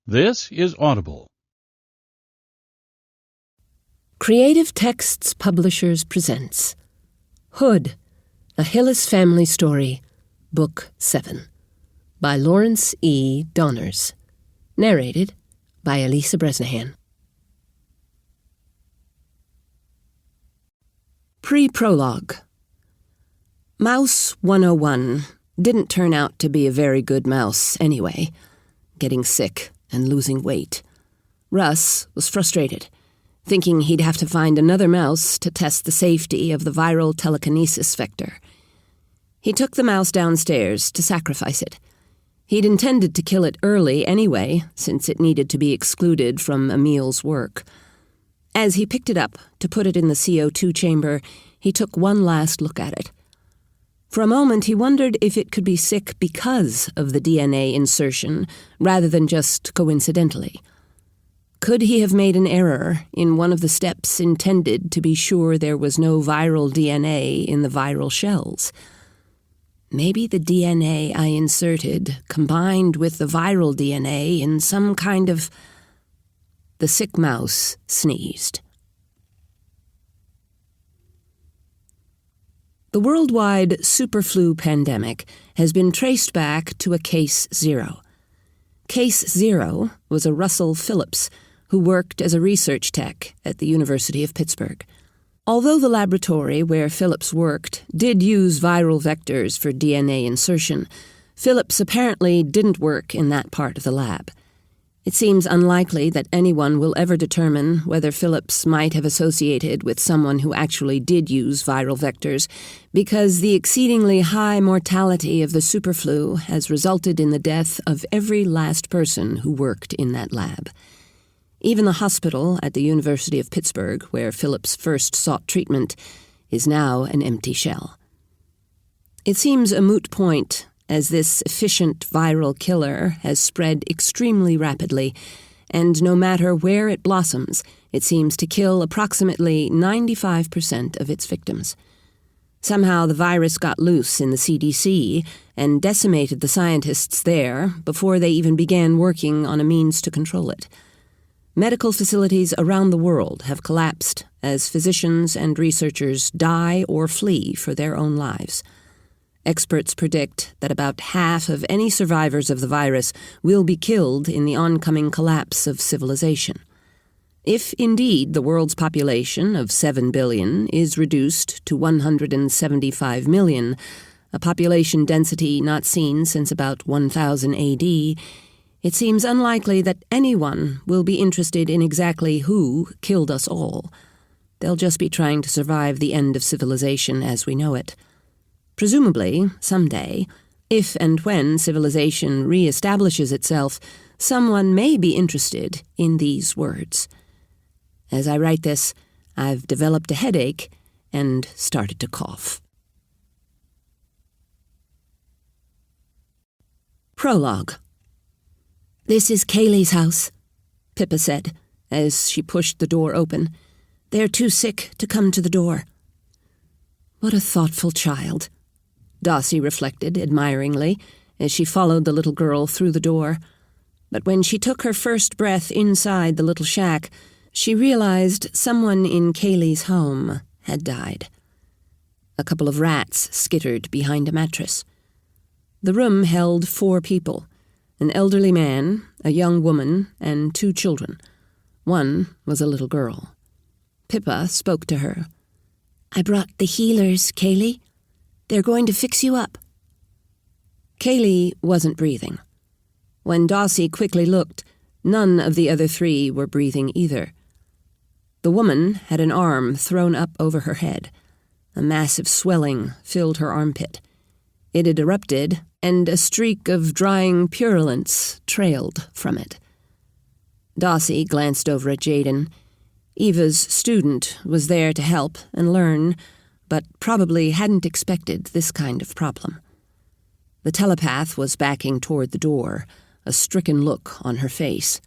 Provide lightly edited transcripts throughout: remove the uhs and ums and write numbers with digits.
This is Audible. Creative Texts Publishers presents Hood, a Hyllis Family Story, Book 7, by Laurence E. Dahners. Narrated by Elisa Bresnahan. Pre-prologue. Mouse 101 didn't turn out to be a very good mouse anyway, getting sick and losing weight. Russ was frustrated, thinking he'd have to find another mouse to test the safety of the viral telekinesis vector. He took the mouse downstairs to sacrifice it. He'd intended to kill it early anyway, since it needed to be excluded from Emil's work. As he picked it up to put it in the CO2 chamber, he took one last look at it. For a moment, he wondered if it could be sick because of the DNA insertion, rather than just coincidentally. Could he have made an error in one of the steps intended to be sure there was no viral DNA in the viral shells? Maybe the DNA I inserted combined with the viral DNA in some kind of... The sick mouse sneezed. The worldwide superflu pandemic has been traced back to a Case 0. Case 0 was a Russell Phillips who worked as a research tech at the University of Pittsburgh. Although the laboratory where Phillips worked did use viral vectors for DNA insertion, Phillips apparently didn't work in that part of the lab. It seems unlikely that anyone will ever determine whether Phillips might have associated with someone who actually did use viral vectors, because the exceedingly high mortality of the superflu has resulted in the death of every last person who worked in that lab. Even the hospital at the University of Pittsburgh, where Phillips first sought treatment, is now an empty shell. It seems a moot point, as this efficient viral killer has spread extremely rapidly, and no matter where it blossoms, it seems to kill approximately 95% of its victims. Somehow the virus got loose in the CDC and decimated the scientists there before they even began working on a means to control it. Medical facilities around the world have collapsed as physicians and researchers die or flee for their own lives. Experts predict that about half of any survivors of the virus will be killed in the oncoming collapse of civilization. If indeed the world's population of 7 billion is reduced to 175 million, a population density not seen since about 1000 AD, it seems unlikely that anyone will be interested in exactly who killed us all. They'll just be trying to survive the end of civilization as we know it. Presumably, someday, if and when civilization reestablishes itself, someone may be interested in these words. As I write this, I've developed a headache and started to cough. Prologue. "This is Kaylee's house," Pippa said, as she pushed the door open. "They're too sick to come to the door." What a thoughtful child, Dossie reflected admiringly as she followed the little girl through the door. But when she took her first breath inside the little shack, she realized someone in Kaylee's home had died. A couple of rats skittered behind a mattress. The room held 4 people, an elderly man, a young woman, and 2 children. One was a little girl. Pippa spoke to her. "I brought the healers, Kaylee. They're going to fix you up." Kaylee wasn't breathing. When Dossie quickly looked, none of the other 3 were breathing either. The woman had an arm thrown up over her head. A massive swelling filled her armpit. It had erupted, and a streak of drying purulence trailed from it. Dossie glanced over at Jaden. Eva's student was there to help and learn, but probably hadn't expected this kind of problem. The telepath was backing toward the door, a stricken look on her face.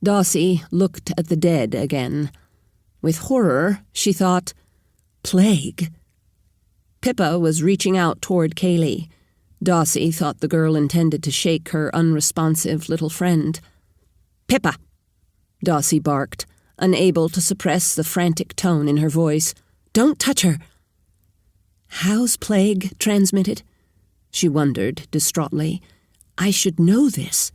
Dossie looked at the dead again. With horror, she thought, "Plague." Pippa was reaching out toward Kaylee. Dossie thought the girl intended to shake her unresponsive little friend. "Pippa!" Darcy barked, unable to suppress the frantic tone in her voice. "Don't touch her!" "How's plague transmitted?" she wondered distraughtly. "I should know this."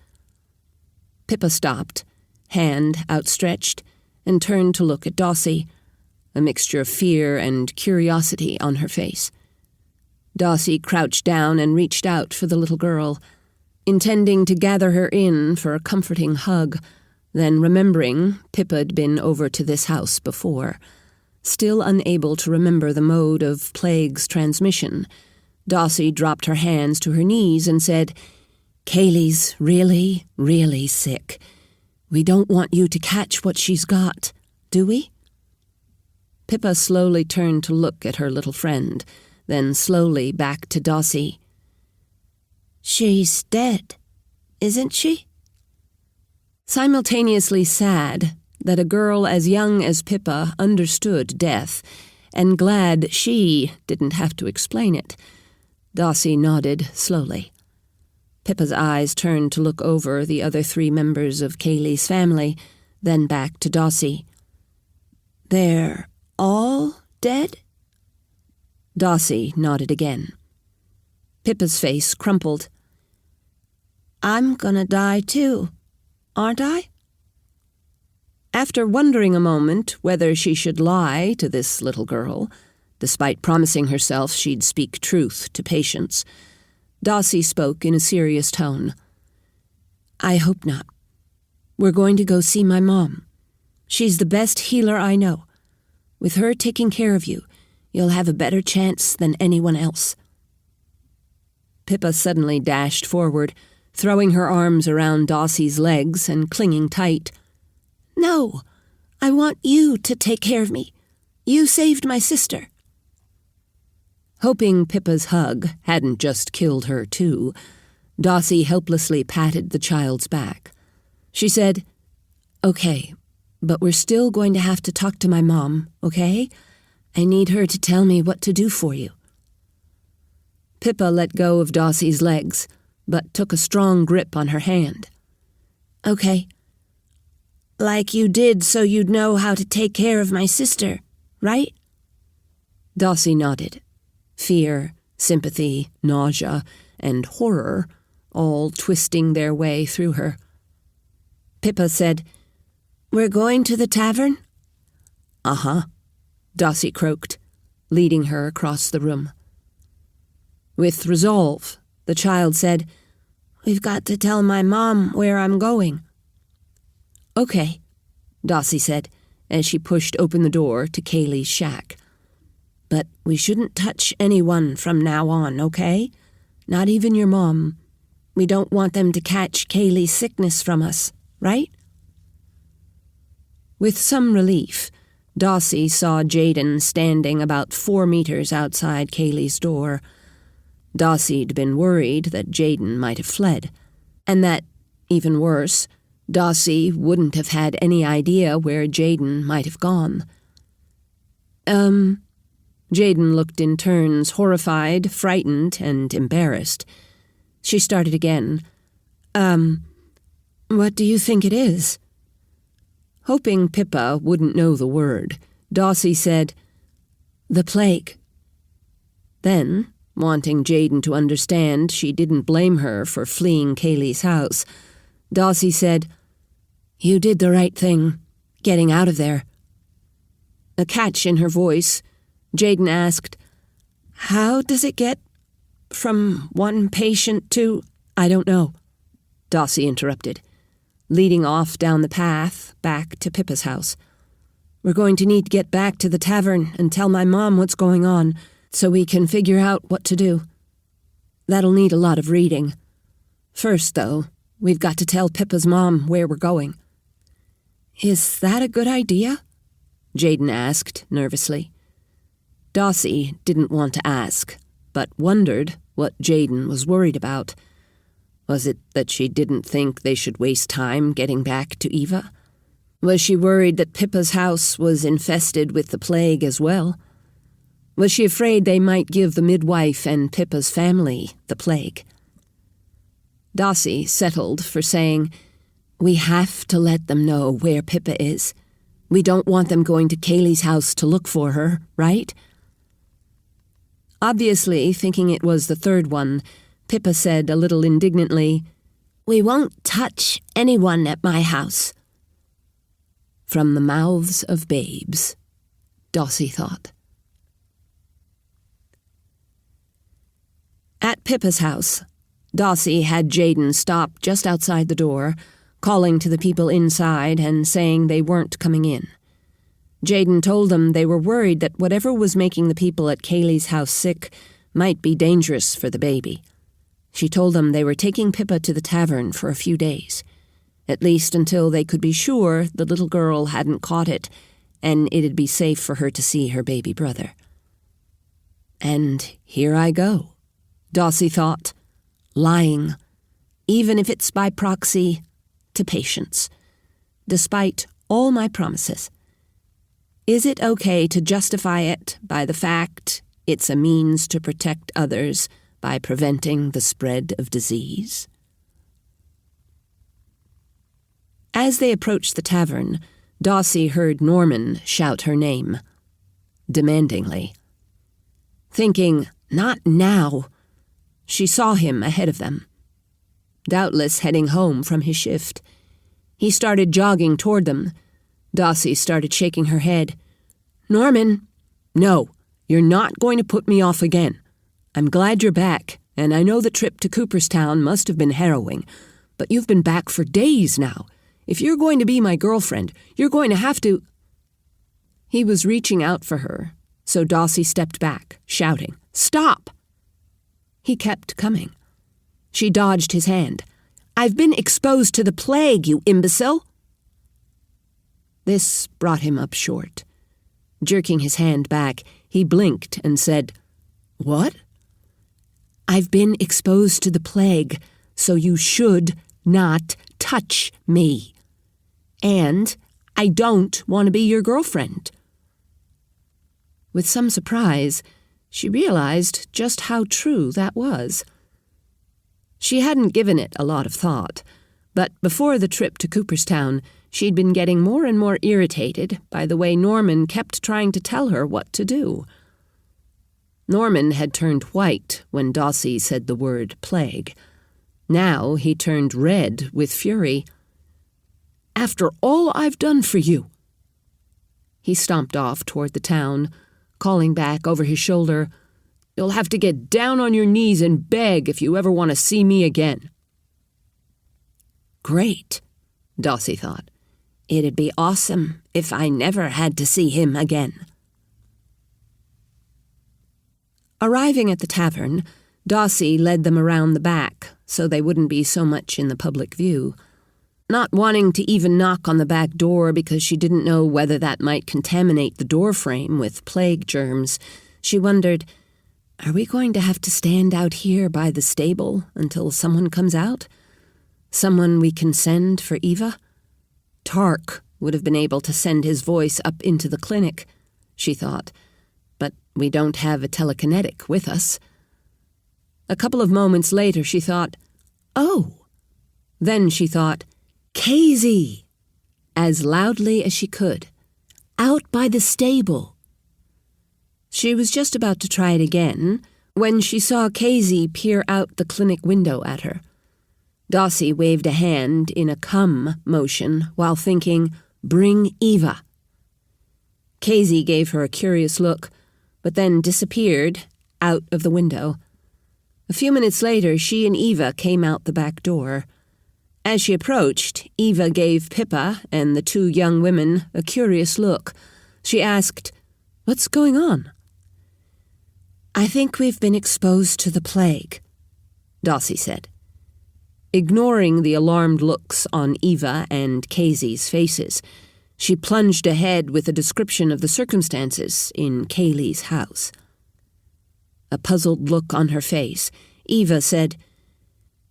Pippa stopped, hand outstretched, and turned to look at Darcy, a mixture of fear and curiosity on her face. Darcy crouched down and reached out for the little girl, intending to gather her in for a comforting hug, then remembering Pippa'd been over to this house before. Still unable to remember the mode of plague's transmission, Darcy dropped her hands to her knees and said, "Kaylee's really, really sick. We don't want you to catch what she's got, do we?" Pippa slowly turned to look at her little friend, then slowly back to Darcy. "She's dead, isn't she?" Simultaneously sad that a girl as young as Pippa understood death, and glad she didn't have to explain it, Darcy nodded slowly. Pippa's eyes turned to look over the other 3 members of Kaylee's family, then back to Darcy. "They're all dead?" Darcy nodded again. Pippa's face crumpled. "I'm gonna die too, aren't I?" After wondering a moment whether she should lie to this little girl, despite promising herself she'd speak truth to patients, Darcy spoke in a serious tone. "I hope not. We're going to go see my mom. She's the best healer I know. With her taking care of you, you'll have a better chance than anyone else." Pippa suddenly dashed forward, throwing her arms around Darcy's legs and clinging tight. "No, I want you to take care of me. You saved my sister." Hoping Pippa's hug hadn't just killed her too, Darcy helplessly patted the child's back. She said, "Okay, but we're still going to have to talk to my mom, okay? I need her to tell me what to do for you." Pippa let go of Darcy's legs, but took a strong grip on her hand. "Okay. Like you did so you'd know how to take care of my sister, right?" Darcy nodded. Fear, sympathy, nausea, and horror all twisting their way through her. Pippa said, "We're going to the tavern?" "Uh-huh," Darcy croaked, leading her across the room. With resolve, the child said, "We've got to tell my mom where I'm going." "Okay," Darcy said, as she pushed open the door to Kaylee's shack. "But we shouldn't touch anyone from now on, okay? Not even your mom. We don't want them to catch Kaylee's sickness from us, right?" With some relief, Darcy saw Jaden standing about 4 meters outside Kaylee's door. Darcy'd been worried that Jaden might have fled, and that, even worse, Darcy wouldn't have had any idea where Jaden might have gone. Jaden looked in turns horrified, frightened, and embarrassed. She started again. What do you think it is?" Hoping Pippa wouldn't know the word, Darcy said, "The plague." Then, wanting Jaden to understand she didn't blame her for fleeing Kaylee's house, Darcy said, "You did the right thing, getting out of there." A catch in her voice, Jaden asked, "How does it get from one patient to—" "I don't know," Darcy interrupted, leading off down the path back to Pippa's house. "We're going to need to get back to the tavern and tell my mom what's going on so we can figure out what to do. That'll need a lot of reading. First, though, we've got to tell Pippa's mom where we're going." "Is that a good idea?" Jaden asked nervously. Darcy didn't want to ask, but wondered what Jaden was worried about. Was it that she didn't think they should waste time getting back to Eva? Was she worried that Pippa's house was infested with the plague as well? Was she afraid they might give the midwife and Pippa's family the plague? Darcy settled for saying, We have to let them know where Pippa is. We don't want them going to Kaylee's house to look for her, right? Obviously, thinking it was the third one, Pippa said a little indignantly, "We won't touch anyone at my house." From the mouths of babes, Dossie thought. At Pippa's house, Dossie had Jaden stop just outside the door, calling to the people inside and saying they weren't coming in. Jaden told them they were worried that whatever was making the people at Kaylee's house sick might be dangerous for the baby. She told them they were taking Pippa to the tavern for a few days, at least until they could be sure the little girl hadn't caught it and it'd be safe for her to see her baby brother. And here I go, Dossie thought, lying, even if it's by proxy, to patients, despite all my promises. Is it okay to justify it by the fact it's a means to protect others by preventing the spread of disease? As they approached the tavern, Dossie heard Norman shout her name, demandingly. Thinking, not now, she saw him ahead of them, doubtless heading home from his shift. He started jogging toward them. Dossie started shaking her head. "Norman, no, you're not going to put me off again. I'm glad you're back, and I know the trip to Cooperstown must have been harrowing, but you've been back for days now. If you're going to be my girlfriend, you're going to have to—" He was reaching out for her, so Dossie stepped back, shouting, "Stop!" He kept coming. She dodged his hand. "I've been exposed to the plague, you imbecile!" This brought him up short. Jerking his hand back, he blinked and said, "What?" "I've been exposed to the plague, so you should not touch me. And I don't want to be your girlfriend." With some surprise, she realized just how true that was. She hadn't given it a lot of thought, but before the trip to Cooperstown, she'd been getting more and more irritated by the way Norman kept trying to tell her what to do. Norman had turned white when Dossie said the word plague. Now he turned red with fury. "After all I've done for you!" He stomped off toward the town, calling back over his shoulder, "You'll have to get down on your knees and beg if you ever want to see me again." Great, Dossie thought. It'd be awesome if I never had to see him again. Arriving at the tavern, Dossie led them around the back so they wouldn't be so much in the public view. Not wanting to even knock on the back door because she didn't know whether that might contaminate the door frame with plague germs, she wondered, are we going to have to stand out here by the stable until someone comes out? Someone we can send for Eva? Tarc would have been able to send his voice up into the clinic, she thought, but we don't have a telekinetic with us. A couple of moments later she thought, oh. Then she thought, Casey! As loudly as she could. Out by the stable. She was just about to try it again when she saw Casey peer out the clinic window at her. Dossie waved a hand in a come motion while thinking, bring Eva. Casey gave her a curious look, but then disappeared out of the window. A few minutes later, she and Eva came out the back door. As she approached, Eva gave Pippa and the two young women a curious look. She asked, "What's going on?" "I think we've been exposed to the plague," Dossie said. Ignoring the alarmed looks on Eva and Casey's faces, she plunged ahead with a description of the circumstances in Kaylee's house. A puzzled look on her face, Eva said,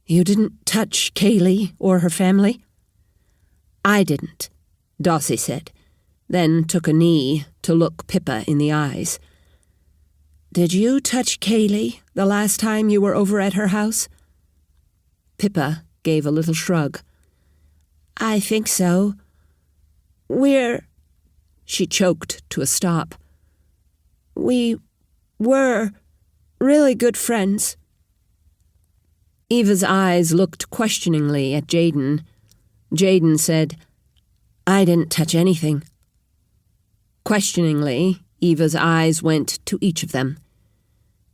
"You didn't touch Kaylee or her family?" "I didn't," Dossie said, then took a knee to look Pippa in the eyes. "Did you touch Kaylee the last time you were over at her house?" Pippa gave a little shrug. I think so. She choked to a stop. We were really good friends. Eva's eyes looked questioningly at Jaden. Jaden said, I didn't touch anything. Questioningly, Eva's eyes went to each of them.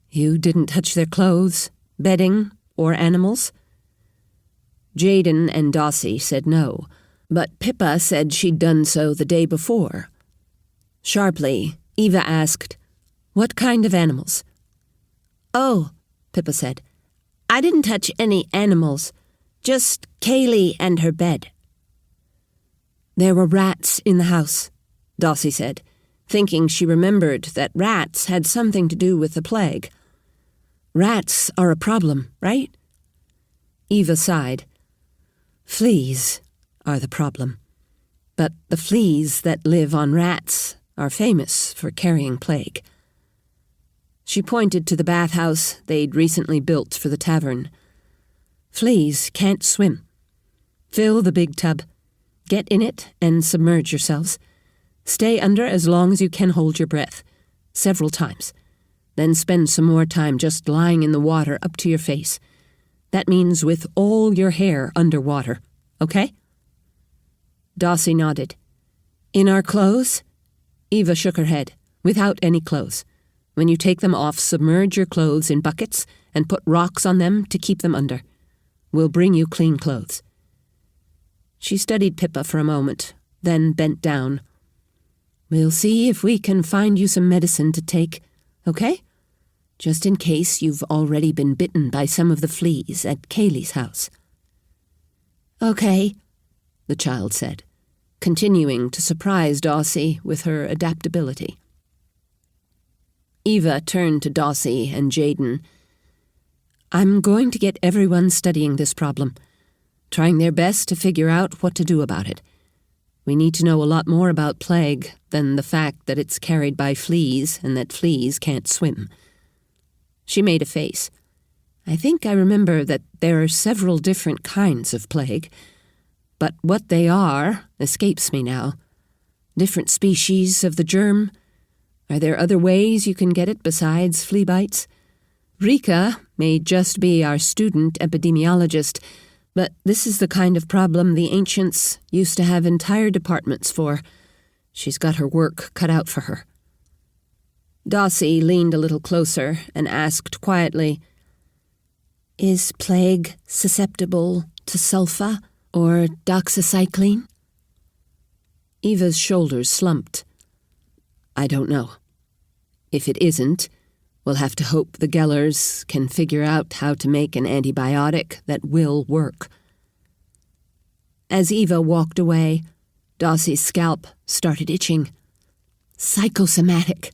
You didn't touch their clothes, bedding, or animals? Jaden and Dossie said no, but Pippa said she'd done so the day before. Sharply, Eva asked, What kind of animals? Oh, Pippa said, I didn't touch any animals, just Kaylee and her bed. There were rats in the house, Dossie said, thinking she remembered that rats had something to do with the plague. Rats are a problem, right? Eva sighed. Fleas are the problem, but the fleas that live on rats are famous for carrying plague. She pointed to the bathhouse they'd recently built for the tavern. Fleas can't swim. Fill the big tub. Get in it and submerge yourselves. Stay under as long as you can hold your breath, several times. Then spend some more time just lying in the water up to your face. That means with all your hair underwater, okay? Dossie nodded. In our clothes? Eva shook her head. Without any clothes. When you take them off, submerge your clothes in buckets and put rocks on them to keep them under. We'll bring you clean clothes. She studied Pippa for a moment, then bent down. We'll see if we can find you some medicine to take, okay? Just in case you've already been bitten by some of the fleas at Kaylee's house. Okay, the child said, continuing to surprise Dossie with her adaptability. Eva turned to Dossie and Jaden. I'm going to get everyone studying this problem, trying their best to figure out what to do about it. We need to know a lot more about plague than the fact that it's carried by fleas and that fleas can't swim. She made a face. I think I remember that there are several different kinds of plague, but what they are escapes me now. Different species of the germ. Are there other ways you can get it besides flea bites? Rika may just be our student epidemiologist, but this is the kind of problem the ancients used to have entire departments for. She's got her work cut out for her. Dossie leaned a little closer and asked quietly, Is plague susceptible to sulfa or doxycycline? Eva's shoulders slumped. I don't know. If it isn't, we'll have to hope the Gellers can figure out how to make an antibiotic that will work. As Eva walked away, Dossie's scalp started itching. Psychosomatic,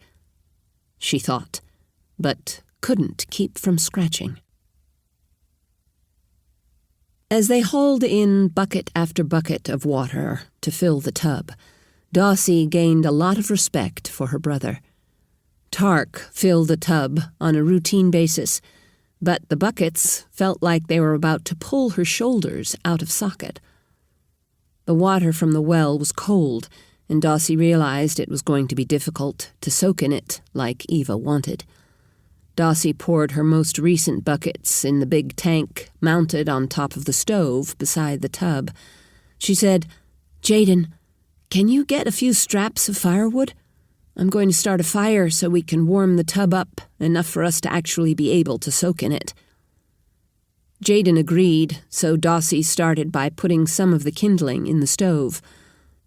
she thought, but couldn't keep from scratching. As they hauled in bucket after bucket of water to fill the tub, Dossie gained a lot of respect for her brother. Tarc filled the tub on a routine basis, but the buckets felt like they were about to pull her shoulders out of socket. The water from the well was cold, and Dossie realized it was going to be difficult to soak in it like Eva wanted. Dossie poured her most recent buckets in the big tank mounted on top of the stove beside the tub. She said, Jaden, can you get a few straps of firewood? I'm going to start a fire so we can warm the tub up enough for us to actually be able to soak in it. Jaden agreed, so Dossie started by putting some of the kindling in the stove.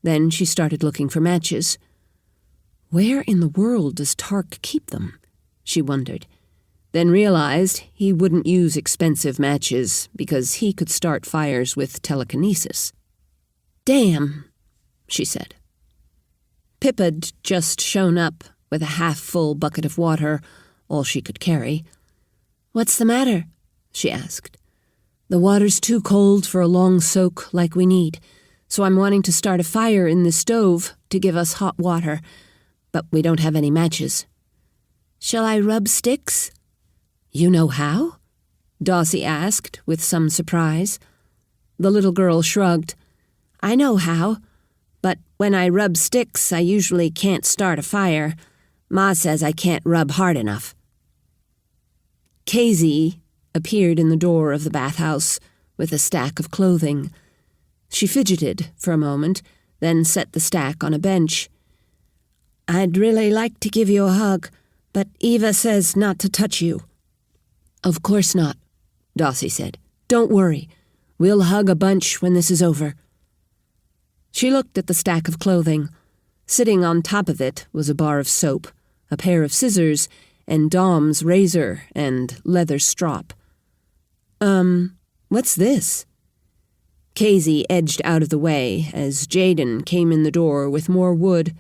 Then she started looking for matches. Where in the world does Tarc keep them? She wondered, then realized he wouldn't use expensive matches because he could start fires with telekinesis. Damn, she said. Pippa'd just shown up with a half-full bucket of water, all she could carry. What's the matter? She asked. The water's too cold for a long soak like we need, so I'm wanting to start a fire in the stove to give us hot water, but we don't have any matches. Shall I rub sticks? You know how? Dossie asked with some surprise. The little girl shrugged. I know how, but when I rub sticks, I usually can't start a fire. Ma says I can't rub hard enough. Casey appeared in the door of the bathhouse with a stack of clothing. She fidgeted for a moment, then set the stack on a bench. I'd really like to give you a hug, but Eva says not to touch you. Of course not, Dossie said. Don't worry. We'll hug a bunch when this is over. She looked at the stack of clothing. Sitting on top of it was a bar of soap, a pair of scissors, and Dom's razor and leather strop. What's this? Casey edged out of the way as Jaden came in the door with more wood.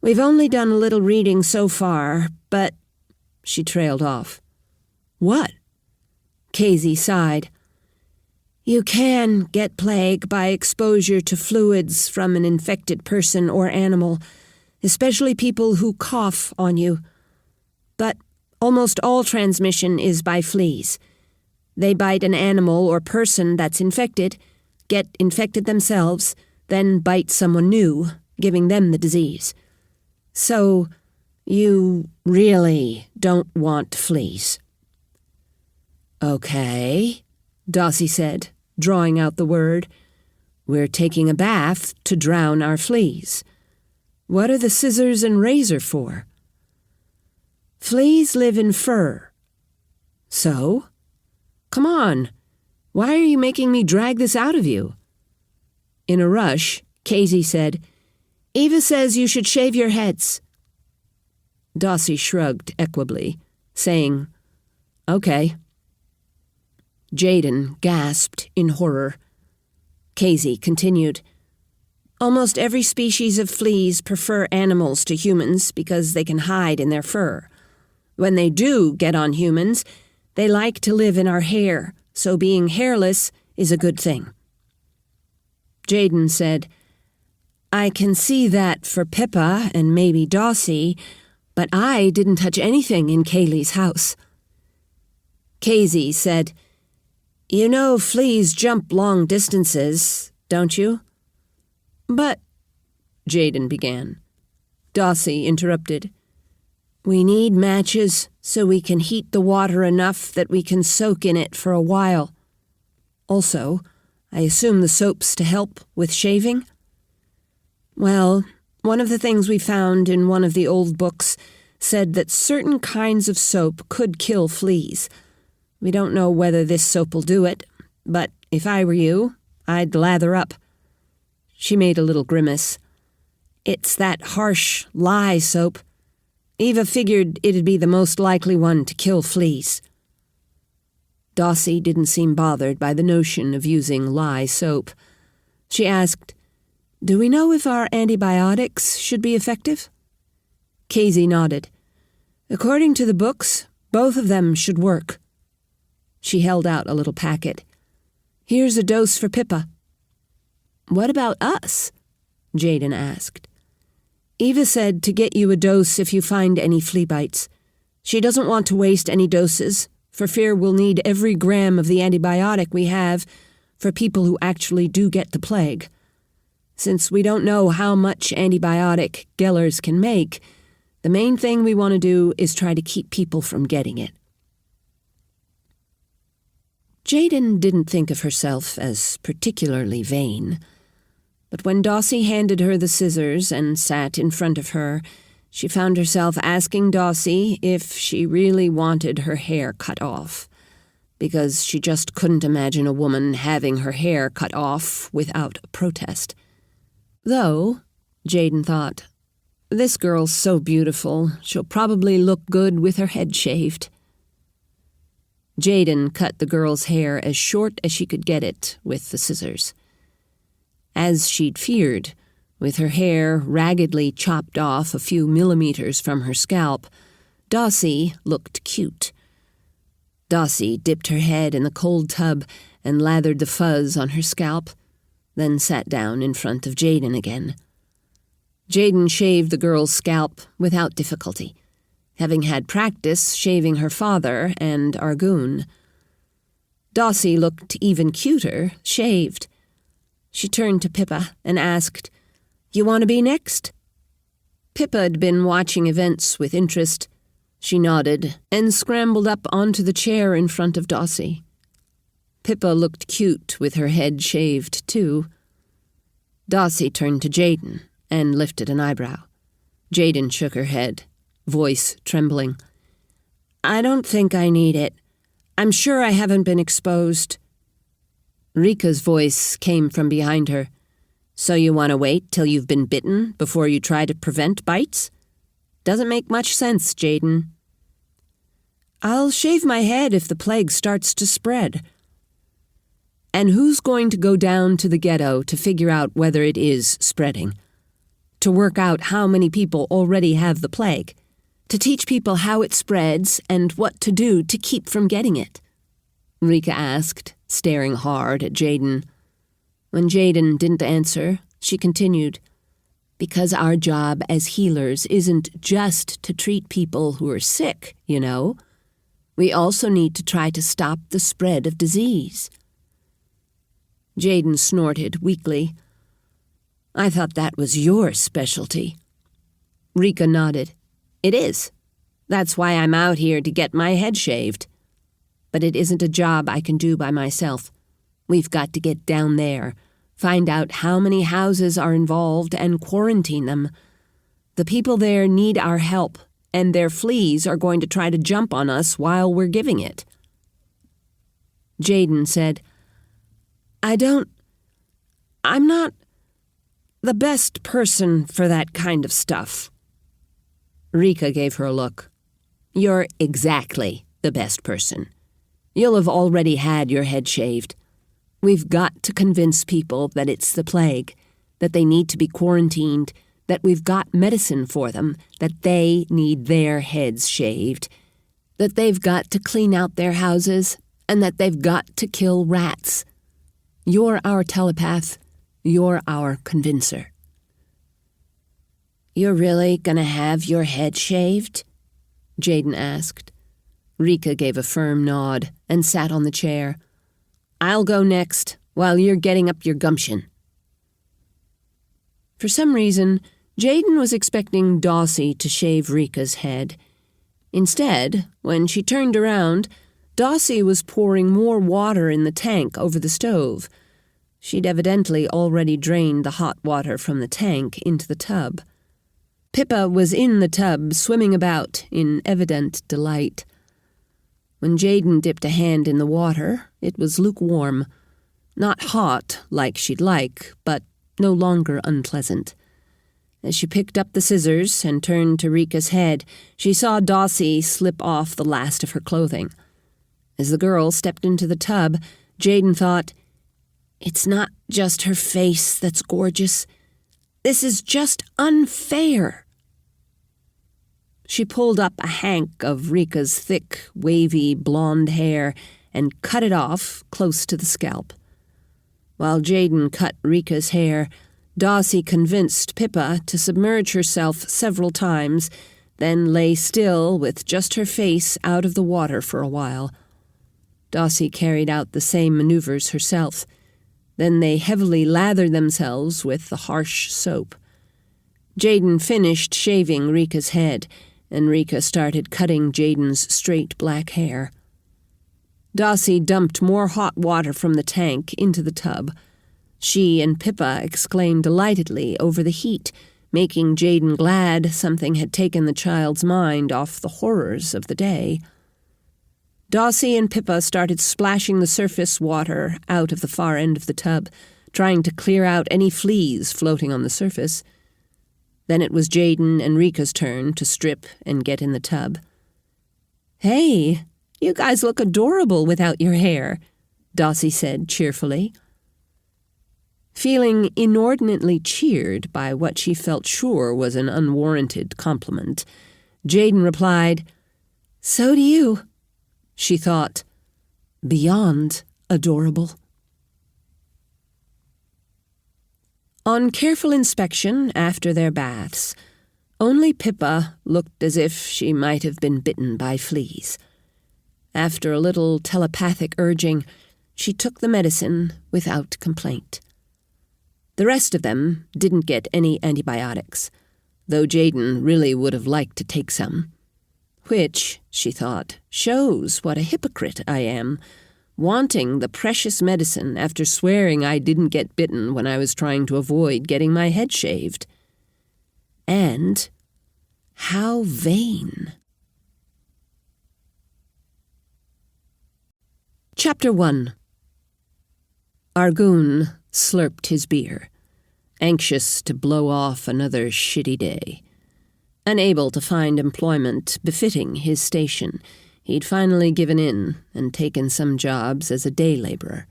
We've only done a little reading so far, but... She trailed off. What? Casey sighed. You can get plague by exposure to fluids from an infected person or animal, especially people who cough on you. But almost all transmission is by fleas. They bite an animal or person that's infected, get infected themselves, then bite someone new, giving them the disease. So, you really don't want fleas. Okay, Dossie said, drawing out the word. We're taking a bath to drown our fleas. What are the scissors and razor for? Fleas live in fur. So? Come on. Why are you making me drag this out of you? In a rush, Casey said, Eva says you should shave your heads. Dossie shrugged equably, saying, Okay. Jaden gasped in horror. Casey continued, Almost every species of fleas prefer animals to humans because they can hide in their fur. When they do get on humans, they like to live in our hair, so being hairless is a good thing. Jaden said, I can see that for Pippa and maybe Dossie, but I didn't touch anything in Kaylee's house. Casey said, You know fleas jump long distances, don't you? But, Jaden began. Dossie interrupted. We need matches so we can heat the water enough that we can soak in it for a while. Also, I assume the soap's to help with shaving? Well, one of the things we found in one of the old books said that certain kinds of soap could kill fleas. We don't know whether this soap will do it, but if I were you, I'd lather up. She made a little grimace. It's that harsh lye soap. Eva figured it'd be the most likely one to kill fleas. Dossie didn't seem bothered by the notion of using lye soap. She asked, Do we know if our antibiotics should be effective? Casey nodded. According to the books, both of them should work. She held out a little packet. Here's a dose for Pippa. What about us? Jaden asked. Eva said to get you a dose if you find any flea bites. She doesn't want to waste any doses, for fear we'll need every gram of the antibiotic we have for people who actually do get the plague. Since we don't know how much antibiotic Gellers can make, the main thing we want to do is try to keep people from getting it. Jaden didn't think of herself as particularly vain, but when Dossie handed her the scissors and sat in front of her, she found herself asking Dossie if she really wanted her hair cut off, because she just couldn't imagine a woman having her hair cut off without a protest. Though, Jaden thought, this girl's so beautiful, she'll probably look good with her head shaved. Jaden cut the girl's hair as short as she could get it with the scissors. As she'd feared, with her hair raggedly chopped off a few millimeters from her scalp, Dossie looked cute. Dossie dipped her head in the cold tub and lathered the fuzz on her scalp, then sat down in front of Jaden again. Jaden shaved the girl's scalp without difficulty, having had practice shaving her father and Argoon. Dossie looked even cuter, shaved. She turned to Pippa and asked, "You want to be next?" Pippa had been watching events with interest. She nodded and scrambled up onto the chair in front of Dossie. Pippa looked cute with her head shaved, too. Dossie turned to Jaden and lifted an eyebrow. Jaden shook her head, voice trembling. "I don't think I need it. I'm sure I haven't been exposed." Rika's voice came from behind her. "So you want to wait till you've been bitten before you try to prevent bites? Doesn't make much sense, Jaden." "I'll shave my head if the plague starts to spread." "And who's going to go down to the ghetto to figure out whether it is spreading? To work out how many people already have the plague? To teach people how it spreads and what to do to keep from getting it?" Rika asked, staring hard at Jaden. When Jaden didn't answer, she continued, "Because our job as healers isn't just to treat people who are sick, you know. We also need to try to stop the spread of disease." Jaden snorted weakly. "I thought that was your specialty." Rika nodded. "It is. That's why I'm out here to get my head shaved. But it isn't a job I can do by myself. We've got to get down there, find out how many houses are involved, and quarantine them. The people there need our help, and their fleas are going to try to jump on us while we're giving it." Jaden said, I'm not the best person for that kind of stuff." Rika gave her a look. "You're exactly the best person. You'll have already had your head shaved. We've got to convince people that it's the plague, that they need to be quarantined, that we've got medicine for them, that they need their heads shaved, that they've got to clean out their houses, and that they've got to kill rats. You're our telepath. You're our convincer." "You're really gonna have your head shaved?" Jaden asked. Rika gave a firm nod and sat on the chair. "I'll go next, while you're getting up your gumption." For some reason, Jaden was expecting Dossie to shave Rika's head. Instead, when she turned around, Dossie was pouring more water in the tank over the stove. She'd evidently already drained the hot water from the tank into the tub. Pippa was in the tub, swimming about in evident delight. When Jaden dipped a hand in the water, it was lukewarm. Not hot, like she'd like, but no longer unpleasant. As she picked up the scissors and turned to Rika's head, she saw Dossie slip off the last of her clothing. As the girl stepped into the tub, Jaden thought, "It's not just her face that's gorgeous. This is just unfair." She pulled up a hank of Rika's thick, wavy, blonde hair and cut it off close to the scalp. While Jaden cut Rika's hair, Dossie convinced Pippa to submerge herself several times, then lay still with just her face out of the water for a while. Dossie carried out the same maneuvers herself. Then they heavily lathered themselves with the harsh soap. Jaden finished shaving Rika's head, and Rika started cutting Jaden's straight black hair. Dossie dumped more hot water from the tank into the tub. She and Pippa exclaimed delightedly over the heat, making Jaden glad something had taken the child's mind off the horrors of the day. Dossie and Pippa started splashing the surface water out of the far end of the tub, trying to clear out any fleas floating on the surface. Then it was Jaden and Rika's turn to strip and get in the tub. "Hey, you guys look adorable without your hair," Dossie said cheerfully. Feeling inordinately cheered by what she felt sure was an unwarranted compliment, Jaden replied, "So do you." She thought, beyond adorable. On careful inspection after their baths, only Pippa looked as if she might have been bitten by fleas. After a little telepathic urging, she took the medicine without complaint. The rest of them didn't get any antibiotics, though Jaden really would have liked to take some. Which, she thought, shows what a hypocrite I am, wanting the precious medicine after swearing I didn't get bitten when I was trying to avoid getting my head shaved. And how vain. Chapter 1. Argoon slurped his beer, anxious to blow off another shitty day. Unable to find employment befitting his station, he'd finally given in and taken some jobs as a day laborer.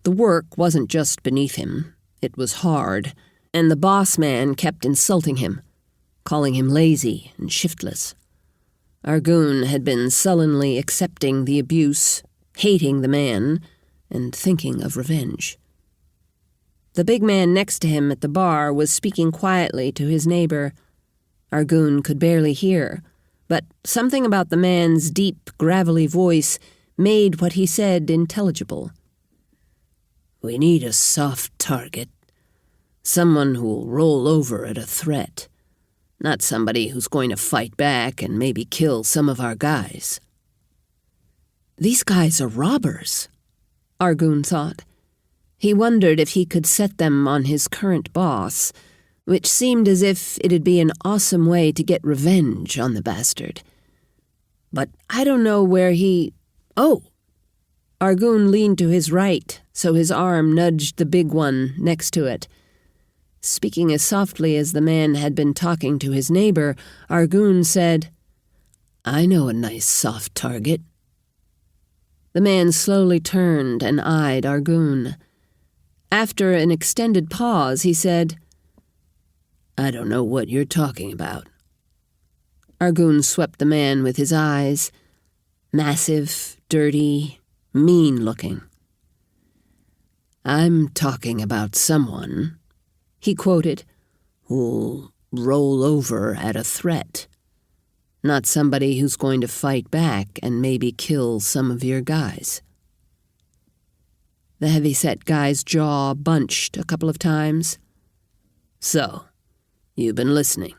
The work wasn't just beneath him, it was hard, and the boss man kept insulting him, calling him lazy and shiftless. Argoon had been sullenly accepting the abuse, hating the man, and thinking of revenge. The big man next to him at the bar was speaking quietly to his neighbor. Argoon could barely hear, but something about the man's deep, gravelly voice made what he said intelligible. "We need a soft target. Someone who'll roll over at a threat. Not somebody who's going to fight back and maybe kill some of our guys." These guys are robbers, Argoon thought. He wondered if he could set them on his current boss, which seemed as if it'd be an awesome way to get revenge on the bastard. But I don't know where he... Oh! Argoon leaned to his right, so his arm nudged the big one next to it. Speaking as softly as the man had been talking to his neighbor, Argoon said, "I know a nice soft target." The man slowly turned and eyed Argoon. After an extended pause, he said, "I don't know what you're talking about." Argoon swept the man with his eyes, massive, dirty, mean-looking. "I'm talking about someone," he quoted, "who'll roll over at a threat. Not somebody who's going to fight back and maybe kill some of your guys." The heavy-set guy's jaw bunched a couple of times. "So, you've been listening,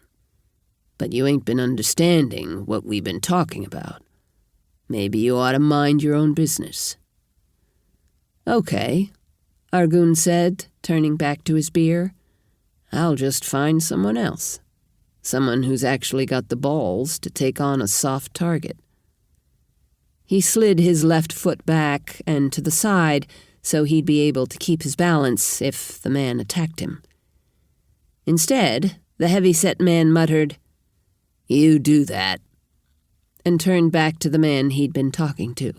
but you ain't been understanding what we've been talking about. Maybe you ought to mind your own business." "Okay," Argoon said, turning back to his beer. "I'll just find someone else. Someone who's actually got the balls to take on a soft target." He slid his left foot back and to the side so he'd be able to keep his balance if the man attacked him. Instead, the heavy-set man muttered, "You do that," and turned back to the man he'd been talking to.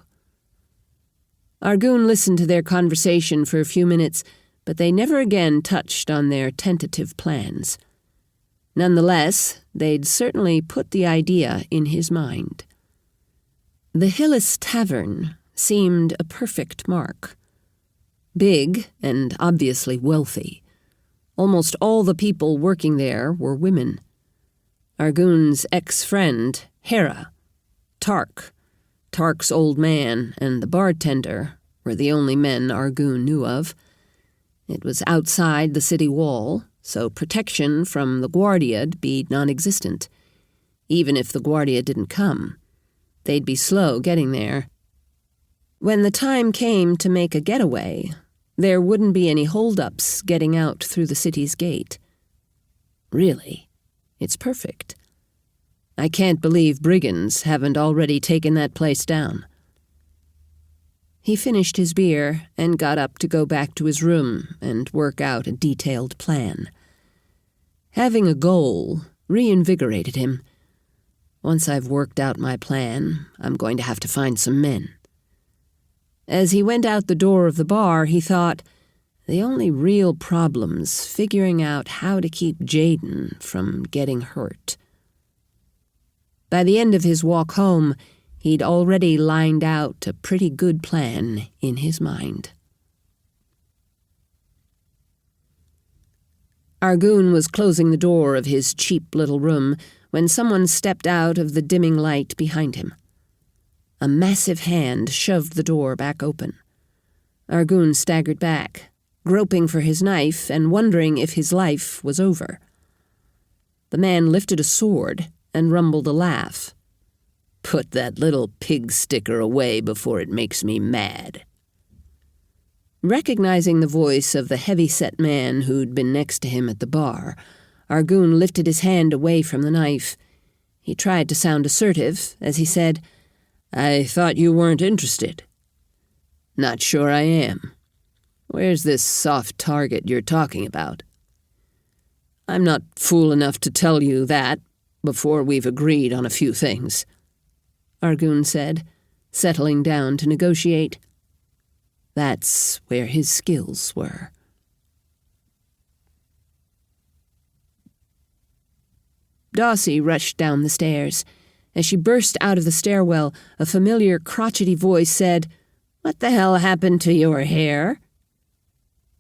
Argoon listened to their conversation for a few minutes, but they never again touched on their tentative plans. Nonetheless, they'd certainly put the idea in his mind. The Hyllis Tavern seemed a perfect mark. Big and obviously wealthy. Almost all the people working there were women. Argoon's ex-friend, Hera, Tarc, Tarc's old man, and the bartender were the only men Argoon knew of. It was outside the city wall, so protection from the Guardia'd be non-existent. Even if the Guardia didn't come, they'd be slow getting there. When the time came to make a getaway, there wouldn't be any hold-ups getting out through the city's gate. Really, it's perfect. I can't believe brigands haven't already taken that place down. He finished his beer and got up to go back to his room and work out a detailed plan. Having a goal reinvigorated him. Once I've worked out my plan, I'm going to have to find some men. As he went out the door of the bar, he thought, the only real problem's figuring out how to keep Jaden from getting hurt. By the end of his walk home, he'd already lined out a pretty good plan in his mind. Argoon was closing the door of his cheap little room when someone stepped out of the dimming light behind him. A massive hand shoved the door back open. Argoon staggered back, groping for his knife and wondering if his life was over. The man lifted a sword and rumbled a laugh. "Put that little pig sticker away before it makes me mad." Recognizing the voice of the heavy-set man who'd been next to him at the bar, Argoon lifted his hand away from the knife. He tried to sound assertive as he said, "I thought you weren't interested." "Not sure I am. Where's this soft target you're talking about?" "I'm not fool enough to tell you that before we've agreed on a few things," Argoon said, settling down to negotiate. That's where his skills were. Dawsey rushed down the stairs. As she burst out of the stairwell, a familiar, crotchety voice said, "What the hell happened to your hair?"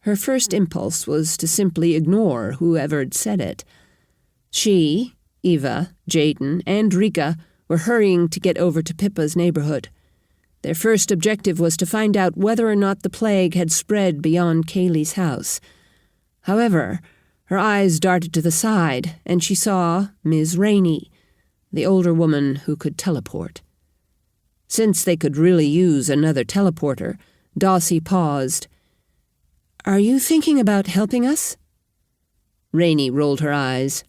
Her first impulse was to simply ignore whoever'd said it. She, Eva, Jaden, and Rika were hurrying to get over to Pippa's neighborhood. Their first objective was to find out whether or not the plague had spread beyond Kaylee's house. However, her eyes darted to the side, and she saw Ms. Rainey, the older woman who could teleport. Since they could really use another teleporter, Dawsey paused. "Are you thinking about helping us?" Rainey rolled her eyes.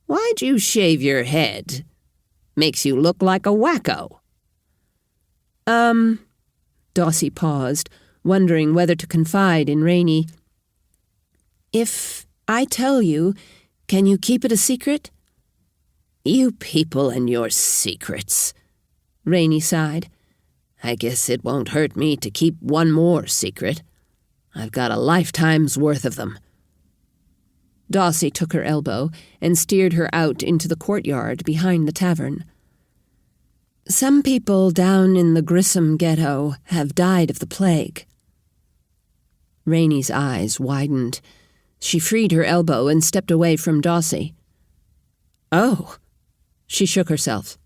"Why'd you shave your head? Makes you look like a wacko." Dawsey paused, wondering whether to confide in Rainey. "If I tell you, can you keep it a secret?" "You people and your secrets," Rainey sighed. "I guess it won't hurt me to keep one more secret. I've got a lifetime's worth of them." Dawsey took her elbow and steered her out into the courtyard behind the tavern. "Some people down in the Grissom ghetto have died of the plague." Rainey's eyes widened. She freed her elbow and stepped away from Dawsey. "Oh," she shook herself.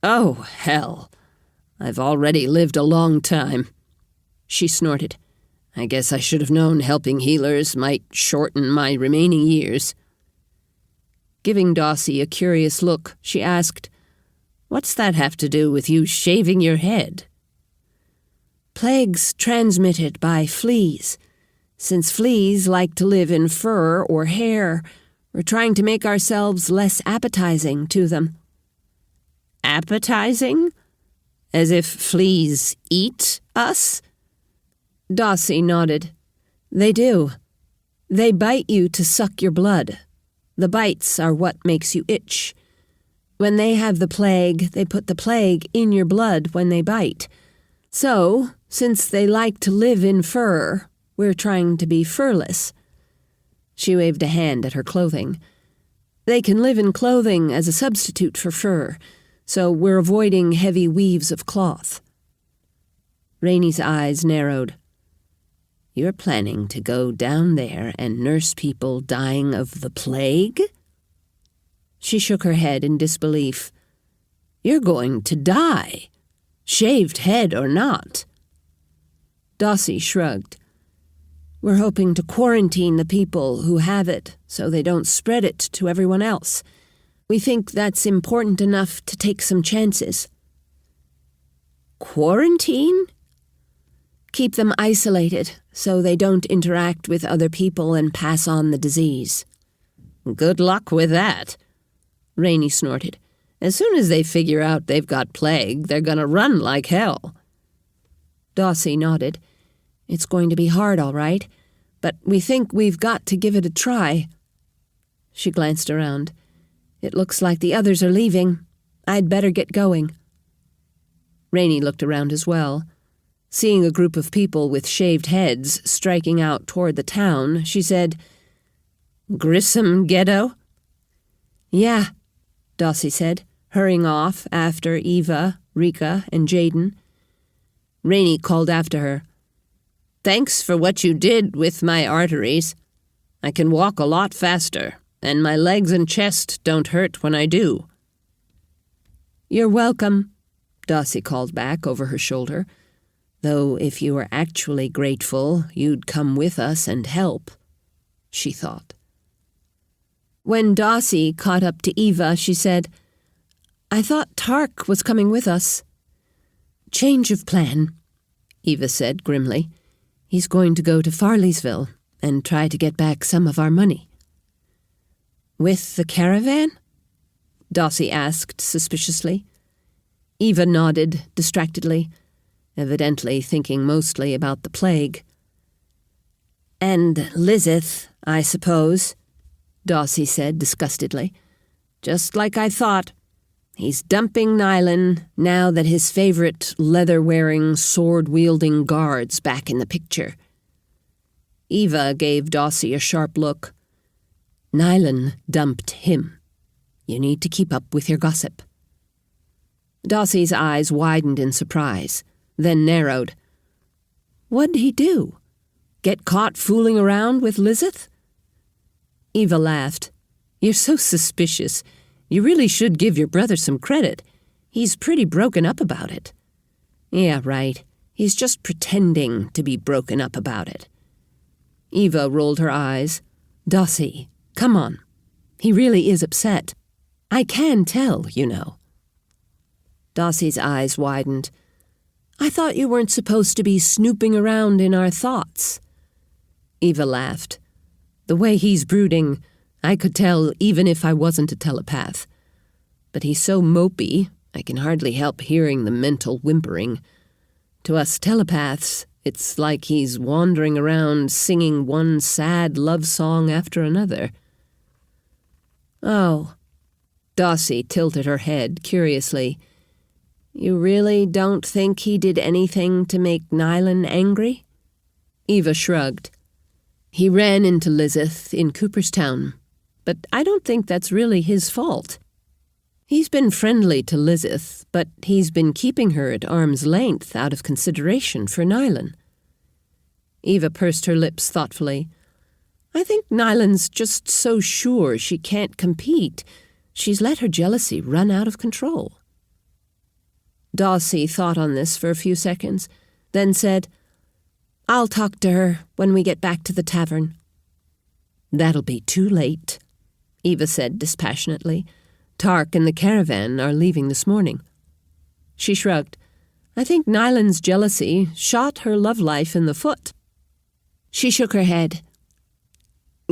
"Oh, hell. I've already lived a long time." She snorted. "I guess I should have known helping healers might shorten my remaining years." Giving Dawsey a curious look, she asked, "What's that have to do with you shaving your head?" "Plagues transmitted by fleas. Since fleas like to live in fur or hair, we're trying to make ourselves less appetizing to them." "Appetizing? As if fleas eat us?" Dawsey nodded. "They do. They bite you to suck your blood. The bites are what makes you itch. When they have the plague, they put the plague in your blood when they bite. So, since they like to live in fur, we're trying to be furless." She waved a hand at her clothing. "They can live in clothing as a substitute for fur, so we're avoiding heavy weaves of cloth." Rainey's eyes narrowed. "You're planning to go down there and nurse people dying of the plague?" She shook her head in disbelief. "You're going to die, shaved head or not." Dawsey shrugged. "We're hoping to quarantine the people who have it so they don't spread it to everyone else. We think that's important enough to take some chances." "Quarantine?" "Keep them isolated so they don't interact with other people and pass on the disease." "Good luck with that," Rainey snorted. "As soon as they figure out they've got plague, they're gonna run like hell." Dawsey nodded. "It's going to be hard, all right, but we think we've got to give it a try." She glanced around. "It looks like the others are leaving. I'd better get going." Rainey looked around as well. Seeing a group of people with shaved heads striking out toward the town, she said, "Grissom ghetto?" "Yeah," Dawsey said, hurrying off after Eva, Rika, and Jaden. Rainey called after her, "Thanks for what you did with my arteries. I can walk a lot faster, and my legs and chest don't hurt when I do." "You're welcome," Dawsey called back over her shoulder. Though if you were actually grateful, you'd come with us and help, she thought. When Darcy caught up to Eva, she said, I thought Tarc was coming with us. Change of plan, Eva said grimly. He's going to go to Farleysville and try to get back some of our money. With the caravan? Darcy asked suspiciously. Eva nodded distractedly, evidently thinking mostly about the plague. And Lizeth, I suppose, Darcy said disgustedly. Just like I thought. He's dumping Nylon now that his favorite leather-wearing, sword-wielding guard's back in the picture. Eva gave Darcy a sharp look. Nylon dumped him. You need to keep up with your gossip. Darcy's eyes widened in surprise, then narrowed. What'd he do? Get caught fooling around with Lizeth? Eva laughed. You're so suspicious. You really should give your brother some credit. He's pretty broken up about it. Yeah, right. He's just pretending to be broken up about it. Eva rolled her eyes. Darcy, come on. He really is upset. I can tell, you know. Darcy's eyes widened. I thought you weren't supposed to be snooping around in our thoughts. Eva laughed. The way he's brooding, I could tell even if I wasn't a telepath. But he's so mopey, I can hardly help hearing the mental whimpering. To us telepaths, it's like he's wandering around singing one sad love song after another. Oh. Darcy tilted her head curiously. You really don't think he did anything to make Nylon angry? Eva shrugged. He ran into Lizeth in Cooperstown, but I don't think that's really his fault. He's been friendly to Lizeth, but he's been keeping her at arm's length out of consideration for Nylon. Eva pursed her lips thoughtfully. I think Nylon's just so sure she can't compete. She's let her jealousy run out of control. Darcy thought on this for a few seconds, then said, I'll talk to her when we get back to the tavern. That'll be too late, Eva said dispassionately. Tarc and the caravan are leaving this morning. She shrugged. I think Nylon's jealousy shot her love life in the foot. She shook her head.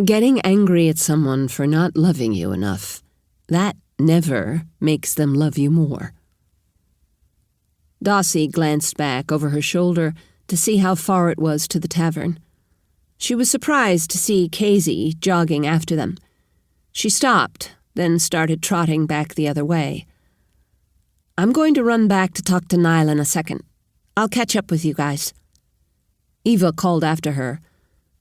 Getting angry at someone for not loving you enough, that never makes them love you more. Darcy glanced back over her shoulder to see how far it was to the tavern. She was surprised to see Casey jogging after them. She stopped, then started trotting back the other way. I'm going to run back to talk to Nylon a second. I'll catch up with you guys. Eva called after her.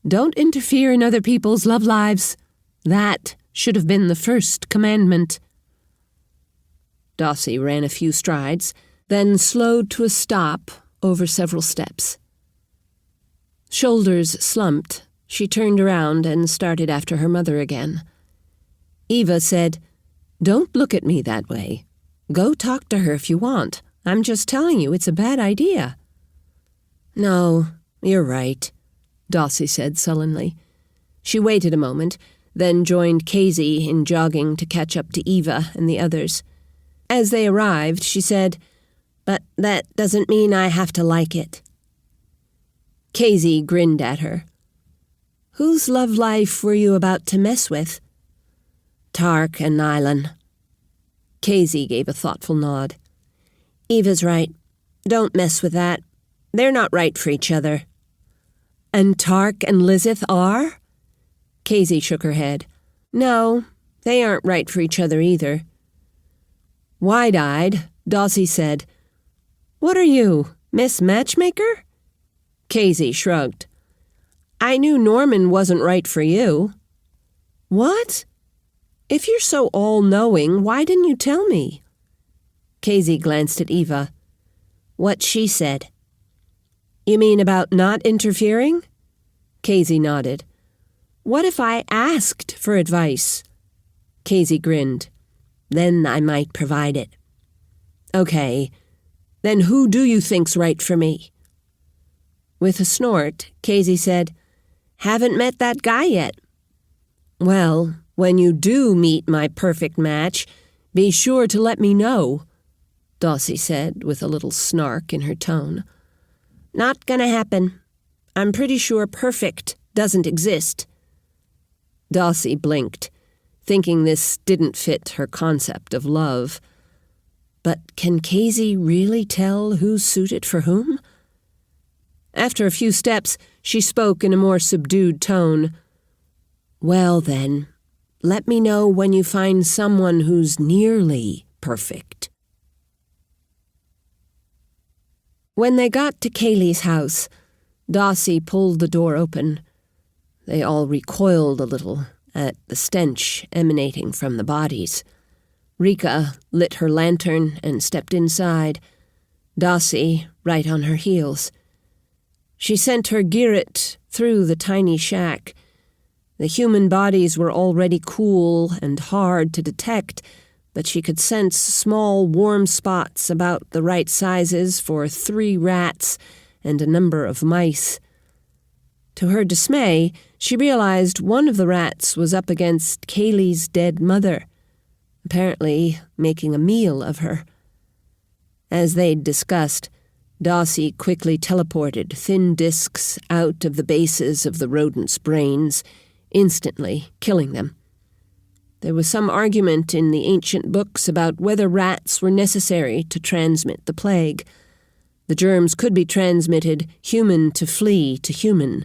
Don't interfere in other people's love lives. That should have been the first commandment. Darcy ran a few strides, then slowed to a stop over several steps. Shoulders slumped, she turned around and started after her mother again. Eva said, Don't look at me that way. Go talk to her if you want. I'm just telling you it's a bad idea. No, you're right, Darcy said sullenly. She waited a moment, then joined Casey in jogging to catch up to Eva and the others. As they arrived, she said, But that doesn't mean I have to like it. Casey grinned at her. Whose love life were you about to mess with? Tarc and Nylon. Casey gave a thoughtful nod. Eva's right. Don't mess with that. They're not right for each other. And Tarc and Lizeth are? Casey shook her head. No, they aren't right for each other either. Wide-eyed, Darcy said, What are you, Miss Matchmaker? Casey shrugged. I knew Norman wasn't right for you. What? If you're so all-knowing, why didn't you tell me? Casey glanced at Eva. What she said. You mean about not interfering? Casey nodded. What if I asked for advice? Casey grinned. Then I might provide it. Okay, then who do you think's right for me? With a snort, Casey said, "Haven't met that guy yet." "Well, when you do meet my perfect match, be sure to let me know," Dawsey said with a little snark in her tone. "Not gonna happen. I'm pretty sure perfect doesn't exist." Dawsey blinked, thinking this didn't fit her concept of love. But can Casey really tell who's suited for whom? After a few steps, she spoke in a more subdued tone. "Well then, let me know when you find someone who's nearly perfect." When they got to Kaylee's house, Dawsey pulled the door open. They all recoiled a little at the stench emanating from the bodies. Rika lit her lantern and stepped inside, Dawsey right on her heels. She sent her Girret through the tiny shack. The human bodies were already cool and hard to detect, but she could sense small warm spots about the right sizes for 3 rats and a number of mice. To her dismay, she realized one of the rats was up against Kaylee's dead mother, apparently making a meal of her. As they'd discussed, Dawsey quickly teleported thin discs out of the bases of the rodents' brains, instantly killing them. There was some argument in the ancient books about whether rats were necessary to transmit the plague. The germs could be transmitted human to flea to human.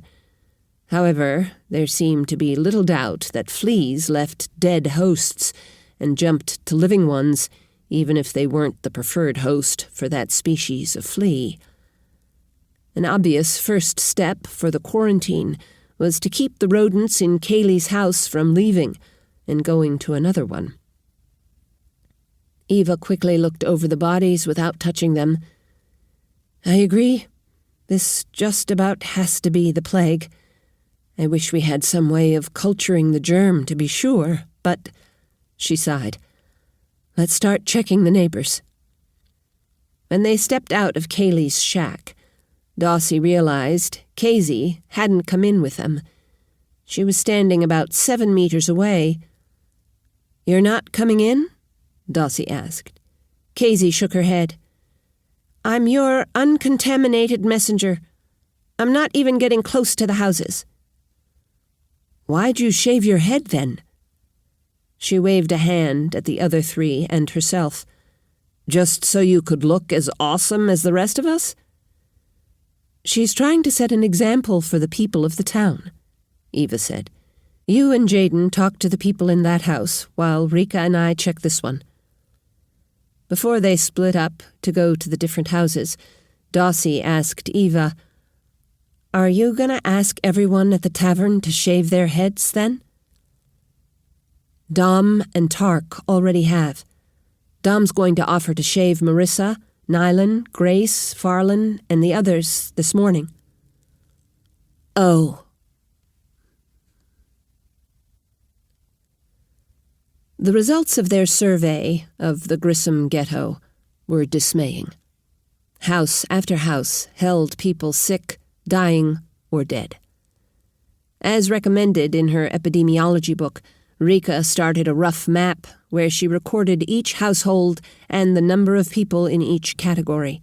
However, there seemed to be little doubt that fleas left dead hosts and jumped to living ones, even if they weren't the preferred host for that species of flea. An obvious first step for the quarantine was to keep the rodents in Kaylee's house from leaving and going to another one. Eva quickly looked over the bodies without touching them. "I agree. This just about has to be the plague. I wish we had some way of culturing the germ to be sure, but..." She sighed. "Let's start checking the neighbors." When they stepped out of Kaylee's shack, Dawsey realized Casey hadn't come in with them. She was standing about 7 meters away. "You're not coming in?" Dawsey asked. Casey shook her head. "I'm your uncontaminated messenger. I'm not even getting close to the houses." "Why'd you shave your head, then?" She waved a hand at the other 3 and herself. "Just so you could look as awesome as the rest of us?" "She's trying to set an example for the people of the town," Eva said. "You and Jaden talk to the people in that house, while Rika and I check this one." Before they split up to go to the different houses, Dawsey asked Eva, "Are you going to ask everyone at the tavern to shave their heads, then?" "Dom and Tarc already have. Dom's going to offer to shave Marissa, Nylan, Grace, Farlan, and the others this morning." "Oh." The results of their survey of the Grissom ghetto were dismaying. House after house held people sick, dying, or dead. As recommended in her epidemiology book, Rika started a rough map where she recorded each household and the number of people in each category.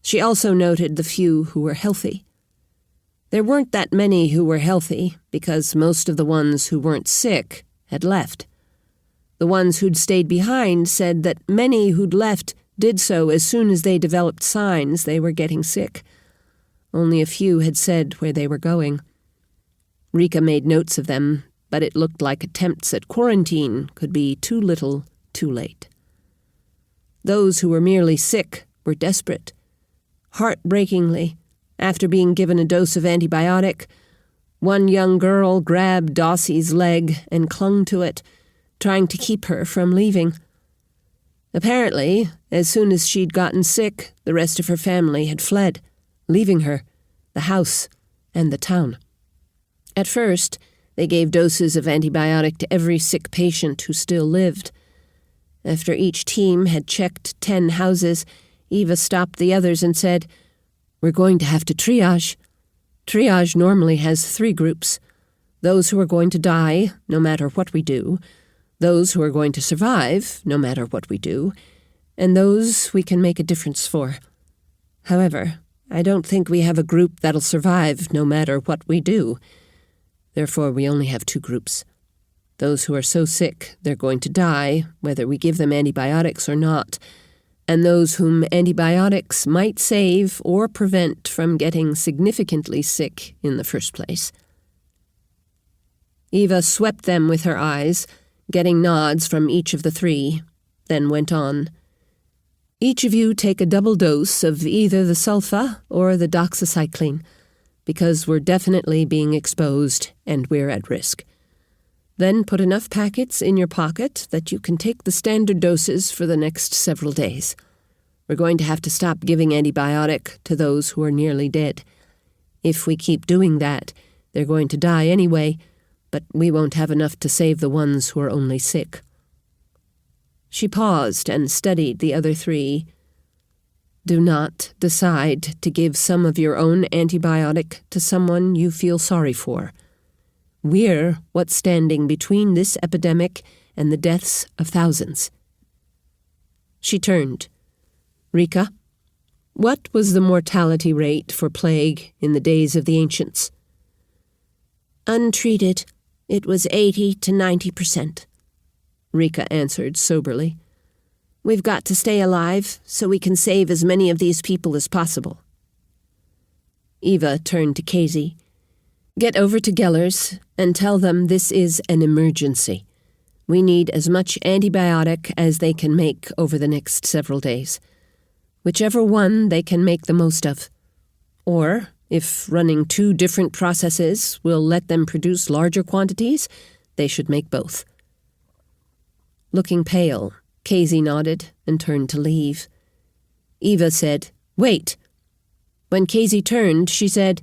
She also noted the few who were healthy. There weren't that many who were healthy because most of the ones who weren't sick had left. The ones who'd stayed behind said that many who'd left did so as soon as they developed signs they were getting sick. Only a few had said where they were going. Rika made notes of them, but it looked like attempts at quarantine could be too little, too late. Those who were merely sick were desperate. Heartbreakingly, after being given a dose of antibiotic, one young girl grabbed Dawsey's leg and clung to it, trying to keep her from leaving. Apparently, as soon as she'd gotten sick, the rest of her family had fled, leaving her, the house, and the town. At first, they gave doses of antibiotic to every sick patient who still lived. After each team had checked 10 houses, Eva stopped the others and said, We're going to have to triage. Triage normally has 3 groups. Those who are going to die, no matter what we do. Those who are going to survive, no matter what we do. And those we can make a difference for. However, I don't think we have a group that'll survive no matter what we do. Therefore, we only have 2 groups. Those who are so sick they're going to die, whether we give them antibiotics or not, and those whom antibiotics might save or prevent from getting significantly sick in the first place. Eva swept them with her eyes, getting nods from each of the 3, then went on. Each of you take a double dose of either the sulfa or the doxycycline, because we're definitely being exposed and we're at risk. Then put enough packets in your pocket that you can take the standard doses for the next several days. We're going to have to stop giving antibiotic to those who are nearly dead. If we keep doing that, they're going to die anyway, but we won't have enough to save the ones who are only sick. She paused and studied the other 3. Do not decide to give some of your own antibiotic to someone you feel sorry for. We're what's standing between this epidemic and the deaths of thousands. She turned. Rika, what was the mortality rate for plague in the days of the ancients? Untreated, it was 80 to 90%. Rika answered soberly. We've got to stay alive so we can save as many of these people as possible. Eva turned to Casey. Get over to Geller's and tell them this is an emergency. We need as much antibiotic as they can make over the next several days. Whichever one they can make the most of. Or, if running 2 different processes will let them produce larger quantities, they should make both. Looking pale, Casey nodded and turned to leave. Eva said, Wait. When Casey turned, she said,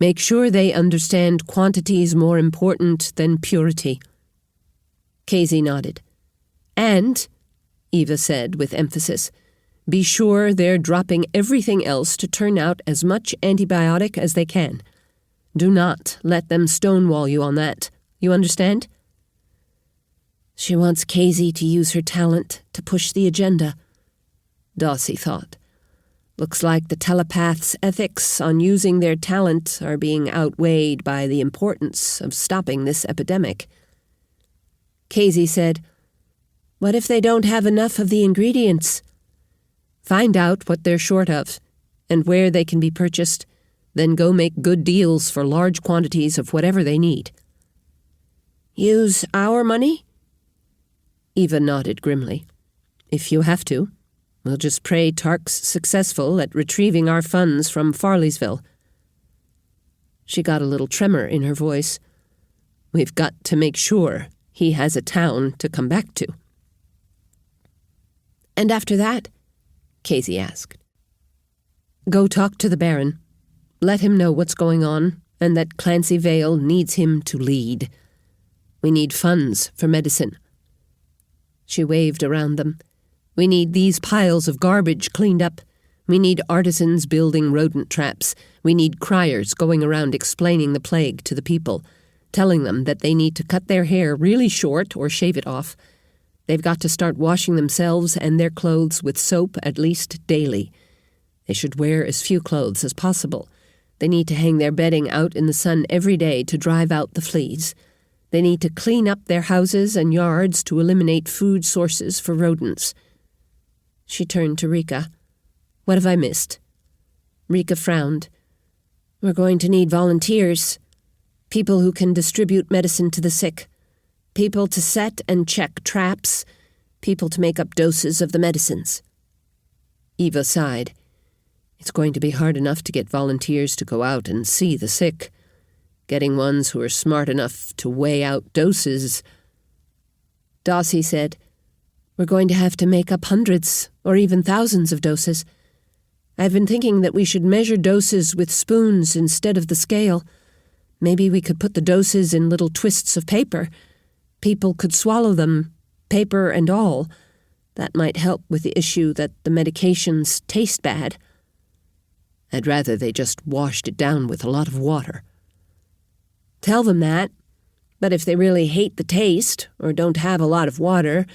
Make sure they understand quantity's more important than purity. Casey nodded. And, Eva said with emphasis, be sure they're dropping everything else to turn out as much antibiotic as they can. Do not let them stonewall you on that. You understand? She wants Casey to use her talent to push the agenda, Dawsey thought. Looks like the telepath's ethics on using their talent are being outweighed by the importance of stopping this epidemic. Casey said, What if they don't have enough of the ingredients? Find out what they're short of, and where they can be purchased, then go make good deals for large quantities of whatever they need. Use our money? Eva nodded grimly. If you have to. We'll just pray Tarc's successful at retrieving our funds from Farleysville. She got a little tremor in her voice. We've got to make sure he has a town to come back to. And after that? Casey asked. Go talk to the Baron. Let him know what's going on and that Clancy Vail needs him to lead. We need funds for medicine. She waved around them. We need these piles of garbage cleaned up. We need artisans building rodent traps. We need criers going around explaining the plague to the people, telling them that they need to cut their hair really short or shave it off. They've got to start washing themselves and their clothes with soap at least daily. They should wear as few clothes as possible. They need to hang their bedding out in the sun every day to drive out the fleas. They need to clean up their houses and yards to eliminate food sources for rodents. She turned to Rika. What have I missed? Rika frowned. We're going to need volunteers. People who can distribute medicine to the sick. People to set and check traps. People to make up doses of the medicines. Eva sighed. It's going to be hard enough to get volunteers to go out and see the sick. Getting ones who are smart enough to weigh out doses. Dawsey said, We're going to have to make up hundreds or even thousands of doses. I've been thinking that we should measure doses with spoons instead of the scale. Maybe we could put the doses in little twists of paper. People could swallow them, paper and all. That might help with the issue that the medications taste bad. I'd rather they just washed it down with a lot of water." "Tell them that. But if they really hate the taste, or don't have a lot of water,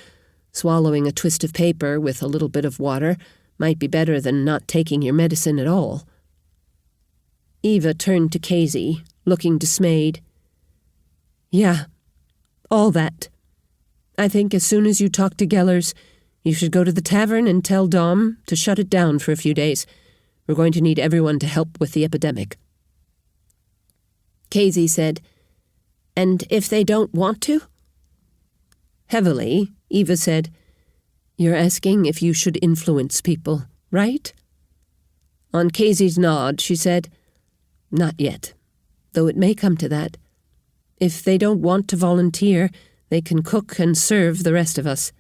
swallowing a twist of paper with a little bit of water might be better than not taking your medicine at all." Eva turned to Casey, looking dismayed. "Yeah, all that. I think as soon as you talk to Gellers, you should go to the tavern and tell Dom to shut it down for a few days. We're going to need everyone to help with the epidemic." Casey said, "And if they don't want to?" Heavily, Eva said, "You're asking if you should influence people, right?" On Casey's nod, she said, "Not yet, though it may come to that. If they don't want to volunteer, they can cook and serve the rest of us."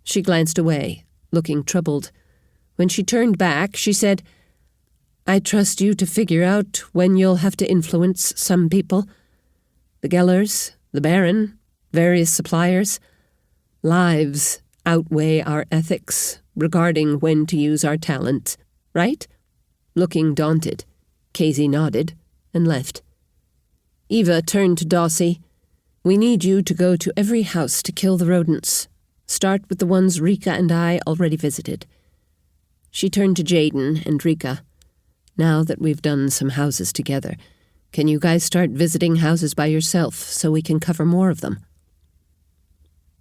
She glanced away, looking troubled. When she turned back, she said, "I trust you to figure out when you'll have to influence some people. The Gellers, the Baron, various suppliers. Lives outweigh our ethics regarding when to use our talent, right?" Looking daunted, Casey nodded and left. Eva turned to Dossie. "We need you to go to every house to kill the rodents. Start with the ones Rika and I already visited." She turned to Jaden and Rika. "Now that we've done some houses together, can you guys start visiting houses by yourself so we can cover more of them?"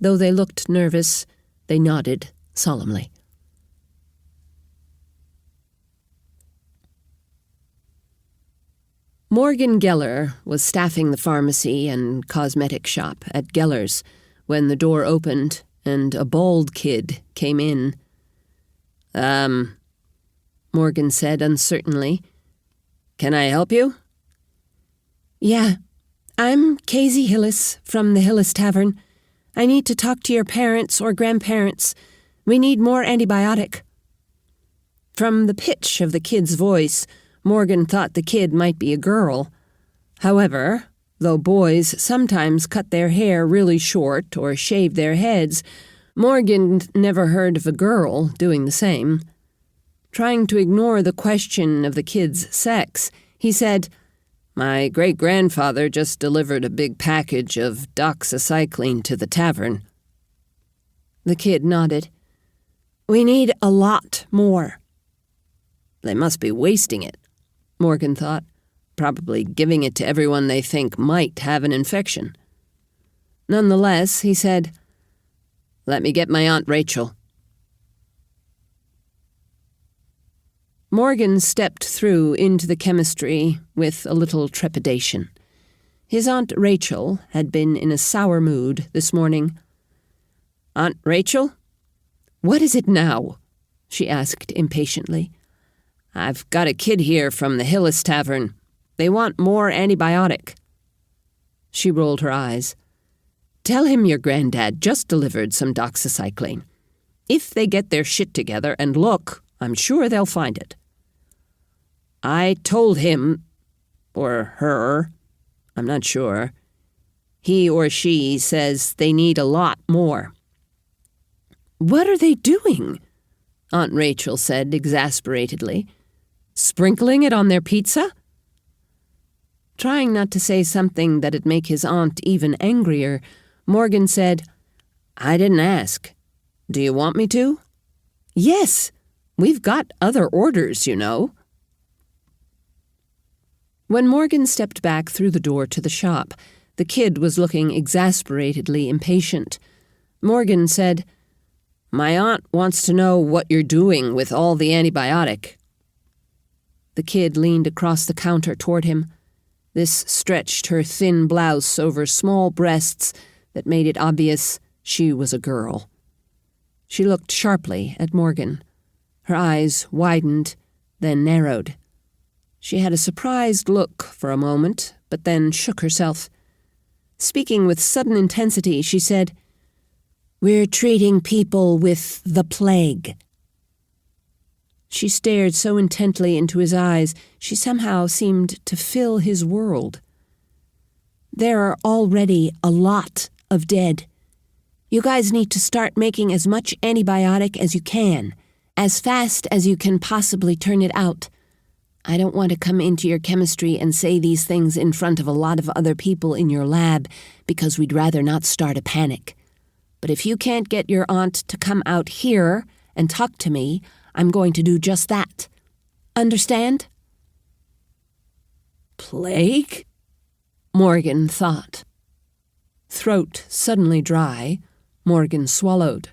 Though they looked nervous, they nodded solemnly. Morgan Geller was staffing the pharmacy and cosmetic shop at Geller's when the door opened and a bald kid came in. Morgan said uncertainly. "Can I help you?" "Yeah, I'm Casey Hyllis from the Hyllis Tavern. I need to talk to your parents or grandparents. We need more antibiotic." From the pitch of the kid's voice, Morgan thought the kid might be a girl. However, though boys sometimes cut their hair really short or shave their heads, Morgan never heard of a girl doing the same. Trying to ignore the question of the kid's sex, he said, "My great-grandfather just delivered a big package of doxycycline to the tavern." The kid nodded. "We need a lot more." "They must be wasting it," Morgan thought, "probably giving it to everyone they think might have an infection." Nonetheless, he said, "Let me get my Aunt Rachel." Morgan stepped through into the chemistry with a little trepidation. His Aunt Rachel had been in a sour mood this morning. "Aunt Rachel?" "What is it now?" she asked impatiently. "I've got a kid here from the Hyllis Tavern. They want more antibiotic." She rolled her eyes. "Tell him your granddad just delivered some doxycycline. If they get their shit together and look, I'm sure they'll find it." "I told him, or her, I'm not sure. He or she says they need a lot more." "What are they doing?" Aunt Rachel said exasperatedly. "Sprinkling it on their pizza?" Trying not to say something that'd make his aunt even angrier, Morgan said, "I didn't ask. Do you want me to?" "Yes. We've got other orders, you know." When Morgan stepped back through the door to the shop, the kid was looking exasperatedly impatient. Morgan said, "My aunt wants to know what you're doing with all the antibiotic." The kid leaned across the counter toward him. This stretched her thin blouse over small breasts that made it obvious she was a girl. She looked sharply at Morgan. Her eyes widened, then narrowed. She had a surprised look for a moment, but then shook herself. Speaking with sudden intensity, she said, "We're treating people with the plague." She stared so intently into his eyes, she somehow seemed to fill his world. "There are already a lot of dead. You guys need to start making as much antibiotic as you can, as fast as you can possibly turn it out. I don't want to come into your chemistry and say these things in front of a lot of other people in your lab because we'd rather not start a panic. But if you can't get your aunt to come out here and talk to me, I'm going to do just that. Understand? Plague? Morgan thought. Throat suddenly dry, Morgan swallowed,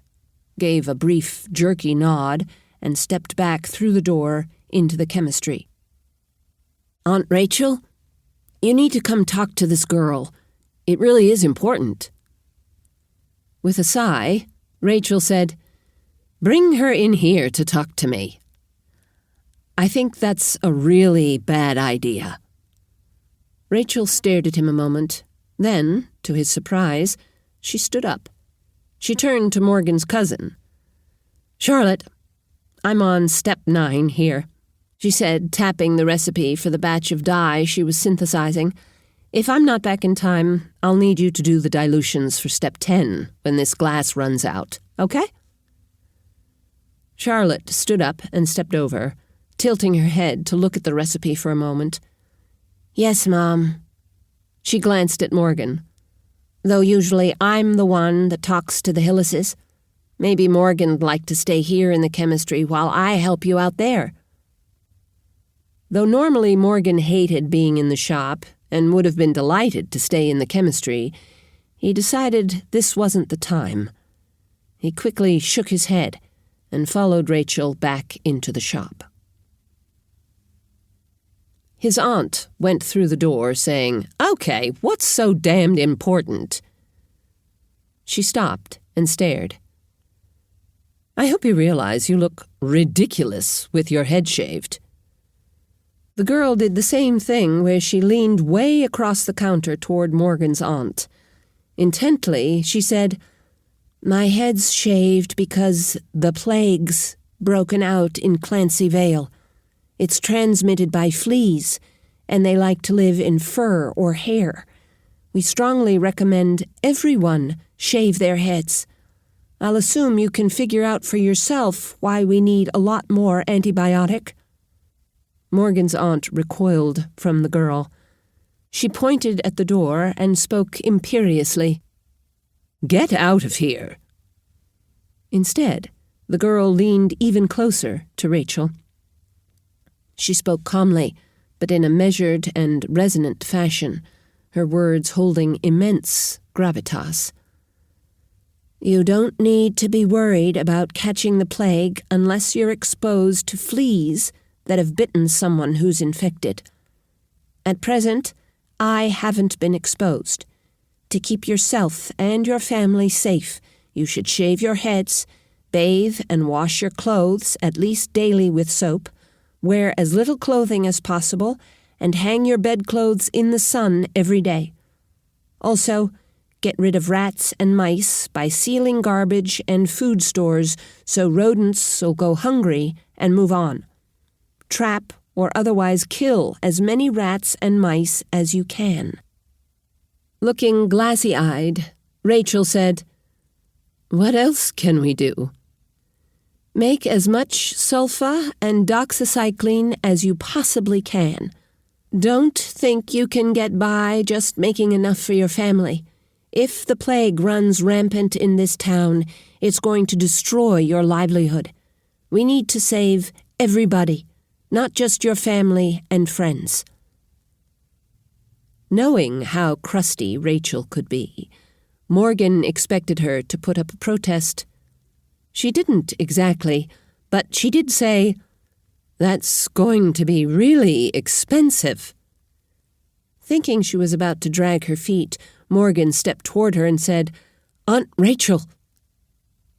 gave a brief, jerky nod, and stepped back through the door into the chemistry. Aunt Rachel, you need to come talk to this girl. It really is important. With a sigh, Rachel said, Bring her in here to talk to me. I think that's a really bad idea. Rachel stared at him a moment. Then, to his surprise, she stood up. She turned to Morgan's cousin. Charlotte, I'm on step 9 here, she said, tapping the recipe for the batch of dye she was synthesizing. If I'm not back in time, I'll need you to do the dilutions for step 10 when this glass runs out, okay? Charlotte stood up and stepped over, tilting her head to look at the recipe for a moment. Yes, Mom. She glanced at Morgan. Though usually I'm the one that talks to the Hyllises. Maybe Morgan'd like to stay here in the chemistry while I help you out there. Though normally Morgan hated being in the shop and would have been delighted to stay in the chemistry, he decided this wasn't the time. He quickly shook his head and followed Rachel back into the shop. His aunt went through the door, saying, Okay, what's so damned important? She stopped and stared. I hope you realize you look ridiculous with your head shaved. The girl did the same thing where she leaned way across the counter toward Morgan's aunt. Intently, she said, My head's shaved because the plague's broken out in Clancy Vail. It's transmitted by fleas, and they like to live in fur or hair. We strongly recommend everyone shave their heads. I'll assume you can figure out for yourself why we need a lot more antibiotic. Morgan's aunt recoiled from the girl. She pointed at the door and spoke imperiously. Get out of here. Instead, the girl leaned even closer to Rachel. She spoke calmly, but in a measured and resonant fashion, her words holding immense gravitas. You don't need to be worried about catching the plague unless you're exposed to fleas that have bitten someone who's infected. At present, I haven't been exposed. To keep yourself and your family safe, you should shave your heads, bathe and wash your clothes at least daily with soap, wear as little clothing as possible, and hang your bedclothes in the sun every day. Also, get rid of rats and mice by sealing garbage and food stores so rodents will go hungry and move on. Trap or otherwise kill as many rats and mice as you can. Looking glassy-eyed, Rachel said, What else can we do? Make as much sulfa and doxycycline as you possibly can. Don't think you can get by just making enough for your family. If the plague runs rampant in this town, it's going to destroy your livelihood. We need to save everybody, not just your family and friends. Knowing how crusty Rachel could be, Morgan expected her to put up a protest. She didn't exactly, but she did say, That's going to be really expensive. Thinking she was about to drag her feet, Morgan stepped toward her and said, Aunt Rachel.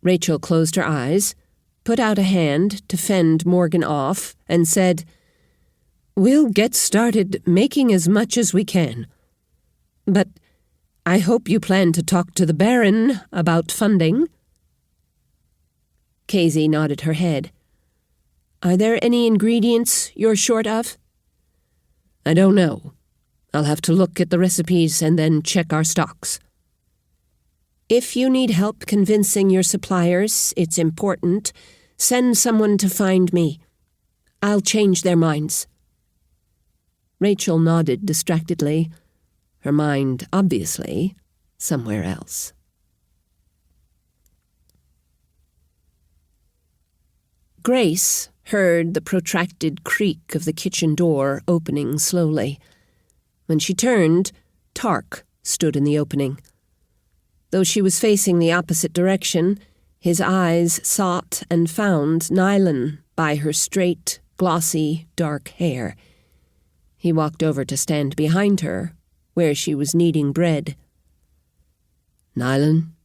Rachel closed her eyes, put out a hand to fend Morgan off, and said, We'll get started making as much as we can. But I hope you plan to talk to the Baron about funding. Casey nodded her head. Are there any ingredients you're short of? I don't know. I'll have to look at the recipes and then check our stocks. If you need help convincing your suppliers it's important, send someone to find me. I'll change their minds. Rachel nodded distractedly, her mind obviously somewhere else. Grace heard the protracted creak of the kitchen door opening slowly. When she turned, Tarc stood in the opening. Though she was facing the opposite direction, his eyes sought and found Nylon by her straight, glossy, dark hair. He walked over to stand behind her, where she was kneading bread. "Nylon?"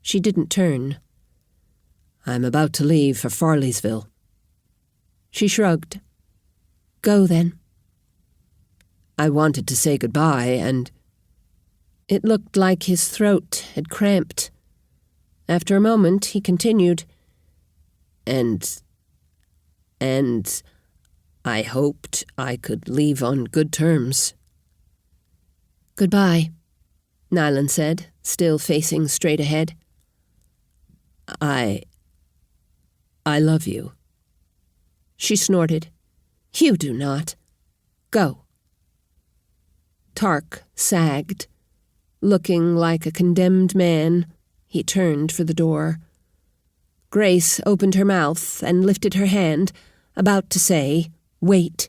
She didn't turn. "I'm about to leave for Farleysville." She shrugged. "Go, then." "I wanted to say goodbye, and—" It looked like his throat had cramped. After a moment, he continued, And I hoped I could leave on good terms." "Goodbye," Nylon said, still facing straight ahead. I love you." She snorted. "You do not. Go." Tarc sagged. Looking like a condemned man, he turned for the door. Grace opened her mouth and lifted her hand, about to say, "Wait."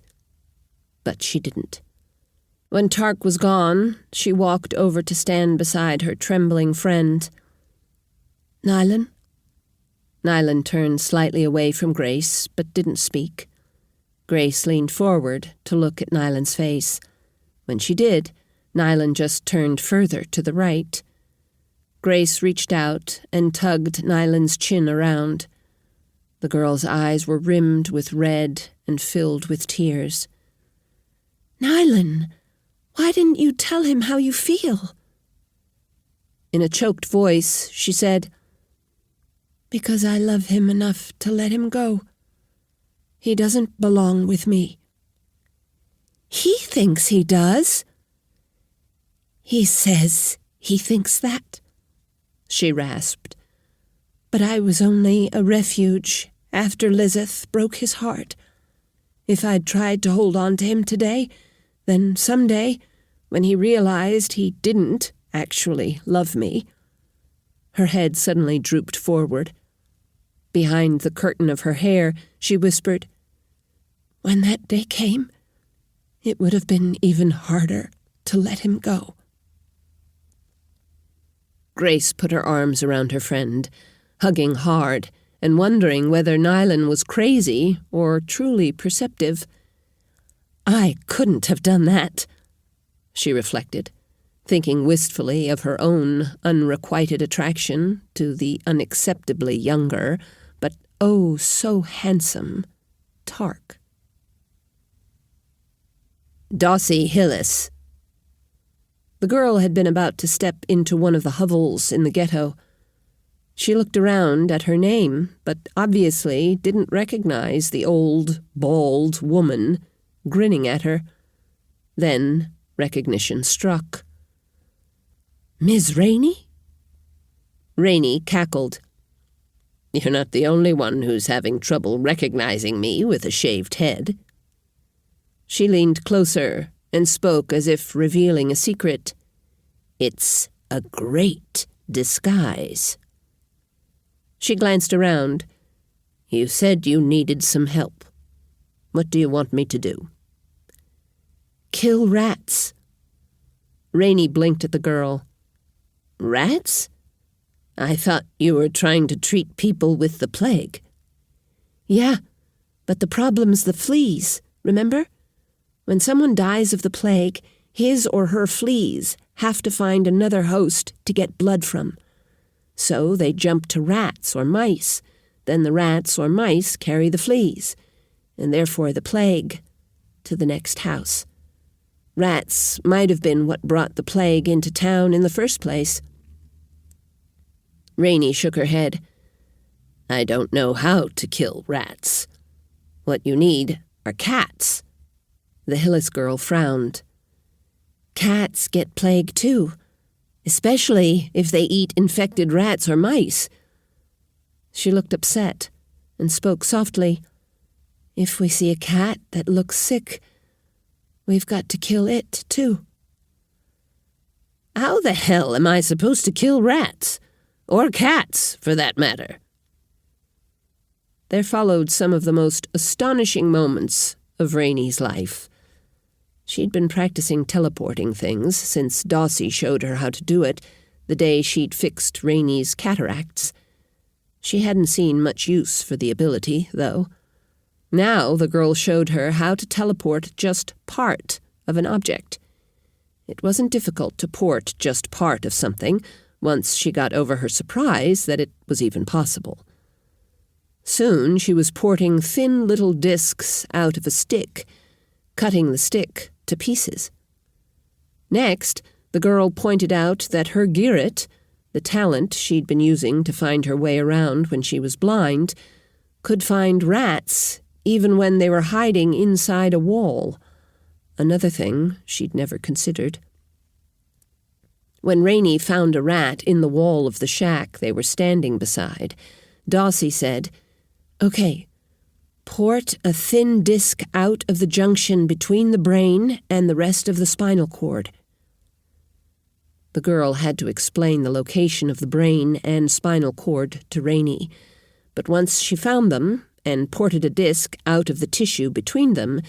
But she didn't. When Tarc was gone, she walked over to stand beside her trembling friend. "Nylon?" Nylon turned slightly away from Grace, but didn't speak. Grace leaned forward to look at Nylon's face. When she did, Nylon just turned further to the right. Grace reached out and tugged Nylon's chin around. The girl's eyes were rimmed with red and filled with tears. "Nylon, why didn't you tell him how you feel?" In a choked voice, she said, "Because I love him enough to let him go. He doesn't belong with me." "He thinks he does." "He says he thinks that," she rasped. "But I was only a refuge after Lizeth broke his heart. If I'd tried to hold on to him today, then someday, when he realized he didn't actually love me—" Her head suddenly drooped forward. Behind the curtain of her hair, she whispered, "When that day came, it would have been even harder to let him go." Grace put her arms around her friend, hugging hard and wondering whether Nylon was crazy or truly perceptive. "I couldn't have done that," she reflected, thinking wistfully of her own unrequited attraction to the unacceptably younger, but oh so handsome, Tarc. "Dossie Hyllis." The girl had been about to step into one of the hovels in the ghetto. She looked around at her name, but obviously didn't recognize the old, bald woman grinning at her. Then recognition struck. "Ms. Rainey?" Rainey cackled. "You're not the only one who's having trouble recognizing me with a shaved head." She leaned closer and spoke as if revealing a secret. "It's a great disguise." She glanced around. "You said you needed some help. What do you want me to do?" "Kill rats." Rainey blinked at the girl. "Rats? I thought you were trying to treat people with the plague." "Yeah, but the problem's the fleas, remember? When someone dies of the plague, his or her fleas have to find another host to get blood from. So they jump to rats or mice. Then the rats or mice carry the fleas, and therefore the plague, to the next house. Rats might have been what brought the plague into town in the first place." Rainey shook her head. "I don't know how to kill rats. What you need are cats." The Hyllis girl frowned. "Cats get plague too, especially if they eat infected rats or mice." She looked upset and spoke softly. "If we see a cat that looks sick, We've got to kill it, too. How the hell am I supposed to kill rats? Or cats, for that matter? There followed some of the most astonishing moments of Rainie's life. She'd been practicing teleporting things since Dawsey showed her how to do it the day she'd fixed Rainie's cataracts. She hadn't seen much use for the ability, though. Now the girl showed her how to teleport just part of an object. It wasn't difficult to port just part of something once she got over her surprise that it was even possible. Soon she was porting thin little discs out of a stick, cutting the stick to pieces. Next, the girl pointed out that her Gearit, the talent she'd been using to find her way around when she was blind, could find rats even when they were hiding inside a wall, another thing she'd never considered. When Rainie found a rat in the wall of the shack they were standing beside, Dawsey said, "Okay, port a thin disc out of the junction between the brain and the rest of the spinal cord." The girl had to explain the location of the brain and spinal cord to Rainie, but once she found them and ported a disc out of the tissue between them,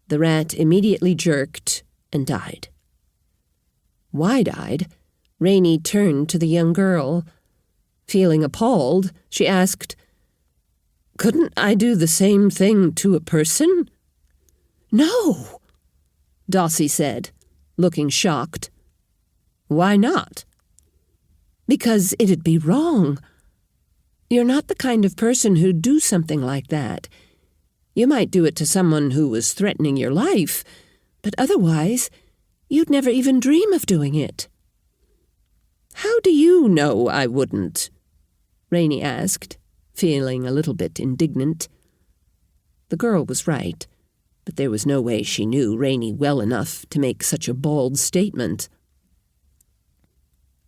the rat immediately jerked and died. Wide-eyed, Rainie turned to the young girl. Feeling appalled, she asked, "Couldn't I do the same thing to a person?" "No," Dawsey said, looking shocked. "Why not?" "Because it'd be wrong. You're not the kind of person who'd do something like that. You might do it to someone who was threatening your life, but otherwise, you'd never even dream of doing it." "How do you know I wouldn't?" Rainie asked, feeling a little bit indignant. The girl was right, but there was no way she knew Rainie well enough to make such a bald statement.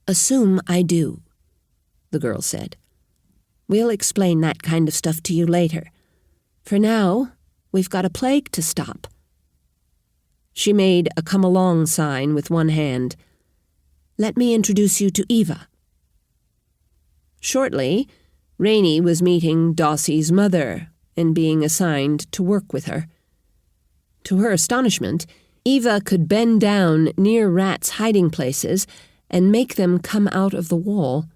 "Assume I do," the girl said. "We'll explain that kind of stuff to you later. For now, we've got a plague to stop." She made a come-along sign with one hand. "Let me introduce you to Eva." Shortly, Rainie was meeting Dawsey's mother and being assigned to work with her. To her astonishment, Eva could bend down near rats' hiding places and make them come out of the wall.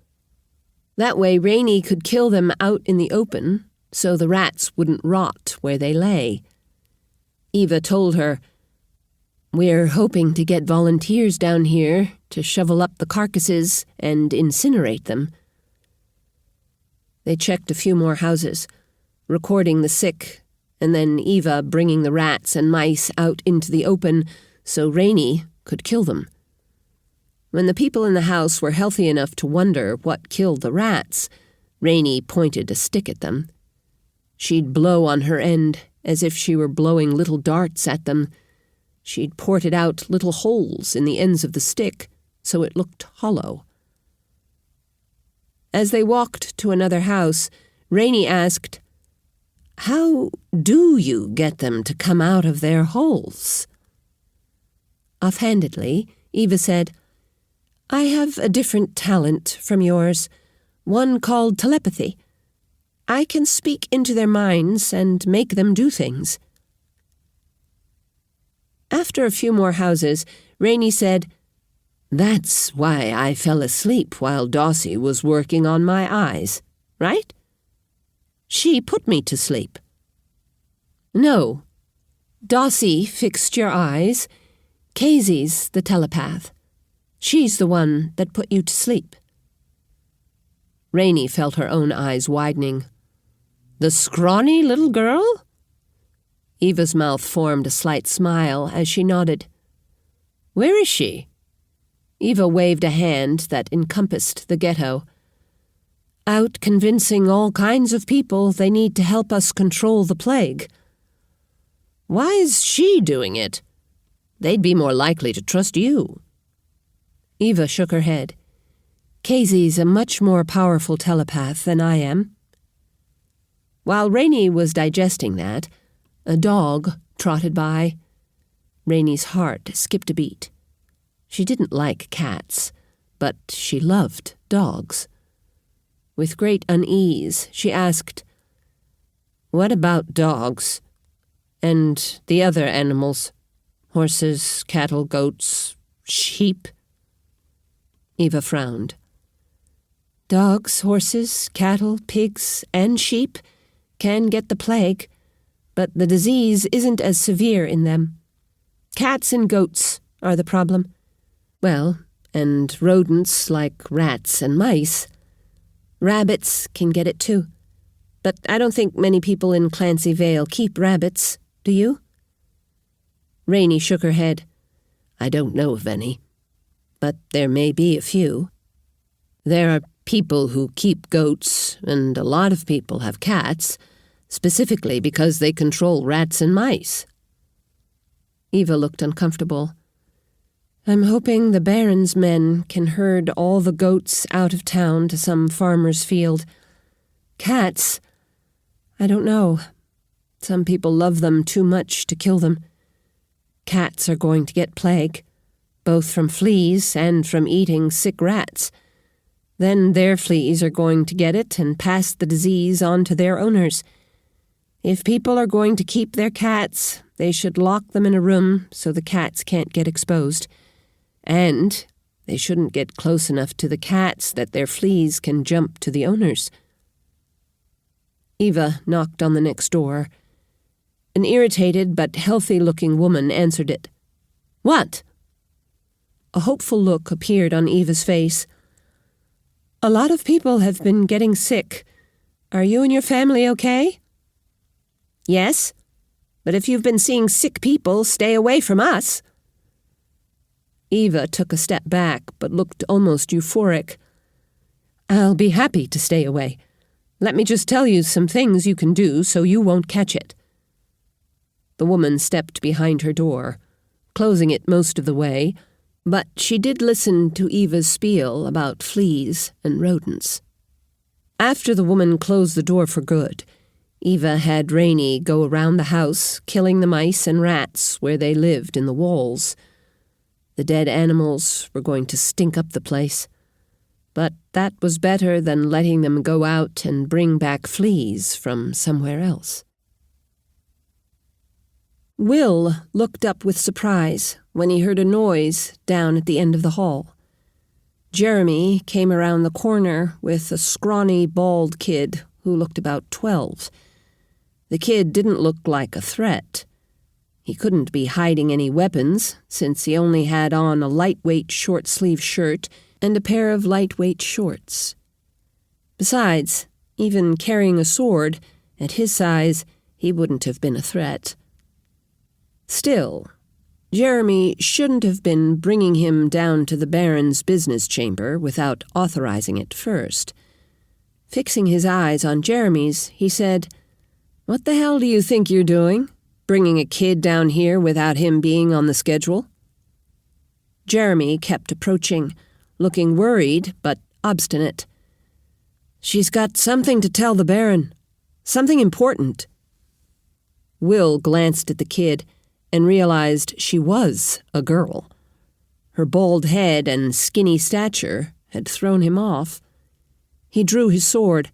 That way Rainie could kill them out in the open so the rats wouldn't rot where they lay. Eva told her, "We're hoping to get volunteers down here to shovel up the carcasses and incinerate them." They checked a few more houses, recording the sick, and then Eva bringing the rats and mice out into the open so Rainie could kill them. When the people in the house were healthy enough to wonder what killed the rats, Rainie pointed a stick at them. She'd blow on her end as if she were blowing little darts at them. She'd ported out little holes in the ends of the stick so it looked hollow. As they walked to another house, Rainie asked, "How do you get them to come out of their holes?" Offhandedly, Eva said, "I have a different talent from yours, one called telepathy. I can speak into their minds and make them do things." After a few more houses, Rainie said, "That's why I fell asleep while Dawsey was working on my eyes, right? She put me to sleep." "No. Dawsey fixed your eyes. Casey's the telepath. She's the one that put you to sleep." Rainie felt her own eyes widening. "The scrawny little girl?" Eva's mouth formed a slight smile as she nodded. "Where is she?" Eva waved a hand that encompassed the ghetto. "Out convincing all kinds of people they need to help us control the plague." "Why is she doing it? They'd be more likely to trust you." Eva shook her head. "Casey's a much more powerful telepath than I am." While Rainie was digesting that, a dog trotted by. Rainie's heart skipped a beat. She didn't like cats, but she loved dogs. With great unease, she asked, "What about dogs? And the other animals? Horses, cattle, goats, sheep?" Eva frowned. "Dogs, horses, cattle, pigs, and sheep can get the plague, but the disease isn't as severe in them. Cats and goats are the problem. Well, and rodents like rats and mice. Rabbits can get it too. But I don't think many people in Clancy Vail keep rabbits, do you?" Rainie shook her head. "I don't know of any. But there may be a few. There are people who keep goats, and a lot of people have cats, specifically because they control rats and mice." Eva looked uncomfortable. "I'm hoping the Baron's men can herd all the goats out of town to some farmer's field. Cats, I don't know. Some people love them too much to kill them. Cats are going to get plague, both from fleas and from eating sick rats. Then their fleas are going to get it and pass the disease on to their owners. If people are going to keep their cats, they should lock them in a room so the cats can't get exposed. And they shouldn't get close enough to the cats that their fleas can jump to the owners." Eva knocked on the next door. An irritated but healthy-looking woman answered it. "What?" A hopeful look appeared on Eva's face. "A lot of people have been getting sick. Are you and your family okay?" "Yes, but if you've been seeing sick people, stay away from us." Eva took a step back, but looked almost euphoric. "I'll be happy to stay away. Let me just tell you some things you can do so you won't catch it." The woman stepped behind her door, closing it most of the way, but she did listen to Eva's spiel about fleas and rodents. After the woman closed the door for good, Eva had Rainie go around the house, killing the mice and rats where they lived in the walls. The dead animals were going to stink up the place, but that was better than letting them go out and bring back fleas from somewhere else. Will looked up with surprise when he heard a noise down at the end of the hall. Jeremy came around the corner with a scrawny, bald kid who looked about 12. The kid didn't look like a threat. He couldn't be hiding any weapons, since he only had on a lightweight short-sleeved shirt and a pair of lightweight shorts. Besides, even carrying a sword, at his size, he wouldn't have been a threat. Still, Jeremy shouldn't have been bringing him down to the Baron's business chamber without authorizing it first. Fixing his eyes on Jeremy's, he said, "What the hell do you think you're doing? Bringing a kid down here without him being on the schedule?" Jeremy kept approaching, looking worried but obstinate. "She's got something to tell the Baron. Something important." Will glanced at the kid and realized she was a girl. Her bald head and skinny stature had thrown him off. He drew his sword.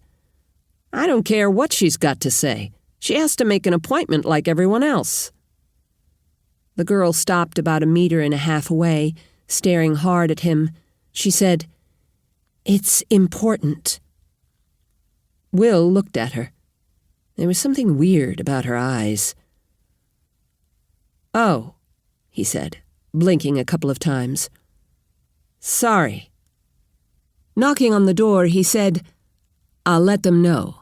"I don't care what she's got to say. She has to make an appointment like everyone else." The girl stopped about 1.5 meters away, staring hard at him. She said, "It's important." Will looked at her. There was something weird about her eyes. "Oh," he said, blinking a couple of times. "Sorry." Knocking on the door, he said, "I'll let them know."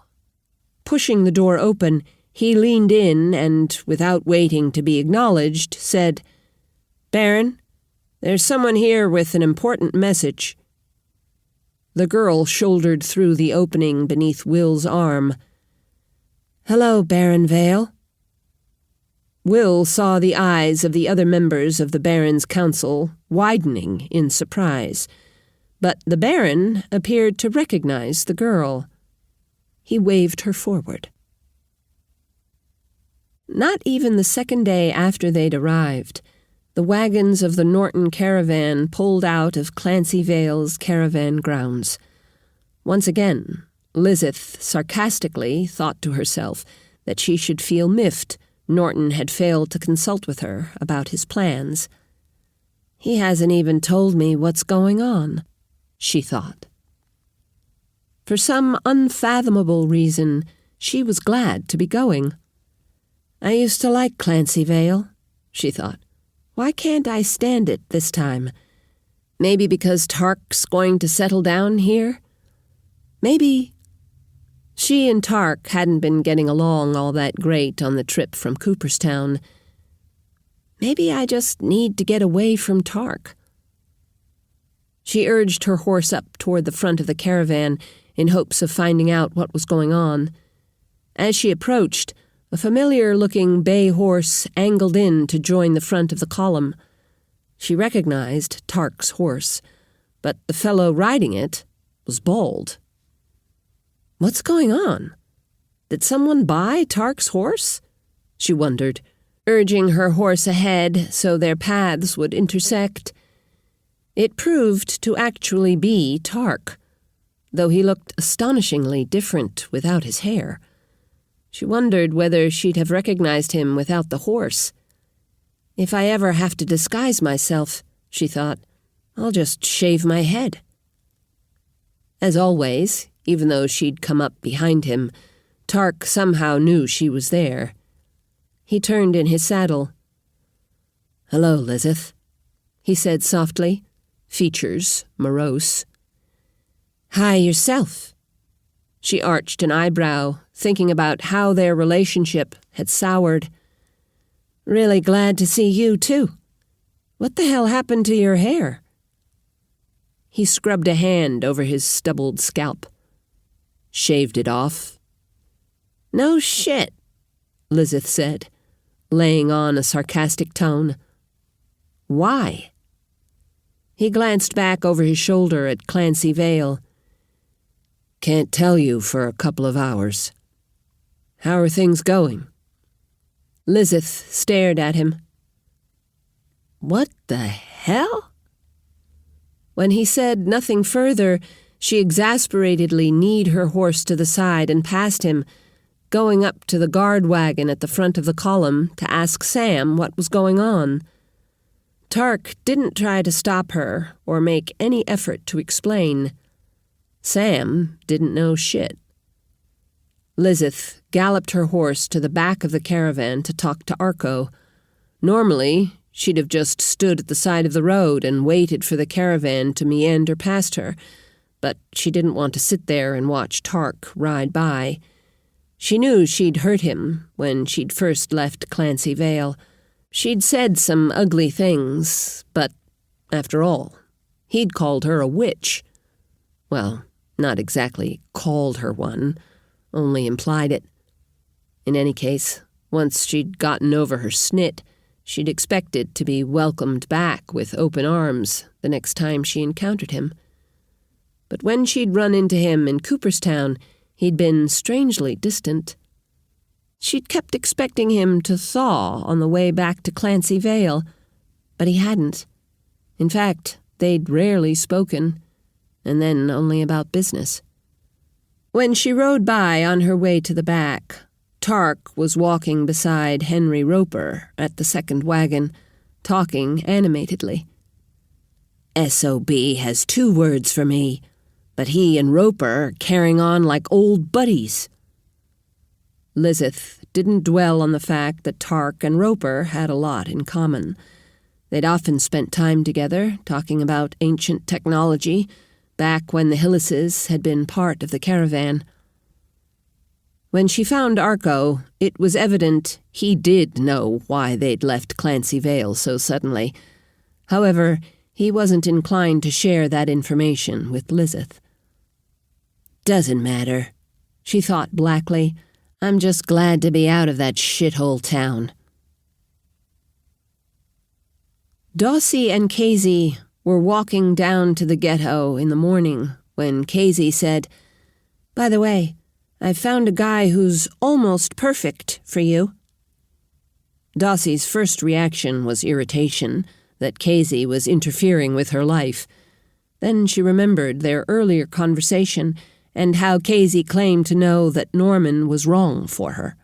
Pushing the door open, he leaned in and, without waiting to be acknowledged, said, "Baron, there's someone here with an important message." The girl shouldered through the opening beneath Will's arm. "Hello, Baron Vail." Will saw the eyes of the other members of the Baron's council widening in surprise, but the Baron appeared to recognize the girl. He waved her forward. Not even the second day after they'd arrived, The wagons of the Norton caravan pulled out of Clancy Vail's caravan grounds. Once again, Lizeth sarcastically thought to herself that she should feel miffed Norton had failed to consult with her about his plans. "He hasn't even told me what's going on," she thought. For some unfathomable reason, she was glad to be going. "I used to like Clancy Vail," she thought. "Why can't I stand it this time? Maybe because Tarc's going to settle down here? Maybe—" She and Tarc hadn't been getting along all that great on the trip from Cooperstown. "Maybe I just need to get away from Tarc." She urged her horse up toward the front of the caravan in hopes of finding out what was going on. As she approached, a familiar-looking bay horse angled in to join the front of the column. She recognized Tarc's horse, but the fellow riding it was bald. What's going on? Did someone buy Tarc's horse? She wondered, urging her horse ahead so their paths would intersect. It proved to actually be Tarc, though he looked astonishingly different without his hair. She wondered whether she'd have recognized him without the horse. "If I ever have to disguise myself," she thought, "I'll just shave my head." As always, even though she'd come up behind him, Tarc somehow knew she was there. He turned in his saddle. "Hello, Lizeth," he said softly, features morose. "Hi yourself." She arched an eyebrow, thinking about how their relationship had soured. "Really glad to see you, too. What the hell happened to your hair?" He scrubbed a hand over his stubbled scalp. "Shaved it off." "No shit," Lizeth said, laying on a sarcastic tone. "Why?" He glanced back over his shoulder at Clancy Vail. "Can't tell you for a couple of hours. How are things going?" Lizeth stared at him. "What the hell?" When he said nothing further, she exasperatedly kneed her horse to the side and passed him, going up to the guard wagon at the front of the column to ask Sam what was going on. Tarc didn't try to stop her or make any effort to explain. Sam didn't know shit. Lizeth galloped her horse to the back of the caravan to talk to Arco. Normally, she'd have just stood at the side of the road and waited for the caravan to meander past her, but she didn't want to sit there and watch Tarc ride by. She knew she'd hurt him when she'd first left Clancy Vail. She'd said some ugly things, but, after all, he'd called her a witch. Well, not exactly called her one, only implied it. In any case, once she'd gotten over her snit, she'd expected to be welcomed back with open arms the next time she encountered him. But when she'd run into him in Cooperstown, he'd been strangely distant. She'd kept expecting him to thaw on the way back to Clancy Vail, but he hadn't. In fact, they'd rarely spoken, and then only about business. When she rode by on her way to the back, Tarc was walking beside Henry Roper at the second wagon, talking animatedly. "SOB has 2 words for me, but he and Roper are carrying on like old buddies." Lizeth didn't dwell on the fact that Tarc and Roper had a lot in common. They'd often spent time together, talking about ancient technology, back when the Hyllises had been part of the caravan. When she found Arco, it was evident he did know why they'd left Clancy Vail so suddenly. However, he wasn't inclined to share that information with Lizeth. "Doesn't matter," she thought blackly. "I'm just glad to be out of that shithole town." Dawsey and Casey were walking down to the ghetto in the morning when Casey said, "By the way, I've found a guy who's almost perfect for you." Dossie's first reaction was irritation, that Casey was interfering with her life. Then she remembered their earlier conversation and how Casey claimed to know that Norman was wrong for her.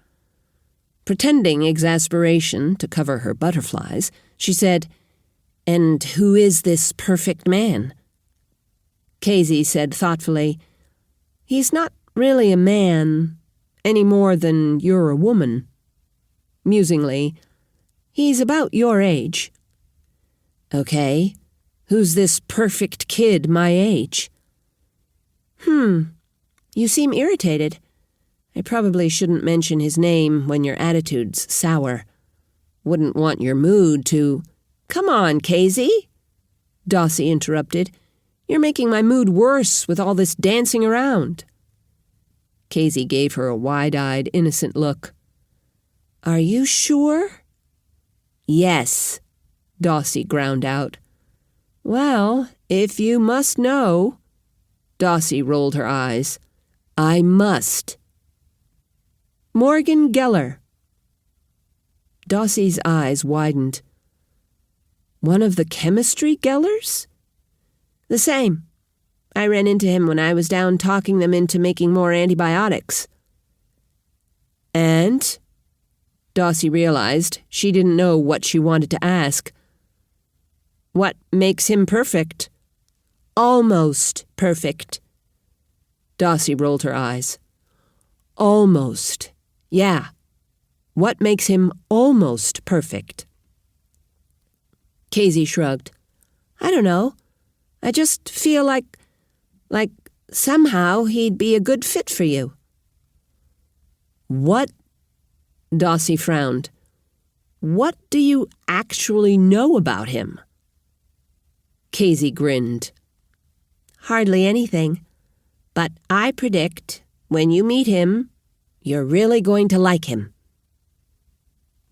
Pretending exasperation to cover her butterflies, she said, "And who is this perfect man?" Casey said thoughtfully, "He's not really a man, any more than you're a woman." Musingly, "He's about your age." "Okay, who's this perfect kid my age?" You seem irritated. I probably shouldn't mention his name when your attitude's sour. Wouldn't want your mood to—" "Come on, Casey," Dossie interrupted. "You're making my mood worse with all this dancing around." Casey gave her a wide-eyed, innocent look. "Are you sure?" "Yes," Dossie ground out. "Well, if you must know—" Dossie rolled her eyes. "I must." "Morgan Geller." Dossie's eyes widened. "One of the chemistry Gellers?" "The same. I ran into him when I was down talking them into making more antibiotics." "And?" Dossie realized she didn't know what she wanted to ask. "What makes him perfect?" "Almost perfect." Dossie rolled her eyes. "Almost. Yeah. What makes him almost perfect?" Casey shrugged. "I don't know. I just feel like somehow he'd be a good fit for you." "What?" Dossie frowned. "What do you actually know about him?" Casey grinned. "Hardly anything. But I predict, when you meet him, you're really going to like him."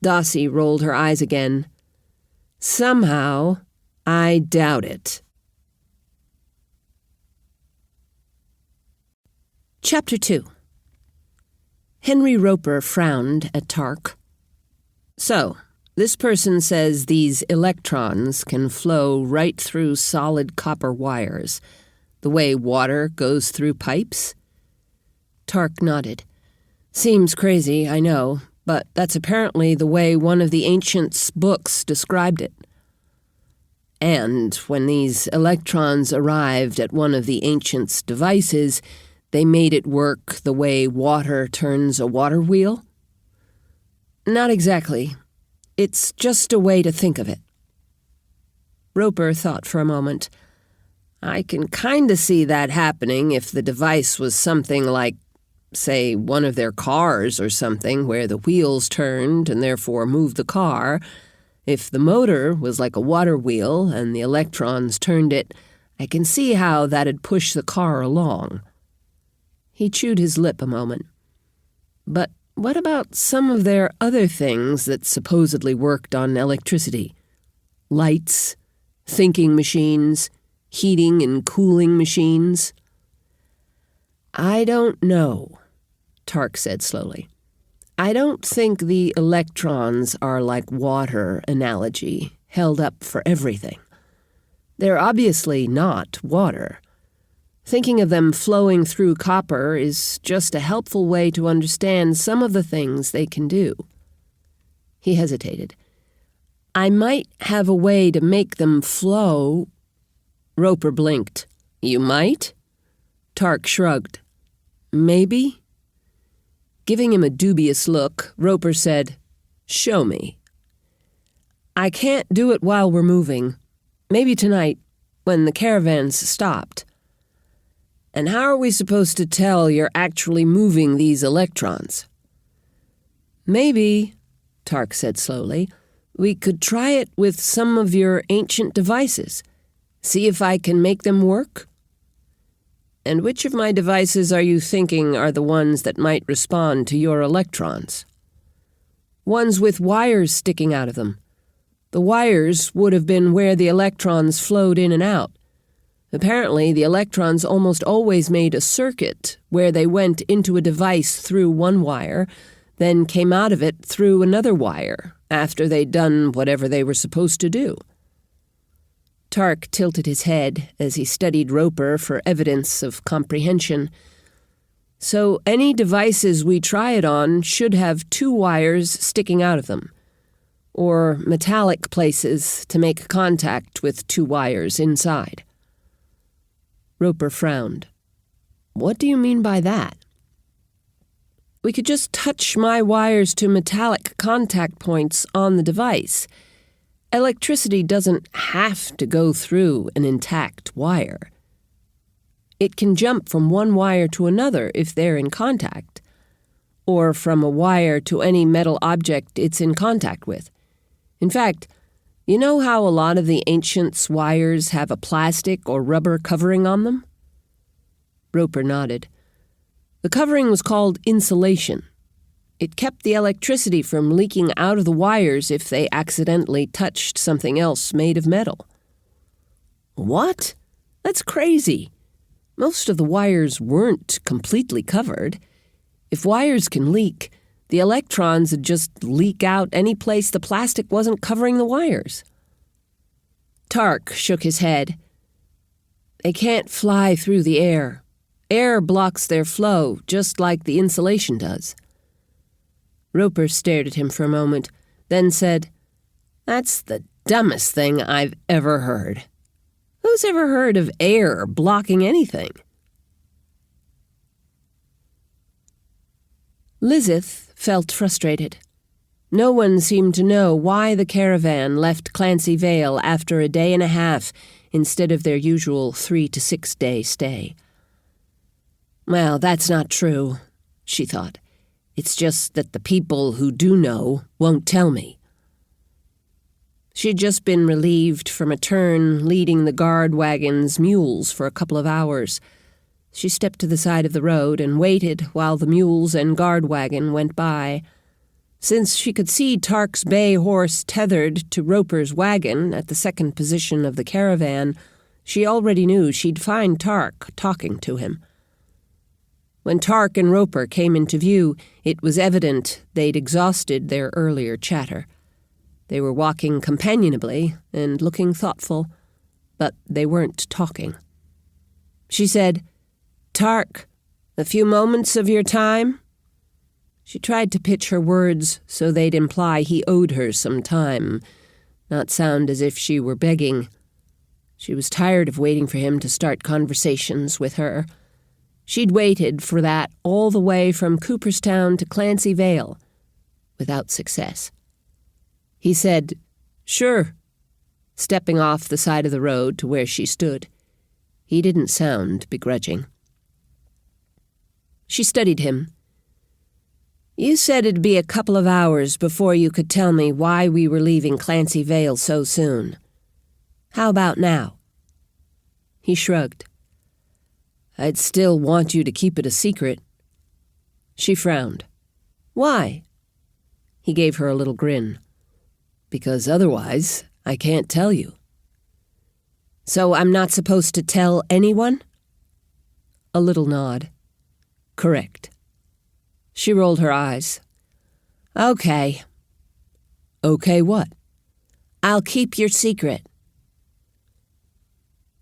Dossie rolled her eyes again. "Somehow, I doubt it." Chapter 2. Henry Roper frowned at Tarc. "So, this person says these electrons can flow right through solid copper wires, the way water goes through pipes?" Tarc nodded. "Seems crazy, I know, but that's apparently the way one of the ancients' books described it." "And when these electrons arrived at one of the ancients' devices, they made it work the way water turns a water wheel?" "Not exactly. It's just a way to think of it." Roper thought for a moment. "I can kinda see that happening if the device was something like, say, one of their cars or something, where the wheels turned and therefore moved the car. If the motor was like a water wheel and the electrons turned it, I can see how that'd push the car along." He chewed his lip a moment. "But what about some of their other things that supposedly worked on electricity? Lights, thinking machines, heating and cooling machines?" "I don't know," Tarc said slowly. "I don't think the electrons are like water analogy, held up for everything. They're obviously not water. Thinking of them flowing through copper is just a helpful way to understand some of the things they can do." He hesitated. "I might have a way to make them flow—" Roper blinked. "You might?" Tarc shrugged. "Maybe?" Giving him a dubious look, Roper said, "Show me." "I can't do it while we're moving. Maybe tonight, when the caravan's stopped." "And how are we supposed to tell you're actually moving these electrons?" "Maybe," Tarc said slowly, "we could try it with some of your ancient devices. See if I can make them work." "And which of my devices are you thinking are the ones that might respond to your electrons?" "Ones with wires sticking out of them. The wires would have been where the electrons flowed in and out. Apparently, the electrons almost always made a circuit where they went into a device through one wire, then came out of it through another wire, after they'd done whatever they were supposed to do. Tarc tilted his head as he studied Roper for evidence of comprehension. So any devices we try it on should have 2 wires sticking out of them, or metallic places to make contact with 2 wires inside. Roper frowned. What do you mean by that? We could just touch my wires to metallic contact points on the device. Electricity doesn't have to go through an intact wire. It can jump from one wire to another if they're in contact, or from a wire to any metal object it's in contact with. In fact, you know how a lot of the ancients' wires have a plastic or rubber covering on them? Roper nodded. The covering was called insulation. It kept the electricity from leaking out of the wires if they accidentally touched something else made of metal. What? That's crazy. Most of the wires weren't completely covered. If wires can leak, the electrons would just leak out any place the plastic wasn't covering the wires. Tarc shook his head. They can't fly through the air. Air blocks their flow, just like the insulation does. Roper stared at him for a moment, then said, That's the dumbest thing I've ever heard. Who's ever heard of air blocking anything? Lizeth felt frustrated. No one seemed to know why the caravan left Clancy Vail after a day and a half instead of their usual 3 to 6 day stay. Well, that's not true, she thought. It's just that the people who do know won't tell me. She'd just been relieved from a turn leading the guard wagon's mules for a couple of hours. She stepped to the side of the road and waited while the mules and guard wagon went by. Since she could see Tarc's bay horse tethered to Roper's wagon at the second position of the caravan, she already knew she'd find Tarc talking to him. When Tarc and Roper came into view, it was evident they'd exhausted their earlier chatter. They were walking companionably and looking thoughtful, but they weren't talking. She said, Tarc, a few moments of your time? She tried to pitch her words so they'd imply he owed her some time, not sound as if she were begging. She was tired of waiting for him to start conversations with her. She'd waited for that all the way from Cooperstown to Clancy Vail, without success. He said, Sure, stepping off the side of the road to where she stood. He didn't sound begrudging. She studied him. You said it'd be a couple of hours before you could tell me why we were leaving Clancy Vail so soon. How about now? He shrugged. I'd still want you to keep it a secret. She frowned. Why? He gave her a little grin. Because otherwise, I can't tell you. So I'm not supposed to tell anyone? A little nod. Correct. She rolled her eyes. Okay. Okay what? I'll keep your secret.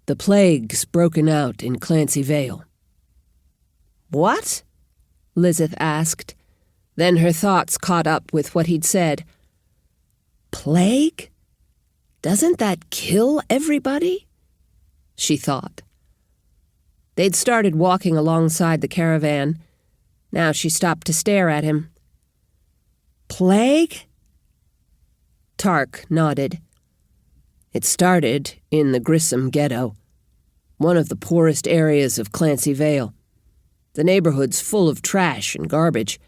The plague's broken out in Clancy Vail. What? Lizeth asked. Then her thoughts caught up with what he'd said. Plague? Doesn't that kill everybody? She thought. They'd started walking alongside the caravan. Now she stopped to stare at him. Plague? Tarc nodded. It started in the Grissom Ghetto, one of the poorest areas of Clancy Vail. The neighborhood's full of trash and garbage.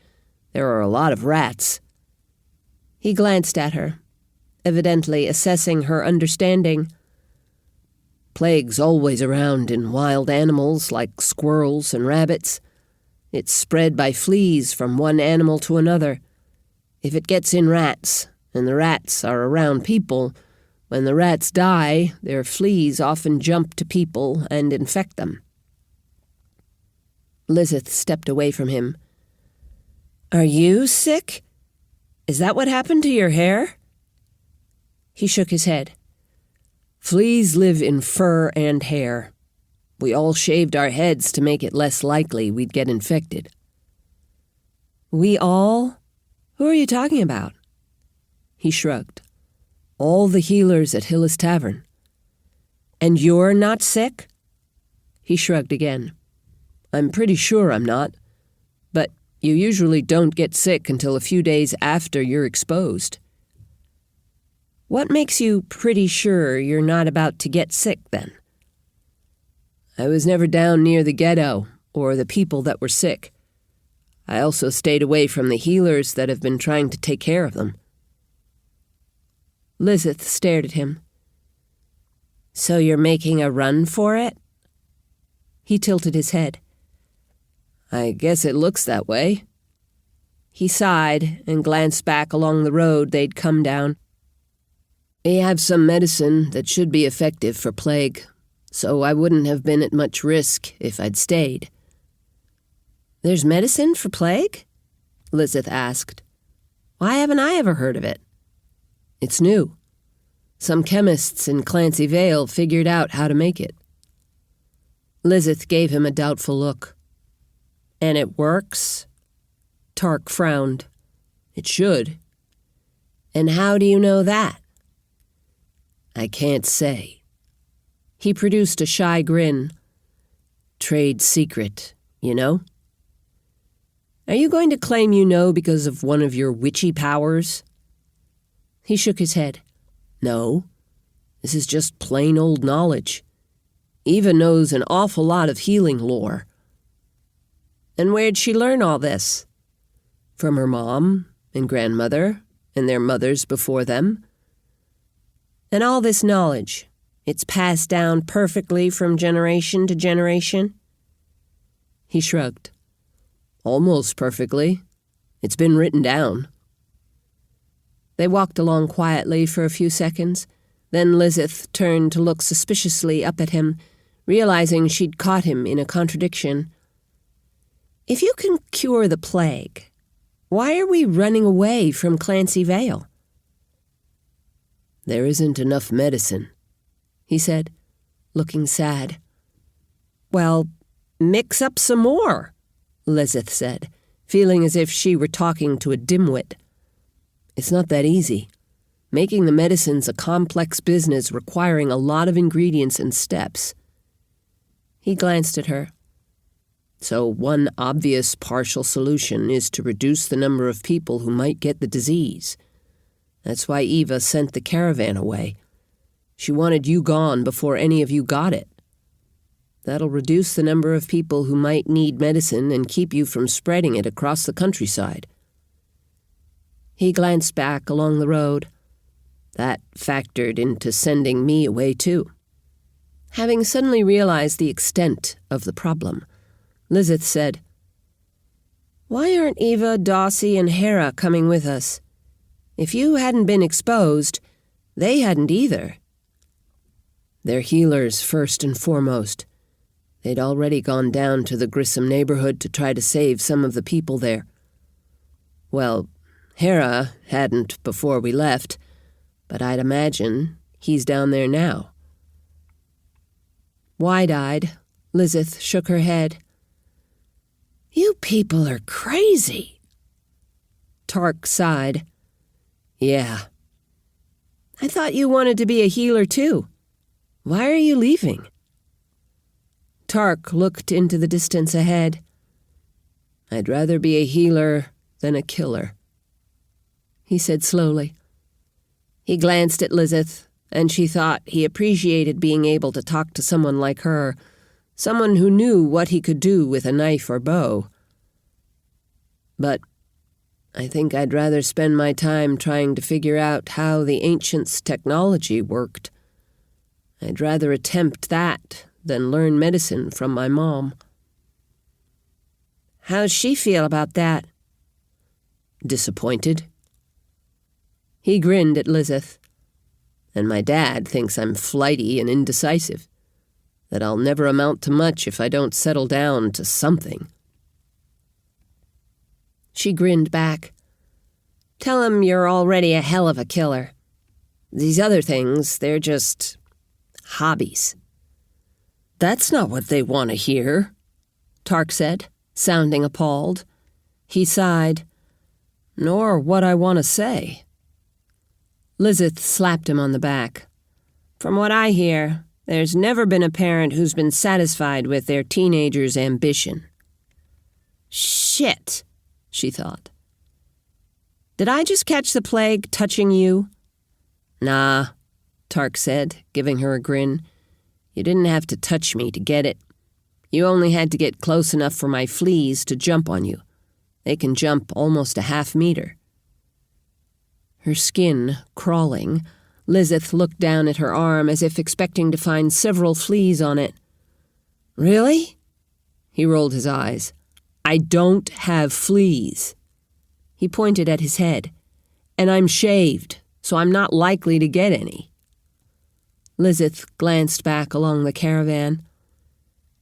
There are a lot of rats. He glanced at her, evidently assessing her understanding. Plague's always around in wild animals like squirrels and rabbits. It's spread by fleas from one animal to another. If it gets in rats, and the rats are around people, when the rats die, their fleas often jump to people and infect them. Lizeth stepped away from him. Are you sick? Is that what happened to your hair?" He shook his head. "Fleas live in fur and hair. We all shaved our heads to make it less likely we'd get infected." "We all? Who are you talking about?" He shrugged. "All the healers at Hyllis Tavern." "And you're not sick?" He shrugged again. "I'm pretty sure I'm not. But you usually don't get sick until a few days after you're exposed." "What makes you pretty sure you're not about to get sick, then?" "I was never down near the ghetto or the people that were sick. I also stayed away from the healers that have been trying to take care of them." Lizeth stared at him. "So you're making a run for it?" He tilted his head. "I guess it looks that way." He sighed and glanced back along the road they'd come down. "They have some medicine that should be effective for plague, so I wouldn't have been at much risk if I'd stayed." "There's medicine for plague?" Lizeth asked. "Why haven't I ever heard of it?" "It's new. Some chemists in Clancy Vail figured out how to make it." Lizeth gave him a doubtful look. "And it works?" Tarc frowned. "It should." "And how do you know that?" "I can't say." He produced a shy grin. "Trade secret, you know?" "Are you going to claim you know because of one of your witchy powers?" He shook his head. "No. This is just plain old knowledge. Eva knows an awful lot of healing lore." "And where'd she learn all this?" "From her mom and grandmother and their mothers before them." "And all this knowledge, it's passed down perfectly from generation to generation?" He shrugged. "Almost perfectly. It's been written down." They walked along quietly for a few seconds. Then Lizeth turned to look suspiciously up at him, realizing she'd caught him in a contradiction. "If you can cure the plague, why are we running away from Clancy Vail?" "There isn't enough medicine," he said, looking sad. "Well, mix up some more," Lizeth said, feeling as if she were talking to a dimwit. "It's not that easy. Making the medicine's a complex business requiring a lot of ingredients and steps." He glanced at her. "So one obvious partial solution is to reduce the number of people who might get the disease. That's why Eva sent the caravan away. She wanted you gone before any of you got it. That'll reduce the number of people who might need medicine and keep you from spreading it across the countryside." He glanced back along the road. That factored into sending me away too. Having suddenly realized the extent of the problem, Lizeth said, "Why aren't Eva, Dossie, and Hera coming with us? If you hadn't been exposed, they hadn't either." "They're healers first and foremost. They'd already gone down to the Grissom neighborhood to try to save some of the people there. Well, Hera hadn't before we left, but I'd imagine he's down there now." Wide-eyed, Lizeth shook her head. "You people are crazy." Tarc sighed. "Yeah." "I thought you wanted to be a healer too. Why are you leaving?" Tarc looked into the distance ahead. "I'd rather be a healer than a killer," he said slowly. He glanced at Lizeth, and she thought he appreciated being able to talk to someone like her, someone who knew what he could do with a knife or bow. "But I think I'd rather spend my time trying to figure out how the ancients' technology worked. I'd rather attempt that than learn medicine from my mom." "How's she feel about that?" "Disappointed." He grinned at Lizeth. "And my dad thinks I'm flighty and indecisive, that I'll never amount to much if I don't settle down to something." She grinned back. Tell him you're already a hell of a killer. These other things, they're just hobbies." "That's not what they want to hear," Tarc said, sounding appalled. He sighed. "Nor what I want to say." Lizeth slapped him on the back. "From what I hear, there's never been a parent who's been satisfied with their teenager's ambition." "Shit," she thought. "Did I just catch the plague touching you?" "Nah," Tarc said, giving her a grin. "You didn't have to touch me to get it. You only had to get close enough for my fleas to jump on you. They can jump almost a half-meter." Her skin crawling, Lizeth looked down at her arm as if expecting to find several fleas on it. "Really?" He rolled his eyes. "I don't have fleas." He pointed at his head. "And I'm shaved, so I'm not likely to get any." Lizeth glanced back along the caravan.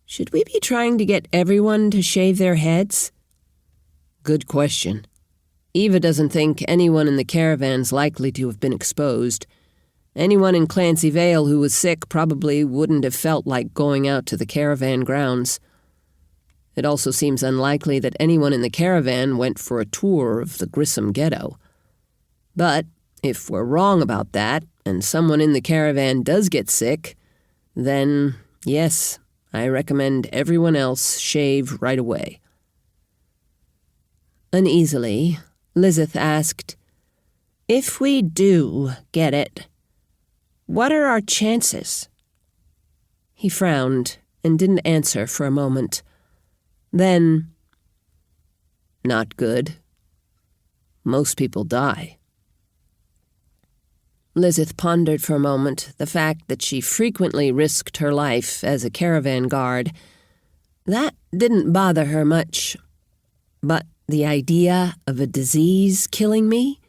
"Should we be trying to get everyone to shave their heads?" "Good question. Eva doesn't think anyone in the caravan's likely to have been exposed. Anyone in Clancy Vail who was sick probably wouldn't have felt like going out to the caravan grounds. It also seems unlikely that anyone in the caravan went for a tour of the Grissom ghetto. But if we're wrong about that, and someone in the caravan does get sick, then, yes, I recommend everyone else shave right away." Uneasily, Lizeth asked, "If we do get it, what are our chances?" He frowned and didn't answer for a moment. Then, "Not good. Most people die." Lizeth pondered for a moment the fact that she frequently risked her life as a caravan guard. That didn't bother her much. But the idea of a disease killing me,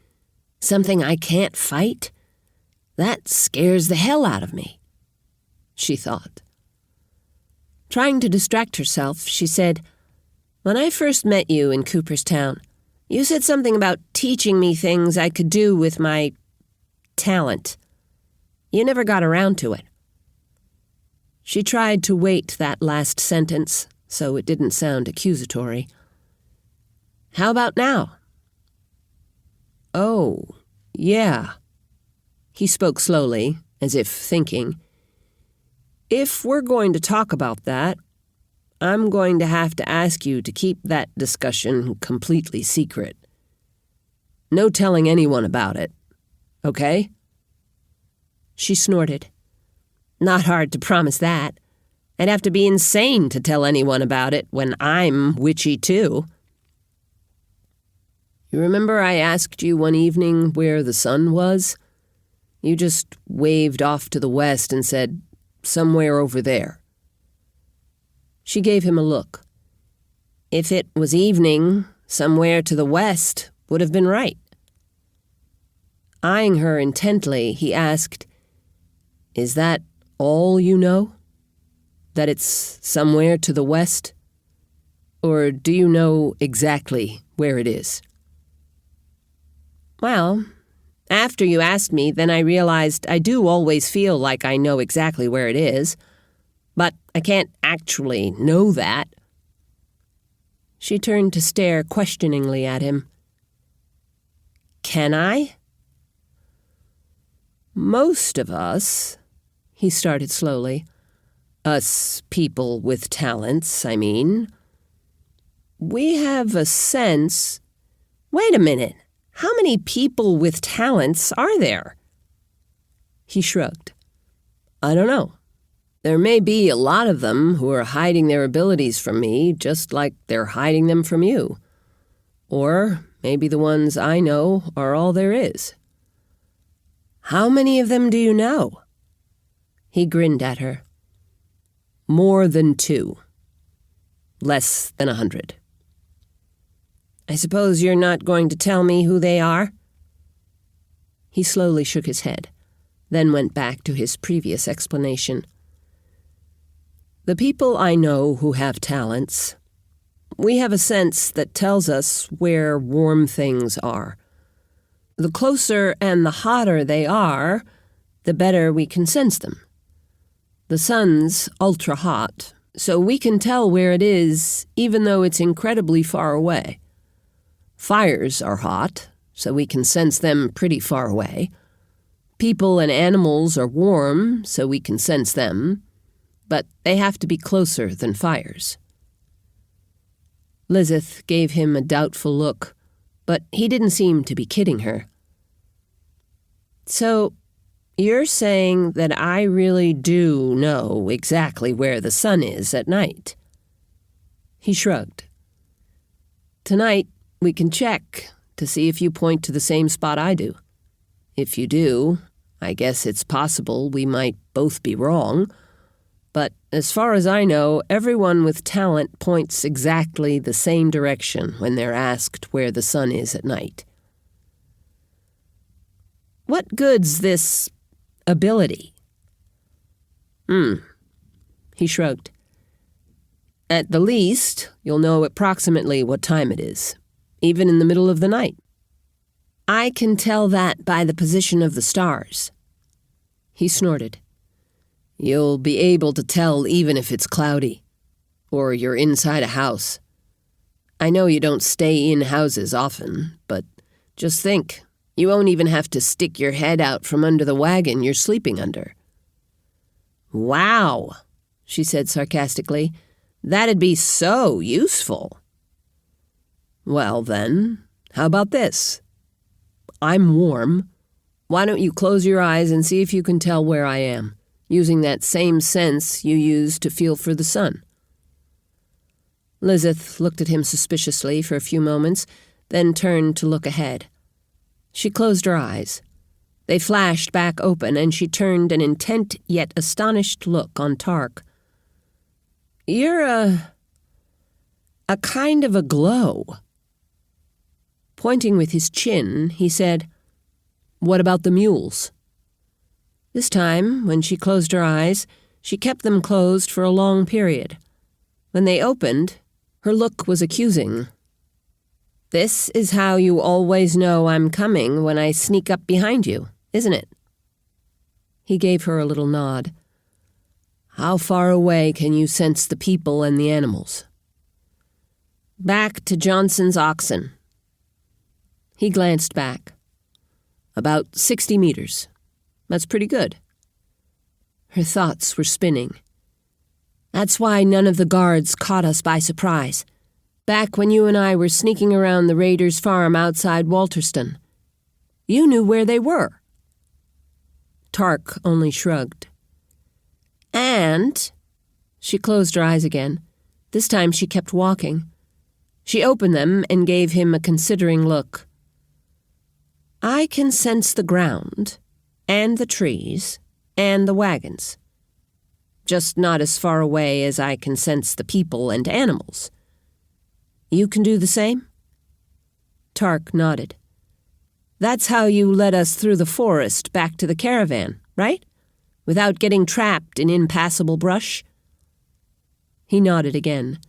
something I can't fight, that scares the hell out of me, she thought. Trying to distract herself, she said, "When I first met you in Cooperstown, you said something about teaching me things I could do with my talent. You never got around to it." She tried to weight that last sentence so it didn't sound accusatory. "How about now?" "Oh, yeah." He spoke slowly, as if thinking. "If we're going to talk about that, I'm going to have to ask you to keep that discussion completely secret. No telling anyone about it, okay?" She snorted. "Not hard to promise that. I'd have to be insane to tell anyone about it when I'm witchy too." "You remember I asked you one evening where the sun was? You just waved off to the west and said, 'Somewhere over there.'" She gave him a look. If it was evening, somewhere to the west would have been right. Eyeing her intently, he asked, "Is that all you know? That it's somewhere to the west? Or do you know exactly where it is?" "Well, after you asked me, then I realized I do always feel like I know exactly where it is. But I can't actually know that." She turned to stare questioningly at him. "Can I?" "Most of us," he started slowly, "us people with talents, I mean, we have a sense—" "Wait a minute. How many people with talents are there?" He shrugged. "I don't know. There may be a lot of them who are hiding their abilities from me, just like they're hiding them from you. Or maybe the ones I know are all there is." "How many of them do you know?" He grinned at her. "More than 2. Less than 100. "I suppose you're not going to tell me who they are?" He slowly shook his head, then went back to his previous explanation. "The people I know who have talents, we have a sense that tells us where warm things are. The closer and the hotter they are, the better we can sense them. The sun's ultra-hot, so we can tell where it is even though it's incredibly far away. Fires are hot, so we can sense them pretty far away. People and animals are warm, so we can sense them, but they have to be closer than fires. Lizeth gave him a doubtful look, but he didn't seem to be kidding her. So, you're saying that I really do know exactly where the sun is at night? He shrugged. Tonight, we can check to see if you point to the same spot I do. If you do, I guess it's possible we might both be wrong. But as far as I know, everyone with talent points exactly the same direction when they're asked where the sun is at night. What good's this ability? He shrugged. At the least, you'll know approximately what time it is, even in the middle of the night. I can tell that by the position of the stars. He snorted. You'll be able to tell even if it's cloudy, or you're inside a house. I know you don't stay in houses often, but just think, you won't even have to stick your head out from under the wagon you're sleeping under. Wow, she said sarcastically. That'd be so useful. Well then, how about this? I'm warm. Why don't you close your eyes and see if you can tell where I am, using that same sense you use to feel for the sun? Lizeth looked at him suspiciously for a few moments, then turned to look ahead. She closed her eyes. They flashed back open, and she turned an intent yet astonished look on Tarc. You're a kind of a glow. Pointing with his chin, he said, What about the mules? This time, when she closed her eyes, she kept them closed for a long period. When they opened, her look was accusing. This is how you always know I'm coming when I sneak up behind you, isn't it? He gave her a little nod. How far away can you sense the people and the animals? Back to Johnson's oxen. He glanced back. About 60 meters. That's pretty good. Her thoughts were spinning. That's why none of the guards caught us by surprise. Back when you and I were sneaking around the raiders' farm outside Walterston. You knew where they were. Tarc only shrugged. And, she closed her eyes again. This time she kept walking. She opened them and gave him a considering look. I can sense the ground, and the trees, and the wagons. Just not as far away as I can sense the people and animals. You can do the same? Tarc nodded. That's how you led us through the forest back to the caravan, right? Without getting trapped in impassable brush? He nodded again.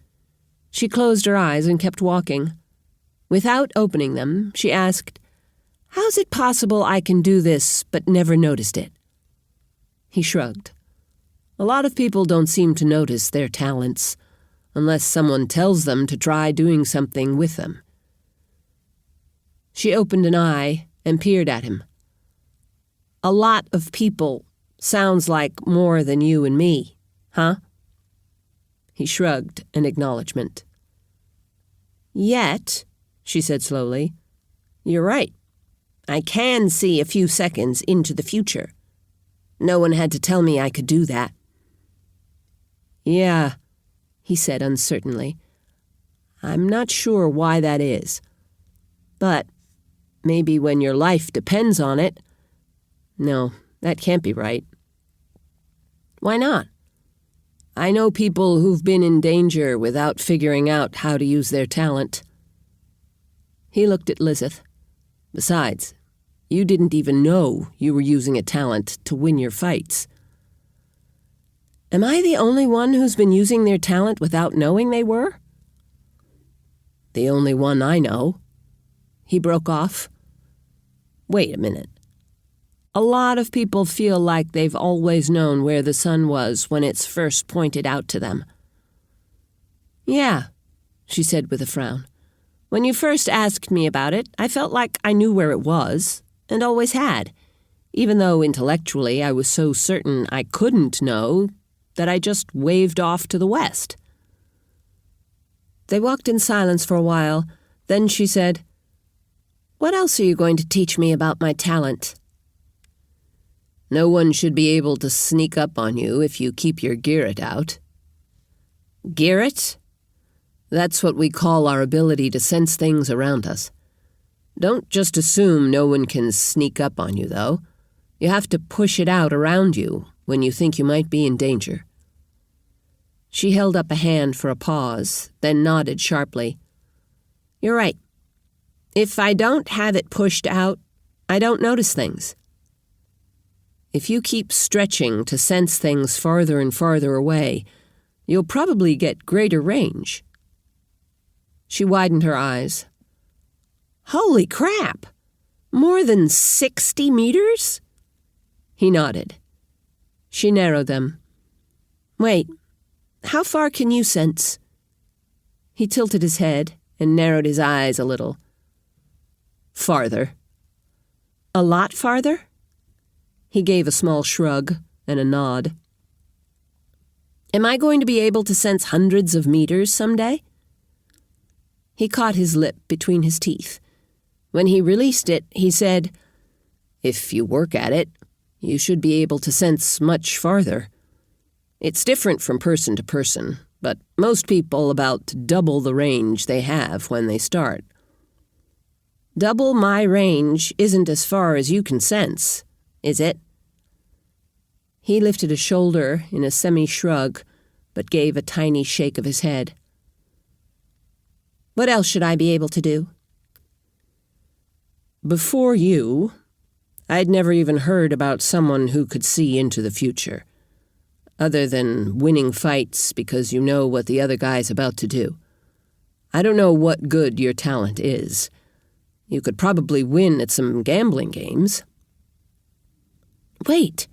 She closed her eyes and kept walking. Without opening them, she asked, How's it possible I can do this but never noticed it? He shrugged. A lot of people don't seem to notice their talents, unless someone tells them to try doing something with them. She opened an eye and peered at him. A lot of people sounds like more than you and me, huh? He shrugged in acknowledgement. Yet, she said slowly, you're right. I can see a few seconds into the future. No one had to tell me I could do that. Yeah, he said uncertainly. I'm not sure why that is. But maybe when your life depends on it. No, that can't be right. Why not? I know people who've been in danger without figuring out how to use their talent. He looked at Lizeth. Besides, you didn't even know you were using a talent to win your fights. Am I the only one who's been using their talent without knowing they were? The only one I know. He broke off. Wait a minute. A lot of people feel like they've always known where the sun was when it's first pointed out to them. Yeah, she said with a frown. When you first asked me about it, I felt like I knew where it was, and always had, even though intellectually I was so certain I couldn't know that I just waved off to the west. They walked in silence for a while. Then she said, "What else are you going to teach me about my talent?" "No one should be able to sneak up on you if you keep your Garrett out." Garrett? That's what we call our ability to sense things around us. Don't just assume no one can sneak up on you, though. You have to push it out around you when you think you might be in danger. She held up a hand for a pause, then nodded sharply. You're right. If I don't have it pushed out, I don't notice things. If you keep stretching to sense things farther and farther away, you'll probably get greater range. She widened her eyes. Holy crap! More than 60 meters? He nodded. She narrowed them. Wait, how far can you sense? He tilted his head and narrowed his eyes a little. Farther. A lot farther? He gave a small shrug and a nod. Am I going to be able to sense hundreds of meters someday? He caught his lip between his teeth. When he released it, he said, If you work at it, you should be able to sense much farther. It's different from person to person, but most people about double the range they have when they start. Double my range isn't as far as you can sense, is it? He lifted a shoulder in a semi-shrug, but gave a tiny shake of his head. What else should I be able to do? Before you, I'd never even heard about someone who could see into the future, other than winning fights because you know what the other guy's about to do. I don't know what good your talent is. You could probably win at some gambling games. Wait,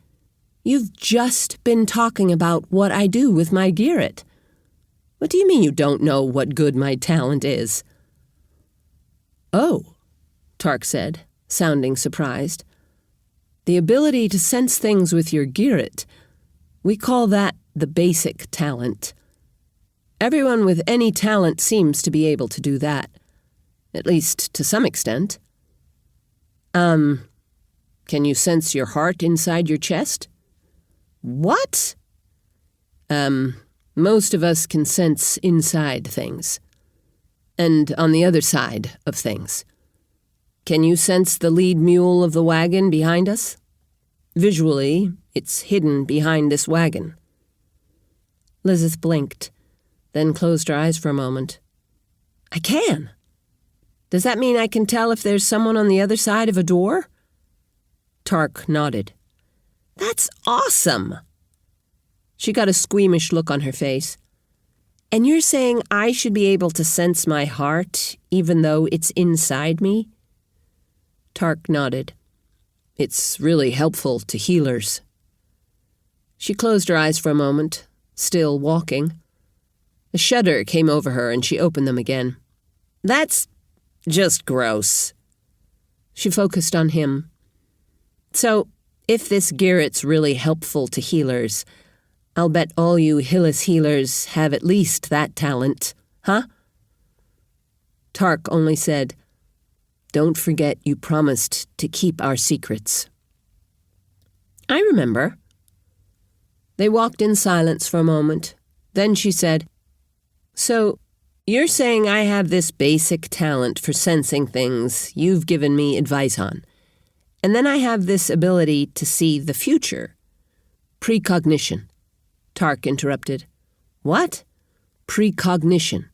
you've just been talking about what I do with my Garrett. What do you mean you don't know what good my talent is? Oh, Tarc said, sounding surprised. The ability to sense things with your Garrett. We call that the basic talent. Everyone with any talent seems to be able to do that, at least to some extent. Can you sense your heart inside your chest? What? Most of us can sense inside things, and on the other side of things. Can you sense the lead mule of the wagon behind us? Visually, it's hidden behind this wagon. Lizeth blinked, then closed her eyes for a moment. I can. Does that mean I can tell if there's someone on the other side of a door? Tarc nodded. That's awesome! She got a squeamish look on her face. And you're saying I should be able to sense my heart, even though it's inside me? Tarc nodded. It's really helpful to healers. She closed her eyes for a moment, still walking. A shudder came over her and she opened them again. That's just gross. She focused on him. So, if this Garrett's really helpful to healers, I'll bet all you Hyllis healers have at least that talent, huh? Tarc only said, Don't forget you promised to keep our secrets. I remember. They walked in silence for a moment. Then she said, So, you're saying I have this basic talent for sensing things you've given me advice on, and then I have this ability to see the future. Precognition. Tarc interrupted. What? Precognition.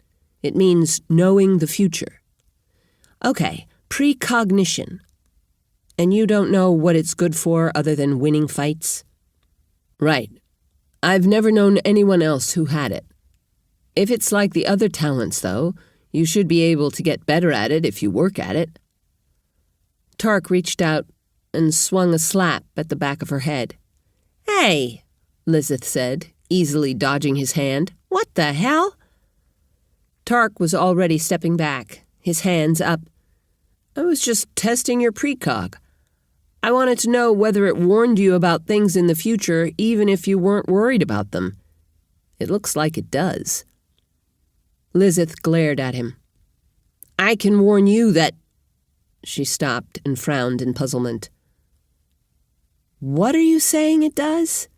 It means knowing the future. Okay, precognition. And you don't know what it's good for other than winning fights? Right. I've never known anyone else who had it. If it's like the other talents, though, you should be able to get better at it if you work at it. Tarc reached out and swung a slap at the back of her head. "Hey," Lizeth said, easily dodging his hand. "What the hell?" Tarc was already stepping back, his hands up. "I was just testing your precog. I wanted to know whether it warned you about things in the future even if you weren't worried about them. It looks like it does." Lizeth glared at him. "I can warn you that—" She stopped and frowned in puzzlement. "What are you saying it does?"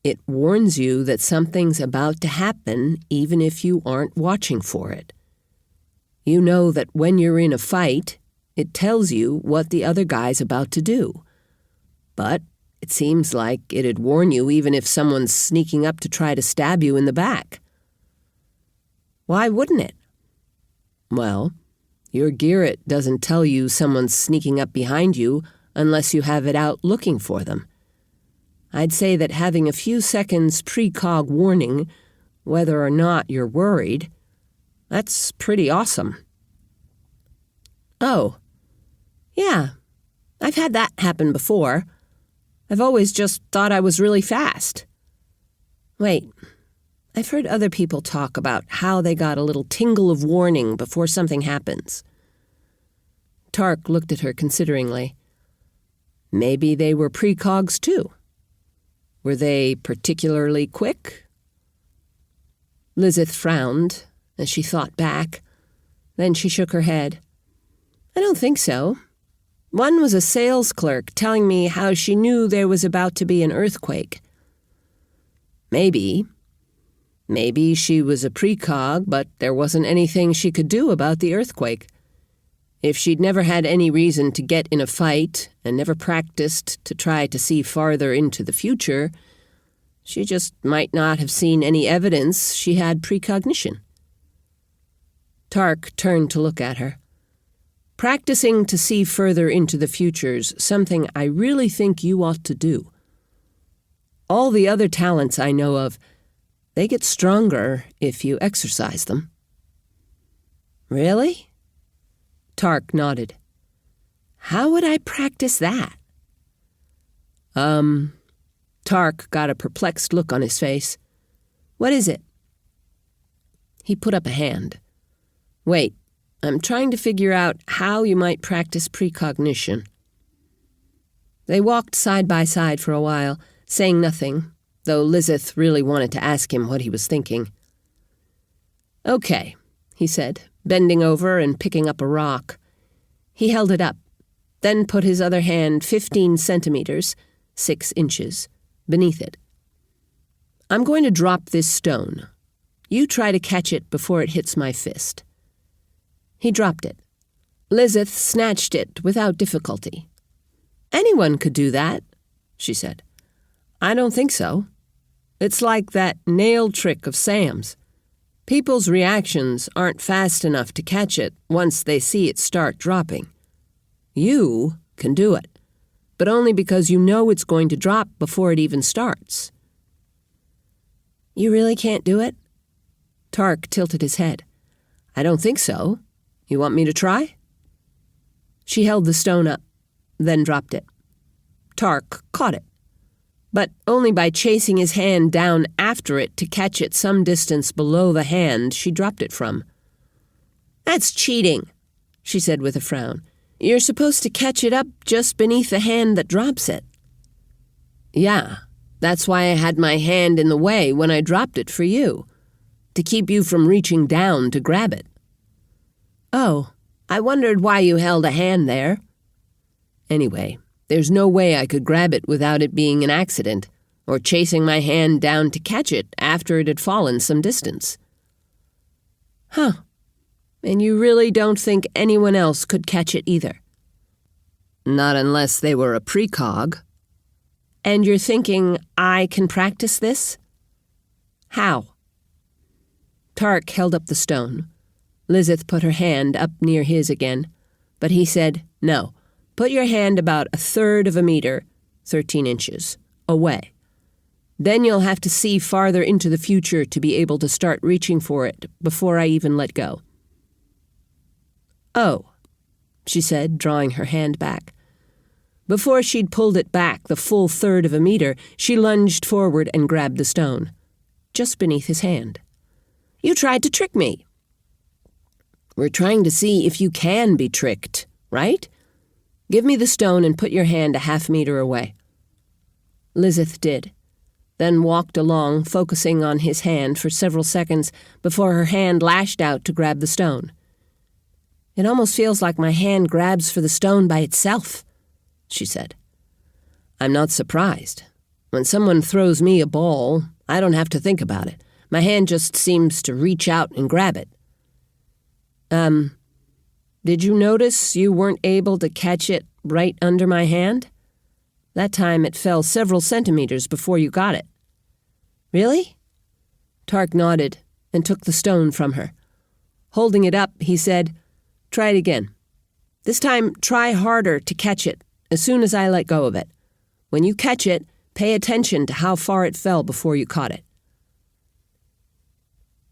"It warns you that something's about to happen even if you aren't watching for it. You know that when you're in a fight, it tells you what the other guy's about to do. But it seems like it'd warn you even if someone's sneaking up to try to stab you in the back." "Why wouldn't it?" "Well, your Gearet doesn't tell you someone's sneaking up behind you unless you have it out looking for them. I'd say that having a few seconds precog warning, whether or not you're worried, that's pretty awesome." "Oh, yeah, I've had that happen before. I've always just thought I was really fast." "Wait, I've heard other people talk about how they got a little tingle of warning before something happens." Tarc looked at her consideringly. "Maybe they were precogs too. Were they particularly quick?" Lizeth frowned as she thought back. Then she shook her head. "I don't think so. One was a sales clerk telling me how she knew there was about to be an earthquake." Maybe she was a precog, but there wasn't anything she could do about the earthquake. If she'd never had any reason to get in a fight and never practiced to try to see farther into the future, she just might not have seen any evidence she had precognition. Tarc turned to look at her. "Practicing to see further into the future's something I really think you ought to do. All the other talents I know of, they get stronger if you exercise them." "Really?" Tarc nodded. "How would I practice that?" Tarc got a perplexed look on his face. "What is it?" He put up a hand. "Wait, I'm trying to figure out how you might practice precognition." They walked side by side for a while, saying nothing, though Lizeth really wanted to ask him what he was thinking. "Okay," he said, bending over and picking up a rock. He held it up, then put his other hand 15 centimeters, 6 inches, beneath it. "I'm going to drop this stone. You try to catch it before it hits my fist." He dropped it. Lizeth snatched it without difficulty. "Anyone could do that," she said. "I don't think so. It's like that nail trick of Sam's. People's reactions aren't fast enough to catch it once they see it start dropping. You can do it, but only because you know it's going to drop before it even starts." "You really can't do it?" Tarc tilted his head. "I don't think so. You want me to try?" She held the stone up, then dropped it. Tarc caught it, but only by chasing his hand down after it to catch it some distance below the hand she dropped it from. "That's cheating," she said with a frown. "You're supposed to catch it up just beneath the hand that drops it." "Yeah, that's why I had my hand in the way when I dropped it for you, to keep you from reaching down to grab it." "Oh, I wondered why you held a hand there." "Anyway, there's no way I could grab it without it being an accident, or chasing my hand down to catch it after it had fallen some distance." "Huh. And you really don't think anyone else could catch it either?" "Not unless they were a precog." "And you're thinking I can practice this?" "How?" Tarc held up the stone. Lizeth put her hand up near his again, but he said, "No, put your hand about 1/3 of a meter, 13 inches, away. Then you'll have to see farther into the future to be able to start reaching for it before I even let go." "Oh." she said, drawing her hand back. Before she'd pulled it back the full third of a meter, she lunged forward and grabbed the stone, just beneath his hand. "You tried to trick me." "We're trying to see if you can be tricked, right? Give me the stone and put your hand a half-meter away." Lizeth did, then walked along, focusing on his hand for several seconds before her hand lashed out to grab the stone. "It almost feels like my hand grabs for the stone by itself," she said. "I'm not surprised. When someone throws me a ball, I don't have to think about it. My hand just seems to reach out and grab it." Did you notice you weren't able to catch it right under my hand? That time it fell several centimeters before you got it." "Really?" Tarc nodded and took the stone from her. Holding it up, he said, "Try it again. This time, try harder to catch it as soon as I let go of it. When you catch it, pay attention to how far it fell before you caught it."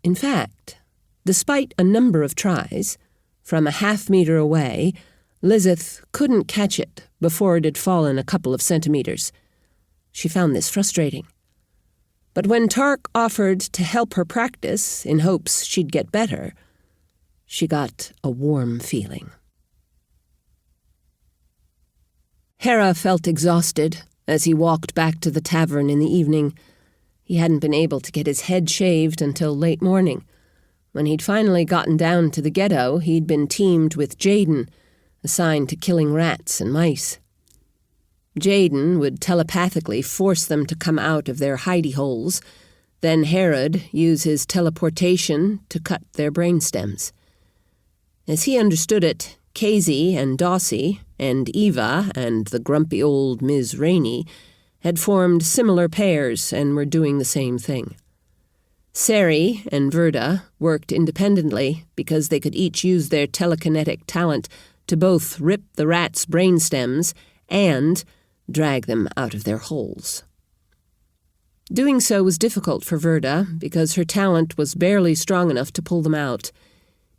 In fact, despite a number of tries, from a half-meter away, Lizeth couldn't catch it before it had fallen a couple of centimeters. She found this frustrating. But when Tarc offered to help her practice in hopes she'd get better, she got a warm feeling. Hera felt exhausted as he walked back to the tavern in the evening. He hadn't been able to get his head shaved until late morning. When he'd finally gotten down to the ghetto, he'd been teamed with Jaden, assigned to killing rats and mice. Jaden would telepathically force them to come out of their hidey holes, then Herod use his teleportation to cut their brainstems. As he understood it, Casey and Dossie and Eva and the grumpy old Ms. Rainey had formed similar pairs and were doing the same thing. Sari and Verda worked independently because they could each use their telekinetic talent to both rip the rats' brainstems and drag them out of their holes. Doing so was difficult for Verda because her talent was barely strong enough to pull them out.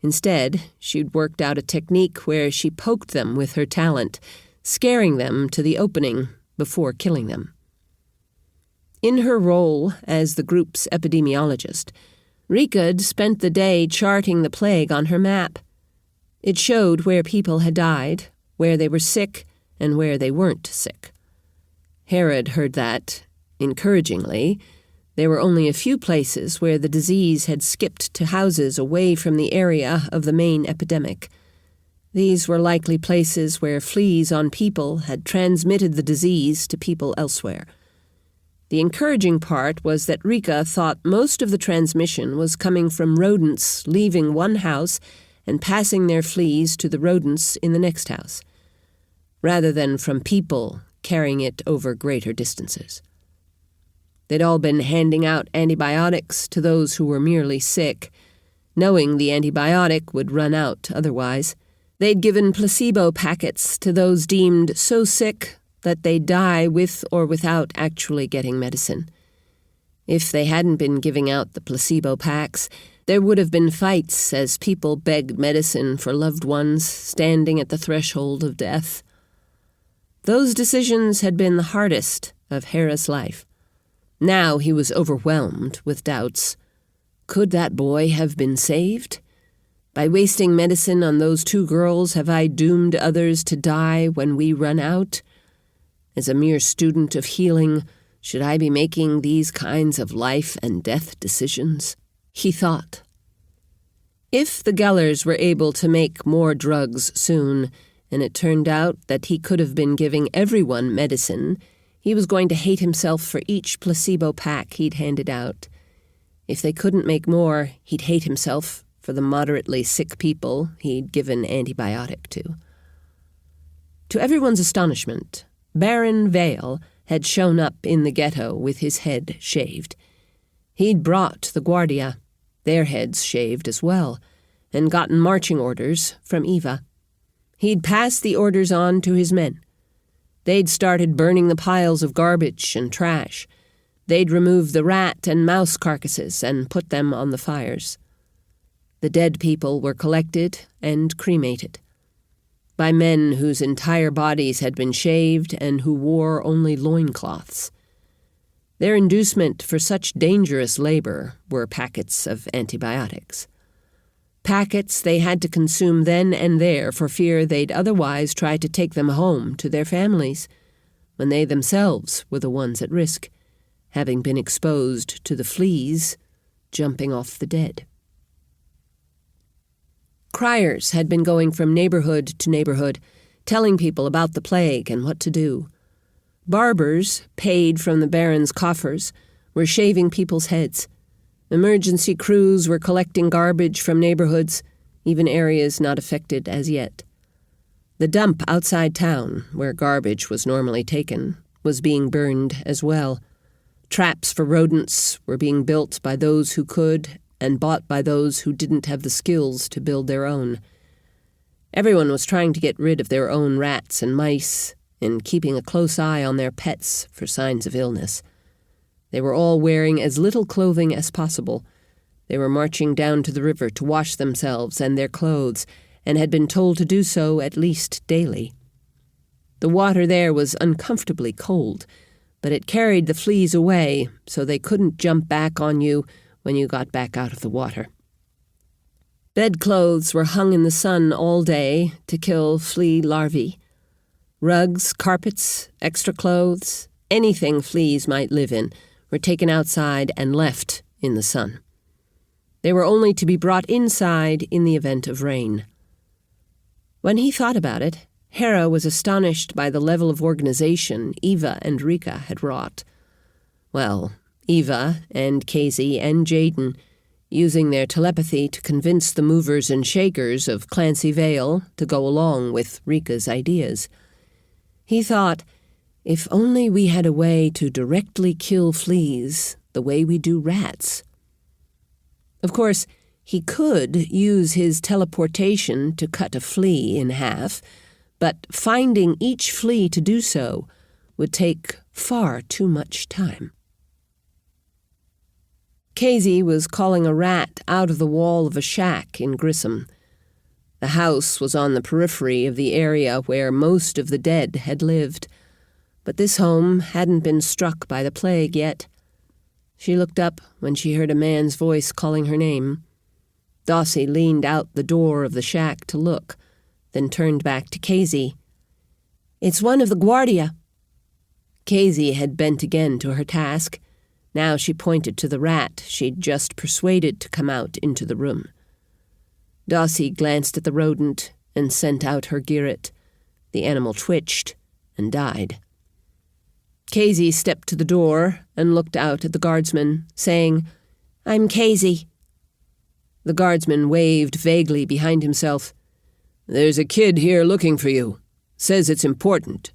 Instead, she'd worked out a technique where she poked them with her talent, scaring them to the opening before killing them. In her role as the group's epidemiologist, Rika'd spent the day charting the plague on her map. It showed where people had died, where they were sick, and where they weren't sick. Herod heard that, encouragingly, there were only a few places where the disease had skipped to houses away from the area of the main epidemic. These were likely places where fleas on people had transmitted the disease to people elsewhere. The encouraging part was that Rika thought most of the transmission was coming from rodents leaving one house and passing their fleas to the rodents in the next house, rather than from people carrying it over greater distances. They'd all been handing out antibiotics to those who were merely sick, knowing the antibiotic would run out otherwise. They'd given placebo packets to those deemed so sick that they'd die with or without actually getting medicine. If they hadn't been giving out the placebo packs, there would have been fights as people begged medicine for loved ones standing at the threshold of death. Those decisions had been the hardest of Hera's life. Now he was overwhelmed with doubts. Could that boy have been saved? By wasting medicine on those two girls, have I doomed others to die when we run out? As a mere student of healing, should I be making these kinds of life and death decisions? He thought. If the Gellers were able to make more drugs soon, and it turned out that he could have been giving everyone medicine, he was going to hate himself for each placebo pack he'd handed out. If they couldn't make more, he'd hate himself for the moderately sick people he'd given antibiotic to. To everyone's astonishment, Baron Vail had shown up in the ghetto with his head shaved. He'd brought the Guardia, their heads shaved as well, and gotten marching orders from Eva. He'd passed the orders on to his men. They'd started burning the piles of garbage and trash. They'd removed the rat and mouse carcasses and put them on the fires. The dead people were collected and cremated. by men whose entire bodies had been shaved and who wore only loincloths. Their inducement for such dangerous labor were packets of antibiotics. Packets they had to consume then and there for fear they'd otherwise try to take them home to their families, when they themselves were the ones at risk, having been exposed to the fleas jumping off the dead. Criers had been going from neighborhood to neighborhood, telling people about the plague and what to do. Barbers, paid from the Baron's coffers, were shaving people's heads. Emergency crews were collecting garbage from neighborhoods, even areas not affected as yet. The dump outside town, where garbage was normally taken, was being burned as well. Traps for rodents were being built by those who could and bought by those who didn't have the skills to build their own. Everyone was trying to get rid of their own rats and mice and keeping a close eye on their pets for signs of illness. They were all wearing as little clothing as possible. They were marching down to the river to wash themselves and their clothes, and had been told to do so at least daily. The water there was uncomfortably cold, but it carried the fleas away, so they couldn't jump back on you when you got back out of the water. Bedclothes were hung in the sun all day to kill flea larvae. Rugs, carpets, extra clothes, anything fleas might live in, were taken outside and left in the sun. They were only to be brought inside in the event of rain. When he thought about it, Hera was astonished by the level of organization Eva and Rika had wrought. Well, Eva and Casey and Jaden, using their telepathy to convince the movers and shakers of Clancy Vail to go along with Rika's ideas. He thought, if only we had a way to directly kill fleas the way we do rats. Of course, he could use his teleportation to cut a flea in half, but finding each flea to do so would take far too much time. Casey was calling a rat out of the wall of a shack in Grissom. The house was on the periphery of the area where most of the dead had lived, but this home hadn't been struck by the plague yet. She looked up when she heard a man's voice calling her name. Dossie leaned out the door of the shack to look, then turned back to Casey. "It's one of the Guardia." Casey had bent again to her task. Now she pointed to the rat she'd just persuaded to come out into the room. Dossie glanced at the rodent and sent out her girret. The animal twitched and died. Casey stepped to the door and looked out at the guardsman, saying, "I'm Casey." The guardsman waved vaguely behind himself. "There's a kid here looking for you. Says it's important."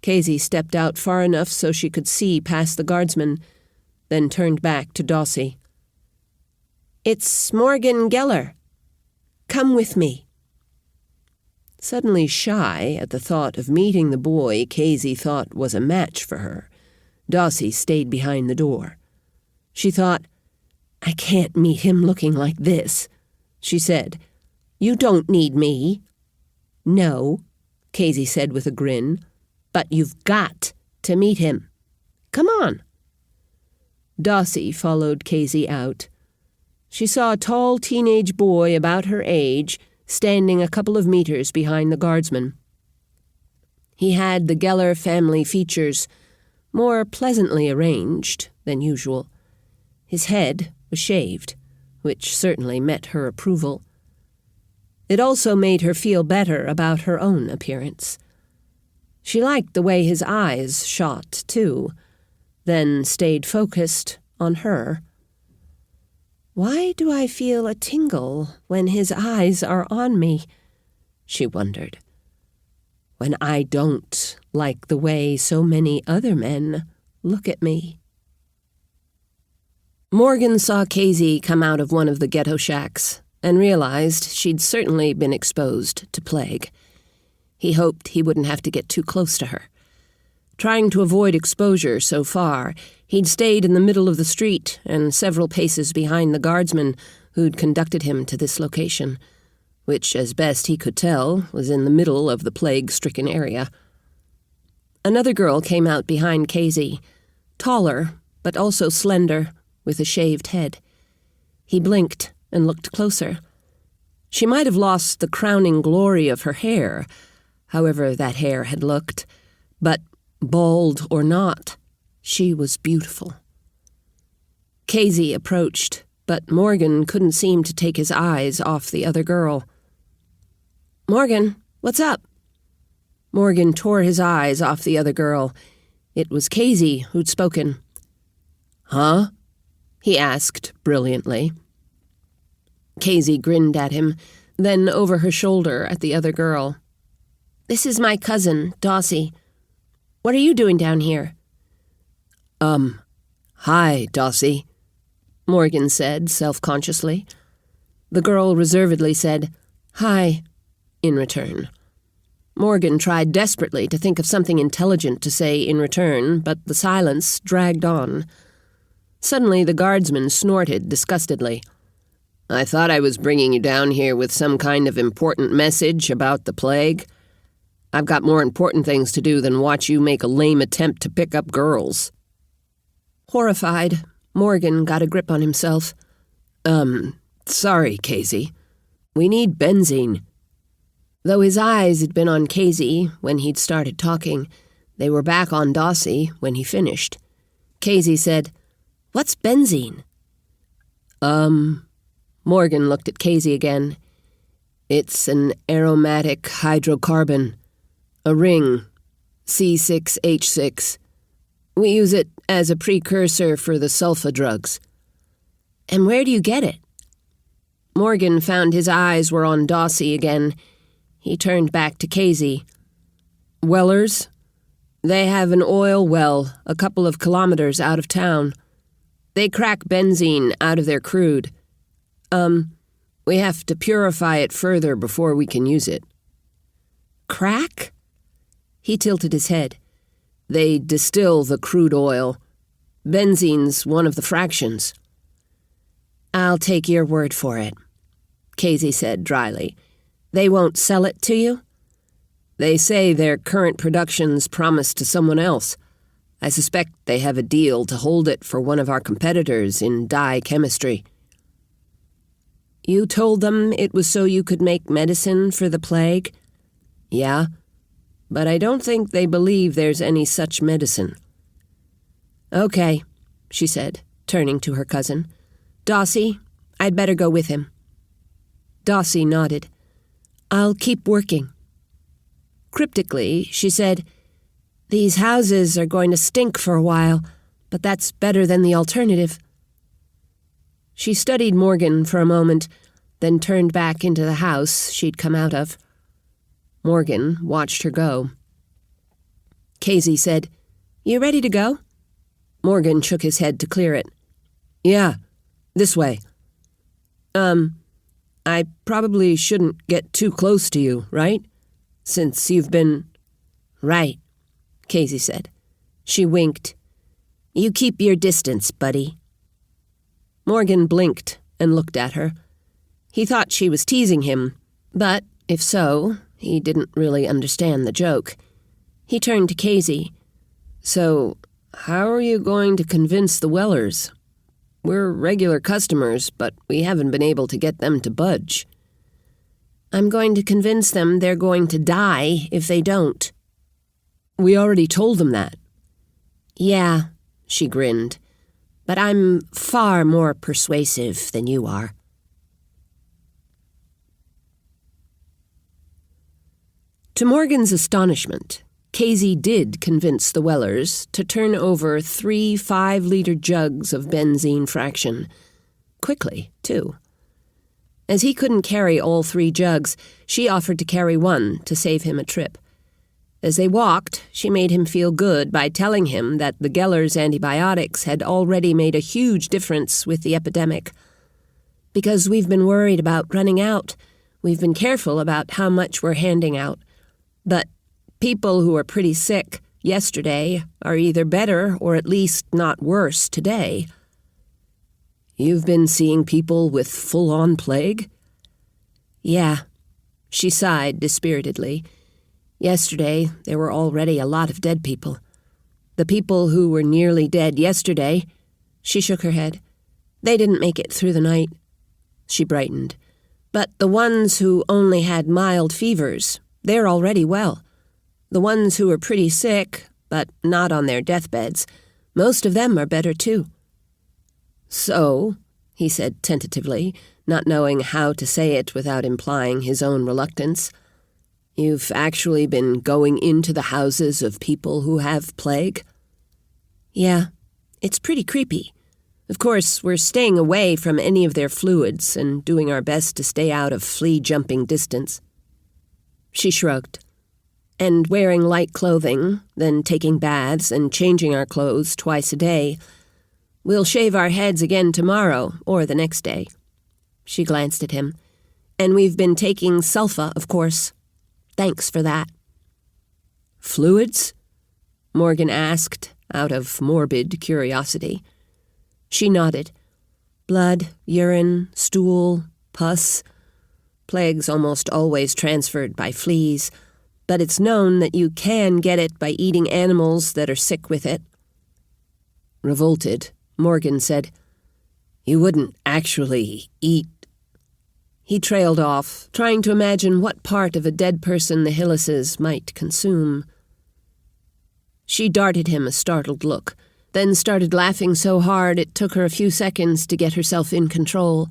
Casey stepped out far enough so she could see past the guardsman, then turned back to Dossie. "It's Morgan Geller. Come with me." Suddenly shy at the thought of meeting the boy Casey thought was a match for her, Dossie stayed behind the door. She thought, "I can't meet him looking like this," she said. "You don't need me." "No," Casey said with a grin, "but you've got to meet him. Come on." Dossie followed Casey out. She saw a tall teenage boy about her age standing a couple of meters behind the guardsman. He had the Geller family features, more pleasantly arranged than usual. His head was shaved, which certainly met her approval. It also made her feel better about her own appearance. She liked the way his eyes shot, too, then stayed focused on her. "Why do I feel a tingle when his eyes are on me?" she wondered. "When I don't like the way so many other men look at me." Morgan saw Casey come out of one of the ghetto shacks and realized she'd certainly been exposed to plague. He hoped he wouldn't have to get too close to her. Trying to avoid exposure so far, he'd stayed in the middle of the street and several paces behind the guardsman who'd conducted him to this location. which, as best he could tell, was in the middle of the plague-stricken area. Another girl came out behind Casey, taller, but also slender, with a shaved head. He blinked and looked closer. She might have lost the crowning glory of her hair, however that hair had looked, but, bald or not, she was beautiful. Casey approached, but Morgan couldn't seem to take his eyes off the other girl. "Morgan, what's up?" Morgan tore his eyes off the other girl. It was Casey who'd spoken. "Huh?" he asked brilliantly. Casey grinned at him, then over her shoulder at the other girl. "This is my cousin, Dossie. What are you doing down here?" Hi, Dossie," Morgan said self-consciously. The girl reservedly said, "Hi," in return. Morgan tried desperately to think of something intelligent to say in return, but the silence dragged on. Suddenly the guardsman snorted disgustedly. "I thought I was bringing you down here with some kind of important message about the plague. I've got more important things to do than watch you make a lame attempt to pick up girls." Horrified, Morgan got a grip on himself. Sorry, Casey. We need benzene." Though his eyes had been on Casey when he'd started talking, they were back on Dossie when he finished. Casey said, "What's benzene?" Morgan looked at Casey again. "It's an aromatic hydrocarbon. A ring. C6H6. We use it as a precursor for the sulfa drugs." "And where do you get it?" Morgan found his eyes were on Dossie again. He turned back to Casey. "Wellers? They have an oil well a couple of kilometers out of town. They crack benzene out of their crude. We have to purify it further before we can use it." "Crack?" He tilted his head. "They distill the crude oil. Benzene's one of the fractions." "I'll take your word for it," Casey said dryly. "They won't sell it to you?" "They say their current production's promised to someone else. I suspect they have a deal to hold it for one of our competitors in dye chemistry." "You told them it was so you could make medicine for the plague?" "Yeah, but I don't think they believe there's any such medicine." "Okay," she said, turning to her cousin. "Dossie, I'd better go with him." Dossie nodded. "I'll keep working." Cryptically, she said, "These houses are going to stink for a while, but that's better than the alternative." She studied Morgan for a moment, then turned back into the house she'd come out of. Morgan watched her go. Casey said, "You ready to go?" Morgan shook his head to clear it. "Yeah, this way." I probably shouldn't get too close to you, right? Since you've been—" "Right," Casey said. She winked. "You keep your distance, buddy." Morgan blinked and looked at her. He thought she was teasing him, but, if so, he didn't really understand the joke. He turned to Casey. "So, how are you going to convince the Wellers? We're regular customers, but we haven't been able to get them to budge." "I'm going to convince them they're going to die if they don't." "We already told them that." "Yeah," she grinned. "But I'm far more persuasive than you are." To Morgan's astonishment, Casey did convince the Wellers to turn over 3 5-liter jugs of benzene fraction. Quickly, too. As he couldn't carry all 3 jugs, she offered to carry one to save him a trip. As they walked, she made him feel good by telling him that the Geller's antibiotics had already made a huge difference with the epidemic. "Because we've been worried about running out. We've been careful about how much we're handing out. But people who are pretty sick yesterday are either better or at least not worse today." "You've been seeing people with full-on plague?" "Yeah," She sighed dispiritedly. Yesterday, there were already a lot of dead people. The people who were nearly dead yesterday, she shook her head. They didn't make it through the night. She brightened. But the ones who only had mild fevers, they're already well. The ones who were pretty sick, but not on their deathbeds, most of them are better too. So, he said tentatively, not knowing how to say it without implying his own reluctance, you've actually been going into the houses of people who have plague? Yeah, it's pretty creepy. Of course, we're staying away from any of their fluids and doing our best to stay out of flea-jumping distance. She shrugged. And wearing light clothing, then taking baths and changing our clothes twice a day. We'll shave our heads again tomorrow, or the next day. She glanced at him. And we've been taking sulfa, of course. Thanks for that. Fluids? Morgan asked, out of morbid curiosity. She nodded. Blood, urine, stool, pus. Plague's almost always transferred by fleas, but it's known that you can get it by eating animals that are sick with it. Revolted, Morgan said, You wouldn't actually eat. He trailed off, trying to imagine what part of a dead person the Hyllises might consume. She darted him a startled look, then started laughing so hard it took her a few seconds to get herself in control.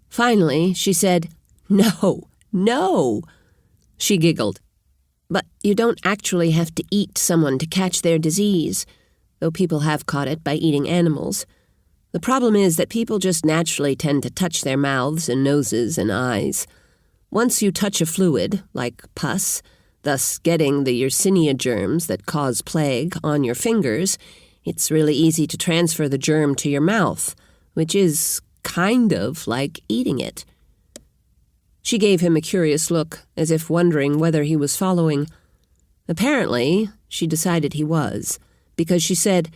Finally, she said, No, no. She giggled. But you don't actually have to eat someone to catch their disease, though people have caught it by eating animals. The problem is that people just naturally tend to touch their mouths and noses and eyes. Once you touch a fluid, like pus, thus getting the Yersinia germs that cause plague on your fingers, it's really easy to transfer the germ to your mouth, which is kind of like eating it. She gave him a curious look, as if wondering whether he was following. Apparently, she decided he was, because she said,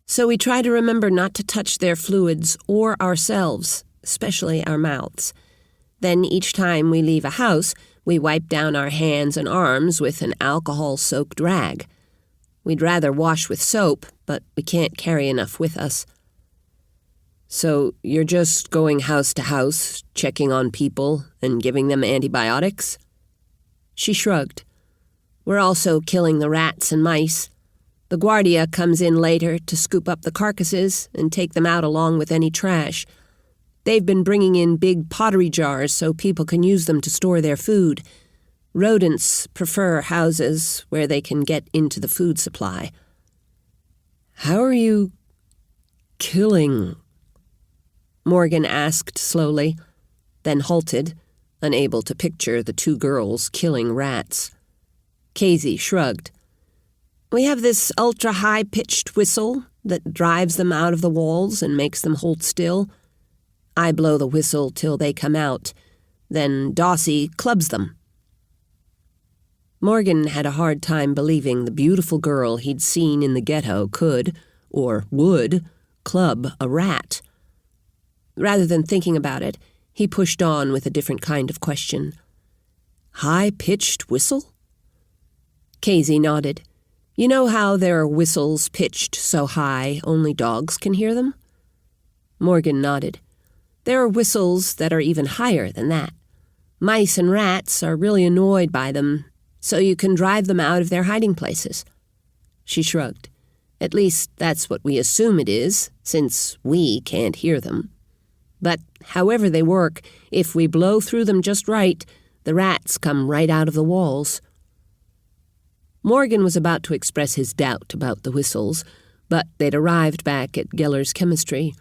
So we try to remember not to touch their fluids or ourselves, especially our mouths. Then each time we leave a house, we wipe down our hands and arms with an alcohol-soaked rag. We'd rather wash with soap, but we can't carry enough with us. So you're just going house to house, checking on people and giving them antibiotics? She shrugged. We're also killing the rats and mice. The Guardia comes in later to scoop up the carcasses and take them out along with any trash. They've been bringing in big pottery jars so people can use them to store their food. Rodents prefer houses where they can get into the food supply. How are you killing? Morgan asked slowly, then halted, unable to picture the two girls killing rats. Casey shrugged. We have this ultra-high-pitched whistle that drives them out of the walls and makes them hold still. I blow the whistle till they come out. Then Dossie clubs them. Morgan had a hard time believing the beautiful girl he'd seen in the ghetto could, or would, club a rat. Rather than thinking about it, he pushed on with a different kind of question. High-pitched whistle? Casey nodded. You know how there are whistles pitched so high only dogs can hear them? Morgan nodded. There are whistles that are even higher than that. Mice and rats are really annoyed by them, so you can drive them out of their hiding places. She shrugged. At least that's what we assume it is, since we can't hear them. But however they work, if we blow through them just right, the rats come right out of the walls. Morgan was about to express his doubt about the whistles, but they'd arrived back at Geller's chemistry.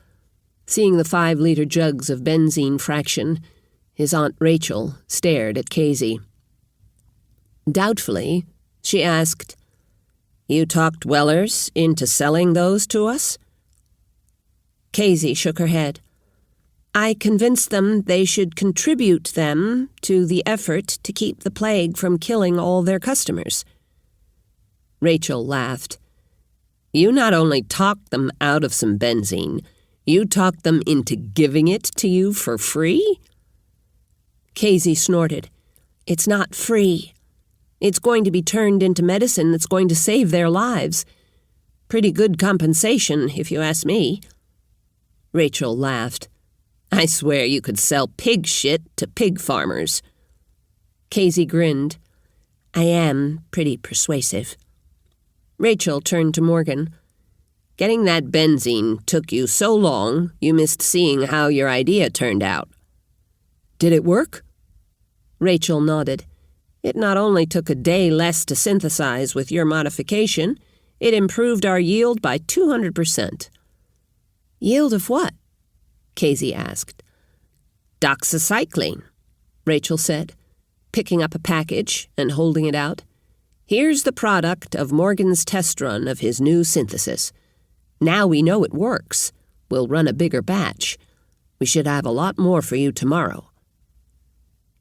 Seeing the 5-liter jugs of benzene fraction, his Aunt Rachel stared at Casey. Doubtfully, she asked, You talked Wellers into selling those to us? Casey shook her head. I convinced them they should contribute them to the effort to keep the plague from killing all their customers. Rachel laughed. You not only talked them out of some benzene, you talked them into giving it to you for free? Casey snorted. It's not free. It's going to be turned into medicine that's going to save their lives. Pretty good compensation, if you ask me." Rachel laughed. "I swear you could sell pig shit to pig farmers." Casey grinned. "I am pretty persuasive." Rachel turned to Morgan. "Getting that benzene took you so long, you missed seeing how your idea turned out." "Did it work?" Rachel nodded. "It not only took a day less to synthesize with your modification, it improved our yield by 200%. "Yield of what?" Casey asked. "Doxycycline," Rachel said, picking up a package and holding it out. "Here's the product of Morgan's test run of his new synthesis. Now we know it works. We'll run a bigger batch. We should have a lot more for you tomorrow."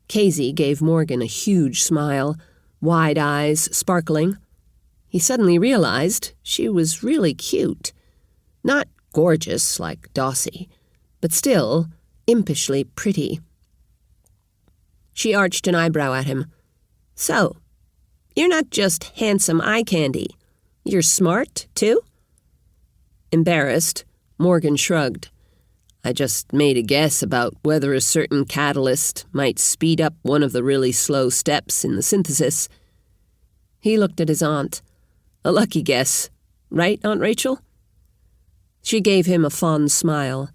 Casey gave Morgan a huge smile, wide eyes sparkling. He suddenly realized she was really cute. Not gorgeous like Dossie, but still impishly pretty. She arched an eyebrow at him. "So, you're not just handsome eye candy. You're smart, too?" Embarrassed, Morgan shrugged. "I just made a guess about whether a certain catalyst might speed up one of the really slow steps in the synthesis." He looked at his aunt. "A lucky guess, right, Aunt Rachel?" She gave him a fond smile.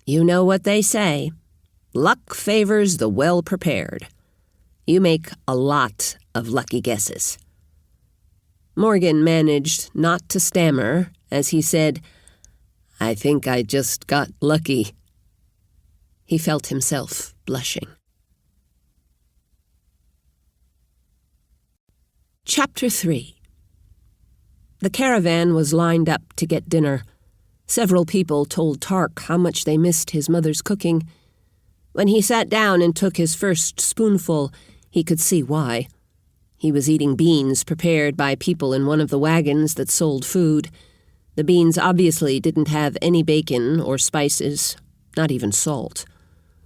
"You know what they say. Luck favors the well-prepared. You make a lot of lucky guesses." Morgan managed not to stammer as he said, "I think I just got lucky." He felt himself blushing. Chapter 3. The caravan was lined up to get dinner. Several people told Tarc how much they missed his mother's cooking. When he sat down and took his first spoonful, he could see why. He was eating beans prepared by people in one of the wagons that sold food. The beans obviously didn't have any bacon or spices, not even salt.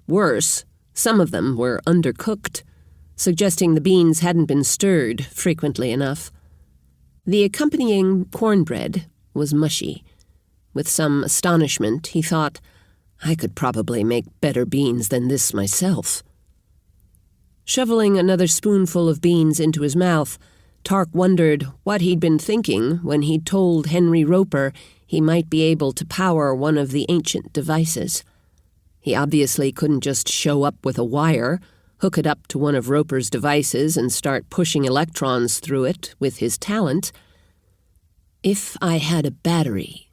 Worse, some of them were undercooked, suggesting the beans hadn't been stirred frequently enough. The accompanying cornbread was mushy. With some astonishment, he thought, "I could probably make better beans than this myself." Shoveling another spoonful of beans into his mouth, Tarc wondered what he'd been thinking when he'd told Henry Roper he might be able to power one of the ancient devices. He obviously couldn't just show up with a wire, hook it up to one of Roper's devices, and start pushing electrons through it with his talent. "If I had a battery,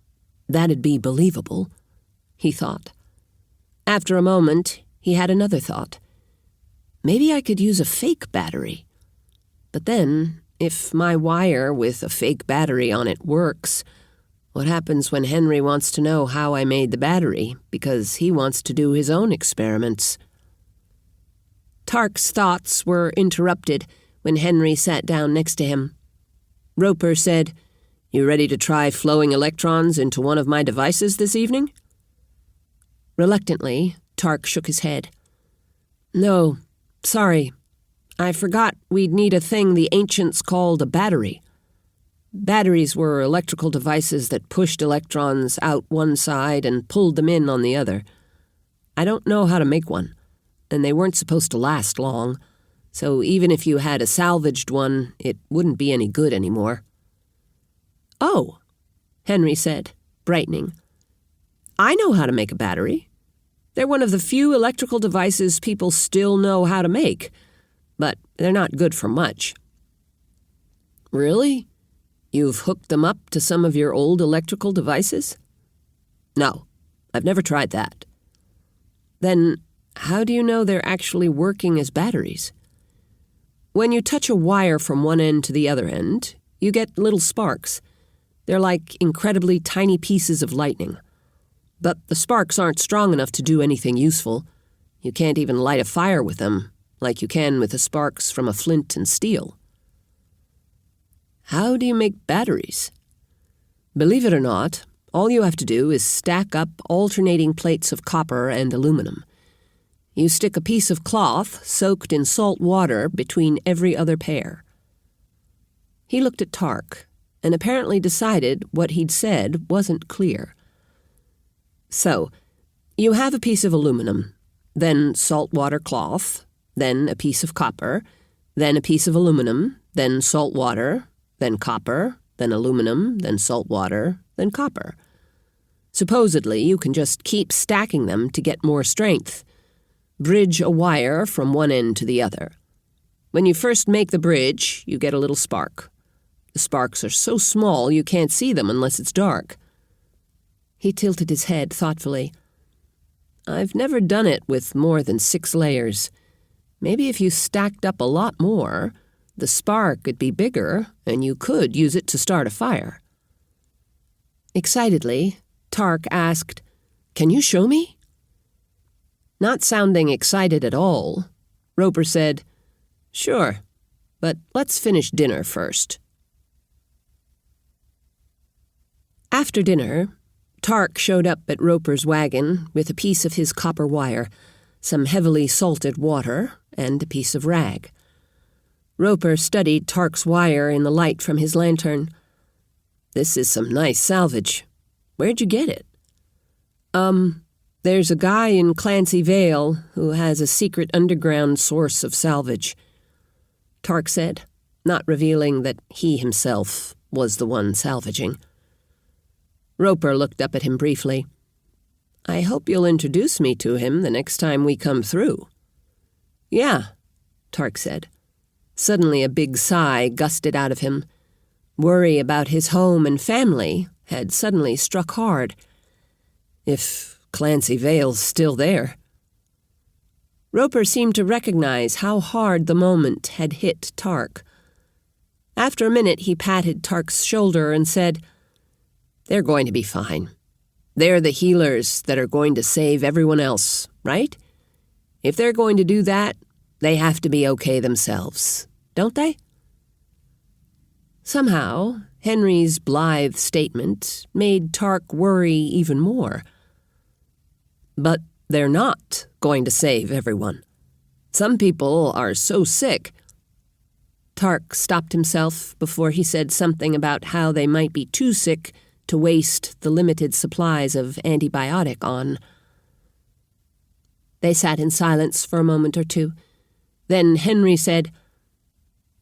that'd be believable," he thought. After a moment, he had another thought. Maybe I could use a fake battery. But then, if my wire with a fake battery on it works, what happens when Henry wants to know how I made the battery because he wants to do his own experiments? Tarc's thoughts were interrupted when Henry sat down next to him. Roper said, "You ready to try flowing electrons into one of my devices this evening?" Reluctantly, Tarc shook his head. "No, sorry. I forgot we'd need a thing the ancients called a battery. Batteries were electrical devices that pushed electrons out one side and pulled them in on the other. I don't know how to make one, and they weren't supposed to last long, so even if you had a salvaged one, it wouldn't be any good anymore." "Oh," Henry said, brightening. "I know how to make a battery. They're one of the few electrical devices people still know how to make, but they're not good for much." "Really? You've hooked them up to some of your old electrical devices?" "No, I've never tried that." "Then how do you know they're actually working as batteries?" "When you touch a wire from one end to the other end, you get little sparks. They're like incredibly tiny pieces of lightning. But the sparks aren't strong enough to do anything useful. You can't even light a fire with them, like you can with the sparks from a flint and steel." "How do you make batteries?" "Believe it or not, all you have to do is stack up alternating plates of copper and aluminum. You stick a piece of cloth soaked in salt water between every other pair. He looked at Tarc and apparently decided what he'd said wasn't clear. So, you have a piece of aluminum, then saltwater cloth, then a piece of copper, then a piece of aluminum, then salt water, then copper, then aluminum, then salt water, then copper. Supposedly, you can just keep stacking them to get more strength. Bridge a wire from one end to the other. When you first make the bridge, you get a little spark. The sparks are so small you can't see them unless it's dark. He tilted his head thoughtfully. I've never done it with more than 6 layers. Maybe if you stacked up a lot more, the spark could be bigger and you could use it to start a fire. Excitedly, Tarc asked, "Can you show me?" Not sounding excited at all, Roper said, "Sure, but let's finish dinner first." After dinner, Tarc showed up at Roper's wagon with a piece of his copper wire, some heavily salted water, and a piece of rag. Roper studied Tarc's wire in the light from his lantern. "This is some nice salvage. Where'd you get it?" There's a guy in Clancy Vail who has a secret underground source of salvage," Tarc said, not revealing that he himself was the one salvaging. Roper looked up at him briefly. "I hope you'll introduce me to him the next time we come through." "Yeah," Tarc said. Suddenly a big sigh gusted out of him. Worry about his home and family had suddenly struck hard. If Clancy Vail's still there. Roper seemed to recognize how hard the moment had hit Tarc. After a minute, he patted Tarc's shoulder and said, "They're going to be fine. They're the healers that are going to save everyone else, right? If they're going to do that, they have to be okay themselves, don't they?" Somehow, Henry's blithe statement made Tarc worry even more. "But they're not going to save everyone. Some people are so sick." Tarc stopped himself before he said something about how they might be too sick to waste the limited supplies of antibiotic on. They sat in silence for a moment or two. Then Henry said,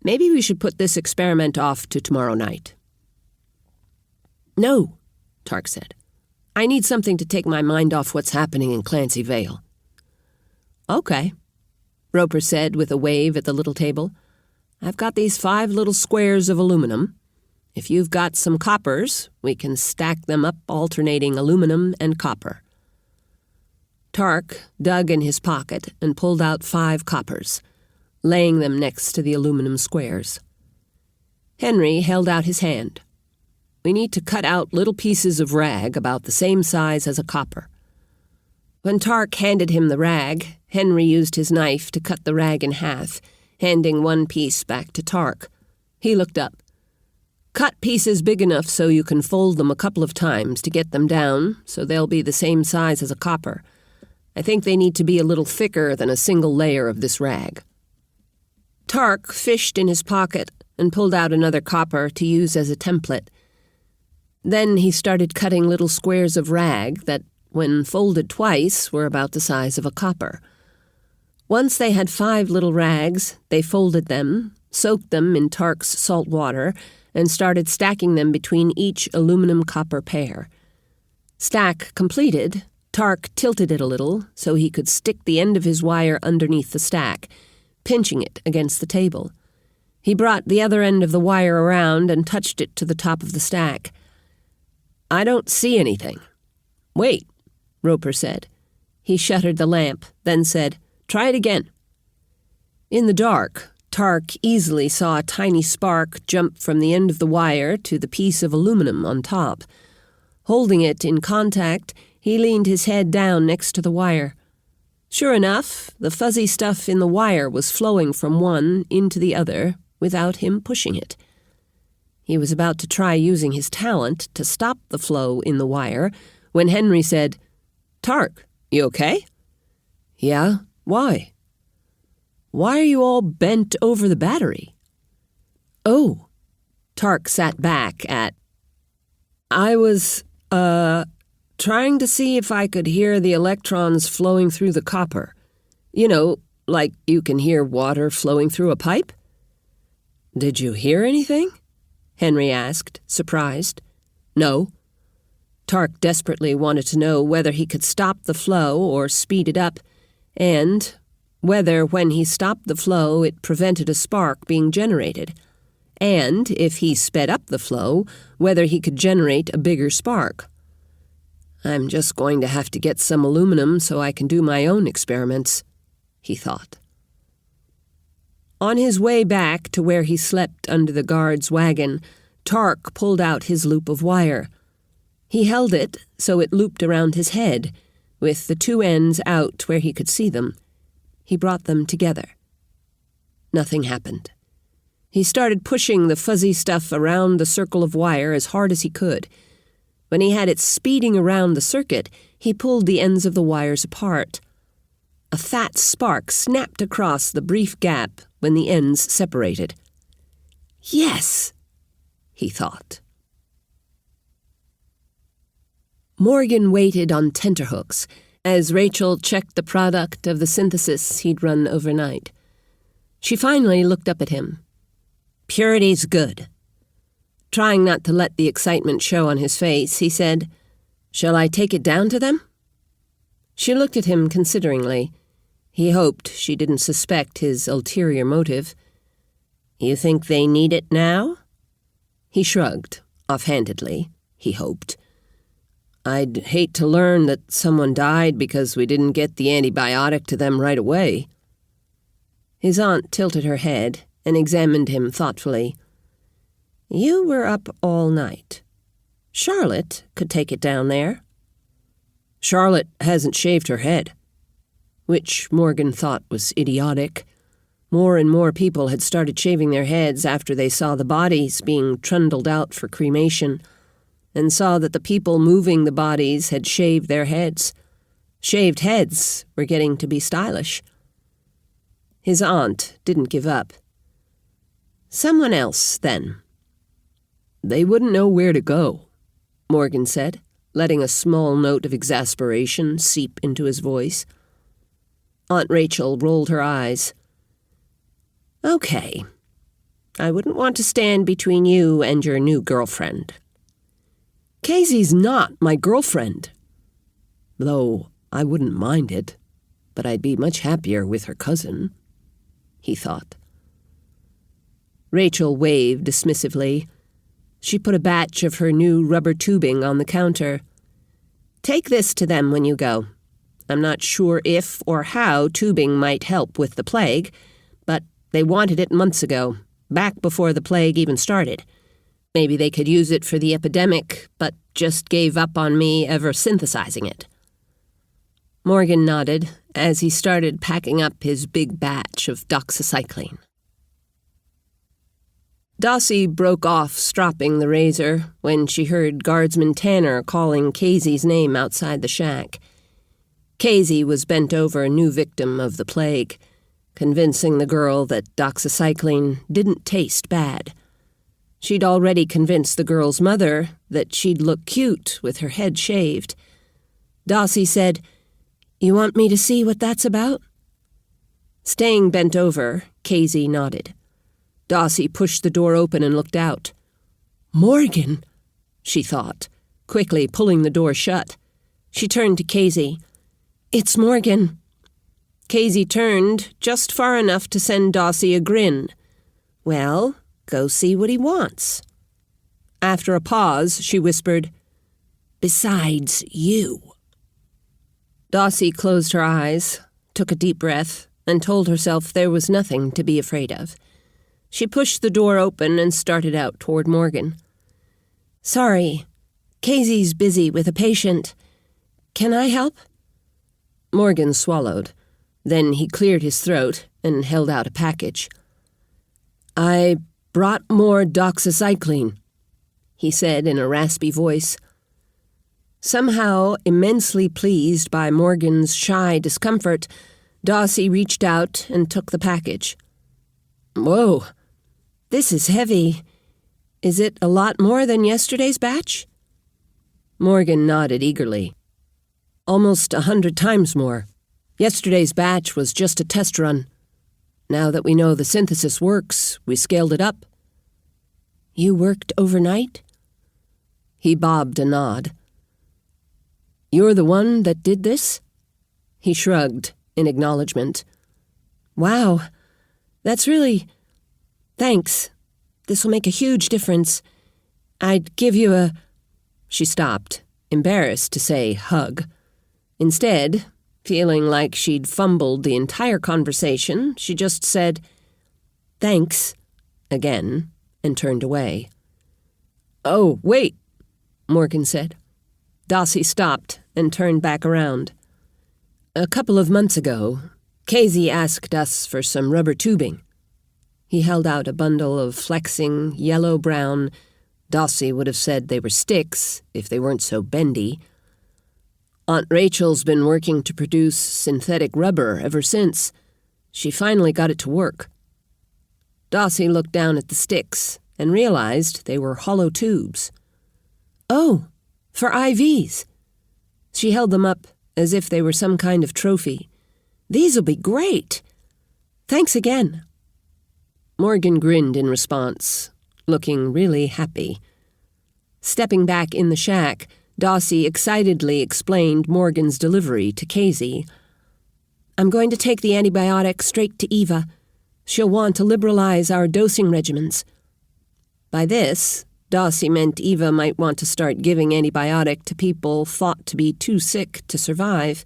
"Maybe we should put this experiment off to tomorrow night." "No," Tarc said. "I need something to take my mind off what's happening in Clancy Vail." "Okay," Roper said with a wave at the little table. "I've got these 5 little squares of aluminum. If you've got some coppers, we can stack them up alternating aluminum and copper." Tarc dug in his pocket and pulled out 5 coppers, laying them next to the aluminum squares. Henry held out his hand. "We need to cut out little pieces of rag about the same size as a copper." When Tarc handed him the rag, Henry used his knife to cut the rag in half, handing one piece back to Tarc. He looked up. "Cut pieces big enough so you can fold them a couple of times to get them down, so they'll be the same size as a copper. I think they need to be a little thicker than a single layer of this rag." Tarc fished in his pocket and pulled out another copper to use as a template. Then he started cutting little squares of rag that, when folded twice, were about the size of a copper. Once they had 5 little rags, they folded them, soaked them in Tarc's salt water, and started stacking them between each aluminum-copper pair. Stack completed, Tarc tilted it a little so he could stick the end of his wire underneath the stack, pinching it against the table. He brought the other end of the wire around and touched it to the top of the stack. "I don't see anything." "Wait," Roper said. He shuttered the lamp, then said, "Try it again." In the dark, Tarc easily saw a tiny spark jump from the end of the wire to the piece of aluminum on top. Holding it in contact, he leaned his head down next to the wire. Sure enough, the fuzzy stuff in the wire was flowing from one into the other without him pushing it. He was about to try using his talent to stop the flow in the wire when Henry said, "Tarc, you okay?" "Yeah, Why? Why are you all bent over the battery? Oh, Tarc sat back at... I was, trying to see if I could hear the electrons flowing through the copper. You know, like you can hear water flowing through a pipe? Did you hear anything? Henry asked, surprised. No. Tarc desperately wanted to know whether he could stop the flow or speed it up, and whether when he stopped the flow it prevented a spark being generated, and if he sped up the flow, whether he could generate a bigger spark. I'm just going to have to get some aluminum so I can do my own experiments, he thought. On his way back to where he slept under the guard's wagon, Tarc pulled out his loop of wire. He held it so it looped around his head, with the two ends out where he could see them. He brought them together. Nothing happened. He started pushing the fuzzy stuff around the circle of wire as hard as he could. When he had it speeding around the circuit, he pulled the ends of the wires apart. A fat spark snapped across the brief gap when the ends separated. Yes, he thought. Morgan waited on tenterhooks as Rachel checked the product of the synthesis he'd run overnight. She finally looked up at him. Purity's good. Trying not to let the excitement show on his face, he said, Shall I take it down to them? She looked at him consideringly. He hoped she didn't suspect his ulterior motive. You think they need it now? He shrugged, offhandedly, he hoped. I'd hate to learn that someone died because we didn't get the antibiotic to them right away. His aunt tilted her head and examined him thoughtfully. You were up all night. Charlotte could take it down there. Charlotte hasn't shaved her head. Which Morgan thought was idiotic. More and more people had started shaving their heads after they saw the bodies being trundled out for cremation, and saw that the people moving the bodies had shaved their heads. Shaved heads were getting to be stylish. His aunt didn't give up. Someone else, then. They wouldn't know where to go, Morgan said, letting a small note of exasperation seep into his voice. Aunt Rachel rolled her eyes. Okay. I wouldn't want to stand between you and your new girlfriend. Casey's not my girlfriend. Though I wouldn't mind it, but I'd be much happier with her cousin, he thought. Rachel waved dismissively. She put a batch of her new rubber tubing on the counter. Take this to them when you go. I'm not sure if or how tubing might help with the plague, but they wanted it months ago, back before the plague even started. Maybe they could use it for the epidemic, but just gave up on me ever synthesizing it. Morgan nodded as he started packing up his big batch of doxycycline. Dossie broke off stropping the razor when she heard Guardsman Tanner calling Casey's name outside the shack. Casey was bent over a new victim of the plague, convincing the girl that doxycycline didn't taste bad. She'd already convinced the girl's mother that she'd look cute with her head shaved. Dossie said, You want me to see what that's about? Staying bent over, Casey nodded. Dossie pushed the door open and looked out. Morgan, she thought, quickly pulling the door shut. She turned to Casey. It's Morgan. Casey turned just far enough to send Dossie a grin. Well, go see what he wants. After a pause, she whispered, Besides you. Dossie closed her eyes, took a deep breath, and told herself there was nothing to be afraid of. She pushed the door open and started out toward Morgan. Sorry, Casey's busy with a patient. Can I help? Morgan swallowed. Then he cleared his throat and held out a package. I brought more doxycycline, he said in a raspy voice. Somehow immensely pleased by Morgan's shy discomfort, Dossie reached out and took the package. "Whoa, this is heavy. Is it a lot more than yesterday's batch?" Morgan nodded eagerly. "Almost 100 times more. Yesterday's batch was just a test run. Now that we know the synthesis works, we scaled it up." "You worked overnight?" He bobbed a nod. "You're the one that did this?" He shrugged in acknowledgement. "Wow, that's really... Thanks. This will make a huge difference. I'd give you a..." She stopped, embarrassed to say hug. Instead, feeling like she'd fumbled the entire conversation, she just said, "Thanks," again, and turned away. "Oh, wait," Morgan said. Dossie stopped and turned back around. "A couple of months ago, Casey asked us for some rubber tubing." He held out a bundle of flexing, yellow-brown... Dossie would have said they were sticks if they weren't so bendy. "Aunt Rachel's been working to produce synthetic rubber ever since. She finally got it to work." Dossie looked down at the sticks and realized they were hollow tubes. "Oh, for IVs." She held them up as if they were some kind of trophy. "These'll be great. Thanks again." Morgan grinned in response, looking really happy. Stepping back in the shack, Dossie excitedly explained Morgan's delivery to Casey. "I'm going to take the antibiotic straight to Eva. She'll want to liberalize our dosing regimens." By this, Dossie meant Eva might want to start giving antibiotic to people thought to be too sick to survive,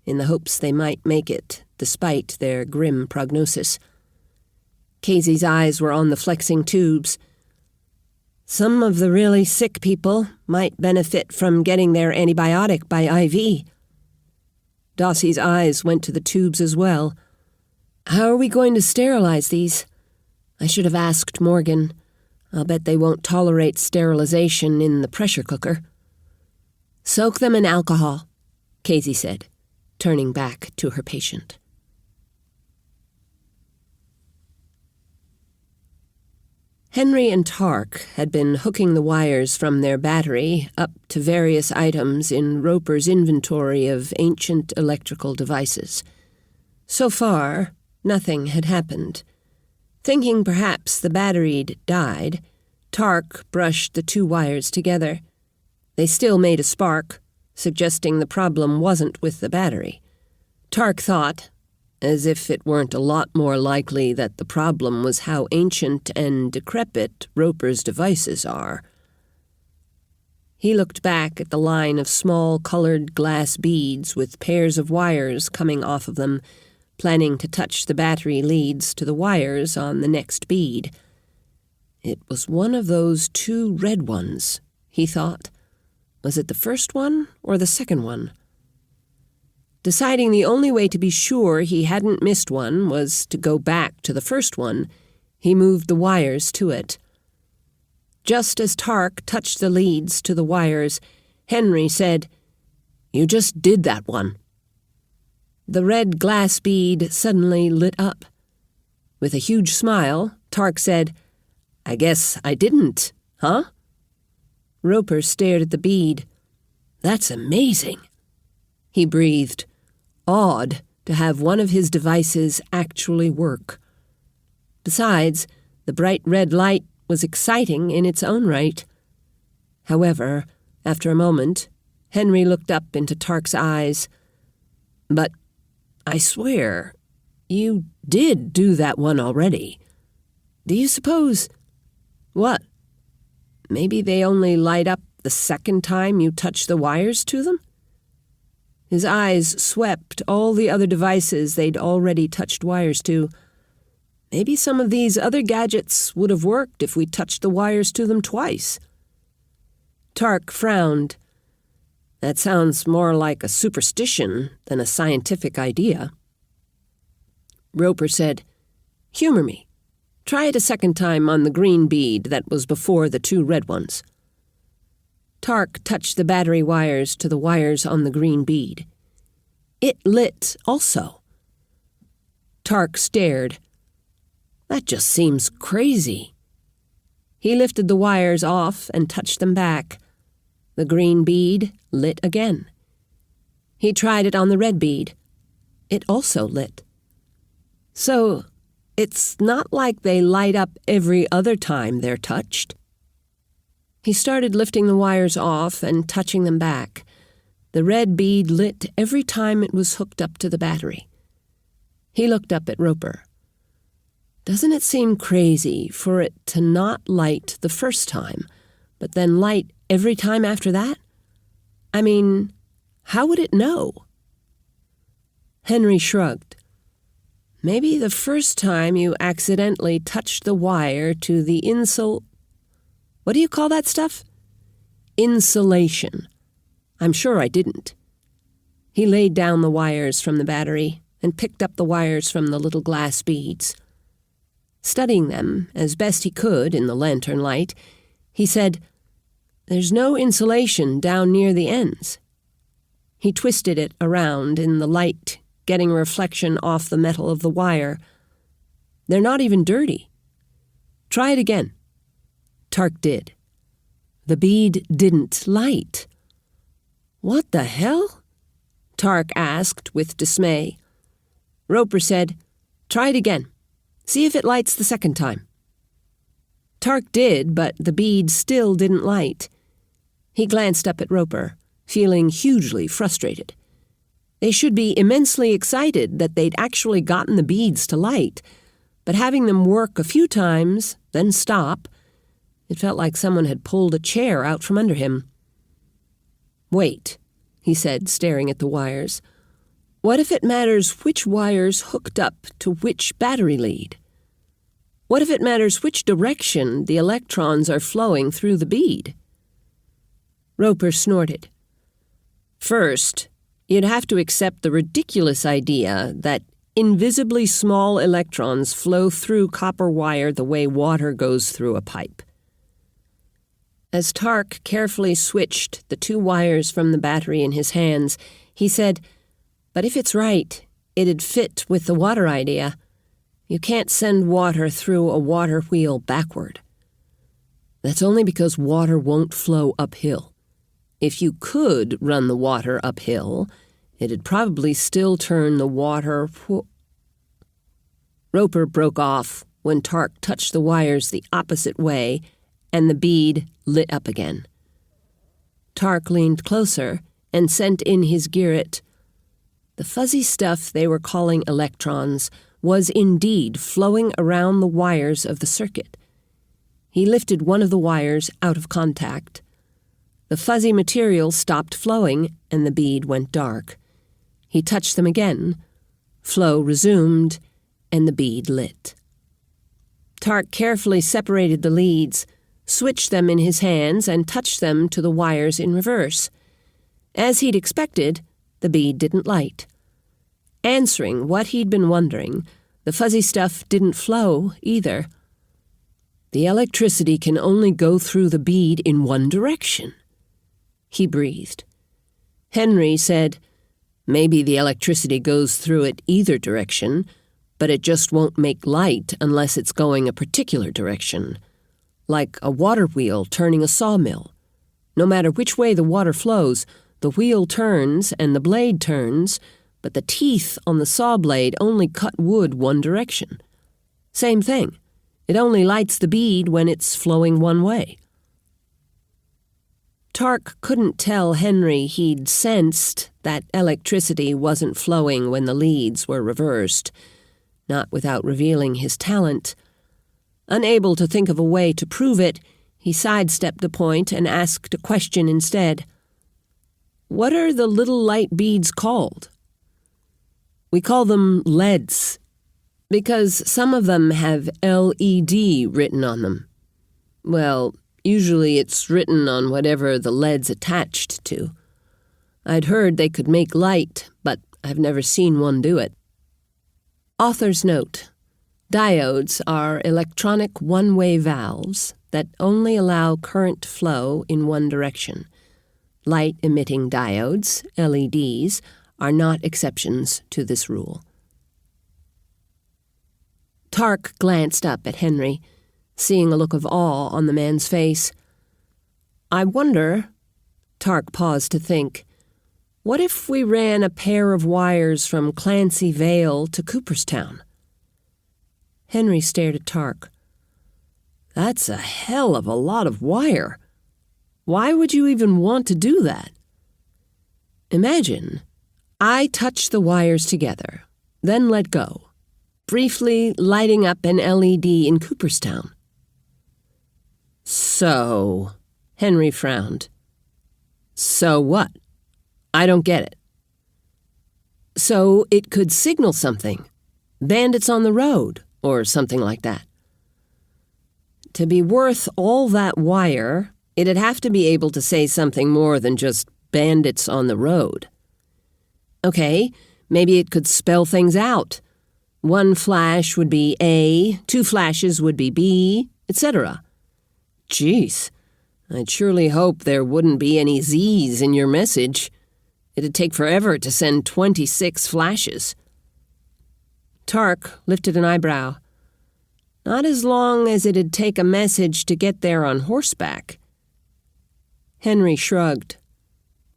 in the hopes they might make it, despite their grim prognosis. Casey's eyes were on the flexing tubes. "Some of the really sick people might benefit from getting their antibiotic by IV." Dossie's eyes went to the tubes as well. "How are we going to sterilize these?" I should have asked Morgan. I'll bet they won't tolerate sterilization in the pressure cooker. "Soak them in alcohol," Casey said, turning back to her patient. Henry and Tarc had been hooking the wires from their battery up to various items in Roper's inventory of ancient electrical devices. So far, nothing had happened. Thinking perhaps the battery'd died, Tarc brushed the two wires together. They still made a spark, suggesting the problem wasn't with the battery. Tarc thought, as if it weren't a lot more likely that the problem was how ancient and decrepit Roper's devices are. He looked back at the line of small colored glass beads with pairs of wires coming off of them, planning to touch the battery leads to the wires on the next bead. It was one of those two red ones, he thought. Was it the first one or the second one? Deciding the only way to be sure he hadn't missed one was to go back to the first one, he moved the wires to it. Just as Tarc touched the leads to the wires, Henry said, "You just did that one." The red glass bead suddenly lit up. With a huge smile, Tarc said, "I guess I didn't, huh?" Roper stared at the bead. "That's amazing." He breathed, awed to have one of his devices actually work. Besides, the bright red light was exciting in its own right. However, after a moment, Henry looked up into Tarc's eyes. "But I swear, you did do that one already. Do you suppose—" "What? Maybe they only light up the second time you touch the wires to them?" His eyes swept all the other devices they'd already touched wires to. Maybe some of these other gadgets would have worked if we touched the wires to them twice. Tarc frowned. That sounds more like a superstition than a scientific idea. Roper said, "Humor me. Try it a second time on the green bead that was before the two red ones." Tarc touched the battery wires to the wires on the green bead. It lit also. Tarc stared. That just seems crazy. He lifted the wires off and touched them back. The green bead lit again. He tried it on the red bead. It also lit. So, it's not like they light up every other time they're touched. He started lifting the wires off and touching them back. The red bead lit every time it was hooked up to the battery. He looked up at Roper. Doesn't it seem crazy for it to not light the first time, but then light every time after that? I mean, how would it know? Henry shrugged. Maybe the first time you accidentally touched the wire to the What do you call that stuff? Insulation. I'm sure I didn't. He laid down the wires from the battery and picked up the wires from the little glass beads. Studying them as best he could in the lantern light, he said, "There's no insulation down near the ends." He twisted it around in the light, getting a reflection off the metal of the wire. They're not even dirty. Try it again. Tarc did. The bead didn't light. What the hell? Tarc asked with dismay. Roper said, "Try it again. See if it lights the second time." Tarc did, but the bead still didn't light. He glanced up at Roper, feeling hugely frustrated. They should be immensely excited that they'd actually gotten the beads to light, but having them work a few times, then stop, it felt like someone had pulled a chair out from under him. "Wait," he said, staring at the wires. "What if it matters which wire's hooked up to which battery lead? What if it matters which direction the electrons are flowing through the bead?" Roper snorted. "First, you'd have to accept the ridiculous idea that invisibly small electrons flow through copper wire the way water goes through a pipe." As Tarc carefully switched the two wires from the battery in his hands, he said, "But if it's right, it'd fit with the water idea. You can't send water through a water wheel backward. That's only because water won't flow uphill. If you could run the water uphill, it'd probably still turn the water..." Roper broke off when Tarc touched the wires the opposite way, and the bead lit up again. Tarc leaned closer and sent in his Gearet. The fuzzy stuff they were calling electrons was indeed flowing around the wires of the circuit. He lifted one of the wires out of contact. The fuzzy material stopped flowing, and the bead went dark. He touched them again. Flow resumed, and the bead lit. Tarc carefully separated the leads, switched them in his hands, and touched them to the wires in reverse. As he'd expected, the bead didn't light. Answering what he'd been wondering, the fuzzy stuff didn't flow either. "The electricity can only go through the bead in one direction," he breathed. Henry said, "Maybe the electricity goes through it either direction, but it just won't make light unless it's going a particular direction, like a water wheel turning a sawmill. No matter which way the water flows, the wheel turns and the blade turns, but the teeth on the saw blade only cut wood one direction. Same thing. It only lights the bead when it's flowing one way." Tarc couldn't tell Henry he'd sensed that electricity wasn't flowing when the leads were reversed, not without revealing his talent. Unable to think of a way to prove it, he sidestepped the point and asked a question instead. "What are the little light beads called?" "We call them LEDs, because some of them have LED written on them. Well, usually it's written on whatever the lead's attached to. I'd heard they could make light, but I've never seen one do it." Author's note: diodes are electronic one-way valves that only allow current flow in one direction. Light-emitting diodes, LEDs, are not exceptions to this rule. Tarc glanced up at Henry, seeing a look of awe on the man's face. "I wonder," Tarc paused to think, "what if we ran a pair of wires from Clancy Vail to Cooperstown?" Henry stared at Tarc. "That's a hell of a lot of wire. Why would you even want to do that?" "Imagine, I touch the wires together, then let go, briefly lighting up an LED in Cooperstown." "So," Henry frowned. "So what? I don't get it." "So it could signal something. Bandits on the road, or something like that. To be worth all that wire, it'd have to be able to say something more than just bandits on the road. Okay, maybe it could spell things out. One flash would be A, 2 flashes would be B, etc. Jeez, I'd surely hope there wouldn't be any Z's in your message. It'd take forever to send 26 flashes. Tarc lifted an eyebrow. "Not as long as it'd take a message to get there on horseback." Henry shrugged.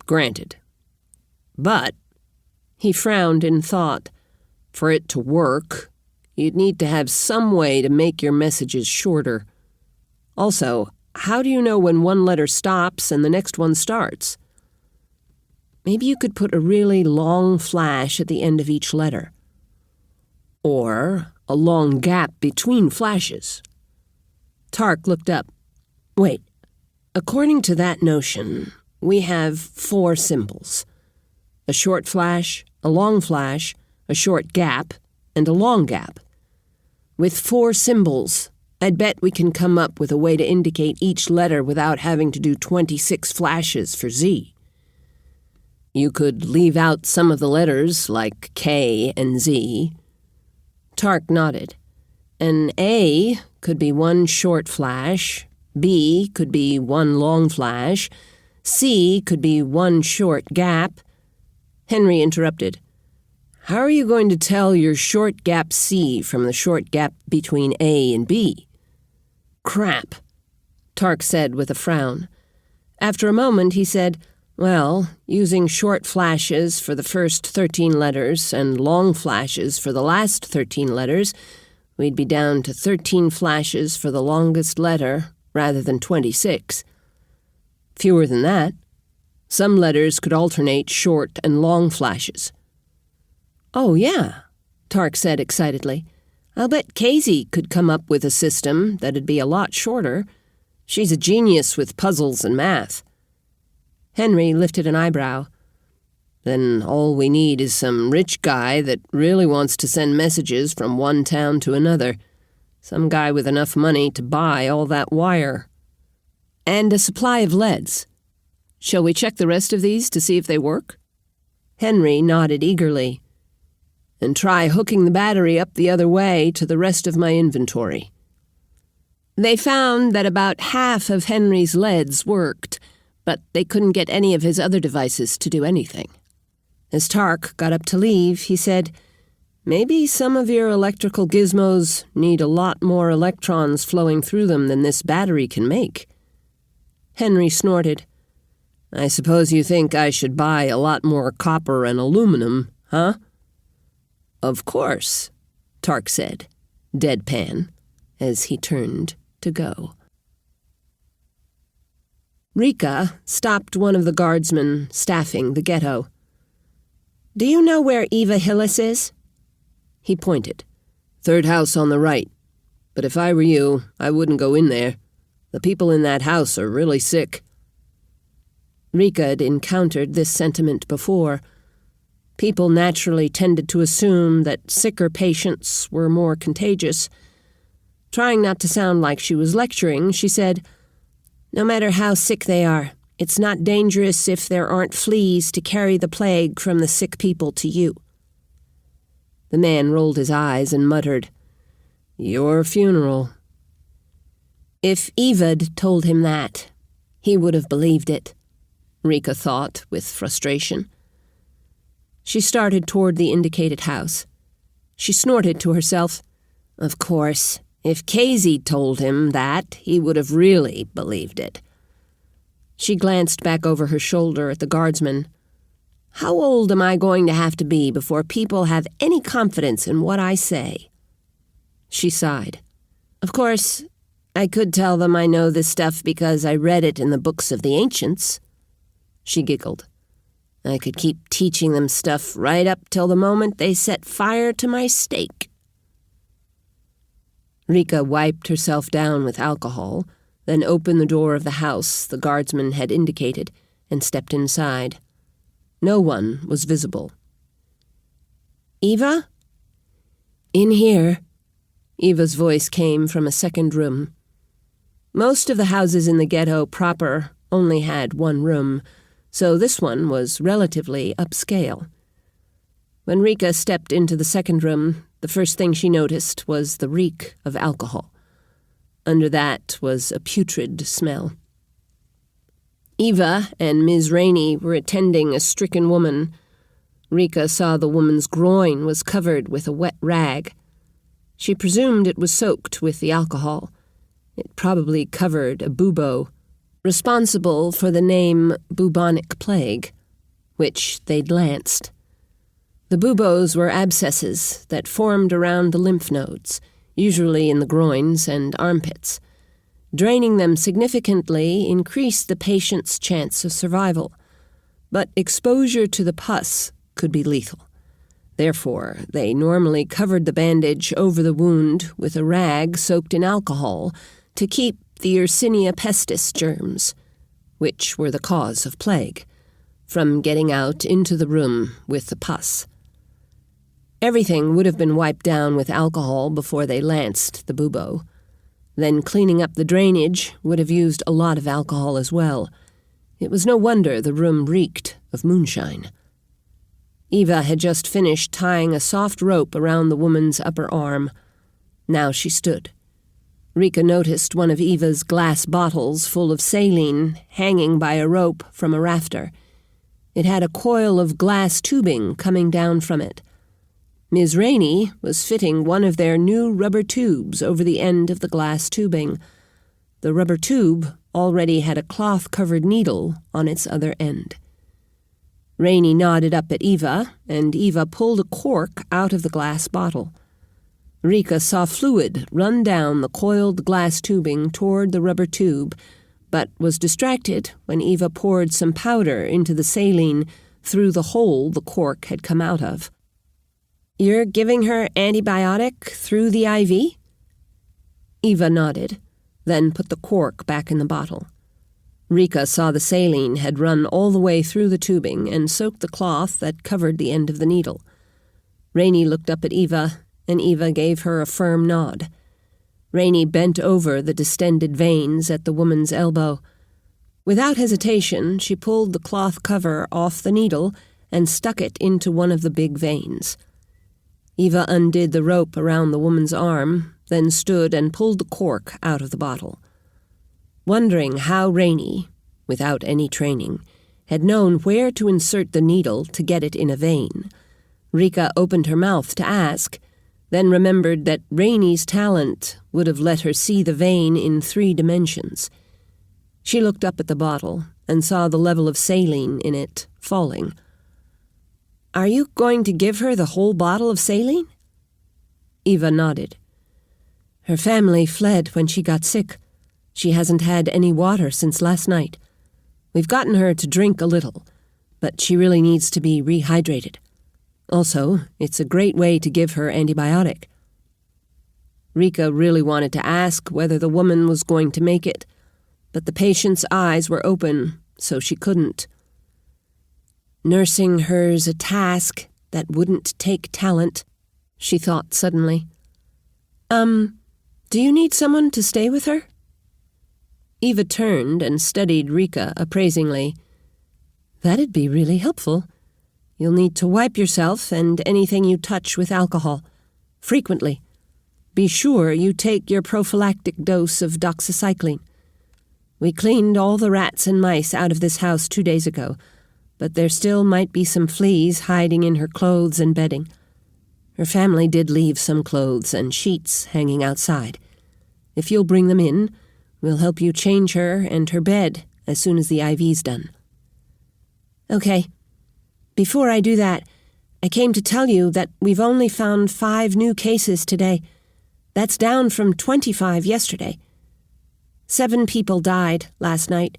"Granted. But," he frowned in thought, "for it to work, you'd need to have some way to make your messages shorter. Also, how do you know when one letter stops and the next one starts? Maybe you could put a really long flash at the end of each letter. Or a long gap between flashes." Tarc looked up. "Wait, according to that notion, we have 4 symbols. A short flash, a long flash, a short gap, and a long gap. With 4 symbols, I'd bet we can come up with a way to indicate each letter without having to do 26 flashes for Z. You could leave out some of the letters, like K and Z." Tarc nodded. "An A could be 1 short flash, B could be 1 long flash, C could be 1 short gap." Henry interrupted. "How are you going to tell your short gap C from the short gap between A and B?" "Crap," Tarc said with a frown. After a moment he said, "Well, using short flashes for the first 13 letters and long flashes for the last 13 letters, we'd be down to 13 flashes for the longest letter rather than 26. Fewer than that. Some letters could alternate short and long flashes." "Oh, yeah," Tarc said excitedly. "I'll bet Casey could come up with a system that'd be a lot shorter. She's a genius with puzzles and math." Henry lifted an eyebrow. "Then all we need is some rich guy that really wants to send messages from one town to another. Some guy with enough money to buy all that wire. And a supply of leads. Shall we check the rest of these to see if they work?" Henry nodded eagerly. "And try hooking the battery up the other way to the rest of my inventory." They found that about half of Henry's leads worked, but they couldn't get any of his other devices to do anything. As Tarc got up to leave, he said, "Maybe some of your electrical gizmos need a lot more electrons flowing through them than this battery can make." Henry snorted. "I suppose you think I should buy a lot more copper and aluminum, huh?" "Of course," Tarc said, deadpan, as he turned to go. Rika stopped one of the guardsmen staffing the ghetto. "Do you know where Eva Hyllis is?" He pointed. "3rd house on the right. But if I were you, I wouldn't go in there. The people in that house are really sick." Rika had encountered this sentiment before. People naturally tended to assume that sicker patients were more contagious. Trying not to sound like she was lecturing, she said, "No matter how sick they are, it's not dangerous if there aren't fleas to carry the plague from the sick people to you." The man rolled his eyes and muttered, "Your funeral." If Eva'd told him that, he would have believed it, Rika thought with frustration. She started toward the indicated house. She snorted to herself, Of course, if Casey told him that, he would have really believed it. She glanced back over her shoulder at the guardsman. How old am I going to have to be before people have any confidence in what I say? She sighed. Of course, I could tell them I know this stuff because I read it in the books of the ancients. She giggled. I could keep teaching them stuff right up till the moment they set fire to my steak. Rika wiped herself down with alcohol, then opened the door of the house the guardsman had indicated and stepped inside. No one was visible. Eva? In here. Eva's voice came from a second room. Most of the houses in the ghetto proper only had one room, so this one was relatively upscale. When Rika stepped into the second room, the first thing she noticed was the reek of alcohol. Under that was a putrid smell. Eva and Ms. Rainey were attending a stricken woman. Rika saw the woman's groin was covered with a wet rag. She presumed it was soaked with the alcohol. It probably covered a bubo, responsible for the name bubonic plague, which they'd lanced. The buboes were abscesses that formed around the lymph nodes, usually in the groins and armpits. Draining them significantly increased the patient's chance of survival, but exposure to the pus could be lethal. Therefore, they normally covered the bandage over the wound with a rag soaked in alcohol to keep the Yersinia pestis germs, which were the cause of plague, from getting out into the room with the pus. Everything would have been wiped down with alcohol before they lanced the bubo. Then cleaning up the drainage would have used a lot of alcohol as well. It was no wonder the room reeked of moonshine. Eva had just finished tying a soft rope around the woman's upper arm. Now she stood. Rika noticed one of Eva's glass bottles full of saline hanging by a rope from a rafter. It had a coil of glass tubing coming down from it. Ms. Rainey was fitting one of their new rubber tubes over the end of the glass tubing. The rubber tube already had a cloth-covered needle on its other end. Rainey nodded up at Eva, and Eva pulled a cork out of the glass bottle. Rika saw fluid run down the coiled glass tubing toward the rubber tube, but was distracted when Eva poured some powder into the saline through the hole the cork had come out of. You're giving her antibiotic through the IV? Eva nodded, then put the cork back in the bottle. Rika saw the saline had run all the way through the tubing and soaked the cloth that covered the end of the needle. Rainey looked up at Eva, and Eva gave her a firm nod. Rainey bent over the distended veins at the woman's elbow. Without hesitation, she pulled the cloth cover off the needle and stuck it into one of the big veins. Eva undid the rope around the woman's arm, then stood and pulled the cork out of the bottle. Wondering how Rainey, without any training, had known where to insert the needle to get it in a vein, Rika opened her mouth to ask, then remembered that Rainey's talent would have let her see the vein in 3 dimensions. She looked up at the bottle and saw the level of saline in it falling. Are you going to give her the whole bottle of saline? Eva nodded. Her family fled when she got sick. She hasn't had any water since last night. We've gotten her to drink a little, but she really needs to be rehydrated. Also, it's a great way to give her antibiotic. Rika really wanted to ask whether the woman was going to make it, but the patient's eyes were open, so she couldn't. Nursing her's a task that wouldn't take talent, she thought suddenly. Do you need someone to stay with her? Eva turned and studied Rika appraisingly. That'd be really helpful. You'll need to wipe yourself and anything you touch with alcohol, frequently. Be sure you take your prophylactic dose of doxycycline. We cleaned all the rats and mice out of this house 2 days ago, but there still might be some fleas hiding in her clothes and bedding. Her family did leave some clothes and sheets hanging outside. If you'll bring them in, we'll help you change her and her bed as soon as the IV's done." "Okay. Before I do that, I came to tell you that we've only found 5 new cases today. That's down from 25 yesterday. 7 people died last night,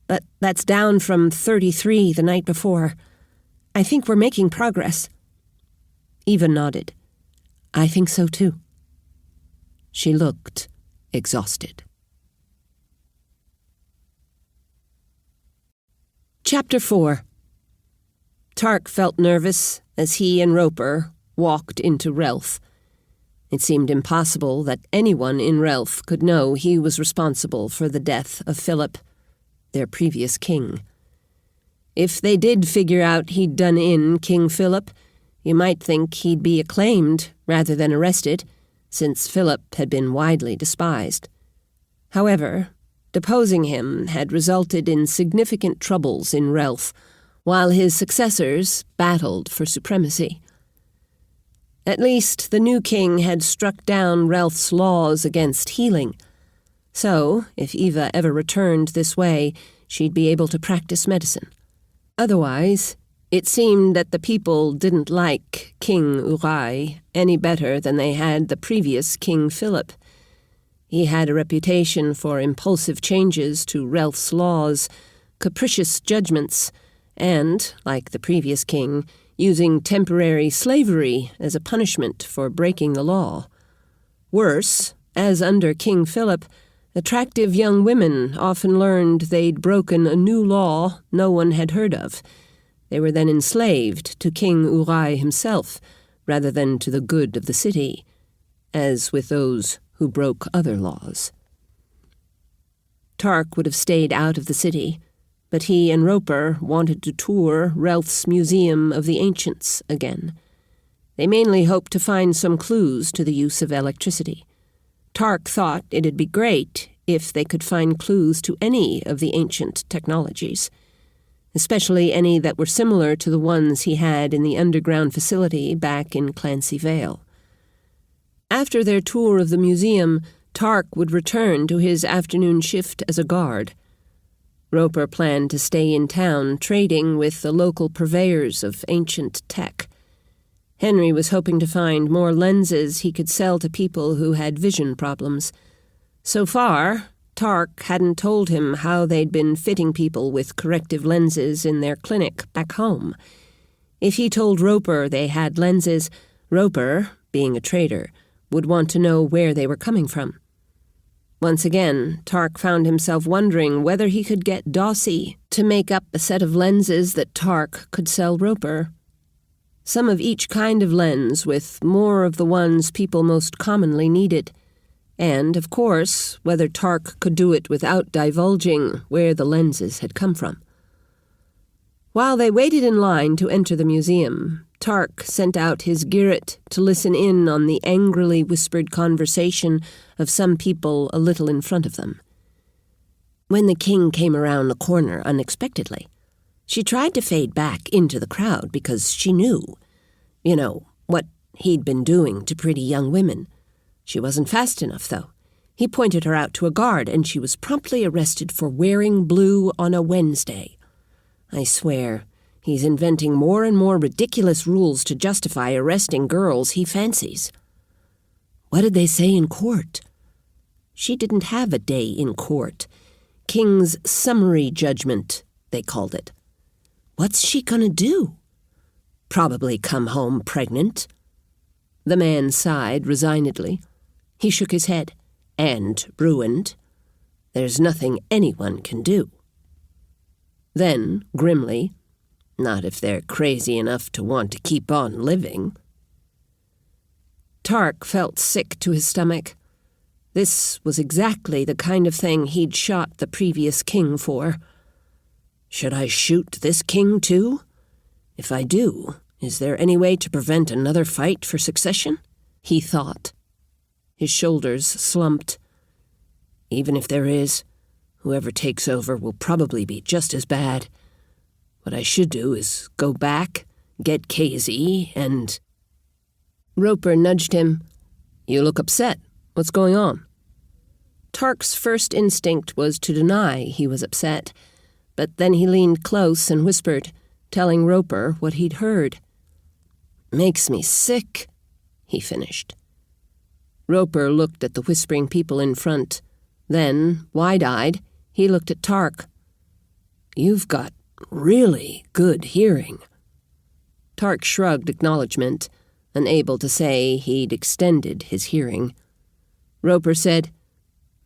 but that's down from 33 the night before. I think we're making progress." Eva nodded. "I think so too." She looked exhausted. Chapter 4. Tarc felt nervous as he and Roper walked into Relf. It seemed impossible that anyone in Relf could know he was responsible for the death of Philip, their previous king. If they did figure out he'd done in King Philip, you might think he'd be acclaimed rather than arrested, since Philip had been widely despised. However, deposing him had resulted in significant troubles in Relf, while his successors battled for supremacy. At least the new king had struck down Relf's laws against healing. So, if Eva ever returned this way, she'd be able to practice medicine. Otherwise, it seemed that the people didn't like King Urai any better than they had the previous King Philip. He had a reputation for impulsive changes to Relf's laws, capricious judgments, and, like the previous king, using temporary slavery as a punishment for breaking the law. Worse, as under King Philip, attractive young women often learned they'd broken a new law no one had heard of. They were then enslaved to King Urai himself, rather than to the good of the city, as with those who broke other laws. Tarc would have stayed out of the city, but he and Roper wanted to tour Relf's Museum of the Ancients again. They mainly hoped to find some clues to the use of electricity. Tarc thought it'd be great if they could find clues to any of the ancient technologies, especially any that were similar to the ones he had in the underground facility back in Clancy Vail. After their tour of the museum, Tarc would return to his afternoon shift as a guard. Roper planned to stay in town trading with the local purveyors of ancient tech. Henry was hoping to find more lenses he could sell to people who had vision problems. So far, Tarc hadn't told him how they'd been fitting people with corrective lenses in their clinic back home. If he told Roper they had lenses, Roper, being a trader, would want to know where they were coming from. Once again, Tarc found himself wondering whether he could get Dossie to make up a set of lenses that Tarc could sell Roper. Some of each kind of lens, with more of the ones people most commonly needed. And, of course, whether Tarc could do it without divulging where the lenses had come from. While they waited in line to enter the museum, Tarc sent out his Girret to listen in on the angrily whispered conversation of some people a little in front of them. When the king came around the corner unexpectedly, she tried to fade back into the crowd because she knew, what he'd been doing to pretty young women. She wasn't fast enough, though. He pointed her out to a guard, and she was promptly arrested for wearing blue on a Wednesday. I swear, he's inventing more and more ridiculous rules to justify arresting girls he fancies. What did they say in court? She didn't have a day in court. King's summary judgment, they called it. What's she gonna do? Probably come home pregnant. The man sighed resignedly. He shook his head. And ruined. There's nothing anyone can do. Then, grimly, not if they're crazy enough to want to keep on living. Tarc felt sick to his stomach. This was exactly the kind of thing he'd shot the previous king for. Should I shoot this king too? If I do, is there any way to prevent another fight for succession? He thought. His shoulders slumped. Even if there is, whoever takes over will probably be just as bad. What I should do is go back, get KZ, and... Roper nudged him. "You look upset. What's going on?" Tarc's first instinct was to deny he was upset, but then he leaned close and whispered, telling Roper what he'd heard. "Makes me sick," he finished. Roper looked at the whispering people in front. Then, wide-eyed, he looked at Tarc. "You've got really good hearing." Tarc shrugged acknowledgement, unable to say he'd extended his hearing. Roper said,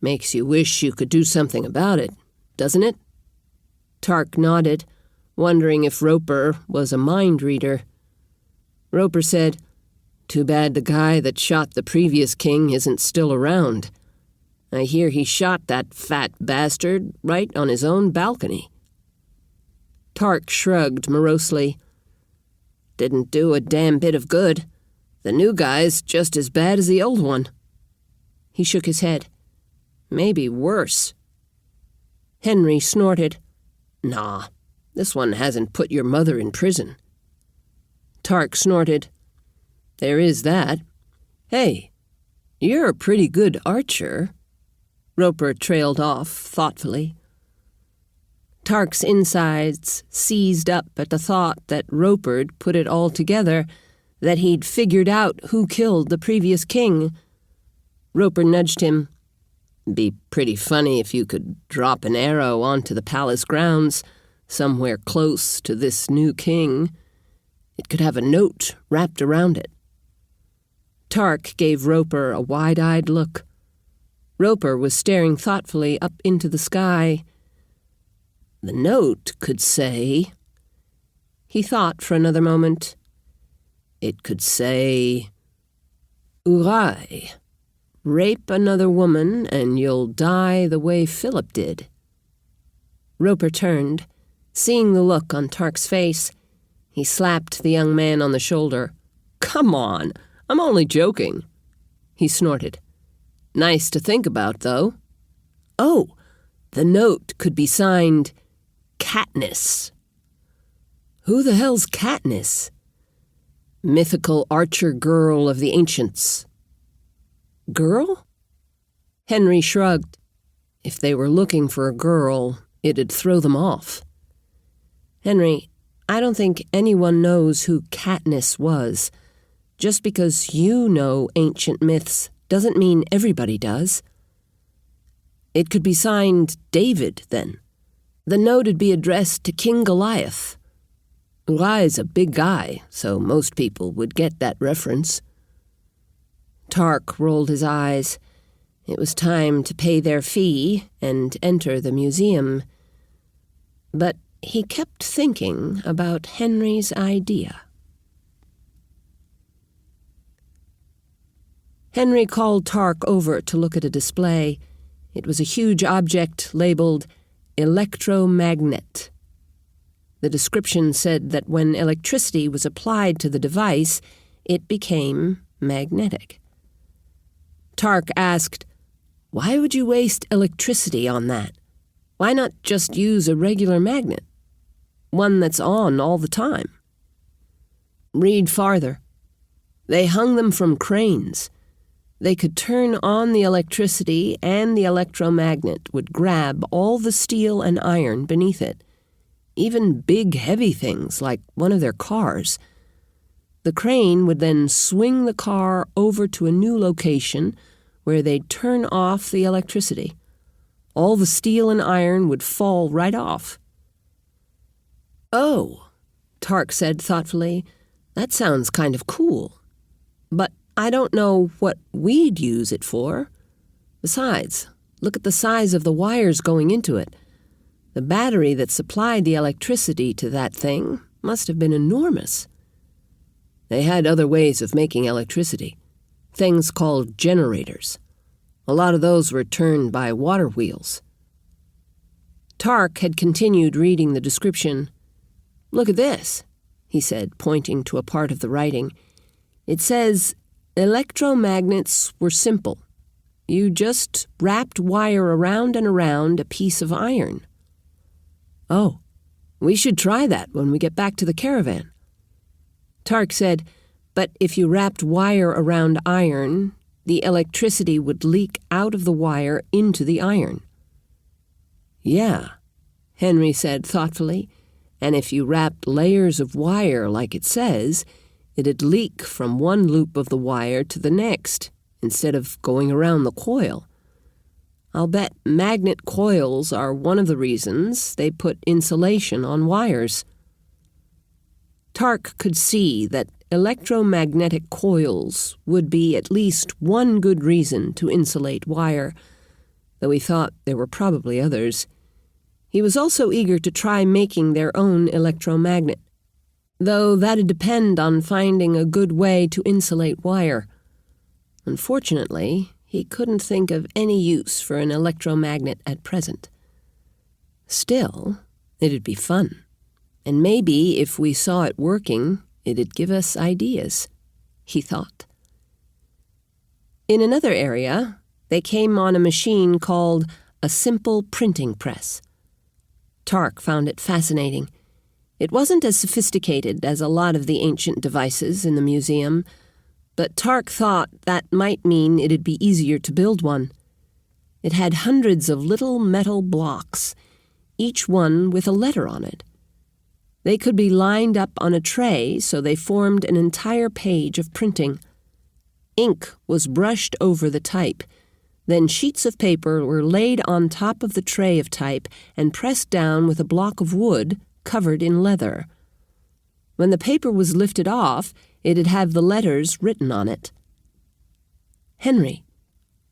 "Makes you wish you could do something about it, doesn't it?" Tarc nodded, wondering if Roper was a mind reader. Roper said, "Too bad the guy that shot the previous king isn't still around. I hear he shot that fat bastard right on his own balcony." Tarc shrugged morosely. "Didn't do a damn bit of good. The new guy's just as bad as the old one." He shook his head. "Maybe worse." Henry snorted. "Nah, this one hasn't put your mother in prison." Tarc snorted. "There is that. Hey, you're a pretty good archer." Roper trailed off thoughtfully. Tarc's insides seized up at the thought that Roper'd put it all together, that he'd figured out who killed the previous king. Roper nudged him. "Be pretty funny if you could drop an arrow onto the palace grounds, somewhere close to this new king. It could have a note wrapped around it." Tarc gave Roper a wide-eyed look. Roper was staring thoughtfully up into the sky. The note could say... He thought for another moment. It could say, "Uri, rape another woman and you'll die the way Philip did." Roper turned. Seeing the look on Tarc's face, he slapped the young man on the shoulder. "Come on, I'm only joking." He snorted. "Nice to think about, though." Oh, the note could be signed Katniss. Who the hell's Katniss? Mythical archer girl of the ancients. Girl? Henry shrugged. If they were looking for a girl, it'd throw them off. "Henry, I don't think anyone knows who Katniss was. Just because you know ancient myths doesn't mean everybody does." "It could be signed David, then. The note'd be addressed to King Goliath. Uri's a big guy, so most people would get that reference." Tarc rolled his eyes. It was time to pay their fee and enter the museum. But he kept thinking about Henry's idea. Henry called Tarc over to look at a display. It was a huge object labeled electromagnet. The description said that when electricity was applied to the device, it became magnetic. Tarc asked, "Why would you waste electricity on that? Why not just use a regular magnet? One that's on all the time?" "Read farther. They hung them from cranes. They could turn on the electricity and the electromagnet would grab all the steel and iron beneath it, even big heavy things like one of their cars. The crane would then swing the car over to a new location where they'd turn off the electricity. All the steel and iron would fall right off." "Oh," Tarc said thoughtfully, "that sounds kind of cool. But I don't know what we'd use it for. Besides, look at the size of the wires going into it. The battery that supplied the electricity to that thing must have been enormous." "They had other ways of making electricity, things called generators. A lot of those were turned by water wheels." Tarc had continued reading the description. "Look at this," he said, pointing to a part of the writing. "It says, electromagnets were simple. You just wrapped wire around and around a piece of iron." "Oh, we should try that when we get back to the caravan." Tarc said, But if you wrapped wire around iron, the electricity would leak out of the wire into the iron. Yeah, Henry said thoughtfully, and if you wrapped layers of wire like it says, it'd leak from one loop of the wire to the next, instead of going around the coil. I'll bet magnet coils are one of the reasons they put insulation on wires. Tarc could see that electromagnetic coils would be at least one good reason to insulate wire, though he thought there were probably others. He was also eager to try making their own electromagnet, though that'd depend on finding a good way to insulate wire. Unfortunately, he couldn't think of any use for an electromagnet at present. Still, it'd be fun, and maybe if we saw it working, it'd give us ideas, he thought. In another area, they came on a machine called a simple printing press. Tarc found it fascinating. It wasn't as sophisticated as a lot of the ancient devices in the museum, but Tarc thought that might mean it'd be easier to build one. It had hundreds of little metal blocks, each one with a letter on it. They could be lined up on a tray so they formed an entire page of printing. Ink was brushed over the type. Then sheets of paper were laid on top of the tray of type and pressed down with a block of wood covered in leather. When the paper was lifted off, it'd have the letters written on it. Henry,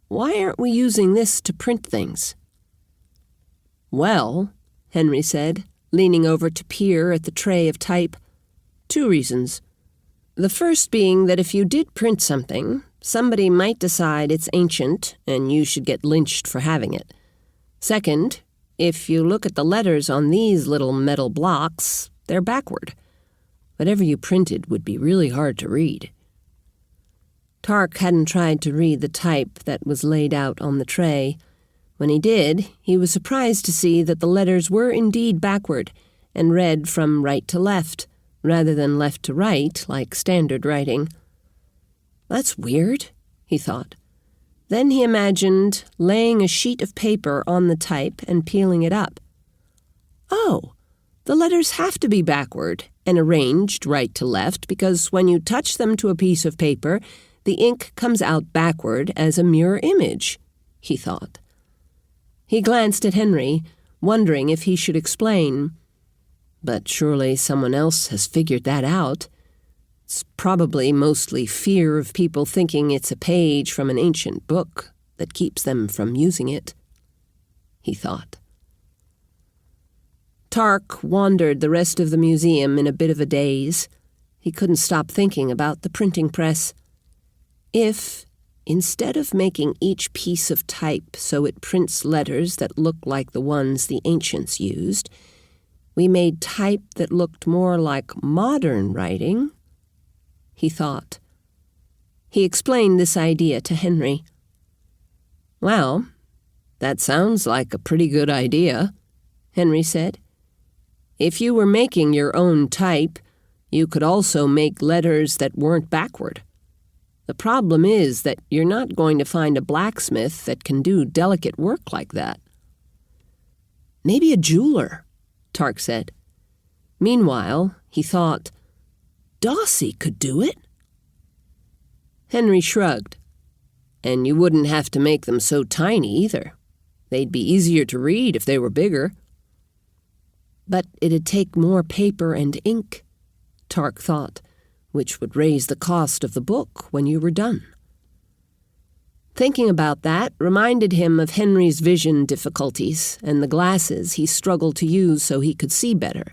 why aren't we using this to print things? Well, Henry said, leaning over to peer at the tray of type, 2 reasons. The first being that if you did print something, somebody might decide it's ancient and you should get lynched for having it. Second, if you look at the letters on these little metal blocks, they're backward. Whatever you printed would be really hard to read. Tarc hadn't tried to read the type that was laid out on the tray. When he did, he was surprised to see that the letters were indeed backward and read from right to left, rather than left to right like standard writing. That's weird, he thought. Then he imagined laying a sheet of paper on the type and peeling it up. Oh, the letters have to be backward and arranged right to left because when you touch them to a piece of paper, the ink comes out backward as a mirror image, he thought. He glanced at Henry, wondering if he should explain. But surely someone else has figured that out. It's probably mostly fear of people thinking it's a page from an ancient book that keeps them from using it, he thought. Tarc wandered the rest of the museum in a bit of a daze. He couldn't stop thinking about the printing press. If, instead of making each piece of type so it prints letters that look like the ones the ancients used, we made type that looked more like modern writing, he thought. He explained this idea to Henry. Well, that sounds like a pretty good idea, Henry said. If you were making your own type, you could also make letters that weren't backward. The problem is that you're not going to find a blacksmith that can do delicate work like that. Maybe a jeweler, Tarc said. Meanwhile, he thought, Dawsey could do it. Henry shrugged. And you wouldn't have to make them so tiny either. They'd be easier to read if they were bigger. But it'd take more paper and ink, Tarc thought, which would raise the cost of the book when you were done. Thinking about that reminded him of Henry's vision difficulties and the glasses he struggled to use so he could see better.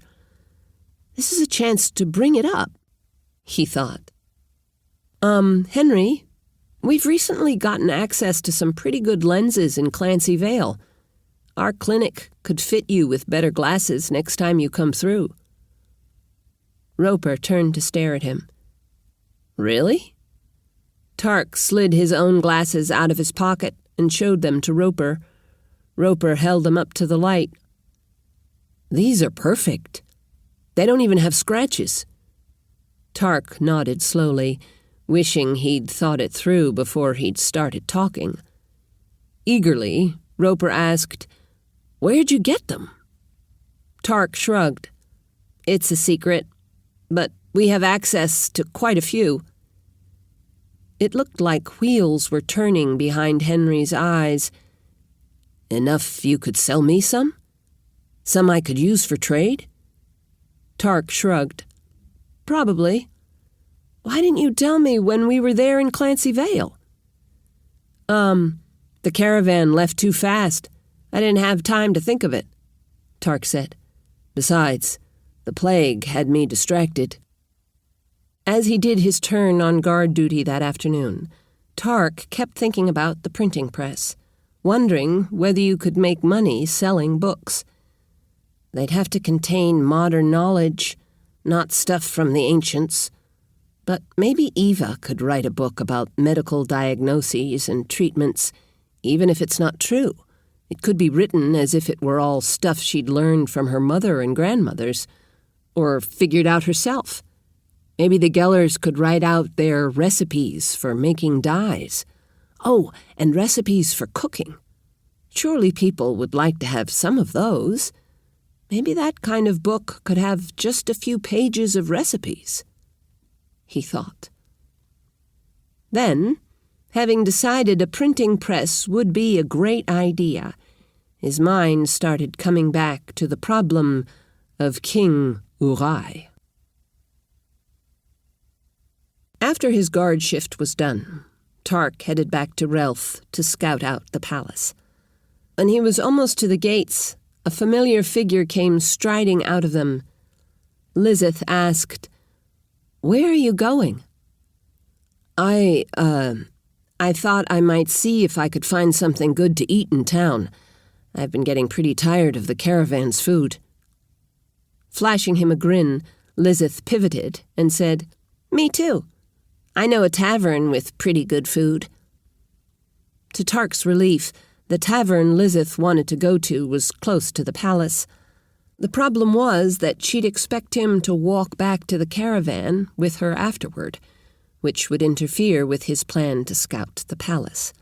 This is a chance to bring it up, he thought. Henry, we've recently gotten access to some pretty good lenses in Clancy Vail. Our clinic could fit you with better glasses next time you come through. Roper turned to stare at him. Really? Tarc slid his own glasses out of his pocket and showed them to Roper. Roper held them up to the light. These are perfect. They don't even have scratches. Tarc nodded slowly, wishing he'd thought it through before he'd started talking. Eagerly, Roper asked, "Where'd you get them?" Tarc shrugged. "It's a secret, but we have access to quite a few." It looked like wheels were turning behind Henry's eyes. "Enough you could sell me some? Some I could use for trade?" Tarc shrugged. "Probably. Why didn't you tell me when we were there in Clancy Vail?" The caravan left too fast. I didn't have time to think of it," Tarc said. "Besides, the plague had me distracted." As he did his turn on guard duty that afternoon, Tarc kept thinking about the printing press, wondering whether you could make money selling books. They'd have to contain modern knowledge, not stuff from the ancients. But maybe Eva could write a book about medical diagnoses and treatments, even if it's not true. It could be written as if it were all stuff she'd learned from her mother and grandmothers, or figured out herself. Maybe the Gellers could write out their recipes for making dyes. Oh, and recipes for cooking. Surely people would like to have some of those. Maybe that kind of book could have just a few pages of recipes, he thought. Then, having decided a printing press would be a great idea, his mind started coming back to the problem of King Urai. After his guard shift was done, Tarc headed back to Relf to scout out the palace. When he was almost to the gates, a familiar figure came striding out of them. Lizeth asked, "Where are you going?" I thought I might see if I could find something good to eat in town. I've been getting pretty tired of the caravan's food." Flashing him a grin, Lizeth pivoted and said, "Me too. I know a tavern with pretty good food." To Tarc's relief, the tavern Lizeth wanted to go to was close to the palace. The problem was that she'd expect him to walk back to the caravan with her afterward, which would interfere with his plan to scout the palace.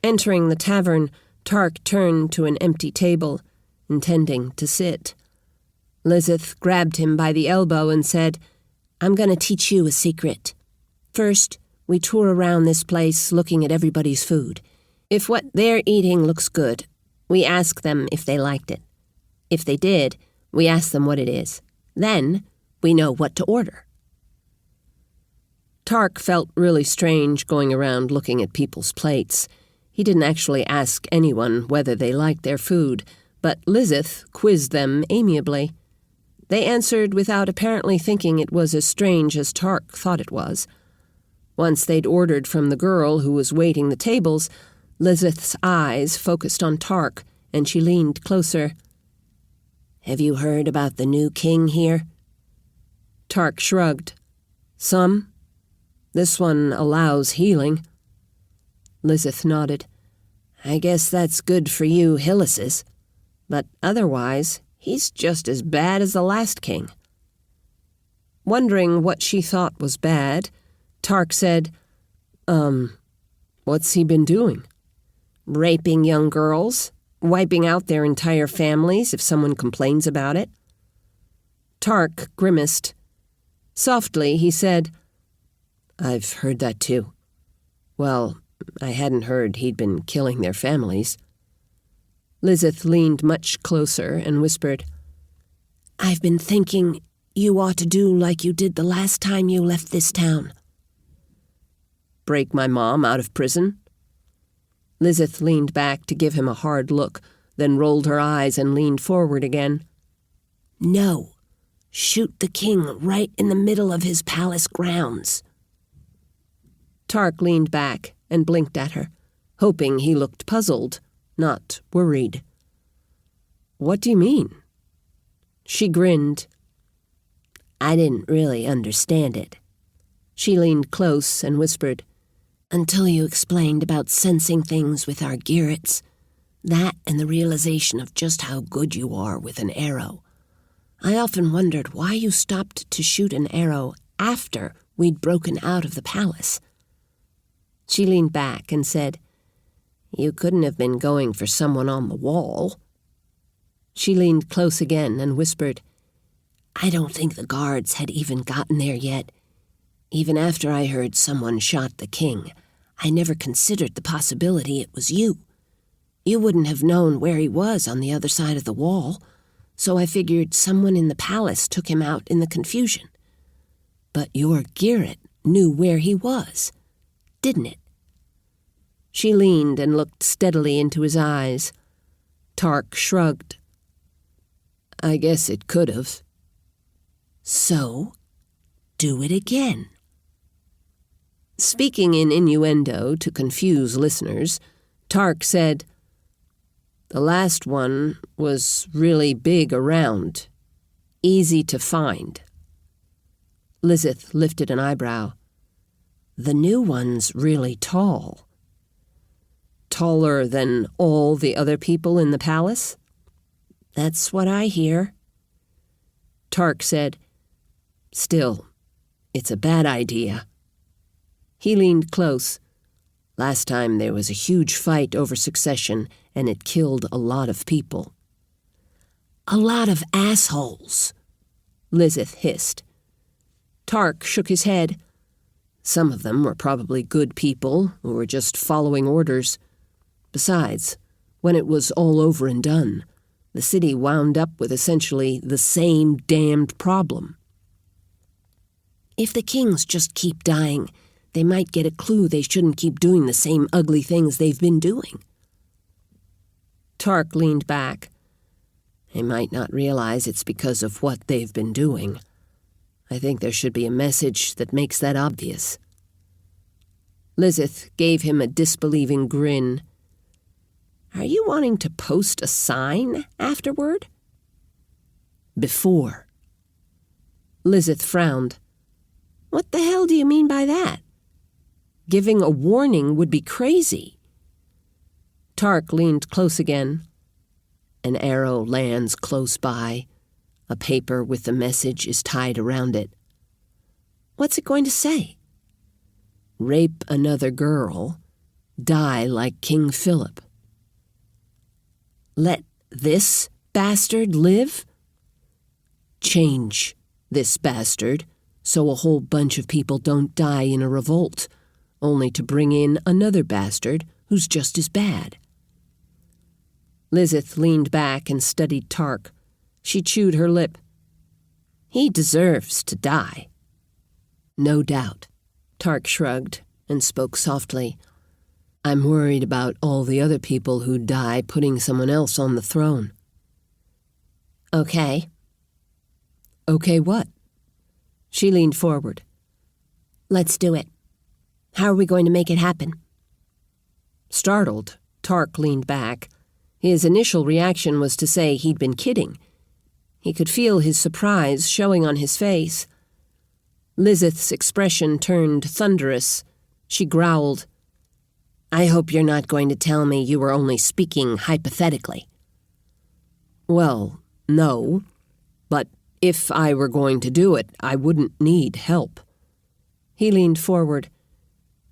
Entering the tavern, Tarc turned to an empty table, intending to sit. Lizeth grabbed him by the elbow and said, "I'm going to teach you a secret. First, we tour around this place looking at everybody's food. If what they're eating looks good, we ask them if they liked it. If they did, we ask them what it is. Then, we know what to order." Tarc felt really strange going around looking at people's plates. He didn't actually ask anyone whether they liked their food, but Lizeth quizzed them amiably. They answered without apparently thinking it was as strange as Tarc thought it was. Once they'd ordered from the girl who was waiting the tables, Lizeth's eyes focused on Tarc, and she leaned closer. "Have you heard about the new king here?" Tarc shrugged. "Some. This one allows healing." Lizeth nodded. "I guess that's good for you Hyllises. But otherwise, he's just as bad as the last king." Wondering what she thought was bad, Tarc said, What's he been doing?" "Raping young girls, wiping out their entire families if someone complains about it." Tarc grimaced. Softly, he said, "I've heard that too. Well, I hadn't heard he'd been killing their families." Lizeth leaned much closer and whispered, "I've been thinking you ought to do like you did the last time you left this town." "Break my mom out of prison?" Lizeth leaned back to give him a hard look, then rolled her eyes and leaned forward again. "No. Shoot the king right in the middle of his palace grounds." Tarc leaned back and blinked at her, hoping he looked puzzled, not worried. "What do you mean?" She grinned. "I didn't really understand it." She leaned close and whispered, "Until you explained about sensing things with our Garrets. That and the realization of just how good you are with an arrow. I often wondered why you stopped to shoot an arrow after we'd broken out of the palace. She leaned back and said, "You couldn't have been going for someone on the wall." She leaned close again and whispered, "I don't think the guards had even gotten there yet. Even after I heard someone shot the king, I never considered the possibility it was you. You wouldn't have known where he was on the other side of the wall, so I figured someone in the palace took him out in the confusion. But your Garrett knew where he was, didn't it?" She leaned and looked steadily into his eyes. Tarc shrugged. "I guess it could have." "So, do it again." Speaking in innuendo to confuse listeners, Tarc said, "The last one was really big around, easy to find." Lizeth lifted an eyebrow. "The new one's really tall." "Taller than all the other people in the palace?" "That's what I hear." Tarc said, "Still, it's a bad idea." He leaned close. "Last time there was a huge fight over succession, and it killed a lot of people." "A lot of assholes," Lizeth hissed. Tarc shook his head. "Some of them were probably good people who were just following orders. Besides, when it was all over and done, the city wound up with essentially the same damned problem." "If the kings just keep dying, they might get a clue they shouldn't keep doing the same ugly things they've been doing." Tarc leaned back. "They might not realize it's because of what they've been doing. I think there should be a message that makes that obvious." Lizeth gave him a disbelieving grin. "Are you wanting to post a sign afterward?" "Before." Lizeth frowned. "What the hell do you mean by that? Giving a warning would be crazy." Tarc leaned close again. "An arrow lands close by. A paper with the message is tied around it." "What's it going to say?" "Rape another girl. Die like King Philip." "Let this bastard live?" "Change this bastard so a whole bunch of people don't die in a revolt, only to bring in another bastard who's just as bad." Lizeth leaned back and studied Tarc. She chewed her lip. "He deserves to die." "No doubt." Tarc shrugged and spoke softly. "I'm worried about all the other people who die putting someone else on the throne." "Okay." "Okay what?" She leaned forward. "Let's do it. How are we going to make it happen?" Startled, Tarc leaned back. His initial reaction was to say he'd been kidding. He could feel his surprise showing on his face. Lizeth's expression turned thunderous. She growled, "I hope you're not going to tell me you were only speaking hypothetically." "Well, no. But if I were going to do it, I wouldn't need help." He leaned forward.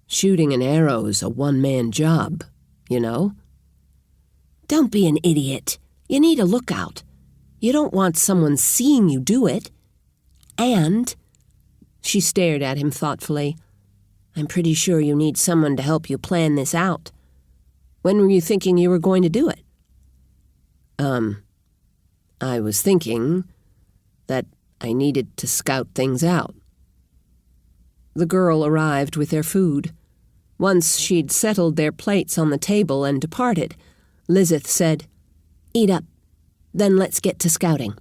"Shooting an arrow's a one-man job, you know?" "Don't be an idiot. You need a lookout. You don't want someone seeing you do it. And," she stared at him thoughtfully, "I'm pretty sure you need someone to help you plan this out. When were you thinking you were going to do it?" I was thinking that I needed to scout things out." The girl arrived with their food. Once she'd settled their plates on the table and departed, Lizeth said, "Eat up, then let's get to scouting."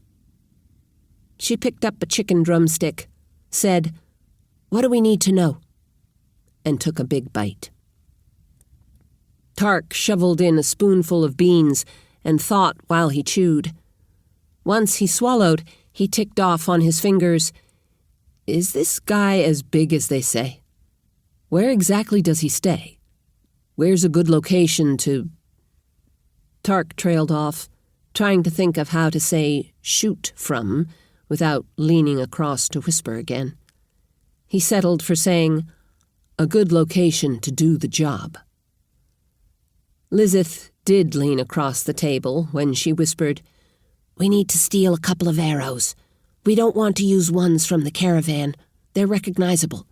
She picked up a chicken drumstick, said, "What do we need to know?" and took a big bite. Tarc shoveled in a spoonful of beans and thought while he chewed. Once he swallowed, he ticked off on his fingers, "Is this guy as big as they say? Where exactly does he stay? Where's a good location to—" Tarc trailed off, trying to think of how to say shoot from without leaning across to whisper again. He settled for saying, "A good location to do the job." Lizeth did lean across the table when she whispered, "We need to steal a couple of arrows. We don't want to use ones from the caravan. They're recognizable.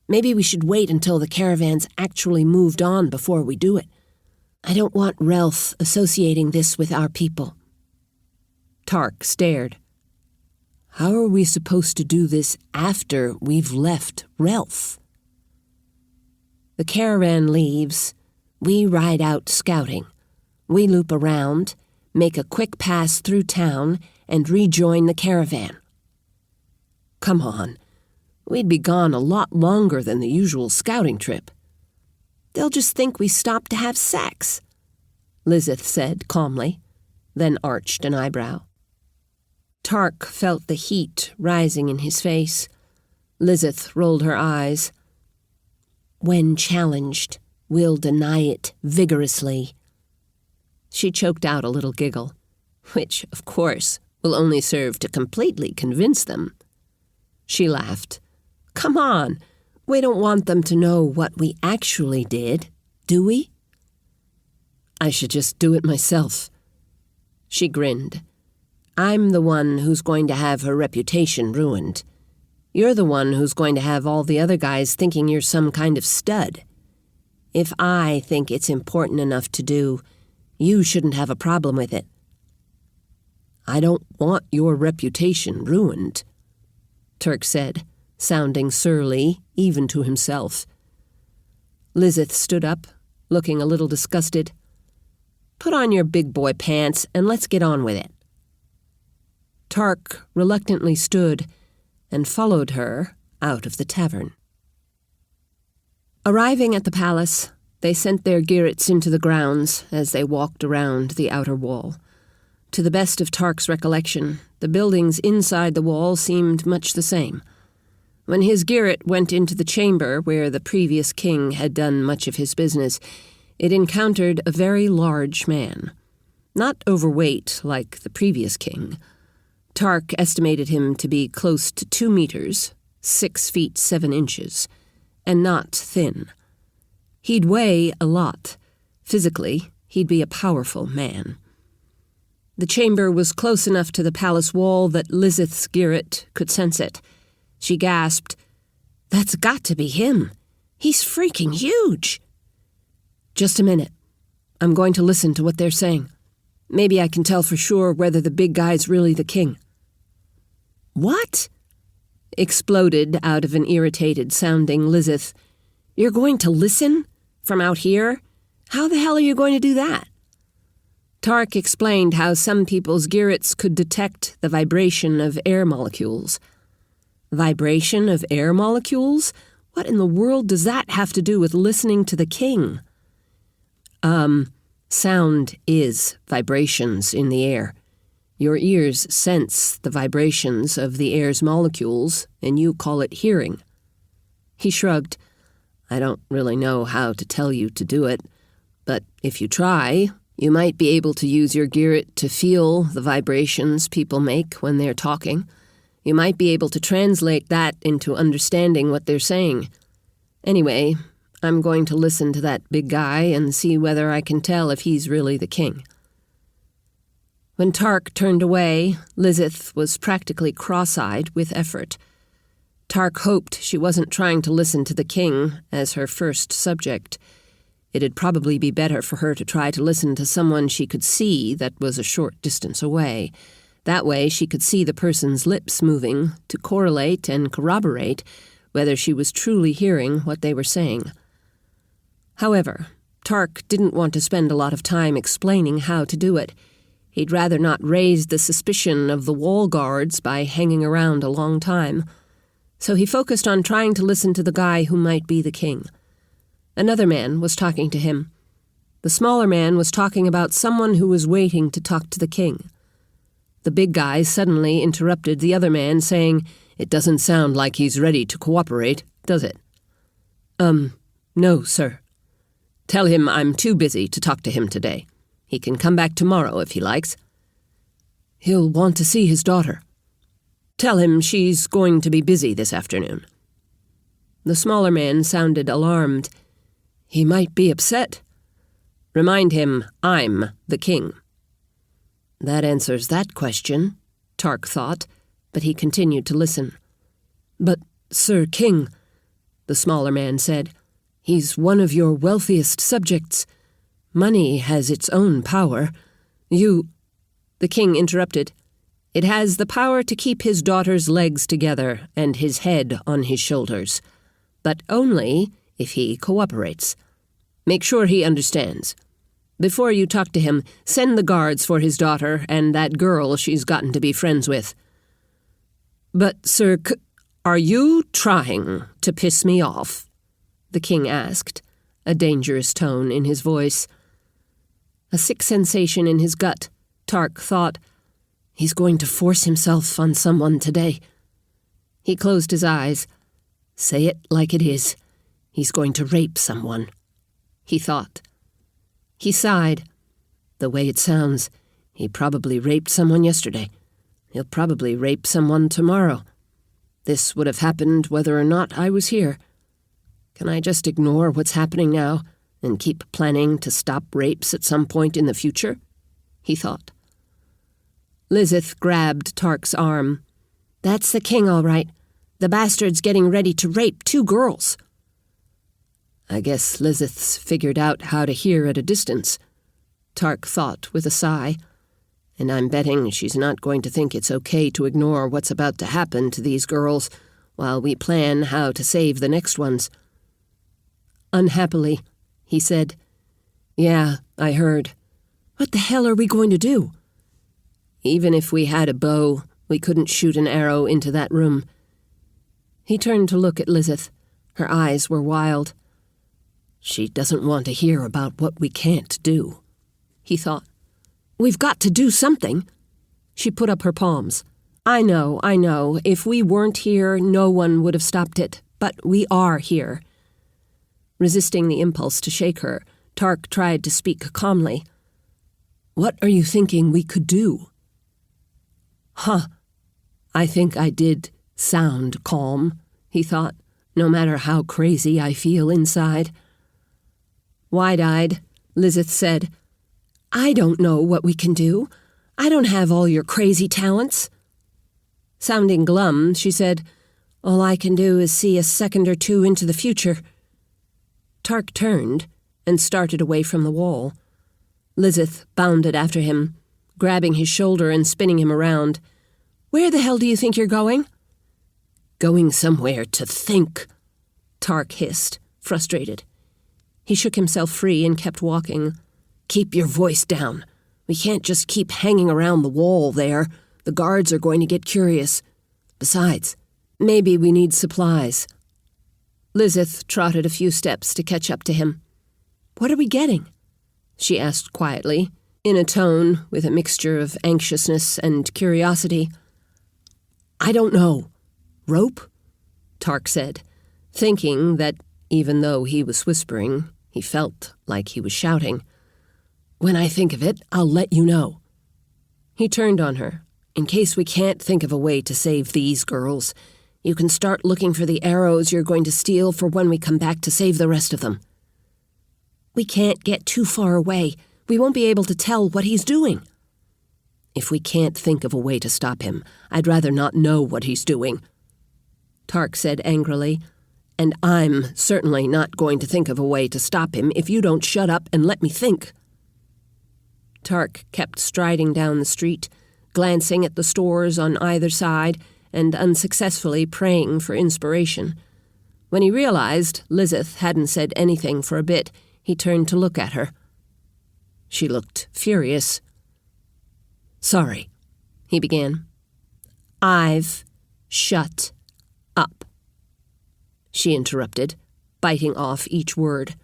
Maybe we should wait until the caravan's actually moved on before we do it. I don't want Relf associating this with our people." Tarc stared. "How are we supposed to do this after we've left Relf?" "The caravan leaves. We ride out scouting. We loop around, make a quick pass through town, and rejoin the caravan." "Come on. We'd be gone a lot longer than the usual scouting trip." "They'll just think we stopped to have sex," Lizeth said calmly, then arched an eyebrow. Tarc felt the heat rising in his face. Lizeth rolled her eyes. "When challenged, we'll deny it vigorously." She choked out a little giggle, which, of course, will only serve to completely convince them. She laughed. "Come on, we don't want them to know what we actually did, do we?" "I should just do it myself." She grinned. "I'm the one who's going to have her reputation ruined. You're the one who's going to have all the other guys thinking you're some kind of stud. If I think it's important enough to do, you shouldn't have a problem with it." "I don't want your reputation ruined," Tarc said, sounding surly, even to himself. Lizeth stood up, looking a little disgusted. "Put on your big boy pants and let's get on with it." Tarc reluctantly stood and followed her out of the tavern. Arriving at the palace, they sent their girrets into the grounds as they walked around the outer wall. To the best of Tarc's recollection, the buildings inside the wall seemed much the same. When his girret went into the chamber where the previous king had done much of his business, it encountered a very large man. Not overweight like the previous king. Tarc estimated him to be close to 2 meters, 6 feet 7 inches, and not thin. He'd weigh a lot. Physically, he'd be a powerful man. The chamber was close enough to the palace wall that Lizeth's girret could sense it. She gasped, "That's got to be him. He's freaking huge." "Just a minute. I'm going to listen to what they're saying. Maybe I can tell for sure whether the big guy's really the king." "What?" exploded out of an irritated-sounding Lizeth. "You're going to listen? From out here? How the hell are you going to do that?" Tarc explained how some people's girrets could detect the vibration of air molecules. Vibration of air molecules? What in the world does that have to do with listening to the king? Sound is vibrations in the air. Your ears sense the vibrations of the air's molecules, and you call it hearing. He shrugged. "I don't really know how to tell you to do it, but if you try, you might be able to use your girret to feel the vibrations people make when they're talking. You might be able to translate that into understanding what they're saying. Anyway, I'm going to listen to that big guy and see whether I can tell if he's really the king." When Tarc turned away, Lizeth was practically cross-eyed with effort. Tarc hoped she wasn't trying to listen to the king as her first subject. It'd probably be better for her to try to listen to someone she could see that was a short distance away. That way she could see the person's lips moving to correlate and corroborate whether she was truly hearing what they were saying. However, Tarc didn't want to spend a lot of time explaining how to do it. He'd rather not raise the suspicion of the wall guards by hanging around a long time. So he focused on trying to listen to the guy who might be the king. Another man was talking to him. The smaller man was talking about someone who was waiting to talk to the king. The big guy suddenly interrupted the other man, saying, "It doesn't sound like he's ready to cooperate, does it?" No, sir. Tell him I'm too busy to talk to him today. He can come back tomorrow if he likes." "He'll want to see his daughter." "Tell him she's going to be busy this afternoon." The smaller man sounded alarmed. "He might be upset." "Remind him I'm the king." That answers that question, Tarc thought, but he continued to listen. "But, Sir King," the smaller man said, "he's one of your wealthiest subjects. Money has its own power. You—" The king interrupted. "It has the power to keep his daughter's legs together and his head on his shoulders, but only if he cooperates. Make sure he understands. Before you talk to him, send the guards for his daughter and that girl she's gotten to be friends with." "But, Sir are you trying to piss me off?" the king asked, a dangerous tone in his voice. A sick sensation in his gut, Tarc thought. He's going to force himself on someone today. He closed his eyes. Say it like it is. He's going to rape someone, he thought. He sighed. The way it sounds, he probably raped someone yesterday. He'll probably rape someone tomorrow. This would have happened whether or not I was here. Can I just ignore what's happening now and keep planning to stop rapes at some point in the future? He thought. Lizeth grabbed Tarc's arm. "That's the king, all right. The bastard's getting ready to rape 2 girls." I guess Lizeth's figured out how to hear at a distance, Tarc thought with a sigh. And I'm betting she's not going to think it's okay to ignore what's about to happen to these girls while we plan how to save the next ones. Unhappily, he said. "Yeah, I heard." "What the hell are we going to do?" "Even if we had a bow, we couldn't shoot an arrow into that room." He turned to look at Lizeth. Her eyes were wild. She doesn't want to hear about what we can't do, he thought. "We've got to do something." She put up her palms. I know. If we weren't here, no one would have stopped it. But we are here." Resisting the impulse to shake her, Tarc tried to speak calmly. "What are you thinking we could do?" I think I did sound calm, he thought, no matter how crazy I feel inside. Wide-eyed, Lizeth said, "I don't know what we can do. I don't have all your crazy talents." Sounding glum, she said, "All I can do is see a second or 2 into the future." Tarc turned and started away from the wall. Lizeth bounded after him, grabbing his shoulder and spinning him around. "Where the hell do you think you're going?" "Going somewhere to think," Tarc hissed, frustrated. He shook himself free and kept walking. "Keep your voice down. We can't just keep hanging around the wall there. The guards are going to get curious. Besides, maybe we need supplies." Lizeth trotted a few steps to catch up to him. "What are we getting?" she asked quietly, in a tone with a mixture of anxiousness and curiosity. "I don't know. Rope?" Tarc said, thinking that, even though he was whispering, he felt like he was shouting. "When I think of it, I'll let you know." He turned on her. "In case we can't think of a way to save these girls, you can start looking for the arrows you're going to steal for when we come back to save the rest of them." "We can't get too far away. We won't be able to tell what he's doing." "If we can't think of a way to stop him, I'd rather not know what he's doing," Tarc said angrily. "And I'm certainly not going to think of a way to stop him if you don't shut up and let me think." Tarc kept striding down the street, glancing at the stores on either side and unsuccessfully praying for inspiration. When he realized Lizeth hadn't said anything for a bit, he turned to look at her. She looked furious. "Sorry," he began. "I've shut up," she interrupted, biting off each word.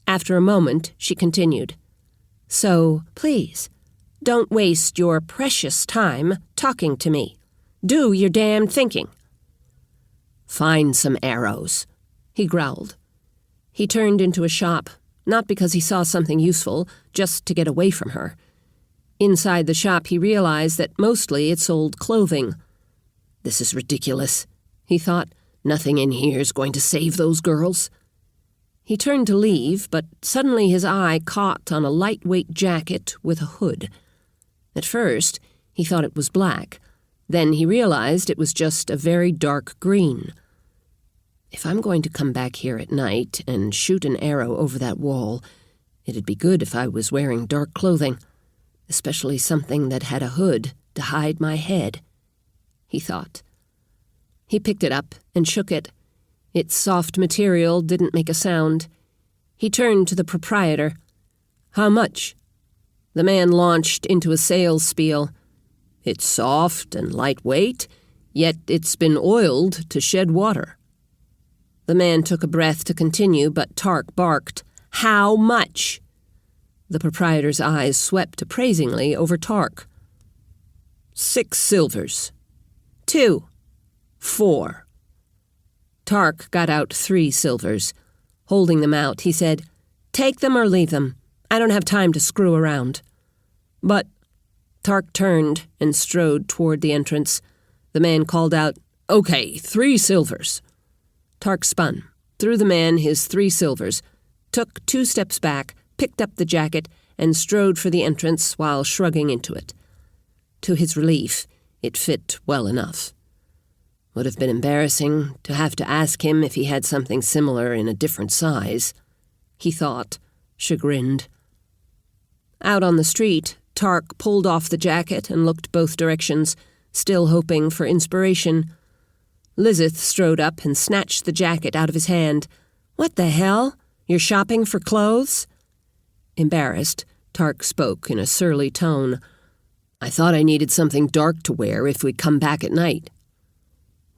After a moment, she continued. "So, please, don't waste your precious time talking to me. Do your damn thinking." "Find some arrows," he growled. He turned into a shop, not because he saw something useful, just to get away from her. Inside the shop, he realized that mostly it sold clothing. "This is ridiculous," he thought. Nothing in here's going to save those girls." He turned to leave, but suddenly his eye caught on a lightweight jacket with a hood. At first, he thought it was black. Then he realized it was just a very dark green. "If I'm going to come back here at night and shoot an arrow over that wall, it'd be good if I was wearing dark clothing, especially something that had a hood to hide my head," he thought. He picked it up and shook it. Its soft material didn't make a sound. He turned to the proprietor. "How much?" The man launched into a sales spiel. "It's soft and lightweight, yet it's been oiled to shed water." The man took a breath to continue, but Tarc barked, "How much?" The proprietor's eyes swept appraisingly over Tarc. 6 silvers. 2. 4. Tarc got out 3 silvers. Holding them out, he said, "Take them or leave them. I don't have time to screw around." "But—" Tarc turned and strode toward the entrance. The man called out, "Okay, 3 silvers." Tarc spun, threw the man his 3 silvers, took 2 steps back, picked up the jacket, and strode for the entrance while shrugging into it. To his relief, it fit well enough. Would have been embarrassing to have to ask him if he had something similar in a different size, he thought, chagrined. Out on the street, Tarc pulled off the jacket and looked both directions, still hoping for inspiration. Lizeth strode up and snatched the jacket out of his hand. "What the hell? You're shopping for clothes?" Embarrassed, Tarc spoke in a surly tone. "I thought I needed something dark to wear if we come back at night."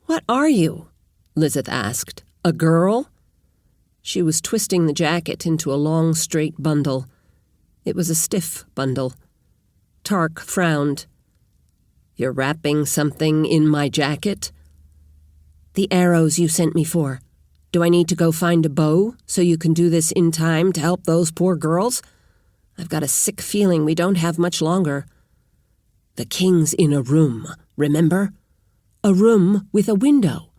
"What are you?" Lizeth asked. "A girl?" She was twisting the jacket into a long, straight bundle. It was a stiff bundle. Tarc frowned. "You're wrapping something in my jacket?" "The arrows you sent me for. Do I need to go find a bow so you can do this in time to help those poor girls? I've got a sick feeling we don't have much longer." "The king's in a room, remember? A room with a window."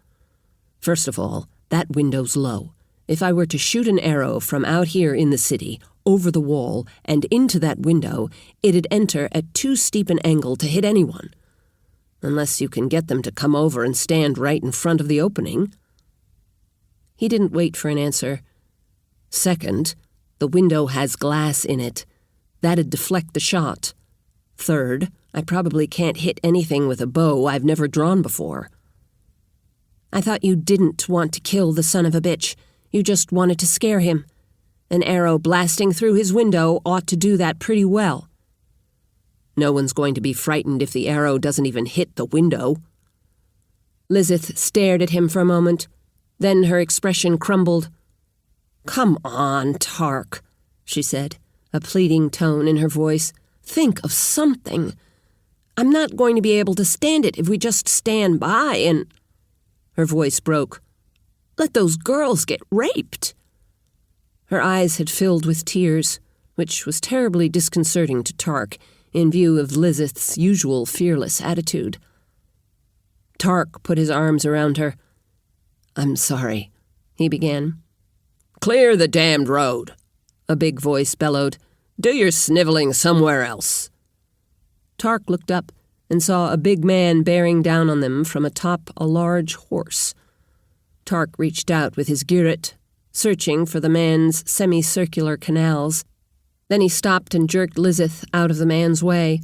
"First of all, that window's low. If I were to shoot an arrow from out here in the city, over the wall, and into that window, it'd enter at too steep an angle to hit anyone. Unless you can get them to come over and stand right in front of the opening." He didn't wait for an answer. "Second, the window has glass in it. That'd deflect the shot. Third, I probably can't hit anything with a bow I've never drawn before." "I thought you didn't want to kill the son of a bitch. You just wanted to scare him. An arrow blasting through his window ought to do that pretty well." "No one's going to be frightened if the arrow doesn't even hit the window." Lizeth stared at him for a moment. Then her expression crumbled. "Come on, Tarc," she said, a pleading tone in her voice. "Think of something. I'm not going to be able to stand it if we just stand by and—" Her voice broke. "Let those girls get raped." Her eyes had filled with tears, which was terribly disconcerting to Tarc in view of Lizeth's usual fearless attitude. Tarc put his arms around her. "I'm sorry," he began. "Clear the damned road," a big voice bellowed. "Do your sniveling somewhere else." Tarc looked up and saw a big man bearing down on them from atop a large horse. Tarc reached out with his gyret, searching for the man's semicircular canals. Then he stopped and jerked Lizeth out of the man's way.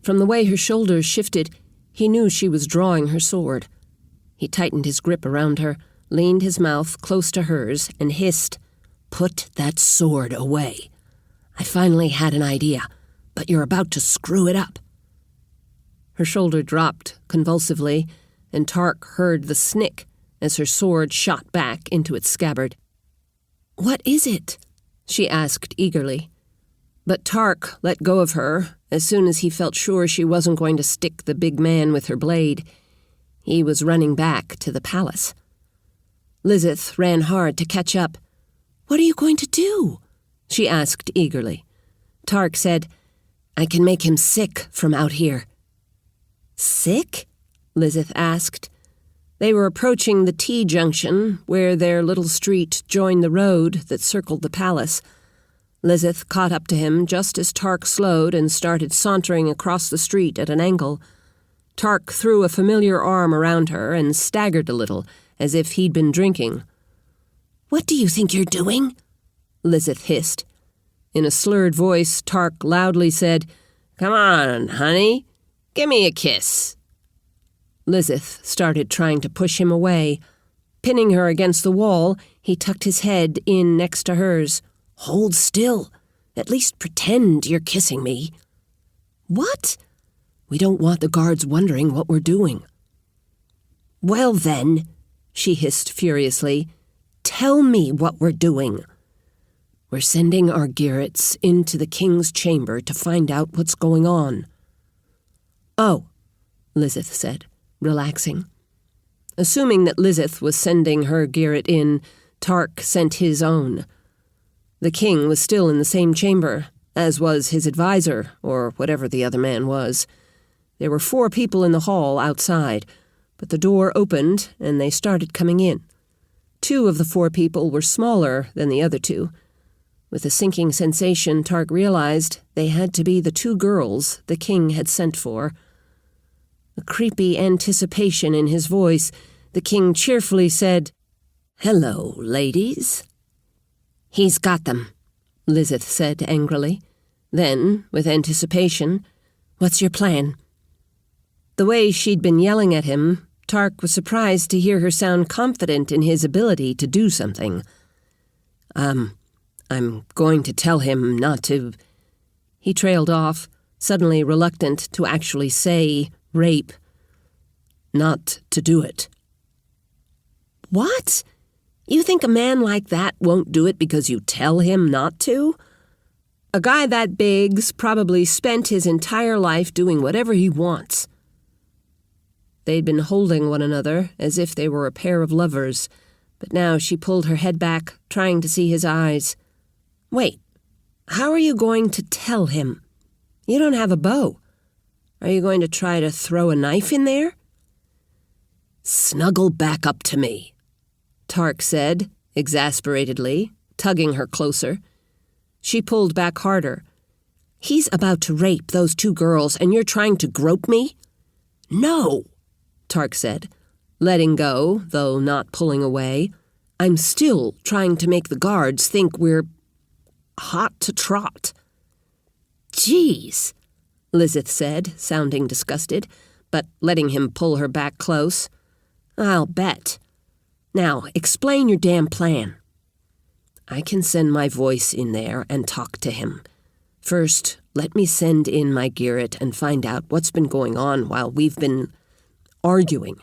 From the way her shoulders shifted, he knew she was drawing her sword. He tightened his grip around her, leaned his mouth close to hers, and hissed, "Put that sword away. I finally had an idea, but you're about to screw it up." Her shoulder dropped convulsively, and Tarc heard the snick as her sword shot back into its scabbard. "What is it?" she asked eagerly. But Tarc let go of her as soon as he felt sure she wasn't going to stick the big man with her blade. He was running back to the palace. Lizeth ran hard to catch up. "What are you going to do?" she asked eagerly. Tarc said, "I can make him sick from out here." "Sick?" Lizeth asked. They were approaching the T-junction, where their little street joined the road that circled the palace. Lizeth caught up to him just as Tarc slowed and started sauntering across the street at an angle. Tarc threw a familiar arm around her and staggered a little, as if he'd been drinking. "What do you think you're doing?" Lizeth hissed. In a slurred voice, Tarc loudly said, "Come on, honey. Give me a kiss." Lizeth started trying to push him away. Pinning her against the wall, he tucked his head in next to hers. "Hold still. At least pretend you're kissing me." "What?" "We don't want the guards wondering what we're doing." "Well then," she hissed furiously, "tell me what we're doing." "We're sending our Garretts into the king's chamber to find out what's going on." "Oh," Lizeth said, relaxing. Assuming that Lizeth was sending her Garrett in, Tarc sent his own. The king was still in the same chamber, as was his advisor, or whatever the other man was. There were 4 people in the hall outside, but the door opened and they started coming in. 2 of the 4 people were smaller than the other 2. With a sinking sensation, Tarc realized they had to be the 2 girls the king had sent for. A creepy anticipation in his voice, the king cheerfully said, "Hello, ladies." "He's got them," Lizeth said angrily. Then, with anticipation, "What's your plan?" The way she'd been yelling at him, Tarc was surprised to hear her sound confident in his ability to do something. I'm going to tell him not to—" He trailed off, suddenly reluctant to actually say rape. "Not to do it." "What? You think a man like that won't do it because you tell him not to? A guy that big's probably spent his entire life doing whatever he wants." They'd been holding one another as if they were a pair of lovers, but now she pulled her head back, trying to see his eyes. "Wait, how are you going to tell him? You don't have a bow. Are you going to try to throw a knife in there?" "Snuggle back up to me," Tarc said, exasperatedly, tugging her closer. She pulled back harder. "He's about to rape those 2 girls, and you're trying to grope me?" "No," Tarc said, letting go, though not pulling away. "I'm still trying to make the guards think we're hot to trot." "Jeez," Lizeth said, sounding disgusted, but letting him pull her back close. "I'll bet. Now, explain your damn plan." "I can send my voice in there and talk to him. First, let me send in my Garrett and find out what's been going on while we've been arguing."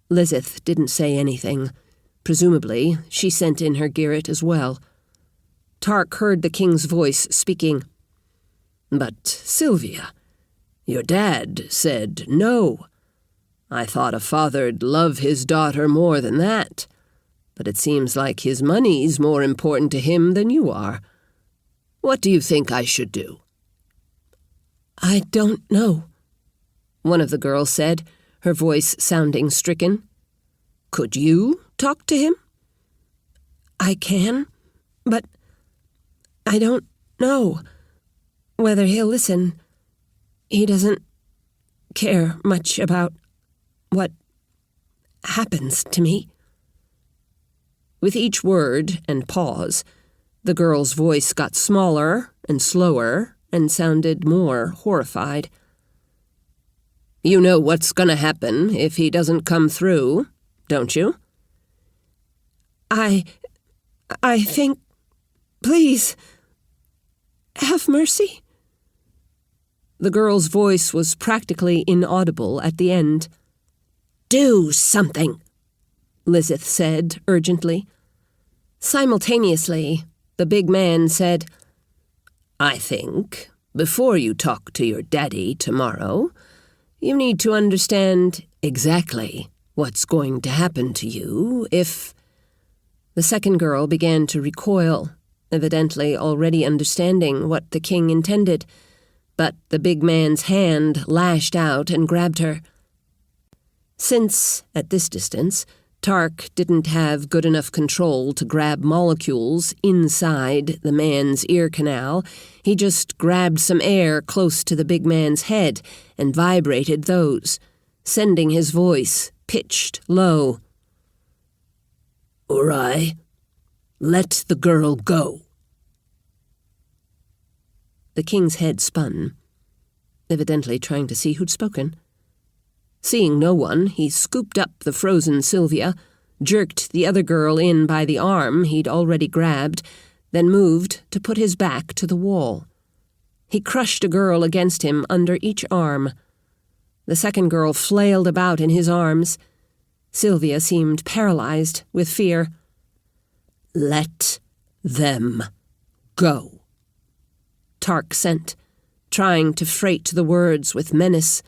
Lizeth didn't say anything. Presumably, she sent in her Garrett as well. Tarc heard the king's voice speaking. "But, Sylvia, your dad said no. I thought a father'd love his daughter more than that. But it seems like his money's more important to him than you are. What do you think I should do?" "I don't know," one of the girls said, her voice sounding stricken. "Could you talk to him?" "I can, but I don't know whether he'll listen. He doesn't care much about what happens to me." With each word and pause, the girl's voice got smaller and slower and sounded more horrified. "You know what's going to happen if he doesn't come through, don't you?" I think, please, have mercy." The girl's voice was practically inaudible at the end. "Do something," Lizeth said urgently. Simultaneously, the big man said, "I think, before you talk to your daddy tomorrow, you need to understand exactly what's going to happen to you if—" The second girl began to recoil, evidently already understanding what the king intended, but the big man's hand lashed out and grabbed her. Since, at this distance, Tarc didn't have good enough control to grab molecules inside the man's ear canal, he just grabbed some air close to the big man's head and vibrated those, sending his voice pitched low. "Uri, let the girl go." The king's head spun, evidently trying to see who'd spoken. Seeing no one, he scooped up the frozen Sylvia, jerked the other girl in by the arm he'd already grabbed, then moved to put his back to the wall. He crushed a girl against him under each arm. The second girl flailed about in his arms. Sylvia seemed paralyzed with fear. "Let them go," Tarc sent, trying to freight the words with menace,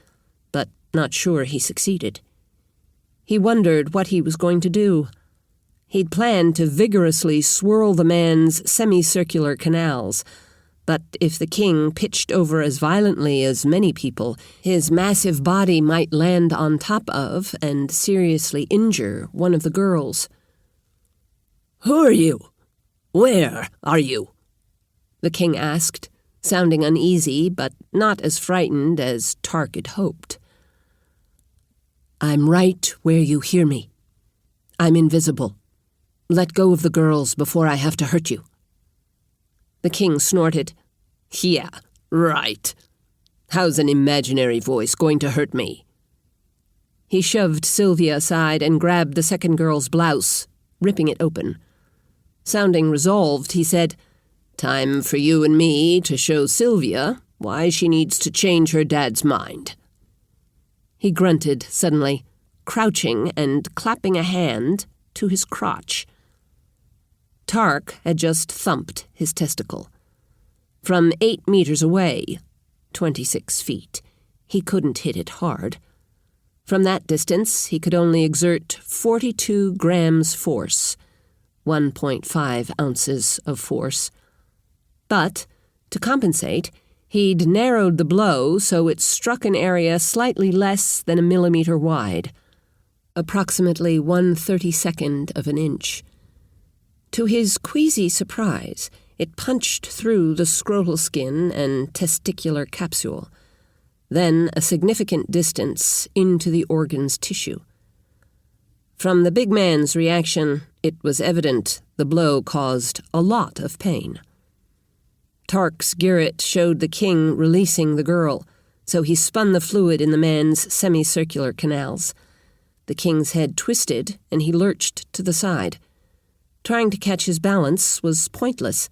but not sure he succeeded. He wondered what he was going to do. He'd planned to vigorously swirl the man's semicircular canals, but if the king pitched over as violently as many people, his massive body might land on top of and seriously injure one of the girls. "Who are you? Where are you?" the king asked, sounding uneasy but not as frightened as Tarc had hoped. "I'm right where you hear me. I'm invisible. Let go of the girls before I have to hurt you." The king snorted. "Yeah, right. How's an imaginary voice going to hurt me?" He shoved Sylvia aside and grabbed the second girl's blouse, ripping it open. Sounding resolved, he said, "Time for you and me to show Sylvia why she needs to change her dad's mind." He grunted suddenly, crouching and clapping a hand to his crotch. Tarc had just thumped his testicle. From 8 meters away, 26 feet, he couldn't hit it hard. From that distance, he could only exert 42 grams force, 1.5 ounces of force. But, to compensate, he'd narrowed the blow so it struck an area slightly less than a millimeter wide, approximately 1/32 of an inch. To his queasy surprise, it punched through the scrotal skin and testicular capsule, then a significant distance into the organ's tissue. From the big man's reaction, it was evident the blow caused a lot of pain. Tarc's Garrett showed the king releasing the girl, so he spun the fluid in the man's semicircular canals. The king's head twisted, and he lurched to the side. Trying to catch his balance was pointless,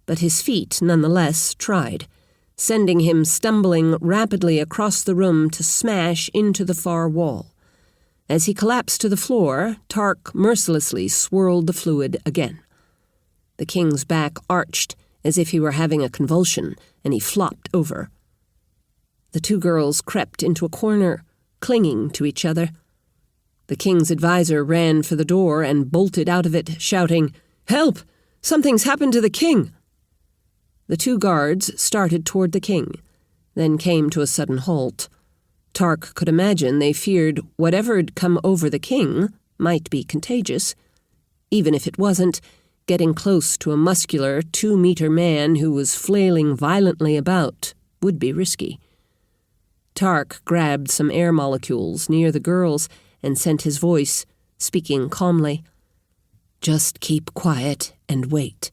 but his feet nonetheless tried, sending him stumbling rapidly across the room to smash into the far wall. As he collapsed to the floor, Tarc mercilessly swirled the fluid again. The king's back arched, as if he were having a convulsion, and he flopped over. The two girls crept into a corner, clinging to each other. The king's advisor ran for the door and bolted out of it, shouting, "Help! Something's happened to the king!" The two guards started toward the king, then came to a sudden halt. Tarc could imagine they feared whatever'd come over the king might be contagious. Even if it wasn't, getting close to a muscular 2-meter man who was flailing violently about would be risky. Tarc grabbed some air molecules near the girls and sent his voice, speaking calmly. "Just keep quiet and wait.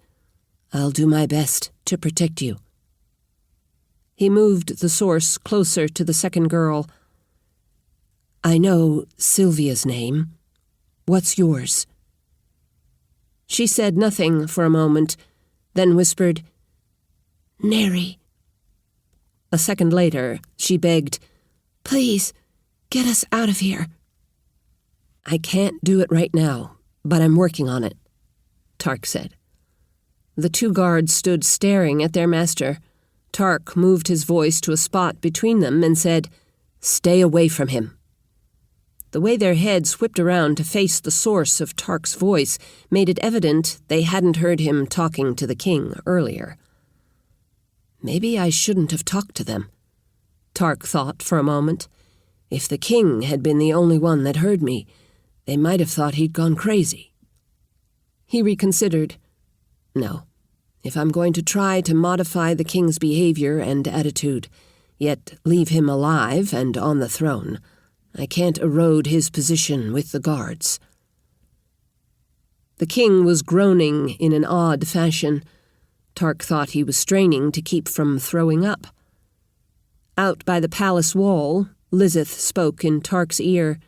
I'll do my best to protect you." He moved the source closer to the second girl. "I know Sylvia's name. What's yours?" She said nothing for a moment, then whispered, "Neri." A second later, she begged, "Please, get us out of here." "I can't do it right now, but I'm working on it," Tarc said. The two guards stood staring at their master. Tarc moved his voice to a spot between them and said, "Stay away from him." The way their heads whipped around to face the source of Tarc's voice made it evident they hadn't heard him talking to the king earlier. Maybe I shouldn't have talked to them, Tarc thought for a moment. If the king had been the only one that heard me, they might have thought he'd gone crazy." He reconsidered. "No, if I'm going to try to modify the king's behavior and attitude, yet leave him alive and on the throne, I can't erode his position with the guards." The king was groaning in an odd fashion. Tarc thought he was straining to keep from throwing up. Out by the palace wall, Lizeth spoke in Tarc's ear.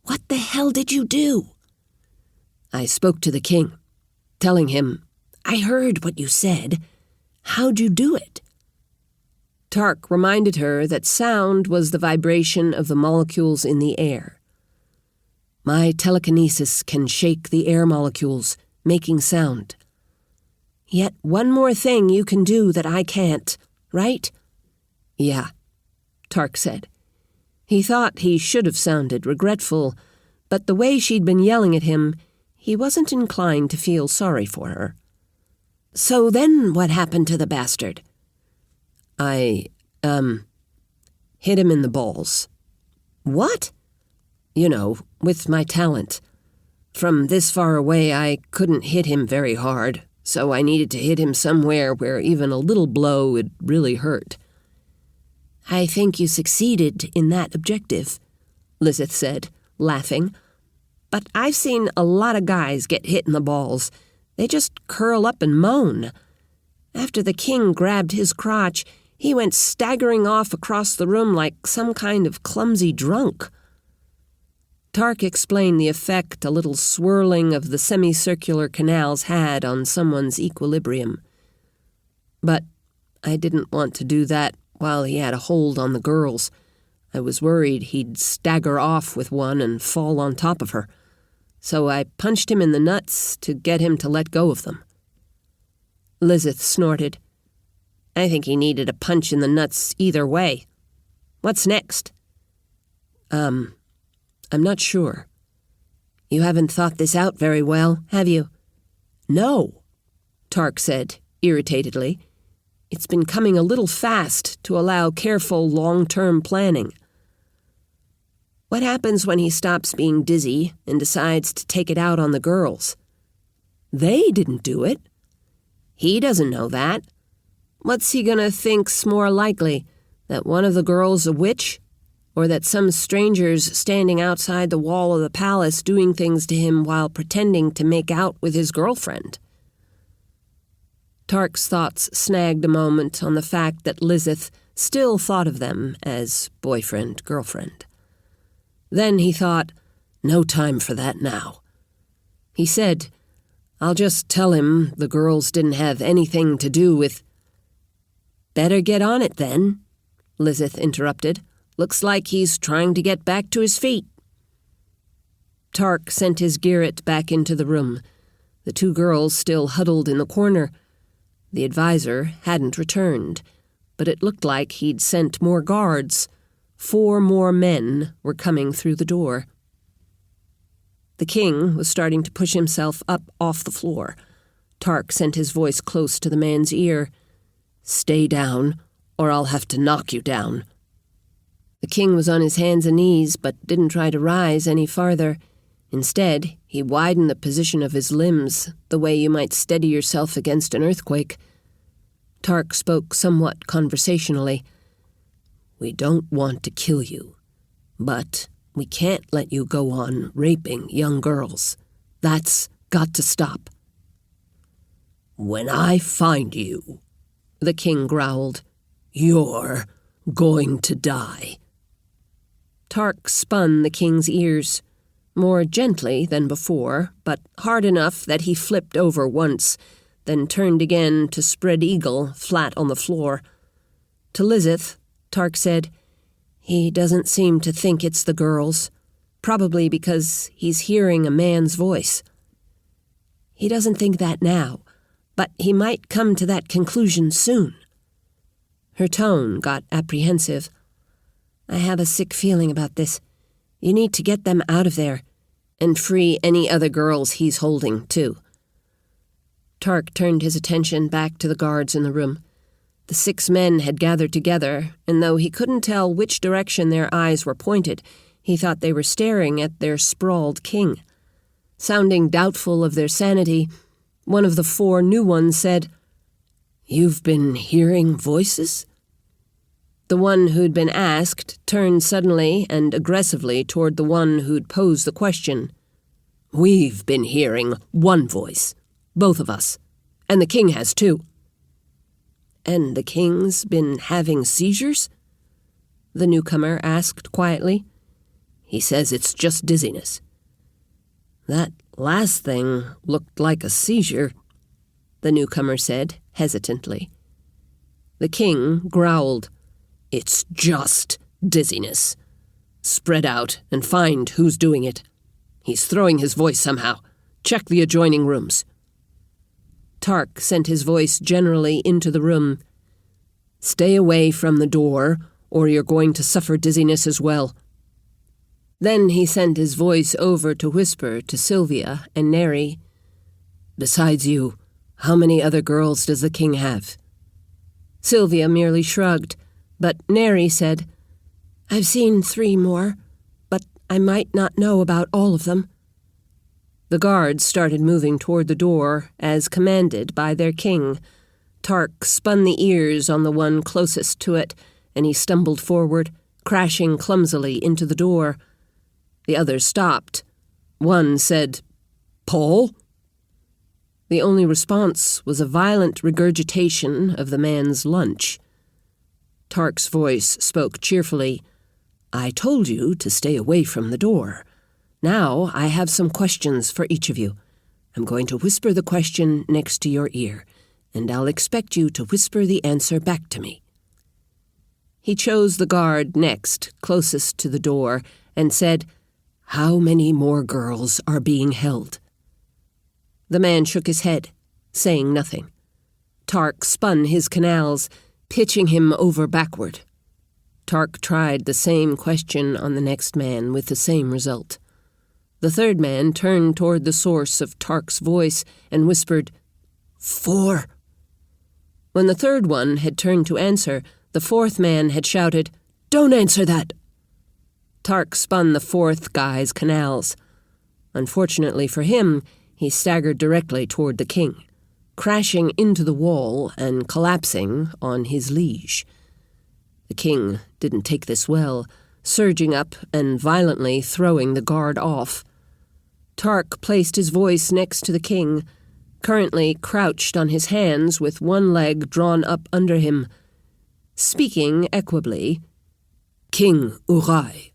"What the hell did you do?" "I spoke to the king, telling him, 'I heard what you said. How'd you do it?'" Tarc reminded her that sound was the vibration of the molecules in the air. "My telekinesis can shake the air molecules, making sound." "Yet one more thing you can do that I can't, right?" "Yeah," Tarc said. He thought he should have sounded regretful, but the way she'd been yelling at him, he wasn't inclined to feel sorry for her. "So then what happened to the bastard?" "I, hit him in the balls." "What?" "You know, with my talent. From this far away, I couldn't hit him very hard, so I needed to hit him somewhere where even a little blow would really hurt." "I think you succeeded in that objective," Lizeth said, laughing. "But I've seen a lot of guys get hit in the balls. They just curl up and moan. After the king grabbed his crotch, he went staggering off across the room like some kind of clumsy drunk." Tarc explained the effect a little swirling of the semicircular canals had on someone's equilibrium. "But I didn't want to do that while he had a hold on the girls. I was worried he'd stagger off with one and fall on top of her. So I punched him in the nuts to get him to let go of them." Lizeth snorted. "I think he needed a punch in the nuts either way. What's next?" I'm not sure." "You haven't thought this out very well, have you?" "No," Tarc said, irritatedly. "It's been coming a little fast to allow careful, long-term planning." "What happens when he stops being dizzy and decides to take it out on the girls?" "They didn't do it." "He doesn't know that. What's he gonna think's more likely, that one of the girls a witch? Or that some stranger's standing outside the wall of the palace doing things to him while pretending to make out with his girlfriend?" Tarc's thoughts snagged a moment on the fact that Lizeth still thought of them as boyfriend-girlfriend. Then he thought, no time for that now. He said, "I'll just tell him the girls didn't have anything to do with—" "Better get on it then," Lizeth interrupted. "Looks like he's trying to get back to his feet." Tarc sent his Garrett back into the room, the two girls still huddled in the corner. The advisor hadn't returned, but it looked like he'd sent more guards. 4 more men were coming through the door. The king was starting to push himself up off the floor. Tarc sent his voice close to the man's ear. "Stay down, or I'll have to knock you down." The king was on his hands and knees, but didn't try to rise any farther. Instead, he widened the position of his limbs, the way you might steady yourself against an earthquake. Tarc spoke somewhat conversationally. "We don't want to kill you, but we can't let you go on raping young girls. That's got to stop." "When I find you," the king growled, "you're going to die." Tarc spun the king's ears, more gently than before, but hard enough that he flipped over once, then turned again to spread eagle flat on the floor. To Lizeth, Tarc said, "He doesn't seem to think it's the girls, probably because he's hearing a man's voice. He doesn't think that now, but he might come to that conclusion soon." Her tone got apprehensive. "I have a sick feeling about this. You need to get them out of there, and free any other girls he's holding, too." Tarc turned his attention back to the guards in the room. The 6 men had gathered together, and though he couldn't tell which direction their eyes were pointed, he thought they were staring at their sprawled king. Sounding doubtful of their sanity, one of the 4 new ones said, "You've been hearing voices?" The one who'd been asked turned suddenly and aggressively toward the one who'd posed the question. "We've been hearing one voice, both of us, and the king has too." "And the king's been having seizures?" the newcomer asked quietly. "He says it's just dizziness." "That last thing looked like a seizure," the newcomer said hesitantly. The king growled, "It's just dizziness. Spread out and find who's doing it. He's throwing his voice somehow. Check the adjoining rooms." Tarc sent his voice generally into the room. "Stay away from the door, or you're going to suffer dizziness as well." Then he sent his voice over to whisper to Sylvia and Neri. "Besides you, how many other girls does the king have?" Sylvia merely shrugged, but Neri said, "I've seen 3 more, but I might not know about all of them." The guards started moving toward the door, as commanded by their king. Tarc spun the ears on the one closest to it, and he stumbled forward, crashing clumsily into the door. The others stopped. One said, "Paul?" The only response was a violent regurgitation of the man's lunch. Tarc's voice spoke cheerfully. "I told you to stay away from the door. Now I have some questions for each of you. I'm going to whisper the question next to your ear, and I'll expect you to whisper the answer back to me." He chose the guard next, closest to the door, and said, "How many more girls are being held?" The man shook his head, saying nothing. Tarc spun his canals, pitching him over backward. Tarc tried the same question on the next man with the same result. The 3rd man turned toward the source of Tarc's voice and whispered, 4. When the 3rd one had turned to answer, the 4th man had shouted, "Don't answer that!" Tarc spun the 4th guy's canals. Unfortunately for him, he staggered directly toward the king, crashing into the wall and collapsing on his liege. The king didn't take this well, surging up and violently throwing the guard off. Tarc placed his voice next to the king, currently crouched on his hands with one leg drawn up under him. Speaking equably, "King Urai,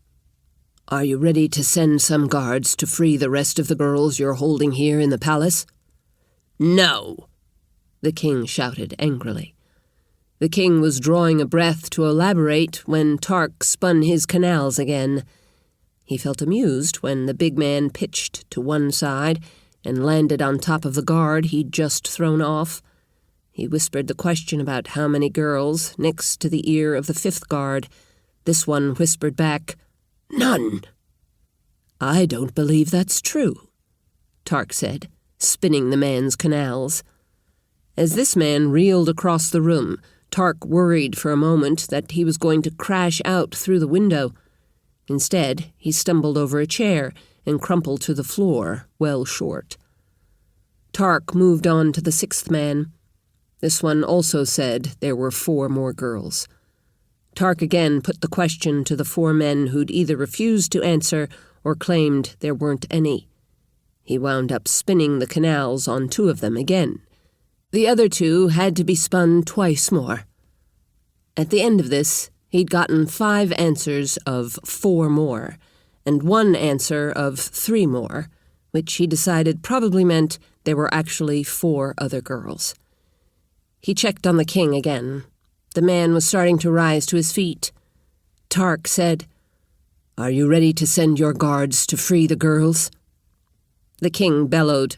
are you ready to send some guards to free the rest of the girls you're holding here in the palace?" "No!" the king shouted angrily. The king was drawing a breath to elaborate when Tarc spun his canals again. He felt amused when the big man pitched to one side and landed on top of the guard he'd just thrown off. He whispered the question about how many girls next to the ear of the 5th guard. This one whispered back, "None." "I don't believe that's true," Tarc said, spinning the man's canals. As this man reeled across the room, Tarc worried for a moment that he was going to crash out through the window. Instead, he stumbled over a chair and crumpled to the floor, well short. Tarc moved on to the 6th man. This one also said there were 4 more girls. Tarc again put the question to the 4 men who'd either refused to answer or claimed there weren't any. He wound up spinning the canals on 2 of them again. The other 2 had to be spun twice more. At the end of this, he'd gotten 5 answers of 4 more, and 1 answer of 3 more, which he decided probably meant there were actually 4 other girls. He checked on the king again. The man was starting to rise to his feet. Tarc said, "Are you ready to send your guards to free the girls?" The king bellowed,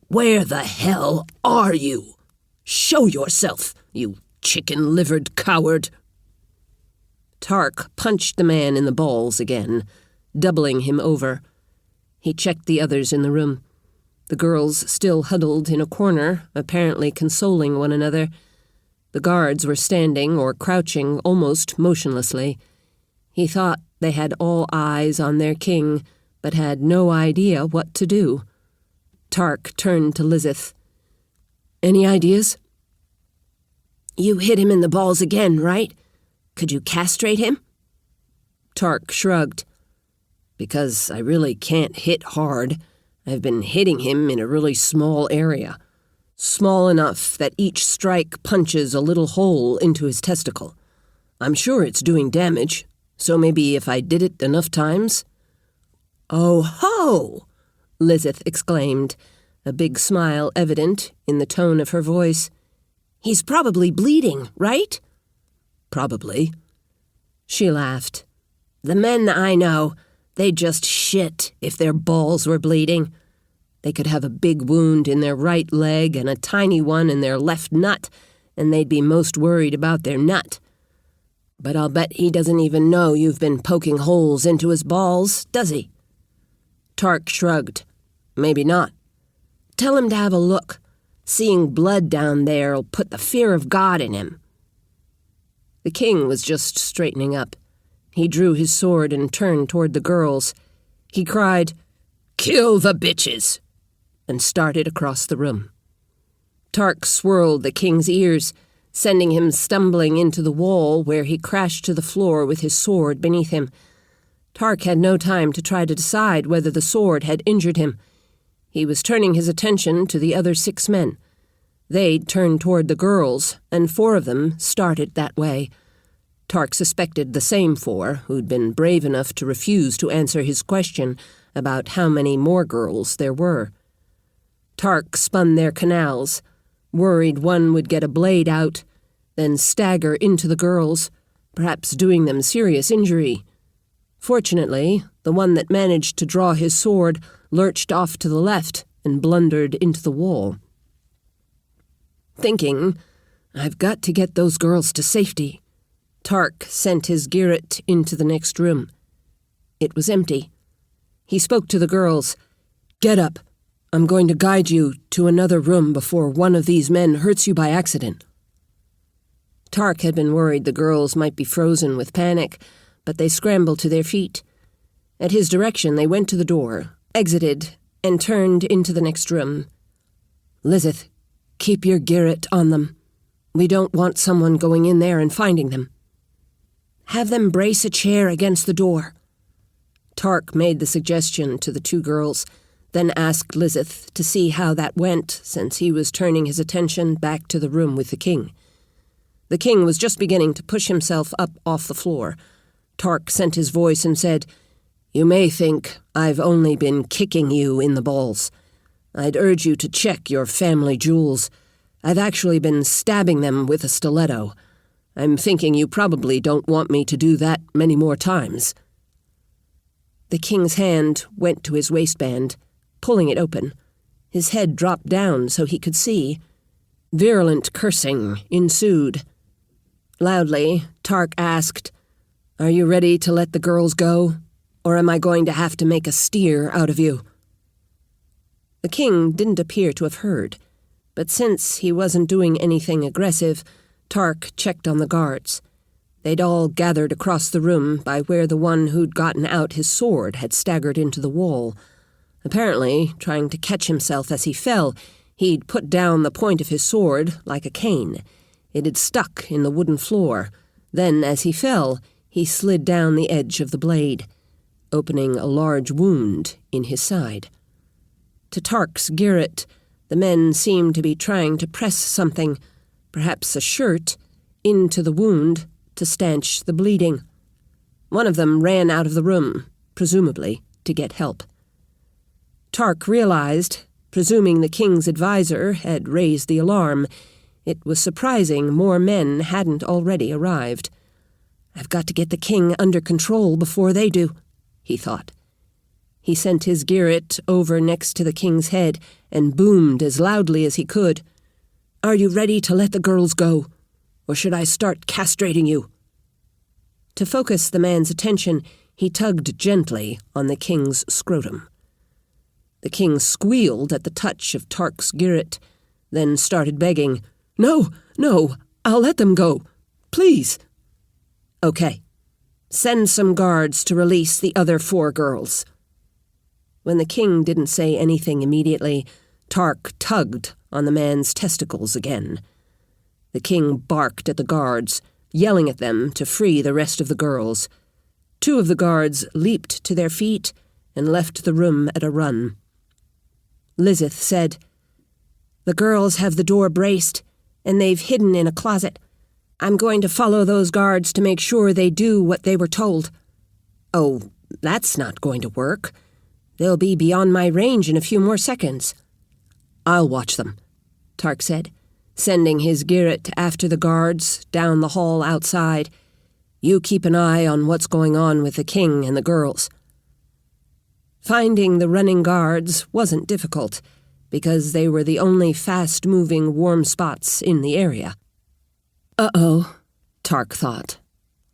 "Where the hell are you? Show yourself, you chicken-livered coward!" Tarc punched the man in the balls again, doubling him over. He checked the others in the room. The girls still huddled in a corner, apparently consoling one another. The guards were standing or crouching almost motionlessly. He thought they had all eyes on their king, but had no idea what to do. Tarc turned to Lizeth. "Any ideas?" "You hit him in the balls again, right? Could you castrate him?" Tarc shrugged. "Because I really can't hit hard. I've been hitting him in a really small area. Small enough that each strike punches a little hole into his testicle. I'm sure it's doing damage, so maybe if I did it enough times." "Oh ho!" Lizeth exclaimed, a big smile evident in the tone of her voice. "He's probably bleeding, right?" "Probably." She laughed. "The men I know, they'd just shit if their balls were bleeding. They could have a big wound in their right leg and a tiny one in their left nut, and they'd be most worried about their nut. But I'll bet he doesn't even know you've been poking holes into his balls, does he?" Tarc shrugged. "Maybe not." "Tell him to have a look. Seeing blood down there'll put the fear of God in him." The king was just straightening up. He drew his sword and turned toward the girls. He cried, "Kill the bitches!" and started across the room. Tarc swirled the king's ears, sending him stumbling into the wall where he crashed to the floor with his sword beneath him. Tarc had no time to try to decide whether the sword had injured him. He was turning his attention to the other 6 men. They'd turned toward the girls, and 4 of them started that way. Tarc suspected the same 4 who'd been brave enough to refuse to answer his question about how many more girls there were. Tarc spun their canals, worried one would get a blade out, then stagger into the girls, perhaps doing them serious injury. Fortunately, the one that managed to draw his sword lurched off to the left and blundered into the wall. Thinking, "I've got to get those girls to safety," Tarc sent his Girret into the next room. It was empty. He spoke to the girls. "Get up. I'm going to guide you to another room before one of these men hurts you by accident." Tarc had been worried the girls might be frozen with panic, but they scrambled to their feet. At his direction, they went to the door, exited, and turned into the next room. "Lizeth, keep your Girret on them. We don't want someone going in there and finding them." "Have them brace a chair against the door." Tarc made the suggestion to the 2 girls, then asked Lizeth to see how that went, since he was turning his attention back to the room with the king. The king was just beginning to push himself up off the floor. Tarc sent his voice and said, "You may think I've only been kicking you in the balls. I'd urge you to check your family jewels. I've actually been stabbing them with a stiletto. I'm thinking you probably don't want me to do that many more times." The king's hand went to his waistband, pulling it open. His head dropped down so he could see. Virulent cursing ensued. Loudly, Tarc asked, "Are you ready to let the girls go, or am I going to have to make a steer out of you?" The king didn't appear to have heard, but since he wasn't doing anything aggressive, Tarc checked on the guards. They'd all gathered across the room by where the one who'd gotten out his sword had staggered into the wall. Apparently, trying to catch himself as he fell, he'd put down the point of his sword like a cane. It had stuck in the wooden floor. Then, as he fell, he slid down the edge of the blade, opening a large wound in his side. To Tarc's Girret, the men seemed to be trying to press something, perhaps a shirt, into the wound to stanch the bleeding. One of them ran out of the room, presumably to get help. Tarc realized, presuming the king's advisor had raised the alarm, it was surprising more men hadn't already arrived. "I've got to get the king under control before they do," he thought. He sent his Girret over next to the king's head and boomed as loudly as he could. "Are you ready to let the girls go? Or should I start castrating you?" To focus the man's attention, he tugged gently on the king's scrotum. The king squealed at the touch of Tarc's Girret, then started begging, "No, no, I'll let them go. Please. Okay. Send some guards to release the other 4 girls. When the king didn't say anything immediately, Tarc tugged on the man's testicles again. The king barked at the guards, yelling at them to free the rest of the girls. 2 of the guards leaped to their feet and left the room at a run. Lizeth said, "The girls have the door braced, and they've hidden in a closet. I'm going to follow those guards to make sure they do what they were told." "Oh, that's not going to work. They'll be beyond my range in a few more seconds." "I'll watch them," Tarc said, sending his Girret after the guards down the hall outside. "You keep an eye on what's going on with the king and the girls." Finding the running guards wasn't difficult, because they were the only fast-moving warm spots in the area. "Uh-oh," Tarc thought.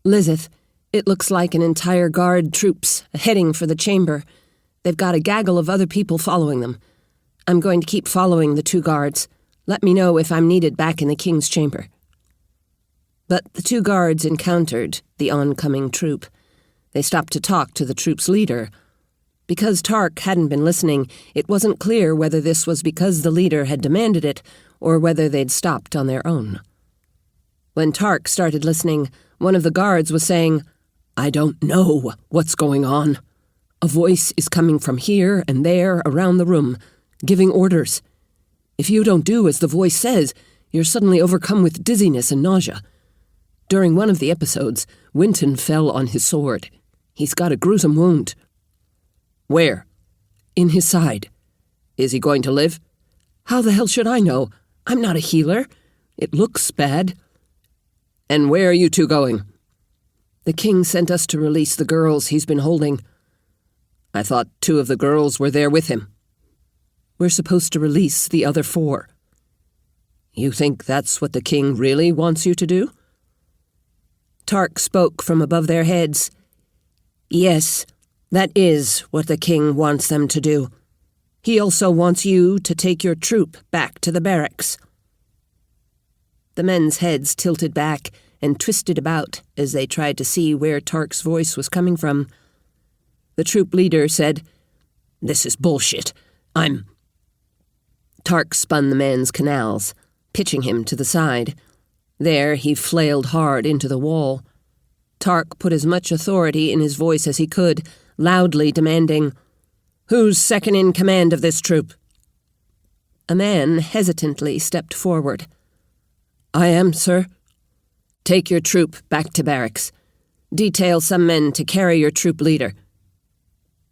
"Lizeth, it looks like an entire guard troops heading for the chamber. They've got a gaggle of other people following them. I'm going to keep following the 2 guards. Let me know if I'm needed back in the king's chamber." But the 2 guards encountered the oncoming troop. They stopped to talk to the troop's leader. Because Tarc hadn't been listening, it wasn't clear whether this was because the leader had demanded it or whether they'd stopped on their own. When Tarc started listening, one of the guards was saying, "I don't know what's going on. A voice is coming from here and there around the room, giving orders. If you don't do as the voice says, you're suddenly overcome with dizziness and nausea. During one of the episodes, Winton fell on his sword. He's got a gruesome wound." "Where?" "In his side." "Is he going to live?" "How the hell should I know? I'm not a healer. It looks bad." "And where are you 2 going?" "The king sent us to release the girls he's been holding." "I thought 2 of the girls were there with him." "We're supposed to release the other 4. "You think that's what the king really wants you to do?" Tarc spoke from above their heads. "Yes, that is what the king wants them to do. He also wants you to take your troop back to the barracks." The men's heads tilted back and twisted about as they tried to see where Tarc's voice was coming from. The troop leader said, "This is bullshit. Tarc spun the man's canals, pitching him to the side. There he flailed hard into the wall. Tarc put as much authority in his voice as he could, loudly demanding, "Who's second in command of this troop?" A man hesitantly stepped forward. "I am, sir." "Take your troop back to barracks. Detail some men to carry your troop leader."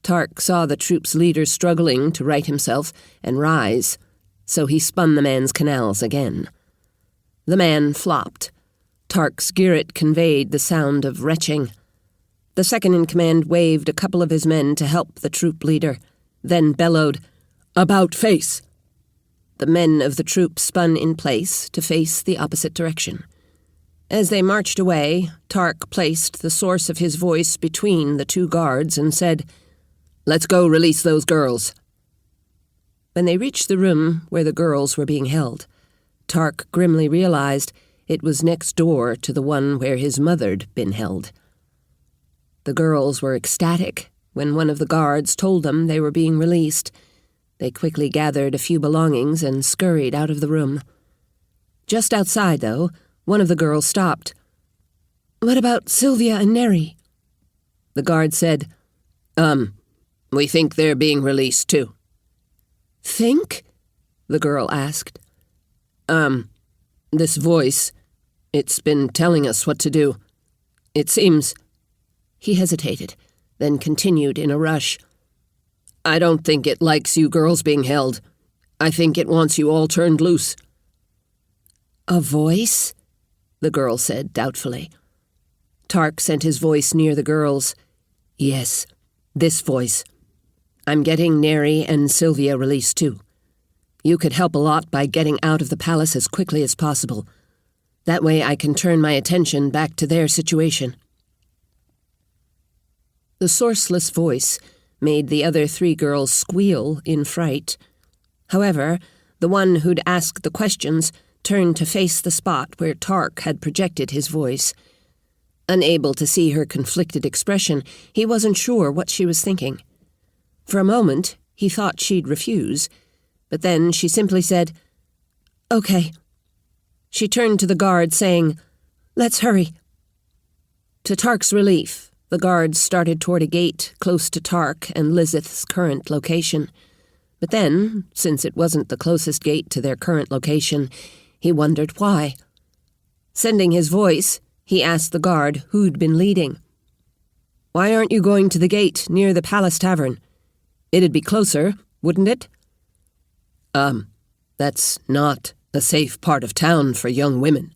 Tarc saw the troop's leader struggling to right himself and rise, so he spun the man's canals again. The man flopped. Tarc's Girret conveyed the sound of retching. The second-in-command waved a couple of his men to help the troop leader, then bellowed, "About face!" The men of the troop spun in place to face the opposite direction. As they marched away, Tarc placed the source of his voice between the 2 guards and said, "Let's go release those girls." When they reached the room where the girls were being held, Tarc grimly realized it was next door to the one where his mother'd been held. The girls were ecstatic when one of the guards told them they were being released. They quickly gathered a few belongings and scurried out of the room. Just outside, though, one of the girls stopped. "What about Sylvia and Neri?" The guard said, We think they're being released, too." "Think?" the girl asked. This voice, it's been telling us what to do. It seems..." He hesitated, then continued in a rush. "I don't think it likes you girls being held. I think it wants you all turned loose." "A voice?" the girl said doubtfully. Tarc sent his voice near the girls. "Yes, this voice. I'm getting Neri and Sylvia released too. You could help a lot by getting out of the palace as quickly as possible. That way I can turn my attention back to their situation." The sourceless voice made the other 3 girls squeal in fright. However, the one who'd asked the questions turned to face the spot where Tarc had projected his voice. Unable to see her conflicted expression, he wasn't sure what she was thinking. For a moment, he thought she'd refuse, but then she simply said, "Okay." She turned to the guard, saying, "Let's hurry." To Tarc's relief, the guards started toward a gate close to Tarc and Lizeth's current location. But then, since it wasn't the closest gate to their current location, he wondered why. Sending his voice, he asked the guard who'd been leading. "Why aren't you going to the gate near the Palace Tavern? It'd be closer, wouldn't it?" That's not a safe part of town for young women."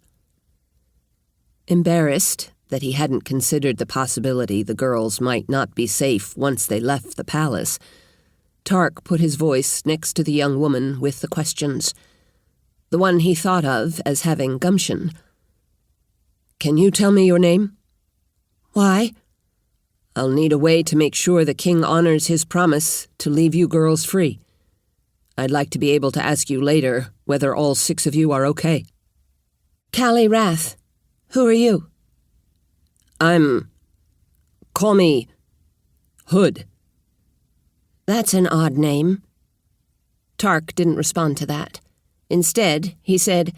Embarrassed that he hadn't considered the possibility the girls might not be safe once they left the palace, Tarc put his voice next to the young woman with the questions, the one he thought of as having gumption. "Can you tell me your name?" "Why?" "I'll need a way to make sure the king honors his promise to leave you girls free. I'd like to be able to ask you later whether all 6 of you are okay." "Callie Rath. Who are you?" Call me Hood." "That's an odd name." Tarc didn't respond to that. Instead, he said,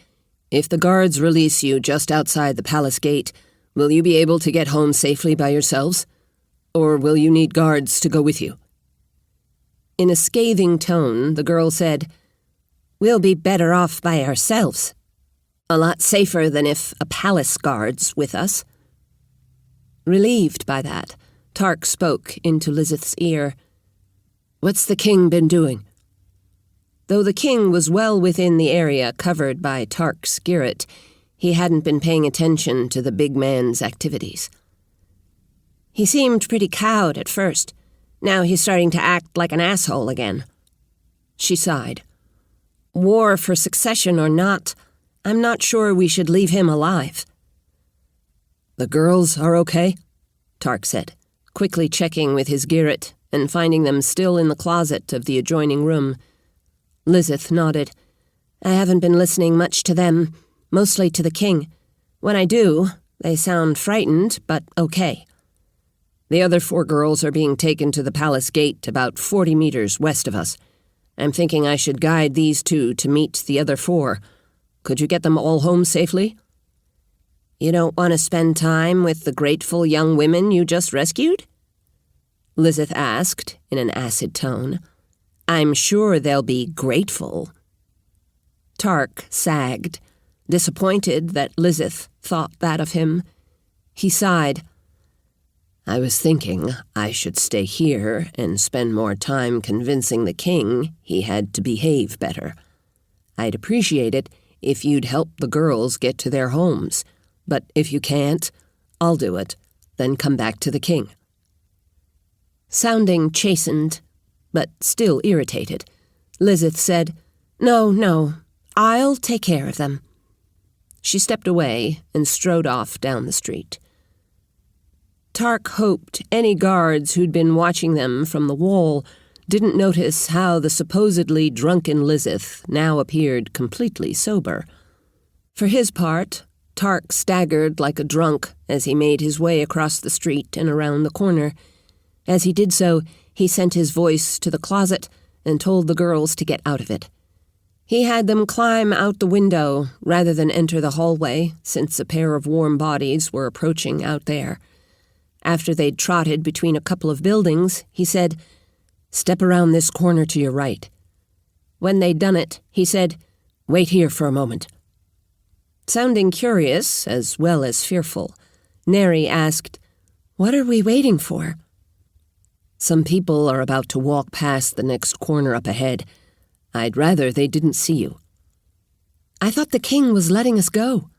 "If the guards release you just outside the palace gate, will you be able to get home safely by yourselves? Or will you need guards to go with you?" In a scathing tone, the girl said, "We'll be better off by ourselves. A lot safer than if a palace guard's with us." Relieved by that, Tarc spoke into Lizeth's ear. "What's the king been doing?" Though the king was well within the area covered by Tarc's garret, he hadn't been paying attention to the big man's activities. "He seemed pretty cowed at first. Now he's starting to act like an asshole again." She sighed. "War for succession or not, I'm not sure we should leave him alive." "The girls are okay?" Tarc said, quickly checking with his garret and finding them still in the closet of the adjoining room. Lizeth nodded. "I haven't been listening much to them, mostly to the king. When I do, they sound frightened, but okay." "The other 4 girls are being taken to the palace gate about 40 meters west of us. I'm thinking I should guide these 2 to meet the other 4. Could you get them all home safely?" "You don't want to spend time with the grateful young women you just rescued?" Lizeth asked in an acid tone. "I'm sure they'll be grateful." Tarc sagged, disappointed that Lizeth thought that of him. He sighed. "I was thinking I should stay here and spend more time convincing the king he had to behave better. I'd appreciate it if you'd help the girls get to their homes, but if you can't, I'll do it, then come back to the king." Sounding chastened, but still irritated, Lizeth said, No, I'll take care of them." She stepped away and strode off down the street. Tarc hoped any guards who'd been watching them from the wall didn't notice how the supposedly drunken Lizeth now appeared completely sober. For his part, Tarc staggered like a drunk as he made his way across the street and around the corner. As he did so, he sent his voice to the closet and told the girls to get out of it. He had them climb out the window rather than enter the hallway, since a pair of warm bodies were approaching out there. After they'd trotted between a couple of buildings, he said, "Step around this corner to your right." When they'd done it, he said, "Wait here for a moment." Sounding curious as well as fearful, Neri asked, "What are we waiting for?" "Some people are about to walk past the next corner up ahead. I'd rather they didn't see you." "I thought the king was letting us go."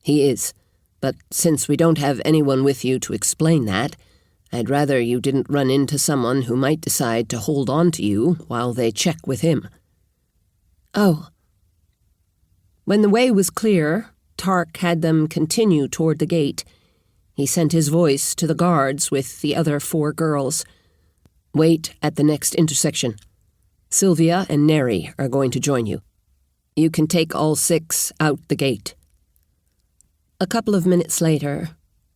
"He is, but since we don't have anyone with you to explain that, I'd rather you didn't run into someone who might decide to hold on to you while they check with him." "Oh." When the way was clear, Tarc had them continue toward the gate. He sent his voice to the guards with the other 4 girls. "Wait at the next intersection. Sylvia and Neri are going to join you." You can take all 6 out the gate." A couple of minutes later,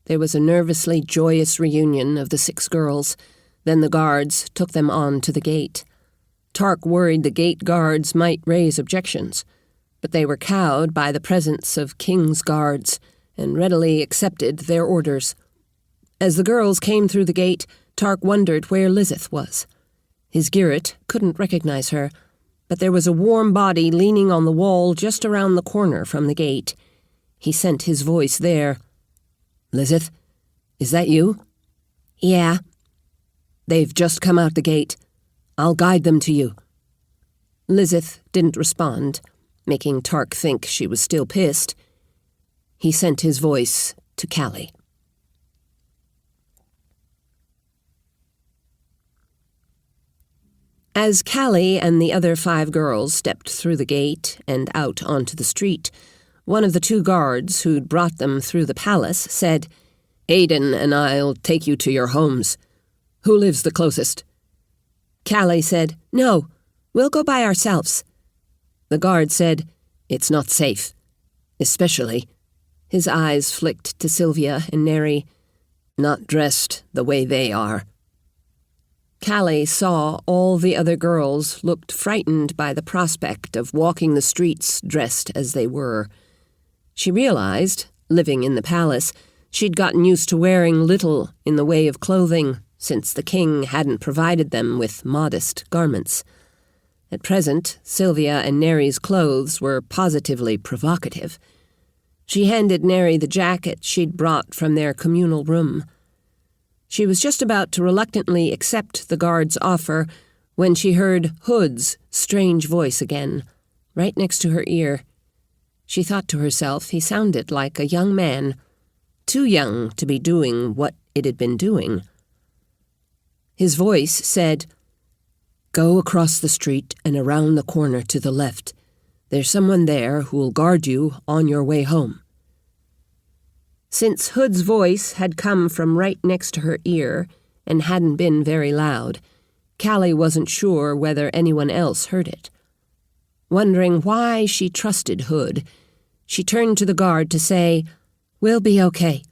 there was a nervously joyous reunion of the 6 girls. Then the guards took them on to the gate. Tarc worried the gate guards might raise objections, but they were cowed by the presence of King's guards and readily accepted their orders. As the girls came through the gate, Tarc wondered where Lizeth was. His Girret couldn't recognize her, but there was a warm body leaning on the wall just around the corner from the gate. He sent his voice there. "Lizeth, is that you?" "Yeah." "They've just come out the gate. I'll guide them to you." Lizeth didn't respond, making Tarc think she was still pissed. He sent his voice to Callie. As Callie and the other 5 girls stepped through the gate and out onto the street, one of the 2 guards who'd brought them through the palace said, "Aidan and I'll take you to your homes. Who lives the closest?" Callie said, "No, we'll go by ourselves." The guard said, "It's not safe. Especially," his eyes flicked to Sylvia and Neri, "not dressed the way they are." Callie saw all the other girls looked frightened by the prospect of walking the streets dressed as they were. She realized, living in the palace, she'd gotten used to wearing little in the way of clothing since the king hadn't provided them with modest garments. At present, Sylvia and Neri's clothes were positively provocative. She handed Neri the jacket she'd brought from their communal room. She was just about to reluctantly accept the guard's offer when she heard Hood's strange voice again, right next to her ear. She thought to herself he sounded like a young man, too young to be doing what it had been doing. His voice said, "Go across the street and around the corner to the left. There's someone there who'll guard you on your way home." Since Hood's voice had come from right next to her ear and hadn't been very loud, Callie wasn't sure whether anyone else heard it. Wondering why she trusted Hood, she turned to the guard to say, "We'll be okay."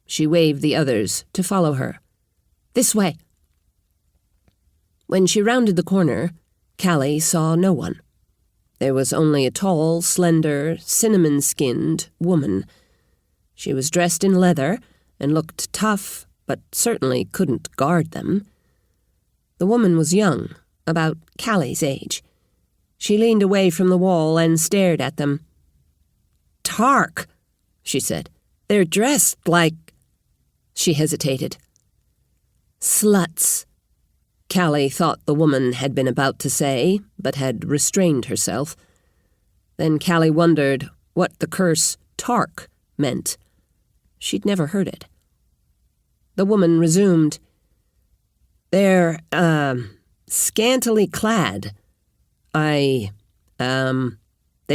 She waved the others to follow her. "This way." When she rounded the corner, Callie saw no one. There was only a tall, slender, cinnamon-skinned woman. She was dressed in leather and looked tough, but certainly couldn't guard them. The woman was young, about Callie's age. She leaned away from the wall and stared at them. "Tarc," she said. "They're dressed like—" She hesitated. "Sluts," Callie thought the woman had been about to say, but had restrained herself. Then Callie wondered what the curse Tarc meant. She'd never heard it. The woman resumed, "They're, scantily clad. They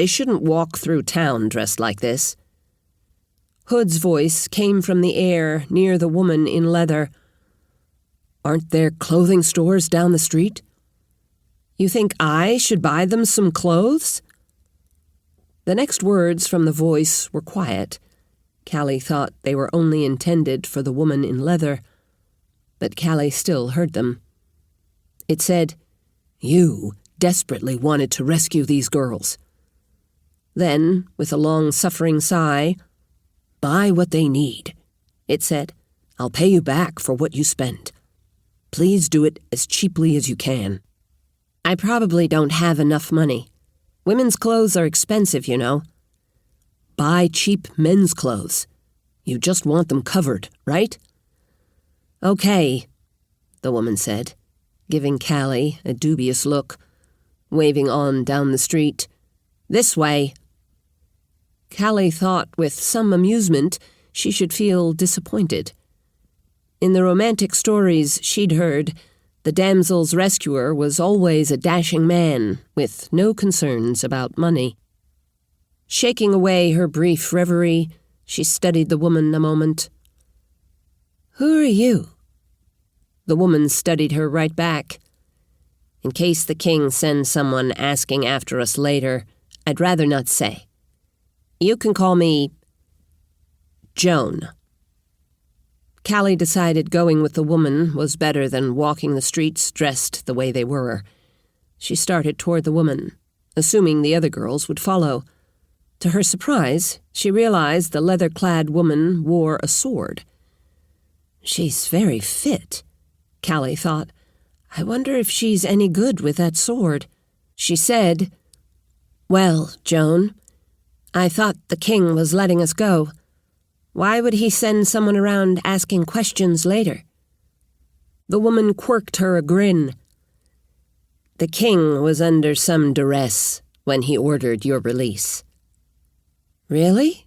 shouldn't walk through town dressed like this." Hood's voice came from the air near the woman in leather. "Aren't there clothing stores down the street? You think I should buy them some clothes?" The next words from the voice were quiet. Callie thought they were only intended for the woman in leather, but Callie still heard them. It said, "You desperately wanted to rescue these girls." Then, with a long-suffering sigh, "Buy what they need," it said. "I'll pay you back for what you spend. Please do it as cheaply as you can." "I probably don't have enough money. Women's clothes are expensive, you know." "Buy cheap men's clothes. You just want them covered, right?" "Okay," the woman said, giving Callie a dubious look, waving on down the street. "This way." Callie thought with some amusement she should feel disappointed. In the romantic stories she'd heard, the damsel's rescuer was always a dashing man with no concerns about money. Shaking away her brief reverie, she studied the woman a moment. "Who are you?" The woman studied her right back. "In case the king sends someone asking after us later, I'd rather not say. You can call me Joan. Callie decided going with the woman was better than walking the streets dressed the way they were. She started toward the woman, assuming the other girls would follow. To her surprise, she realized the leather-clad woman wore a sword. She's very fit, Callie thought. I wonder if she's any good with that sword. She said, "Well, Joan, I thought the king was letting us go. Why would he send someone around asking questions later?" The woman quirked her a grin. "The king was under some duress when he ordered your release." "Really?"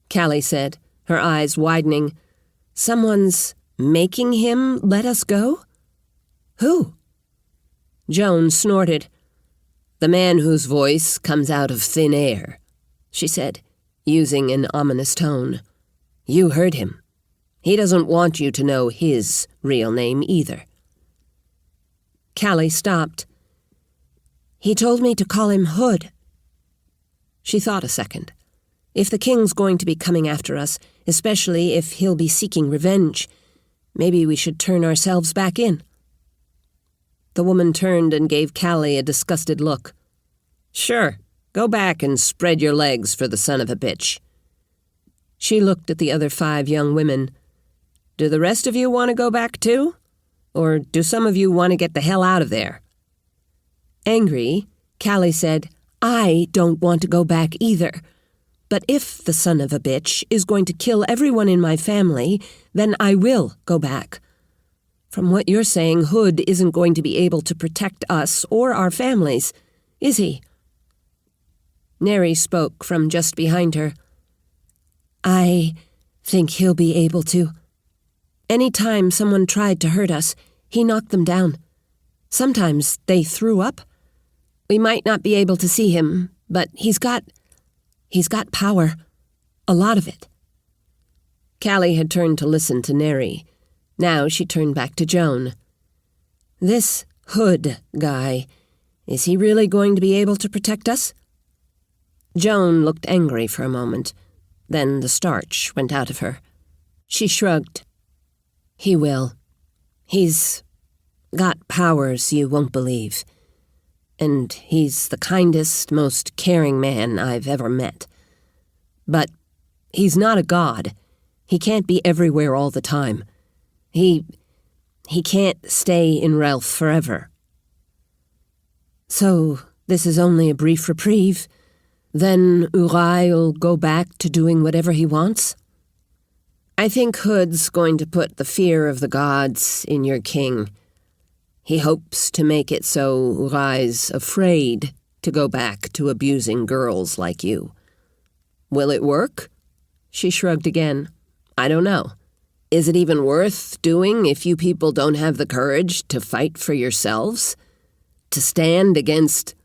Callie said, her eyes widening. "Someone's making him let us go? Who?" Joan snorted. "The man whose voice comes out of thin air," she said, using an ominous tone. "You heard him. He doesn't want you to know his real name either." Callie stopped. "He told me to call him Hood." She thought a second. If the king's going to be coming after us, especially if he'll be seeking revenge, maybe we should turn ourselves back in. The woman turned and gave Callie a disgusted look. "Sure, go back and spread your legs for the son of a bitch." She looked at the other 5 young women. "Do the rest of you want to go back too? Or do some of you want to get the hell out of there?" Angry, Callie said, "I don't want to go back either. But if the son of a bitch is going to kill everyone in my family, then I will go back. From what you're saying, Hood isn't going to be able to protect us or our families, is he?" Neri spoke from just behind her. "I think he'll be able to. Any time someone tried to hurt us, he knocked them down. Sometimes they threw up. We might not be able to see him, but he's got power. A lot of it." Callie had turned to listen to Neri. Now she turned back to Joan. "This Hood guy, is he really going to be able to protect us?" Joan looked angry for a moment. Then the starch went out of her. She shrugged. "He will. He's got powers you won't believe. And he's the kindest, most caring man I've ever met. But he's not a god. He can't be everywhere all the time. He can't stay in Relf forever." "So this is only a brief reprieve? Then Urai'll go back to doing whatever he wants?" "I think Hood's going to put the fear of the gods in your king. He hopes to make it so Urai's afraid to go back to abusing girls like you. Will it work?" She shrugged again. "I don't know. Is it even worth doing if you people don't have the courage to fight for yourselves? To stand against—"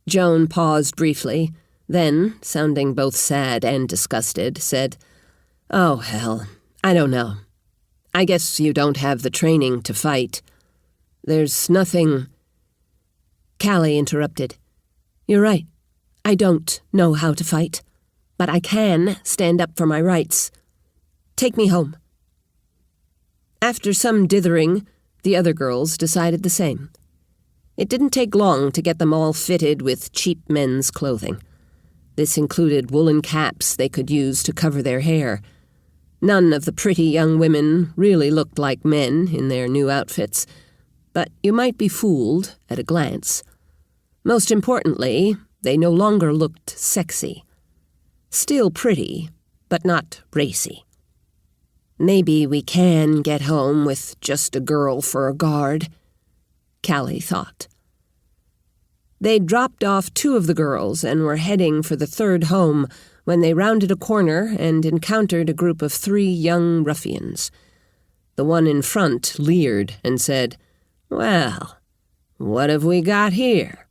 Joan paused briefly, then, sounding both sad and disgusted, said, "Oh, hell, I don't know. I guess you don't have the training to fight. There's nothing—" Callie interrupted. "You're right. I don't know how to fight. But I can stand up for my rights. Take me home." After some dithering, the other girls decided the same. It didn't take long to get them all fitted with cheap men's clothing. This included woolen caps they could use to cover their hair. None of the pretty young women really looked like men in their new outfits, but you might be fooled at a glance. Most importantly, they no longer looked sexy. Still pretty, but not racy. Maybe we can get home with just a girl for a guard, Callie thought. They'd dropped off 2 of the girls and were heading for the 3rd home when they rounded a corner and encountered a group of 3 young ruffians. The one in front leered and said, "Well, what have we got here?"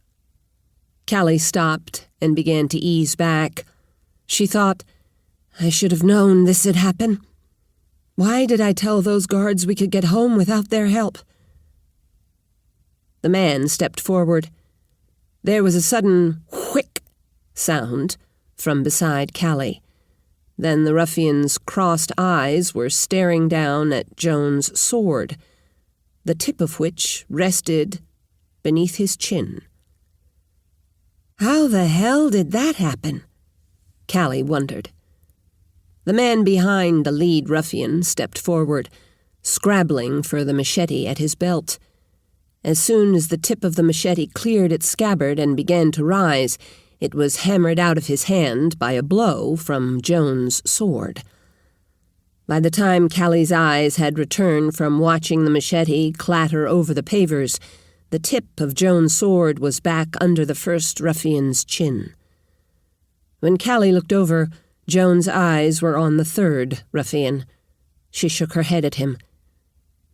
Callie stopped and began to ease back. She thought, I should have known this would happen. Why did I tell those guards we could get home without their help? The man stepped forward. There was a sudden whick sound from beside Callie. Then the ruffian's crossed eyes were staring down at Joan's sword, the tip of which rested beneath his chin. How the hell did that happen? Callie wondered. The man behind the lead ruffian stepped forward, scrabbling for the machete at his belt. As soon as the tip of the machete cleared its scabbard and began to rise, it was hammered out of his hand by a blow from Joan's sword. By the time Callie's eyes had returned from watching the machete clatter over the pavers, the tip of Joan's sword was back under the first ruffian's chin. When Callie looked over, Joan's eyes were on the third ruffian. She shook her head at him.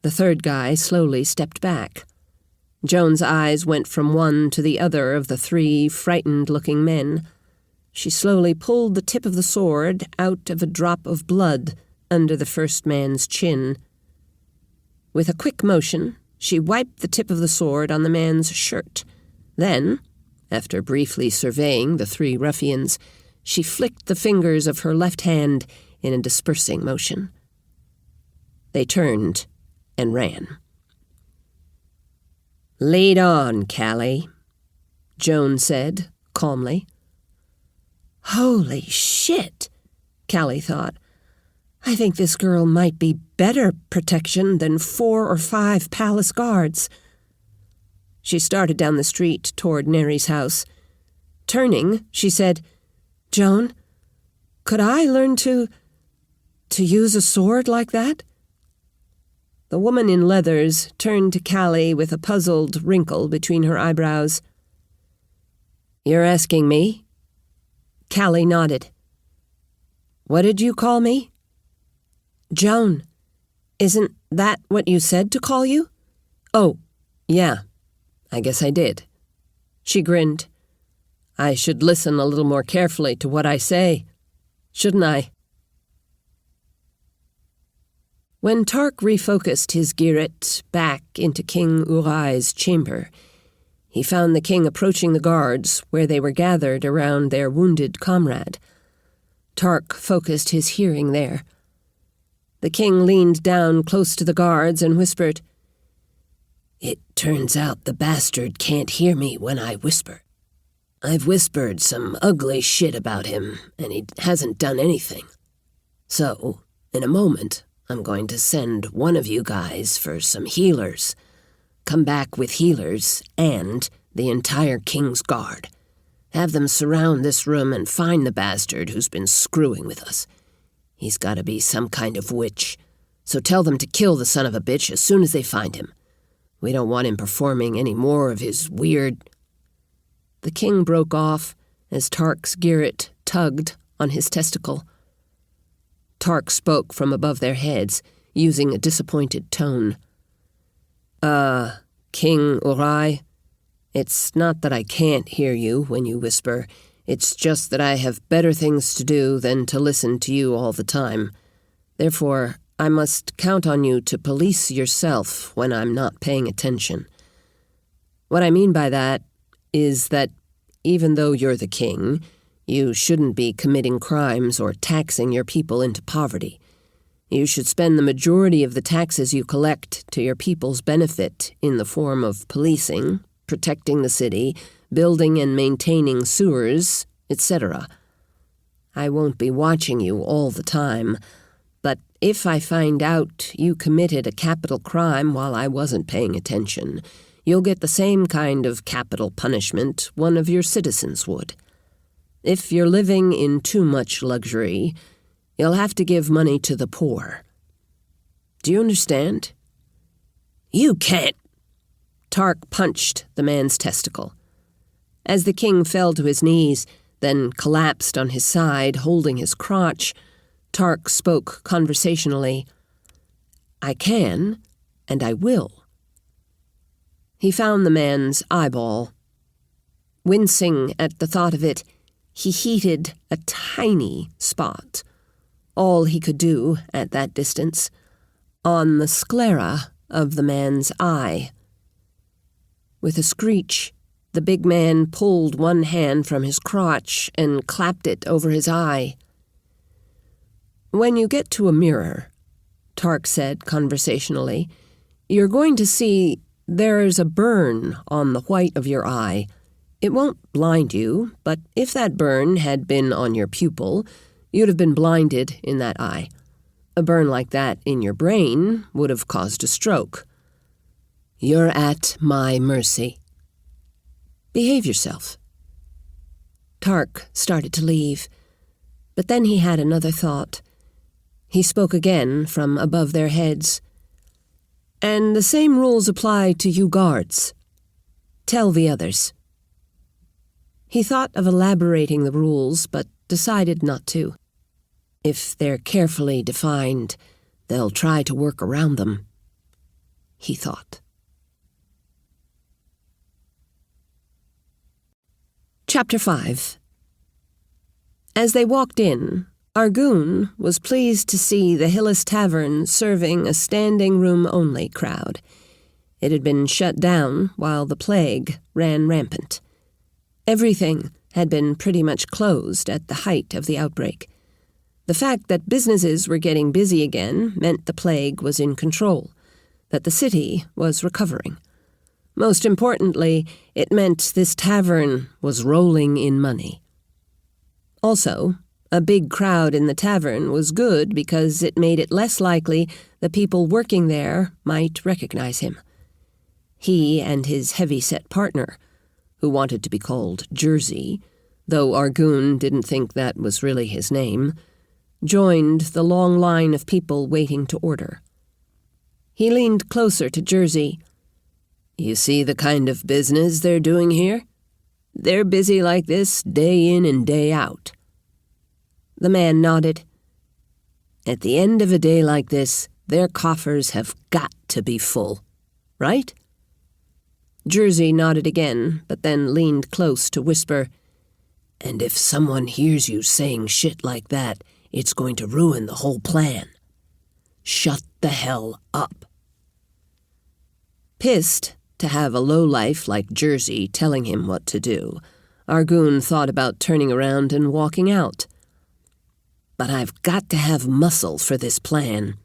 The third guy slowly stepped back. Joan's eyes went from one to the other of the three frightened-looking men. She slowly pulled the tip of the sword out of a drop of blood under the first man's chin. With a quick motion, she wiped the tip of the sword on the man's shirt. Then, after briefly surveying the three ruffians, she flicked the fingers of her left hand in a dispersing motion. They turned and ran. "Lead on, Callie," Joan said calmly. Holy shit, Callie thought. I think this girl might be better protection than 4 or 5 palace guards. She started down the street toward Neri's house. Turning, she said, "Joan, could I learn to use a sword like that?" The woman in leathers turned to Callie with a puzzled wrinkle between her eyebrows. "You're asking me?" Callie nodded. "What did you call me?" "Joan. Isn't that what you said to call you?" "Oh, yeah, I guess I did." She grinned. "I should listen a little more carefully to what I say, shouldn't I?" When Tarc refocused his Girit back into King Urai's chamber, he found the king approaching the guards where they were gathered around their wounded comrade. Tarc focused his hearing there. The king leaned down close to the guards and whispered, "It turns out the bastard can't hear me when I whisper. I've whispered some ugly shit about him, and he hasn't done anything. So, in a moment, I'm going to send one of you guys for some healers. Come back with healers and the entire King's Guard. Have them surround this room and find the bastard who's been screwing with us. He's got to be some kind of witch, so tell them to kill the son of a bitch as soon as they find him. We don't want him performing any more of his weird—" The king broke off as Tarc's Girit tugged on his testicle. Tarc spoke from above their heads, using a disappointed tone. King Urai, it's not that I can't hear you when you whisper. It's just that I have better things to do than to listen to you all the time. Therefore, I must count on you to police yourself when I'm not paying attention. What I mean by that is that even though you're the king, you shouldn't be committing crimes or taxing your people into poverty. You should spend the majority of the taxes you collect to your people's benefit in the form of policing, protecting the city, building and maintaining sewers, etc. I won't be watching you all the time, but if I find out you committed a capital crime while I wasn't paying attention, you'll get the same kind of capital punishment one of your citizens would. If you're living in too much luxury, you'll have to give money to the poor. Do you understand?" "You can't!" Tarc punched the man's testicle. As the king fell to his knees, then collapsed on his side, holding his crotch, Tarc spoke conversationally. "I can, and I will." He found the man's eyeball. Wincing at the thought of it, he heated a tiny spot, all he could do at that distance, on the sclera of the man's eye. With a screech, The big man pulled one hand from his crotch and clapped it over his eye. "When you get to a mirror," Tarc said conversationally, "you're going to see there's a burn on the white of your eye. It won't blind you, but if that burn had been on your pupil, you'd have been blinded in that eye. A burn like that in your brain would have caused a stroke. You're at my mercy. Behave yourself." Tarc started to leave, but then he had another thought. He spoke again from above their heads. "And the same rules apply to you guards. Tell the others." He thought of elaborating the rules, but decided not to. If they're carefully defined, they'll try to work around them, he thought. Chapter 5. As they walked in, Argoon was pleased to see the Hyllis tavern serving a standing-room-only crowd. It had been shut down while the plague ran rampant. Everything had been pretty much closed at the height of the outbreak. The fact that businesses were getting busy again meant the plague was in control, that the city was recovering. Most importantly, it meant this tavern was rolling in money. Also, a big crowd in the tavern was good because it made it less likely the people working there might recognize him. He and his heavy-set partner, who wanted to be called Jersey, though Argoon didn't think that was really his name, joined the long line of people waiting to order. He leaned closer to Jersey. "You see the kind of business they're doing here? They're busy like this day in and day out." The man nodded. "At the end of a day like this, their coffers have got to be full, right?" Jersey nodded again, but then leaned close to whisper, "And if someone hears you saying shit like that, it's going to ruin the whole plan. Shut the hell up." Pissed to have a lowlife like Jersey telling him what to do, Argoon thought about turning around and walking out. "But I've got to have muscle for this plan,"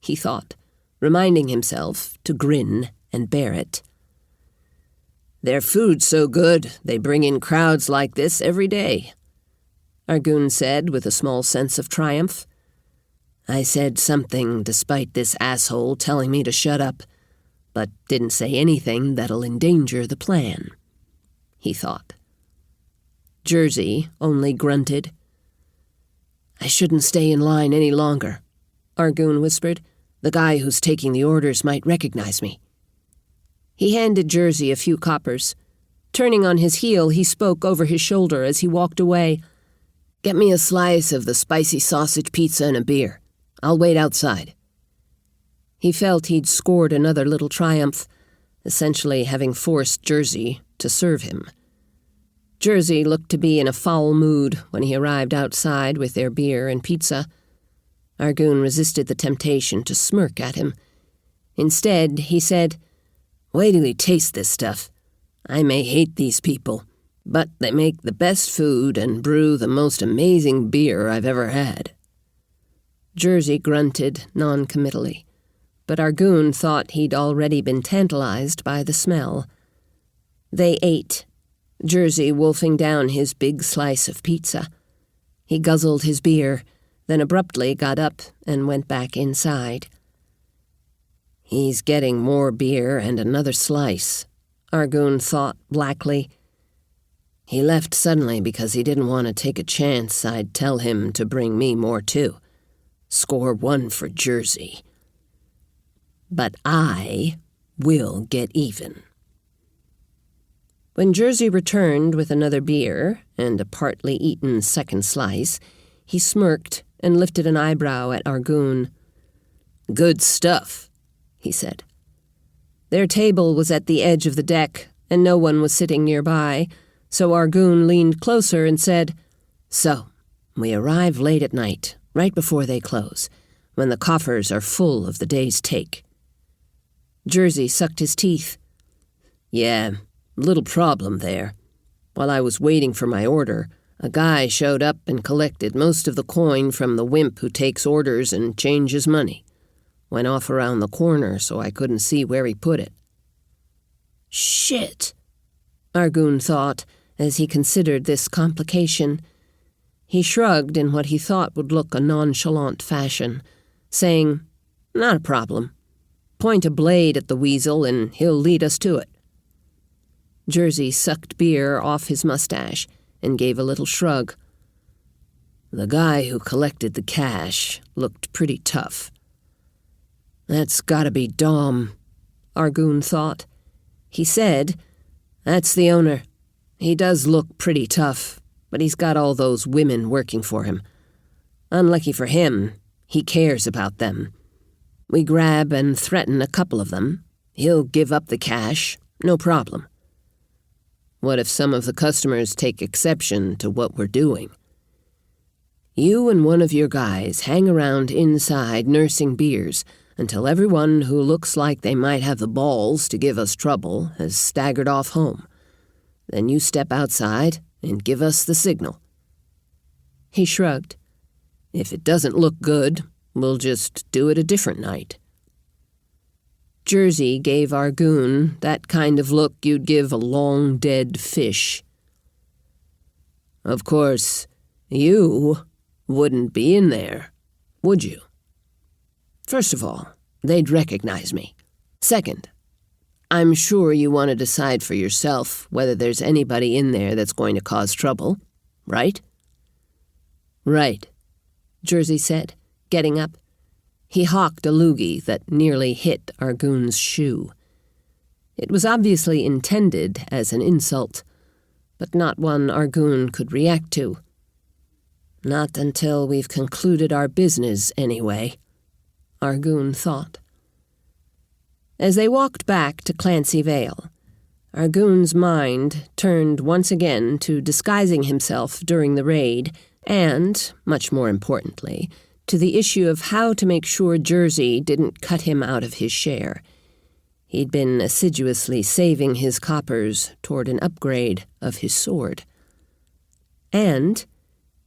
he thought, reminding himself to grin and bear it. "Their food's so good, they bring in crowds like this every day," Argoon said with a small sense of triumph. "I said something despite this asshole telling me to shut up, but didn't say anything that'll endanger the plan," he thought. Jersey only grunted. "I shouldn't stay in line any longer," Argoon whispered. "The guy who's taking the orders might recognize me." He handed Jersey a few coppers. Turning on his heel, he spoke over his shoulder as he walked away. "Get me a slice of the spicy sausage pizza and a beer. I'll wait outside." He felt he'd scored another little triumph, essentially having forced Jersey to serve him. Jersey looked to be in a foul mood when he arrived outside with their beer and pizza. Argoon resisted the temptation to smirk at him. Instead, he said, "Wait till you taste this stuff. I may hate these people, but they make the best food and brew the most amazing beer I've ever had." Jersey grunted non-committally, but Argoon thought he'd already been tantalized by the smell. They ate, Jersey wolfing down his big slice of pizza. He guzzled his beer, then abruptly got up and went back inside. "He's getting more beer and another slice," Argoon thought blackly. "He left suddenly because he didn't want to take a chance I'd tell him to bring me more too. Score one for Jersey. But I will get even." When Jersey returned with another beer and a partly eaten second slice, he smirked and lifted an eyebrow at Argoon. "Good stuff," he said. Their table was at the edge of the deck, and no one was sitting nearby, so Argoon leaned closer and said, "So, we arrive late at night, right before they close, when the coffers are full of the day's take." Jersey sucked his teeth. "Yeah, Little problem there. While I was waiting for my order, a guy showed up and collected most of the coin from the wimp who takes orders and changes money. Went off around the corner so I couldn't see where he put it. Shit, Argoon thought as he considered this complication. He shrugged in what he thought would look a nonchalant fashion, saying, "Not a problem. Point a blade at the weasel and he'll lead us to it." Jersey sucked beer off his mustache and gave a little shrug. The guy who collected the cash looked pretty tough. That's gotta be Dom, Argoon thought. He said, "That's the owner. He does look pretty tough, but he's got all those women working for him. Unlucky for him, he cares about them. We grab and threaten a couple of them. He'll give up the cash, no problem." What if some of the customers take exception to what we're doing? You and one of your guys hang around inside nursing beers until everyone who looks like they might have the balls to give us trouble has staggered off home. Then you step outside and give us the signal. He shrugged. If it doesn't look good, we'll just do it a different night. Jersey gave Argoon that kind of look you'd give a long-dead fish. Of course, you wouldn't be in there, would you? First of all, they'd recognize me. Second, I'm sure you want to decide for yourself whether there's anybody in there that's going to cause trouble, right? Right, Jersey said, getting up. He hawked a loogie that nearly hit Argoon's shoe. It was obviously intended as an insult, but not one Argoon could react to. Not until we've concluded our business, anyway, Argoon thought. As they walked back to Clancy Vail, Argoon's mind turned once again to disguising himself during the raid and, much more importantly, to the issue of how to make sure Jersey didn't cut him out of his share. He'd been assiduously saving his coppers toward an upgrade of his sword. And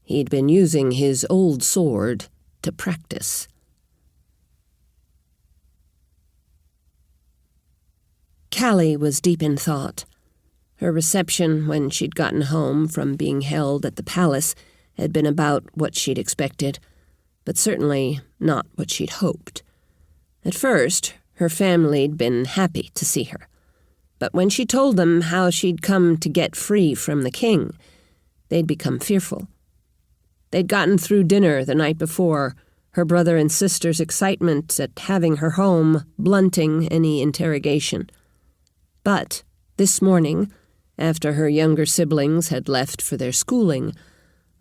he'd been using his old sword to practice. Callie was deep in thought. Her reception when she'd gotten home from being held at the palace had been about what she'd expected, but certainly not what she'd hoped. At first, her family'd been happy to see her, but when she told them how she'd come to get free from the king, they'd become fearful. They'd gotten through dinner the night before, her brother and sister's excitement at having her home blunting any interrogation. But this morning, after her younger siblings had left for their schooling,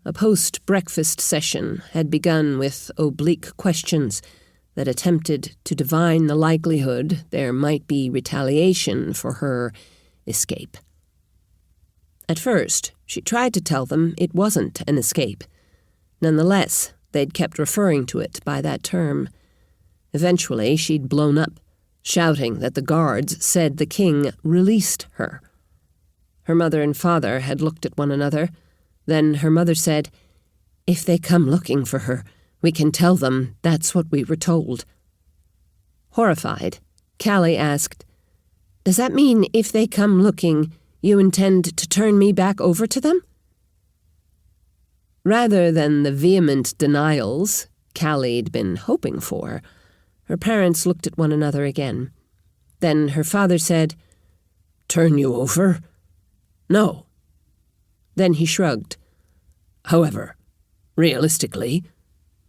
a post-breakfast session had begun with oblique questions that attempted to divine the likelihood there might be retaliation for her escape. At first, she tried to tell them it wasn't an escape. Nonetheless, they'd kept referring to it by that term. Eventually, she'd blown up, shouting that the guards said the king released her. Her mother and father had looked at one another. Then her mother said, "If they come looking for her, we can tell them that's what we were told." Horrified, Callie asked, "Does that mean if they come looking, you intend to turn me back over to them?" Rather than the vehement denials Callie'd been hoping for, her parents looked at one another again. Then her father said, "Turn you over? No." Then he shrugged. "However, realistically,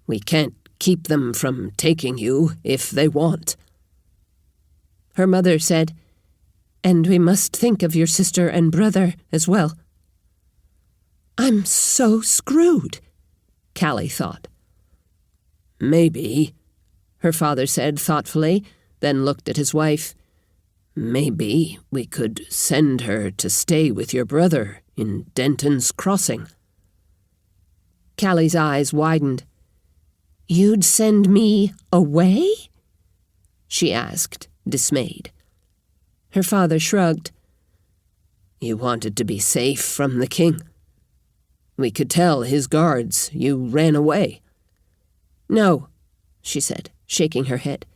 we can't keep them from taking you if they want." Her mother said, "And we must think of your sister and brother as well." "I'm so screwed," Callie thought. "Maybe," her father said thoughtfully, then looked at his wife. "Maybe we could send her to stay with your brother in Denton's Crossing." Callie's eyes widened. "You'd send me away?" she asked, dismayed. Her father shrugged. You wanted to be safe from the king. We could tell his guards you ran away." "No," she said, shaking her head.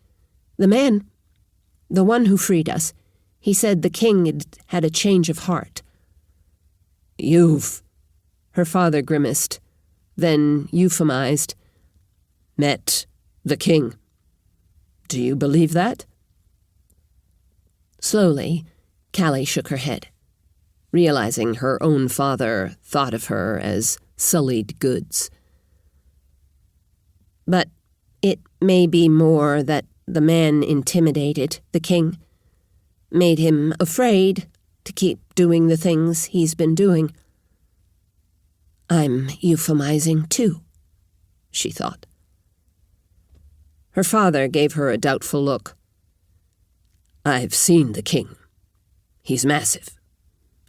The one who freed us, he said the king had a change of heart." "You've," her father grimaced, then euphemized, "met the king. Do you believe that?" Slowly, Callie shook her head, realizing her own father thought of her as sullied goods. "But it may be more that the man intimidated the king, made him afraid to keep doing the things he's been doing." "I'm euphemizing too," she thought. Her father gave her a doubtful look. "I've seen the king. He's massive.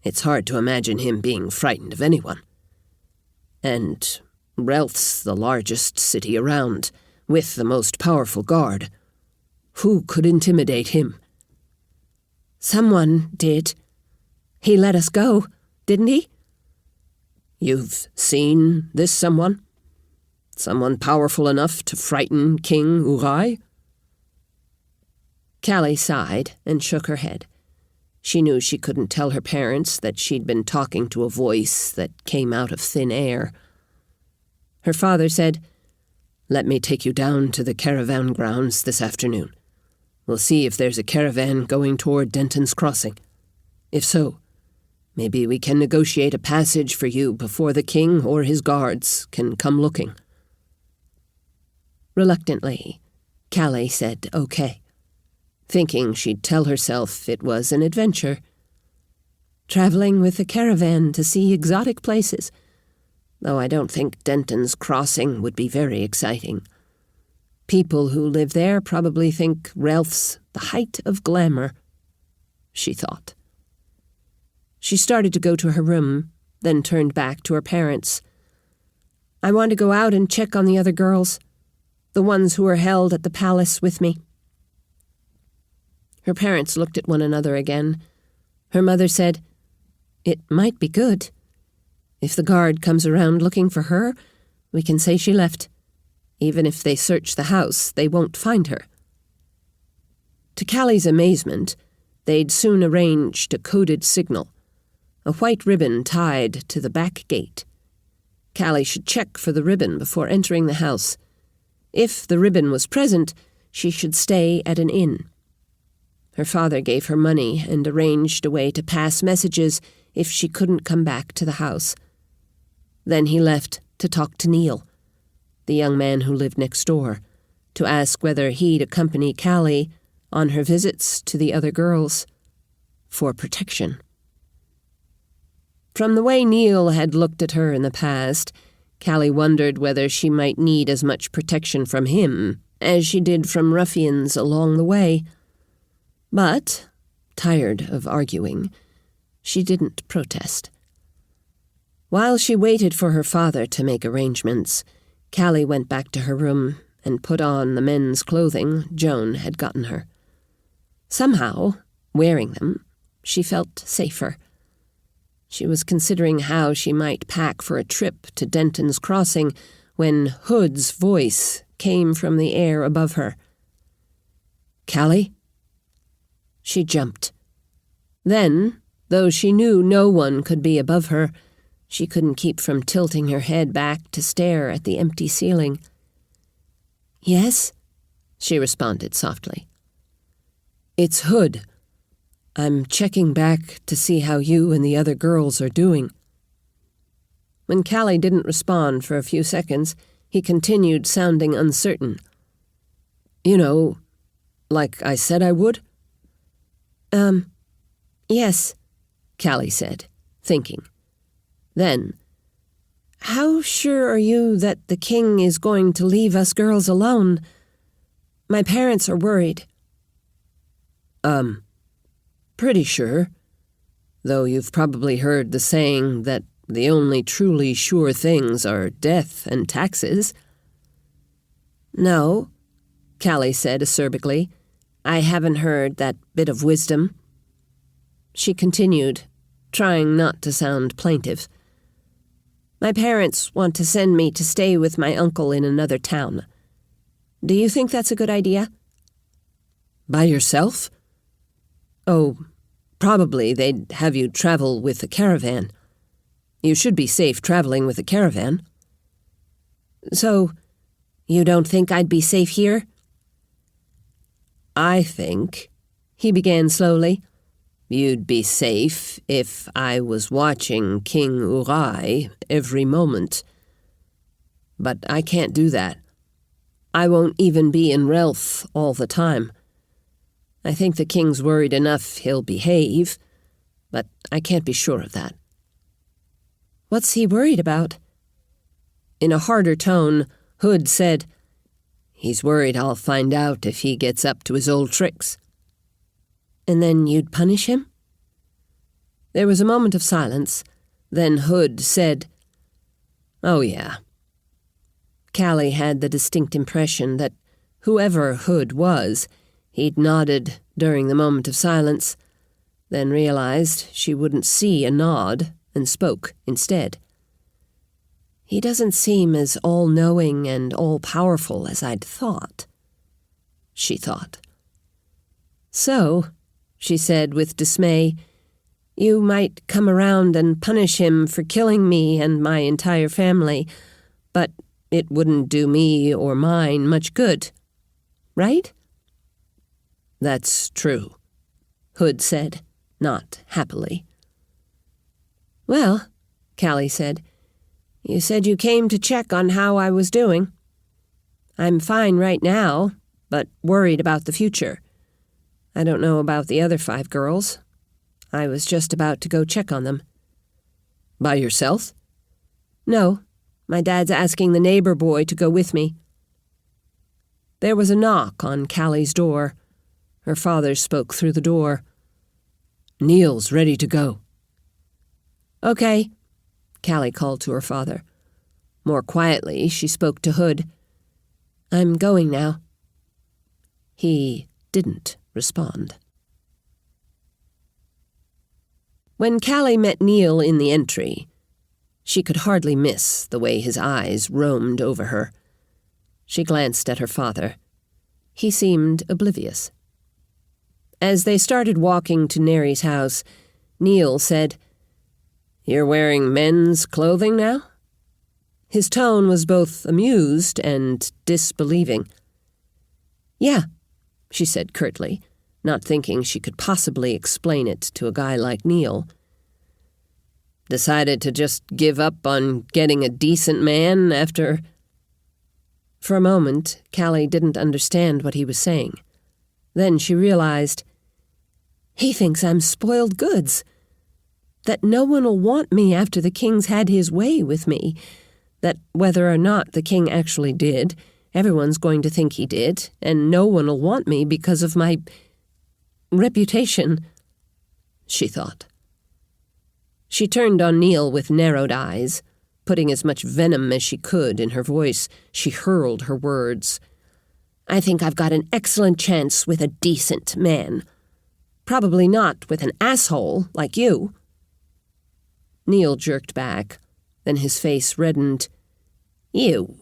It's hard to imagine him being frightened of anyone. And Relth's the largest city around, with the most powerful guard. Who could intimidate him?" "Someone did. He let us go, didn't he?" "You've seen this someone? Someone powerful enough to frighten King Urai?" Callie sighed and shook her head. She knew she couldn't tell her parents that she'd been talking to a voice that came out of thin air. Her father said, "Let me take you down to the caravan grounds this afternoon. We'll see if there's a caravan going toward Denton's Crossing. If so, maybe we can negotiate a passage for you before the king or his guards can come looking." Reluctantly, Callie said okay, thinking she'd tell herself it was an adventure. Traveling with a caravan to see exotic places, though I don't think Denton's Crossing would be very exciting. People who live there probably think Relth's the height of glamour, she thought. She started to go to her room, then turned back to her parents. "I want to go out and check on the other girls, the ones who were held at the palace with me." Her parents looked at one another again. Her mother said, "It might be good. If the guard comes around looking for her, we can say she left. Even if they search the house, they won't find her." To Callie's amazement, they'd soon arranged a coded signal, a white ribbon tied to the back gate. Callie should check for the ribbon before entering the house. If the ribbon was present, she should stay at an inn. Her father gave her money and arranged a way to pass messages if she couldn't come back to the house. Then he left to talk to Neil, the young man who lived next door, to ask whether he'd accompany Callie on her visits to the other girls for protection. From the way Neil had looked at her in the past, Callie wondered whether she might need as much protection from him as she did from ruffians along the way. But, tired of arguing, she didn't protest. While she waited for her father to make arrangements, Callie went back to her room and put on the men's clothing Joan had gotten her. Somehow, wearing them, she felt safer. She was considering how she might pack for a trip to Denton's Crossing when Hood's voice came from the air above her. "Callie?" She jumped. Then, though she knew no one could be above her, she couldn't keep from tilting her head back to stare at the empty ceiling. "Yes?" she responded softly. "It's Hood. I'm checking back to see how you and the other girls are doing." When Callie didn't respond for a few seconds, he continued, sounding uncertain. "You know, like I said I would?" Yes," Callie said, thinking. Then, "How sure are you that the king is going to leave us girls alone? My parents are worried." Pretty sure. Though you've probably heard the saying that the only truly sure things are death and taxes." "No," Callie said acerbically. "I haven't heard that bit of wisdom." She continued, trying not to sound plaintive. My parents want to send me to stay with my uncle in another town. Do you think that's a good idea? By yourself? Oh, probably they'd have you travel with a caravan. You should be safe traveling with a caravan. So, you don't think I'd be safe here? I think, he began slowly, you'd be safe if I was watching King Urai every moment. But I can't do that. I won't even be in Relf all the time. I think the king's worried enough he'll behave, but I can't be sure of that. What's he worried about? In a harder tone, Hood said, He's worried I'll find out if he gets up to his old tricks. And then you'd punish him? There was a moment of silence. Then Hood said, Oh, yeah. Callie had the distinct impression that whoever Hood was, he'd nodded during the moment of silence, then realized she wouldn't see a nod and spoke instead. He doesn't seem as all-knowing and all-powerful as I'd thought, she thought. So, she said with dismay, you might come around and punish him for killing me and my entire family, but it wouldn't do me or mine much good, right? That's true, Hood said, not happily. Well, Callie said, you said you came to check on how I was doing. I'm fine right now, but worried about the future. I don't know about the other 5 girls. I was just about to go check on them. By yourself? No, my dad's asking the neighbor boy to go with me. There was a knock on Callie's door. Her father spoke through the door. Neil's ready to go. Okay, Callie called to her father. More quietly, she spoke to Hood. I'm going now. He didn't respond. When Callie met Neil in the entry, she could hardly miss the way his eyes roamed over her. She glanced at her father. He seemed oblivious. As they started walking to Neri's house, Neil said, You're wearing men's clothing now? His tone was both amused and disbelieving. Yeah, she said curtly, not thinking she could possibly explain it to a guy like Neil. Decided to just give up on getting a decent man after... For a moment, Callie didn't understand what he was saying. Then she realized, he thinks I'm spoiled goods. That no one will want me after the king's had his way with me. That whether or not the king actually did, everyone's going to think he did, and no one will want me because of my reputation, she thought. She turned on Neil with narrowed eyes. Putting as much venom as she could in her voice, she hurled her words. I think I've got an excellent chance with a decent man. Probably not with an asshole like you. Neil jerked back. Then his face reddened. You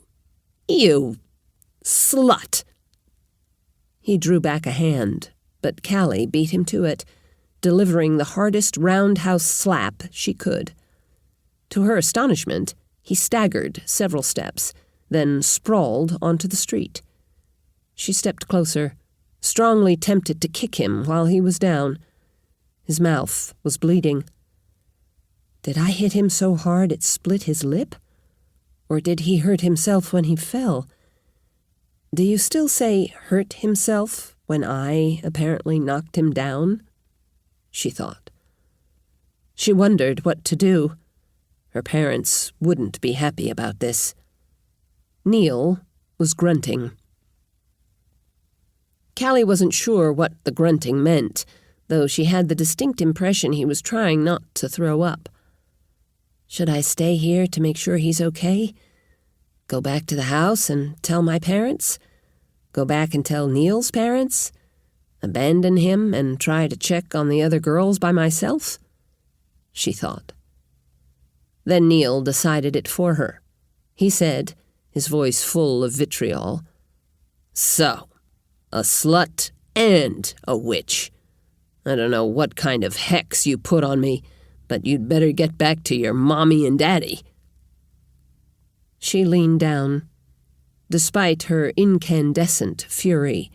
slut. He drew back a hand, but Callie beat him to it, delivering the hardest roundhouse slap she could. To her astonishment, he staggered several steps, then sprawled onto the street. She stepped closer, strongly tempted to kick him while he was down. His mouth was bleeding. Did I hit him so hard it split his lip? Or did he hurt himself when he fell? Do you still say hurt himself when I apparently knocked him down? She thought. She wondered what to do. Her parents wouldn't be happy about this. Neil was grunting. Callie wasn't sure what the grunting meant, though she had the distinct impression he was trying not to throw up. Should I stay here to make sure he's okay? Go back to the house and tell my parents? Go back and tell Neil's parents? Abandon him and try to check on the other girls by myself? she thought. Then Neil decided it for her. He said, his voice full of vitriol, "So, a slut and a witch. I don't know what kind of hex you put on me, but you'd better get back to your mommy and daddy." She leaned down. Despite her incandescent fury,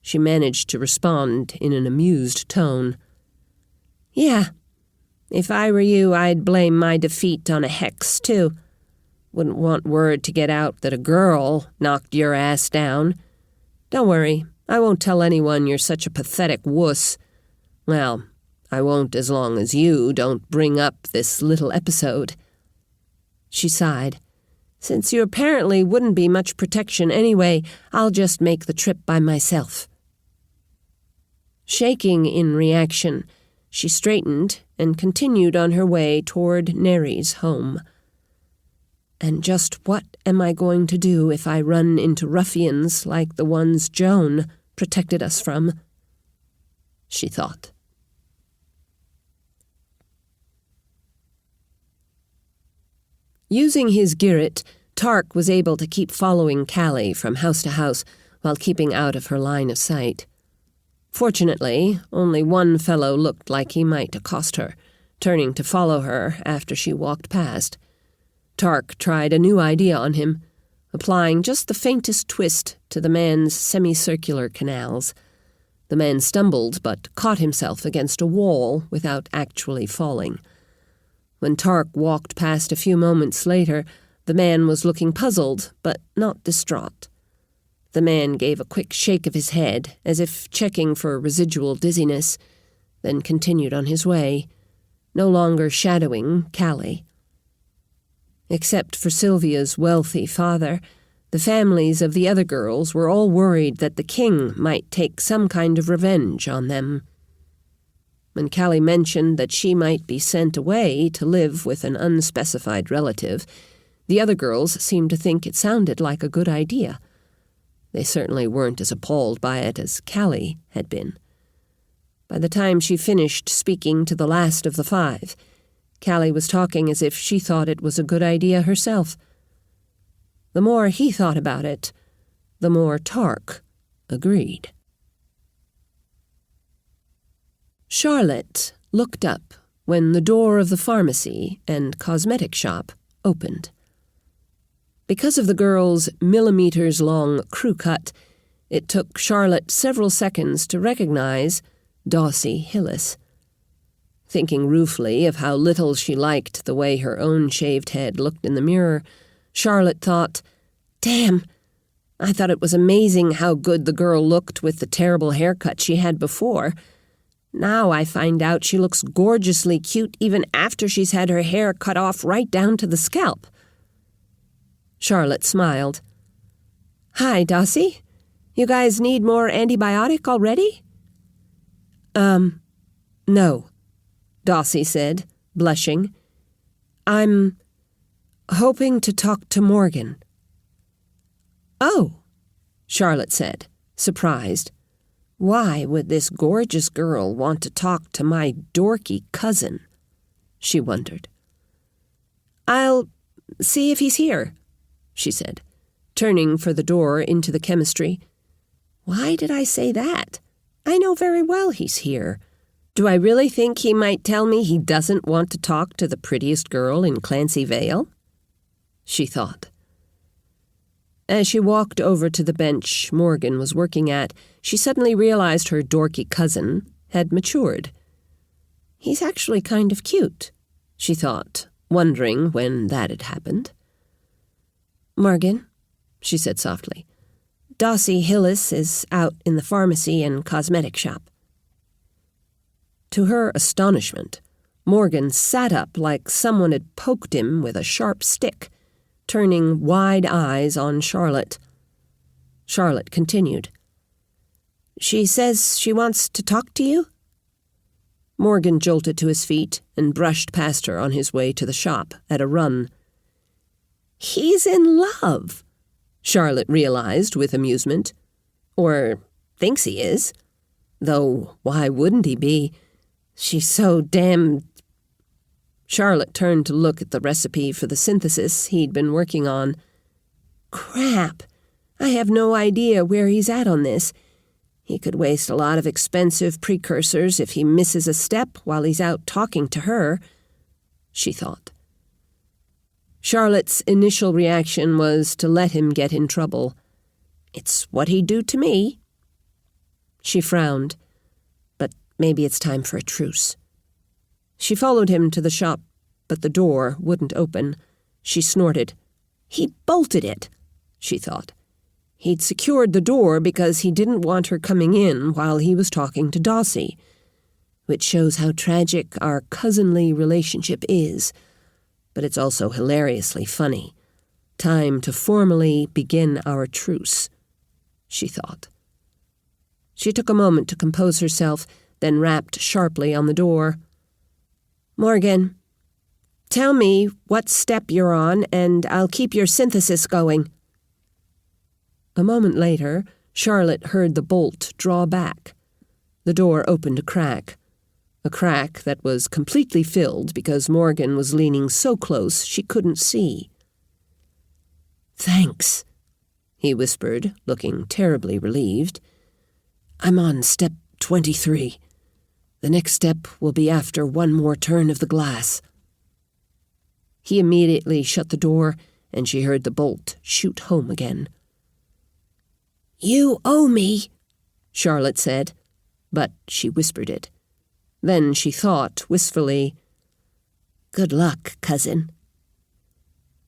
she managed to respond in an amused tone. "Yeah, if I were you, I'd blame my defeat on a hex, too. Wouldn't want word to get out that a girl knocked your ass down. Don't worry, I won't tell anyone you're such a pathetic wuss. Well, I won't as long as you don't bring up this little episode." She sighed. "Since you apparently wouldn't be much protection anyway, I'll just make the trip by myself." Shaking in reaction, she straightened and continued on her way toward Neri's home. "And just what am I going to do if I run into ruffians like the ones Joan protected us from?" she thought. Using his Girret, Tarc was able to keep following Callie from house to house while keeping out of her line of sight. Fortunately, only one fellow looked like he might accost her, turning to follow her after she walked past. Tarc tried a new idea on him, applying just the faintest twist to the man's semicircular canals. The man stumbled but caught himself against a wall without actually falling. When Tarc walked past a few moments later, the man was looking puzzled but not distraught. The man gave a quick shake of his head, as if checking for residual dizziness, then continued on his way, no longer shadowing Callie. Except for Sylvia's wealthy father, the families of the other girls were all worried that the king might take some kind of revenge on them. When Callie mentioned that she might be sent away to live with an unspecified relative, the other girls seemed to think it sounded like a good idea. They certainly weren't as appalled by it as Callie had been. By the time she finished speaking to the last of the 5, Callie was talking as if she thought it was a good idea herself. The more he thought about it, the more Tarc agreed. Charlotte looked up when the door of the pharmacy and cosmetic shop opened. Because of the girl's millimeters-long crew cut, it took Charlotte several seconds to recognize Dawsey Hyllis. Thinking ruefully of how little she liked the way her own shaved head looked in the mirror, Charlotte thought, "Damn, I thought it was amazing how good the girl looked with the terrible haircut she had before. Now I find out she looks gorgeously cute even after she's had her hair cut off right down to the scalp." Charlotte smiled. "Hi, Dawsey. You guys need more antibiotic already?" No," Dawsey said, blushing. "I'm hoping to talk to Morgan." "Oh," Charlotte said, surprised. Why would this gorgeous girl want to talk to my dorky cousin? She wondered. "I'll see if he's here," she said, turning for the door into the chemistry. Why did I say that? I know very well he's here. Do I really think he might tell me he doesn't want to talk to the prettiest girl in Clancy Vail? She thought. As she walked over to the bench Morgan was working at, she suddenly realized her dorky cousin had matured. He's actually kind of cute, she thought, wondering when that had happened. "Morgan," she said softly, "Dawsey Hyllis is out in the pharmacy and cosmetic shop." To her astonishment, Morgan sat up like someone had poked him with a sharp stick, turning wide eyes on Charlotte. Charlotte continued. "She says she wants to talk to you?" Morgan jolted to his feet and brushed past her on his way to the shop at a run. "He's in love," Charlotte realized with amusement. Or thinks he is. Though why wouldn't he be? She's so damn... Charlotte turned to look at the recipe for the synthesis he'd been working on. Crap! I have no idea where he's at on this. He could waste a lot of expensive precursors if he misses a step while he's out talking to her, she thought. Charlotte's initial reaction was to let him get in trouble. It's what he'd do to me. She frowned, but maybe it's time for a truce. She followed him to the shop, but the door wouldn't open. She snorted. He bolted it, she thought. He'd secured the door because he didn't want her coming in while he was talking to Dossie, which shows how tragic our cousinly relationship is, but it's also hilariously funny. Time to formally begin our truce, she thought. She took a moment to compose herself, then rapped sharply on the door. Morgan, tell me what step you're on, and I'll keep your synthesis going. A moment later, Charlotte heard the bolt draw back. The door opened a crack that was completely filled because Morgan was leaning so close she couldn't see. Thanks, he whispered, looking terribly relieved. I'm on step 23. The next step will be after one more turn of the glass. He immediately shut the door, and she heard the bolt shoot home again. You owe me, Charlotte said, but she whispered it. Then she thought wistfully, Good luck, cousin.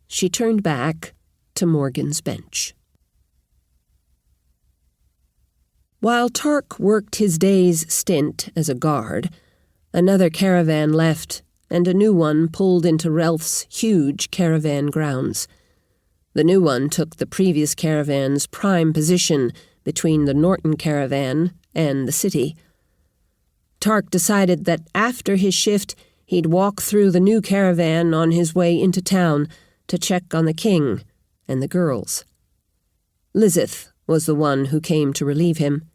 She turned back to Morgan's bench. While Tarc worked his day's stint as a guard, another caravan left, and a new one pulled into Relf's huge caravan grounds. The new one took the previous caravan's prime position between the Norton caravan and the city. Tarc decided that after his shift, he'd walk through the new caravan on his way into town to check on the king and the girls. Lizeth was the one who came to relieve him.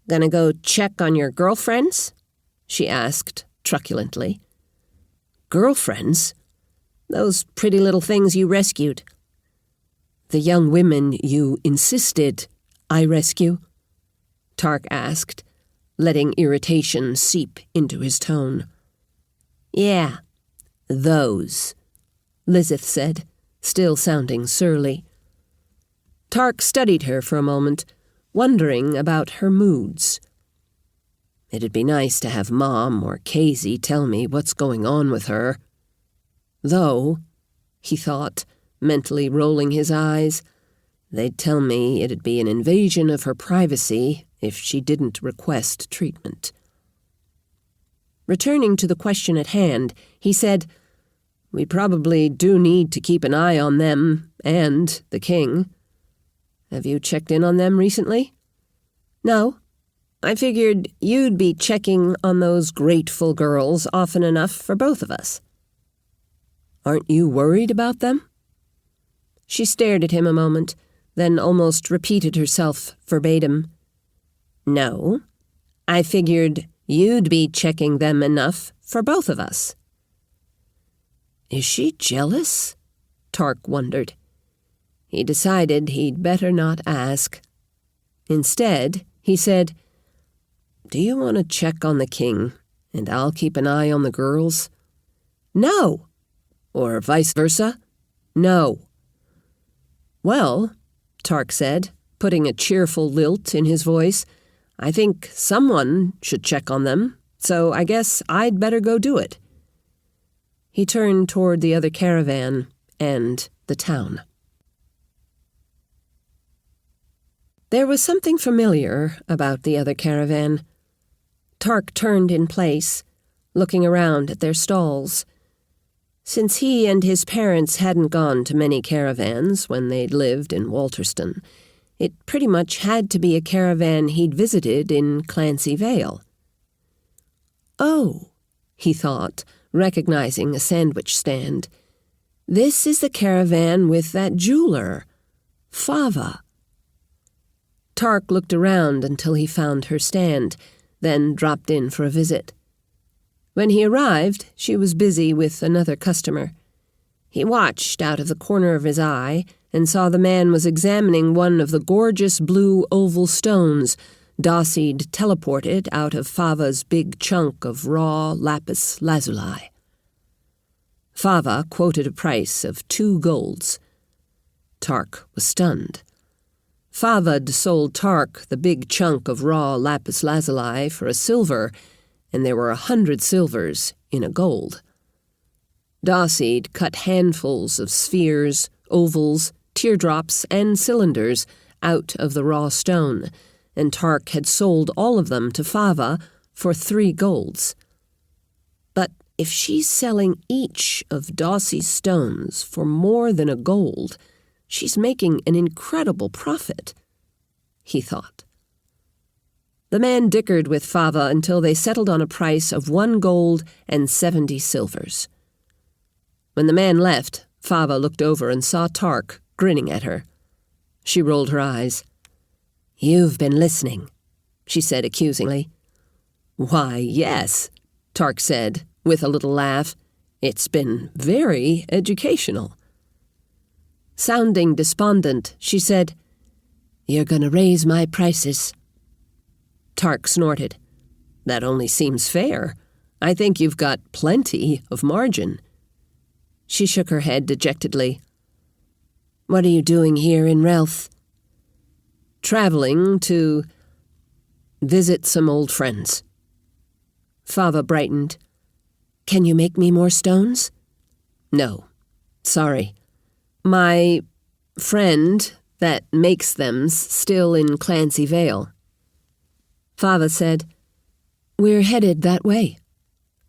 Gonna go check on your girlfriends? She asked truculently. Girlfriends? Those pretty little things you rescued. The young women you insisted I rescue? Tarc asked, letting irritation seep into his tone. Yeah, those, Lizeth said, still sounding surly. Tarc studied her for a moment, wondering about her moods. It'd be nice to have Mom or Casey tell me what's going on with her. Though, he thought, mentally rolling his eyes, they'd tell me it'd be an invasion of her privacy if she didn't request treatment. Returning to the question at hand, he said, We probably do need to keep an eye on them and the king. Have you checked in on them recently? No. I figured you'd be checking on those grateful girls often enough for both of us. Aren't you worried about them? She stared at him a moment, then almost repeated herself verbatim. No, I figured you'd be checking them enough for both of us. Is she jealous? Tarc wondered. He decided he'd better not ask. Instead, he said, Do you want to check on the king, and I'll keep an eye on the girls? No. Or vice versa? No. Well, Tarc said, putting a cheerful lilt in his voice, I think someone should check on them, so I guess I'd better go do it. He turned toward the other caravan and the town. There was something familiar about the other caravan. Tarc turned in place, looking around at their stalls. Since he and his parents hadn't gone to many caravans when they'd lived in Walterston, it pretty much had to be a caravan he'd visited in Clancy Vail. Oh, he thought, recognizing a sandwich stand. This is the caravan with that jeweler, Fava. Tarc looked around until he found her stand, then dropped in for a visit. When he arrived, she was busy with another customer. He watched out of the corner of his eye and saw the man was examining one of the gorgeous blue oval stones Dahners teleported out of Fava's big chunk of raw lapis lazuli. Fava quoted a price of 2 golds. Tarc was stunned. Fava'd sold Tarc the big chunk of raw lapis lazuli for a silver, and there were 100 silvers in a gold. Dahners cut handfuls of spheres, ovals, teardrops, and cylinders out of the raw stone, and Tarc had sold all of them to Fava for 3 golds. But if she's selling each of Dahners' stones for more than a gold, she's making an incredible profit, he thought. The man dickered with Fava until they settled on a price of 1 gold and 70 silvers. When the man left, Fava looked over and saw Tarc grinning at her. She rolled her eyes. "You've been listening," she said accusingly. "Why, yes," Tarc said, with a little laugh. "It's been very educational." Sounding despondent, she said, "You're going to raise my prices." Tarc snorted. "That only seems fair. I think you've got plenty of margin." She shook her head dejectedly. "What are you doing here in Relth?" "Traveling to visit some old friends." Fava brightened. "Can you make me more stones?" "No, sorry. My friend that makes them's still in Clancy Vail." Fava said, "We're headed that way."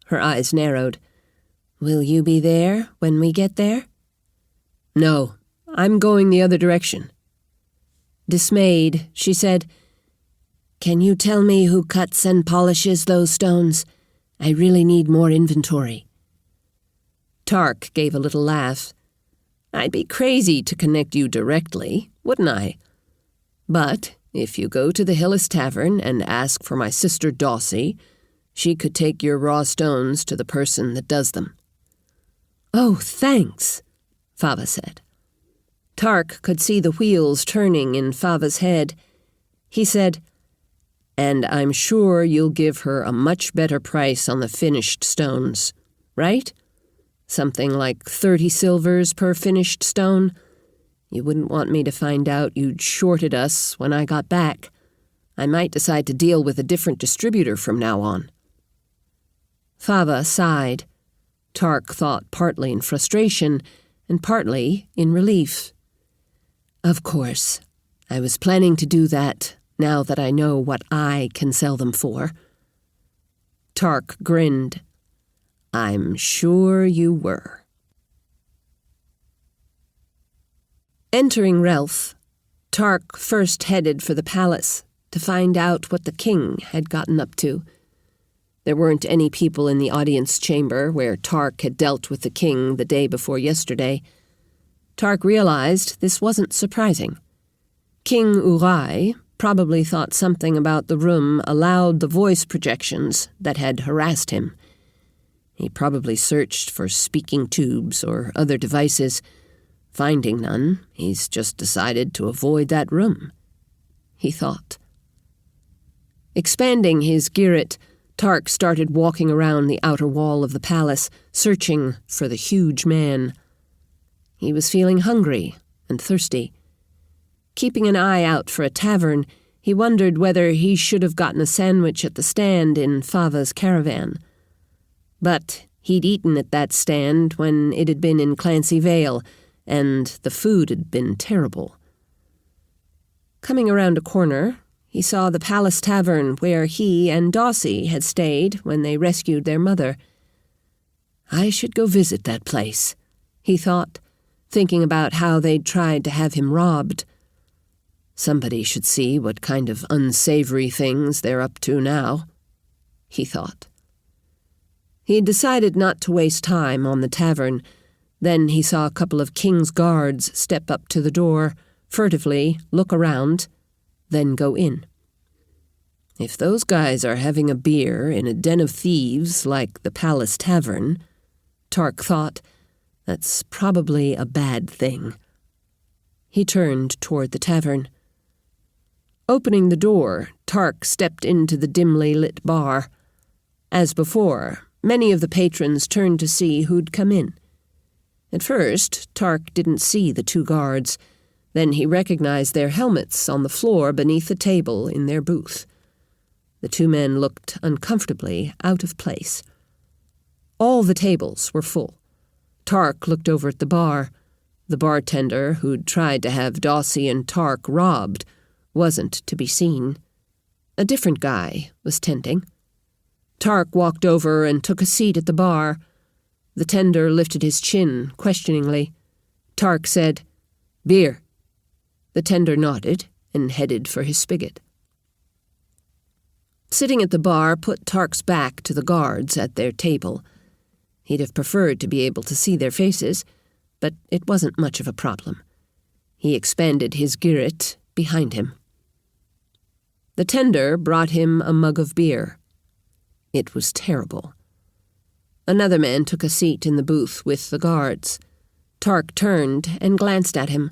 Her eyes narrowed. "Will you be there when we get there?" "No, I'm going the other direction." Dismayed, she said, "Can you tell me who cuts and polishes those stones? I really need more inventory." Tarc gave a little laugh. "I'd be crazy to connect you directly, wouldn't I? But if you go to the Hyllis tavern and ask for my sister Dossie, she could take your raw stones to the person that does them." "Oh, thanks," Fava said. Tarc could see the wheels turning in Fava's head. He said, "And I'm sure you'll give her a much better price on the finished stones, right? Something like 30 silvers per finished stone. You wouldn't want me to find out you'd shorted us when I got back. I might decide to deal with a different distributor from now on." Fava sighed. Tarc thought partly in frustration and partly in relief. "Of course. I was planning to do that now that I know what I can sell them for." Tarc grinned. "I'm sure you were." Entering Relth, Tarc first headed for the palace to find out what the king had gotten up to. There weren't any people in the audience chamber where Tarc had dealt with the king the day before yesterday. Tarc realized this wasn't surprising. King Urai probably thought something about the room allowed the voice projections that had harassed him. He probably searched for speaking tubes or other devices. Finding none, he's just decided to avoid that room, he thought. Expanding his girit, Tarc started walking around the outer wall of the palace, searching for the huge man. He was feeling hungry and thirsty. Keeping an eye out for a tavern, he wondered whether he should have gotten a sandwich at the stand in Fava's caravan. But he'd eaten at that stand when it had been in Clancy Vail, and the food had been terrible. Coming around a corner, he saw the palace tavern where he and Dossie had stayed when they rescued their mother. I should go visit that place, he thought, thinking about how they'd tried to have him robbed. Somebody should see what kind of unsavory things they're up to now, he thought. He decided not to waste time on the tavern. Then he saw a couple of king's guards step up to the door, furtively look around, then go in. If those guys are having a beer in a den of thieves like the Palace Tavern, Tarc thought, that's probably a bad thing. He turned toward the tavern. Opening the door, Tarc stepped into the dimly lit bar. As before, many of the patrons turned to see who'd come in. At first, Tarc didn't see the two guards. Then he recognized their helmets on the floor beneath the table in their booth. The two men looked uncomfortably out of place. All the tables were full. Tarc looked over at the bar. The bartender, who'd tried to have Dawsey and Tarc robbed, wasn't to be seen. A different guy was tending. Tarc walked over and took a seat at the bar. The tender lifted his chin questioningly. Tarc said, "Beer." The tender nodded and headed for his spigot. Sitting at the bar put Tarc's back to the guards at their table. He'd have preferred to be able to see their faces, but it wasn't much of a problem. He expanded his girret behind him. The tender brought him a mug of beer. It was terrible. Another man took a seat in the booth with the guards. Tarc turned and glanced at him.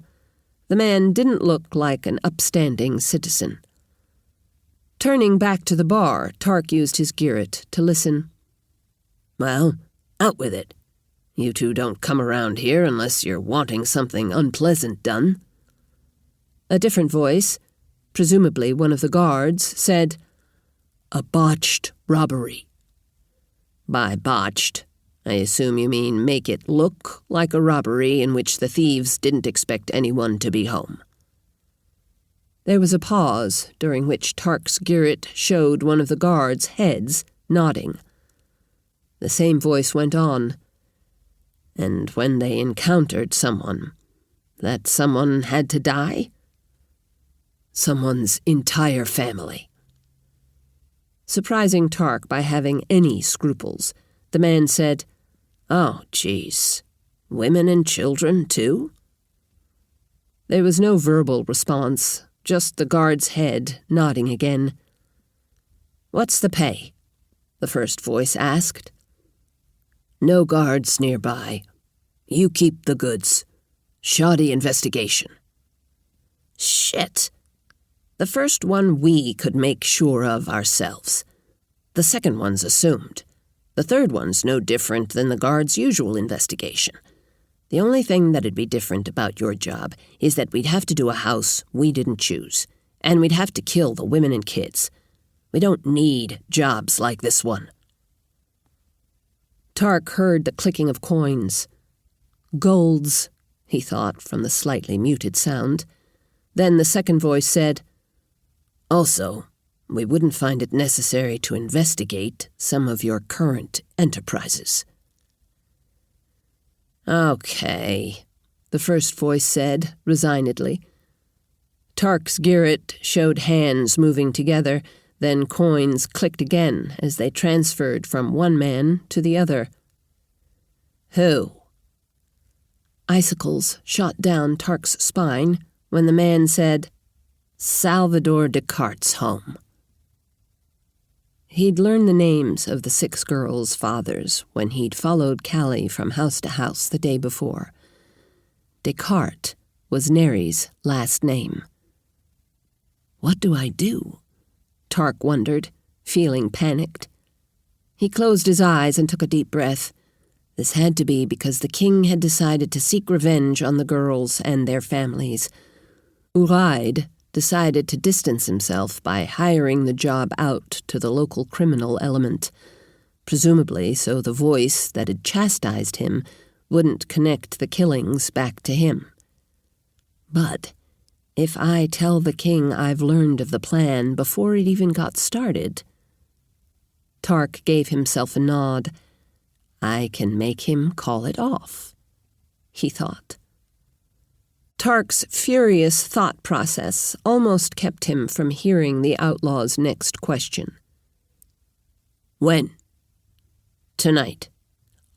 The man didn't look like an upstanding citizen. Turning back to the bar, Tarc used his girret to listen. "Well, out with it. You two don't come around here unless you're wanting something unpleasant done." A different voice, presumably one of the guards, said, "A botched robbery." By botched, I assume you mean make it look like a robbery in which the thieves didn't expect anyone to be home. There was a pause, during which Tarc's girret showed one of the guards' heads nodding. The same voice went on. And when they encountered someone, that someone had to die? Someone's entire family. Surprising Tarc by having any scruples, the man said, "Oh, geez. Women and children, too?" There was no verbal response, just the guard's head nodding again. "What's the pay?" the first voice asked. "No guards nearby. You keep the goods. Shoddy investigation." "Shit. The first one we could make sure of ourselves. The second one's assumed. The third one's no different than the guard's usual investigation. The only thing that'd be different about your job is that we'd have to do a house we didn't choose, and we'd have to kill the women and kids. We don't need jobs like this one." Tarc heard the clicking of coins. "Golds," he thought from the slightly muted sound. Then the second voice said, "Also, we wouldn't find it necessary to investigate some of your current enterprises." "Okay," the first voice said, resignedly. Tarc's girret showed hands moving together, then coins clicked again as they transferred from one man to the other. "Who?" Icicles shot down Tarc's spine when the man said, "Salvador Descartes' home." He'd learned the names of the 6 girls' fathers when he'd followed Callie from house to house the day before. Descartes was Neri's last name. What do I do? Tarc wondered, feeling panicked. He closed his eyes and took a deep breath. This had to be because the king had decided to seek revenge on the girls and their families. Uraid decided to distance himself by hiring the job out to the local criminal element, presumably so the voice that had chastised him wouldn't connect the killings back to him. But if I tell the king I've learned of the plan before it even got started... Tarc gave himself a nod. I can make him call it off, he thought. Tarc's furious thought process almost kept him from hearing the outlaw's next question. "When?" "Tonight."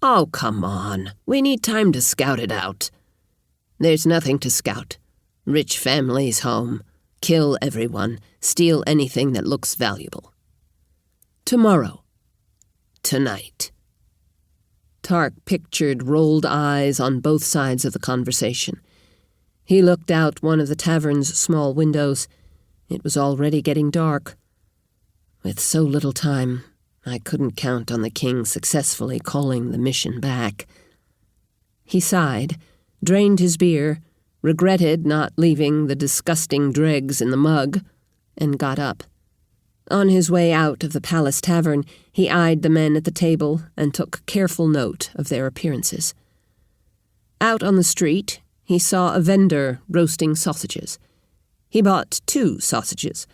"Oh, come on. We need time to scout it out." "There's nothing to scout. Rich family's home. Kill everyone. Steal anything that looks valuable. Tomorrow. Tonight. Tarc pictured rolled eyes on both sides of the conversation. He looked out one of the tavern's small windows. It was already getting dark. With so little time, I couldn't count on the king successfully calling the mission back. He sighed, drained his beer, regretted not leaving the disgusting dregs in the mug, and got up. On his way out of the palace tavern, he eyed the men at the table and took careful note of their appearances. Out on the street, he saw a vendor roasting sausages. He bought 2 sausages,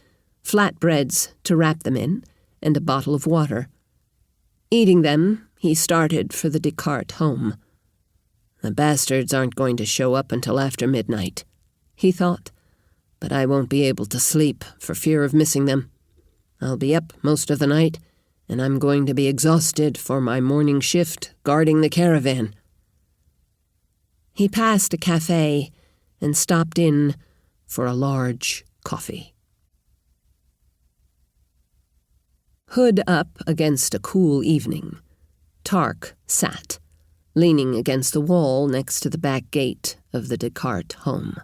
flatbreads to wrap them in, and a bottle of water. Eating them, he started for the Descartes home. The bastards aren't going to show up until after midnight, he thought, but I won't be able to sleep for fear of missing them. I'll be up most of the night, and I'm going to be exhausted for my morning shift guarding the caravan. He passed a cafe and stopped in for a large coffee. Hood up against a cool evening, Tarc sat, leaning against the wall next to the back gate of the Descartes home.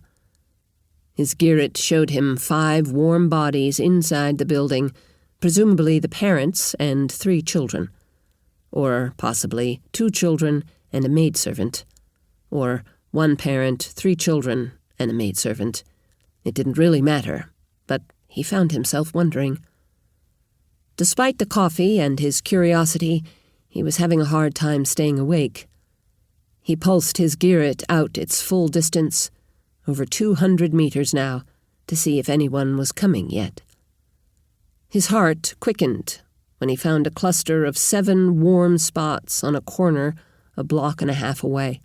His Girret showed him 5 warm bodies inside the building, presumably the parents and 3 children. Or possibly 2 children and a maidservant. Or 1 parent, 3 children, and a maidservant. It didn't really matter, but he found himself wondering. Despite the coffee and his curiosity, he was having a hard time staying awake. He pulsed his Girret out its full distance, over 200 meters now, to see if anyone was coming yet. His heart quickened when he found a cluster of 7 warm spots on a corner a block and a half away.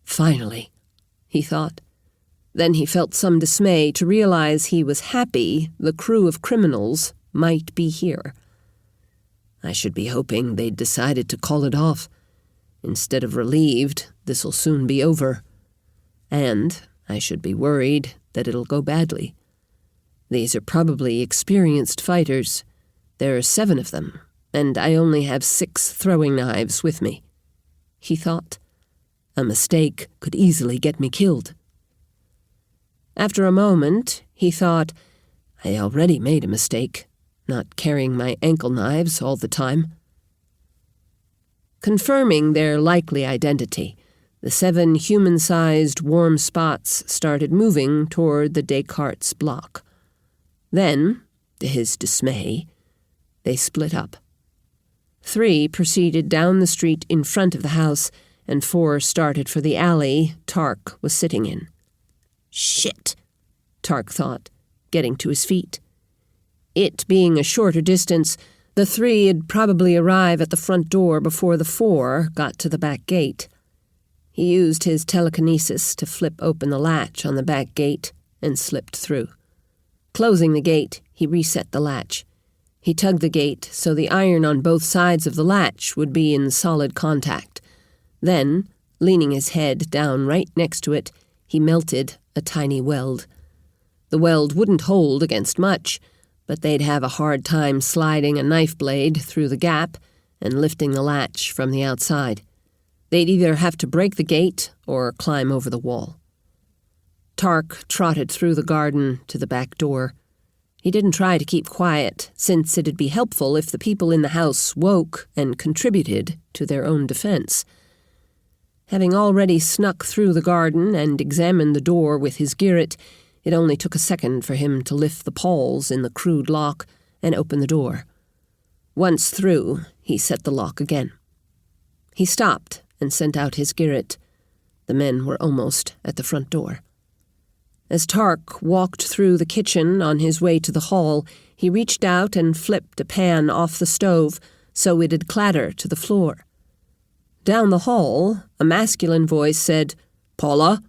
Finally, he thought. Then he felt some dismay to realize he was happy the crew of criminals might be here. I should be hoping they'd decided to call it off. Instead of relieved, this'll soon be over. And I should be worried that it'll go badly. These are probably experienced fighters. There are 7 of them, and I only have 6 throwing knives with me. He thought. A mistake could easily get me killed. After a moment, he thought, I already made a mistake, not carrying my ankle knives all the time. Confirming their likely identity, the 7 human-sized warm spots started moving toward the Descartes block. Then, to his dismay, they split up. 3 proceeded down the street in front of the house, and 4 started for the alley Tarc was sitting in. Shit, Tarc thought, getting to his feet. It being a shorter distance, the 3'd probably arrive at the front door before the 4 got to the back gate. He used his telekinesis to flip open the latch on the back gate and slipped through. Closing the gate, he reset the latch. He tugged the gate so the iron on both sides of the latch would be in solid contact. Then, leaning his head down right next to it, he melted a tiny weld. The weld wouldn't hold against much, but they'd have a hard time sliding a knife blade through the gap and lifting the latch from the outside. They'd either have to break the gate or climb over the wall. Tarc trotted through the garden to the back door. He didn't try to keep quiet, since it'd be helpful if the people in the house woke and contributed to their own defense. Having already snuck through the garden and examined the door with his Girret, it only took a second for him to lift the pawls in the crude lock and open the door. Once through, he set the lock again. He stopped and sent out his Girret. The men were almost at the front door. As Tarc walked through the kitchen on his way to the hall, he reached out and flipped a pan off the stove so it'd clatter to the floor. Down the hall, a masculine voice said, "Paula?"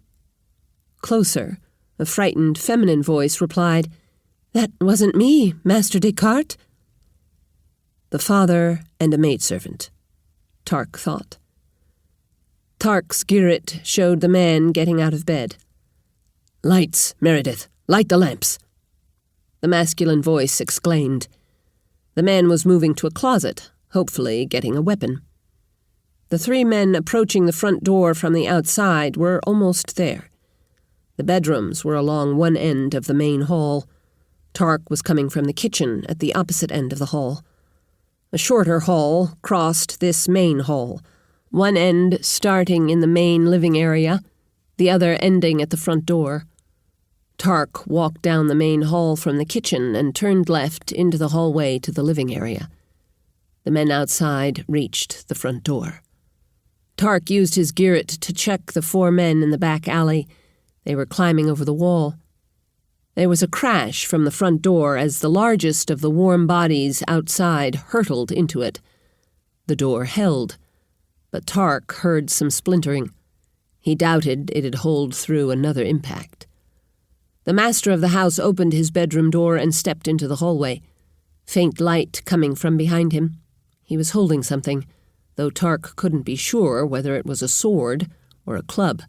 Closer, a frightened feminine voice replied, "That wasn't me, Master Descartes." The father and a maidservant, Tarc thought. Tarc's Girret showed the man getting out of bed. "Lights, Meredith, Light the lamps!" the masculine voice exclaimed. The man was moving to a closet, hopefully getting a weapon. The three men approaching the front door from the outside were almost there. The bedrooms were along one end of the main hall. Tarc was coming from the kitchen at the opposite end of the hall. A shorter hall crossed this main hall, one end starting in the main living area, the other ending at the front door. Tarc walked down the main hall from the kitchen and turned left into the hallway to the living area. The men outside reached the front door. Tarc used his Girret to check the four men in the back alley. They were climbing over the wall. There was a crash from the front door as the largest of the warm bodies outside hurtled into it. The door held, but Tarc heard some splintering. He doubted it'd hold through another impact. The master of the house opened his bedroom door and stepped into the hallway. Faint light coming from behind him. He was holding something, though Tarc couldn't be sure whether it was a sword or a club.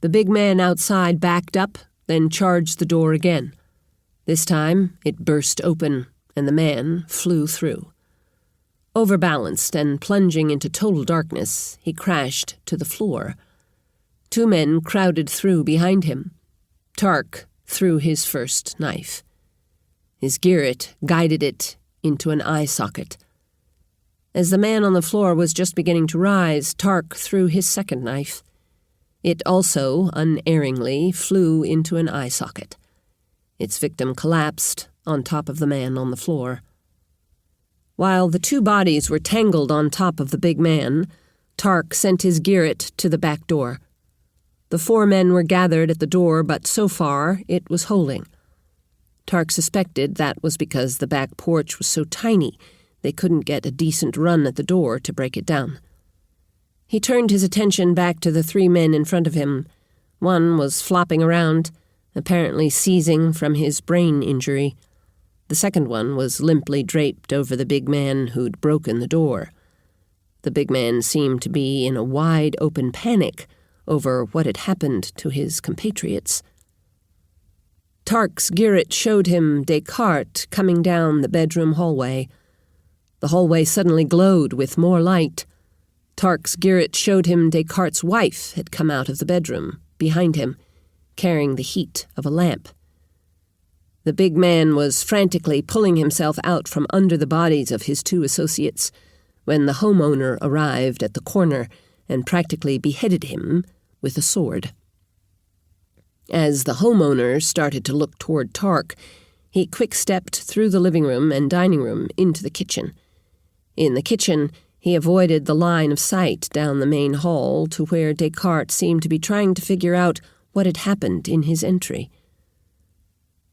The big man outside backed up, then charged the door again. This time, it burst open, and the man flew through. Overbalanced and plunging into total darkness, he crashed to the floor. Two men crowded through behind him. Tarc threw his first knife. His Girret guided it into an eye socket. As the man on the floor was just beginning to rise, Tarc threw his second knife. It also, unerringly, flew into an eye socket. Its victim collapsed on top of the man on the floor. While the two bodies were tangled on top of the big man, Tarc sent his Girret to the back door. The four men were gathered at the door, but so far it was holding. Tarc suspected that was because the back porch was so tiny they couldn't get a decent run at the door to break it down. He turned his attention back to the three men in front of him. One was flopping around, apparently seizing from his brain injury. The second one was limply draped over the big man who'd broken the door. The big man seemed to be in a wide-open panic over what had happened to his compatriots. Tarc's Girret showed him Descartes coming down the bedroom hallway. The hallway suddenly glowed with more light. Tarc's Girret showed him Descartes' wife had come out of the bedroom, behind him, carrying the heat of a lamp. The big man was frantically pulling himself out from under the bodies of his two associates when the homeowner arrived at the corner and practically beheaded him with a sword. As the homeowner started to look toward Tarc, he quick-stepped through the living room and dining room into the kitchen. In the kitchen, he avoided the line of sight down the main hall to where Descartes seemed to be trying to figure out what had happened in his entry.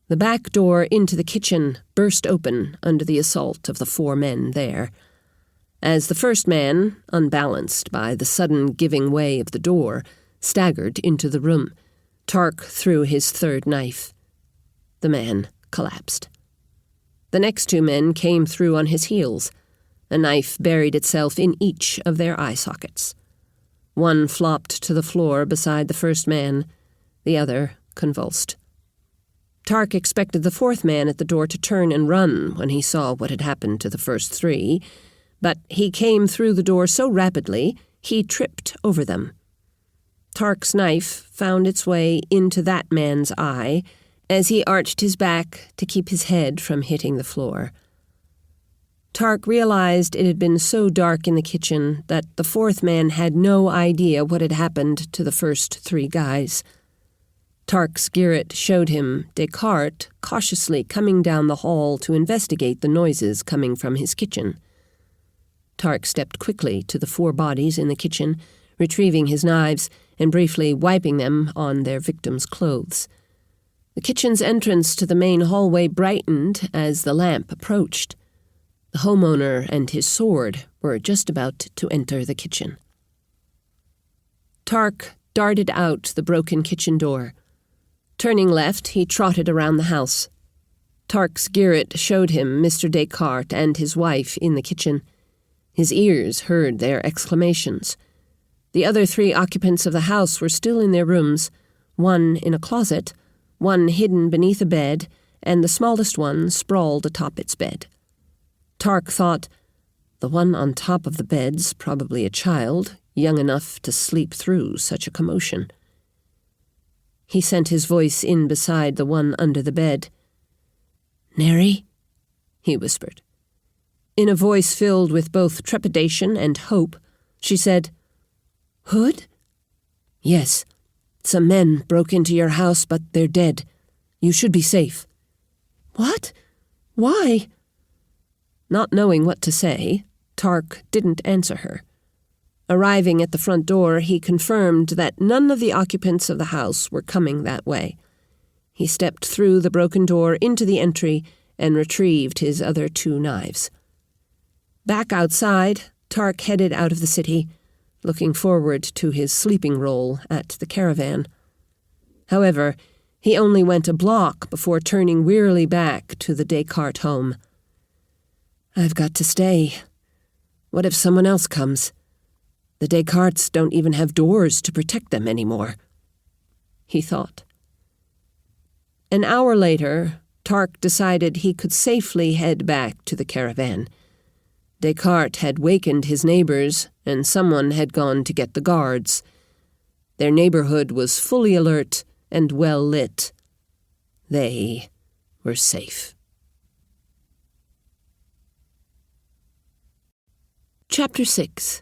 The back door into the kitchen burst open under the assault of the four men there. As the first man, unbalanced by the sudden giving way of the door, staggered into the room, Tarc threw his third knife. The man collapsed. The next two men came through on his heels. A knife buried itself in each of their eye sockets. One flopped to the floor beside the first man, the other convulsed. Tarc expected the fourth man at the door to turn and run when he saw what had happened to the first three, but he came through the door so rapidly he tripped over them. Tarc's knife found its way into that man's eye as he arched his back to keep his head from hitting the floor. Tarc realized it had been so dark in the kitchen that the fourth man had no idea what had happened to the first three guys. Tarc's Girret showed him Descartes cautiously coming down the hall to investigate the noises coming from his kitchen. Tarc stepped quickly to the four bodies in the kitchen, retrieving his knives and briefly wiping them on their victims' clothes. The kitchen's entrance to the main hallway brightened as the lamp approached. The homeowner and his sword were just about to enter the kitchen. Tarc darted out the broken kitchen door. Turning left, he trotted around the house. Tarc's Girret showed him Mr. Descartes and his wife in the kitchen. His ears heard their exclamations. The other three occupants of the house were still in their rooms, one in a closet, one hidden beneath a bed, and the smallest one sprawled atop its bed. Tarc thought, the one on top of the bed's probably a child, young enough to sleep through such a commotion. He sent his voice in beside the one under the bed. "Neri?" he whispered. In a voice filled with both trepidation and hope, she said, "Hood?" "Yes. Some men broke into your house, but they're dead. You should be safe." "What? Why?" Not knowing what to say, Tarc didn't answer her. Arriving at the front door, he confirmed that none of the occupants of the house were coming that way. He stepped through the broken door into the entry and retrieved his other 2 knives. Back outside, Tarc headed out of the city, looking forward to his sleeping role at the caravan. However, he only went a block before turning wearily back to the Descartes home. "I've got to stay. What if someone else comes? The Descartes don't even have doors to protect them anymore," he thought. An hour later, Tarc decided he could safely head back to the caravan. Descartes had wakened his neighbors, and someone had gone to get the guards. Their neighborhood was fully alert and well lit. They were safe. Chapter 6.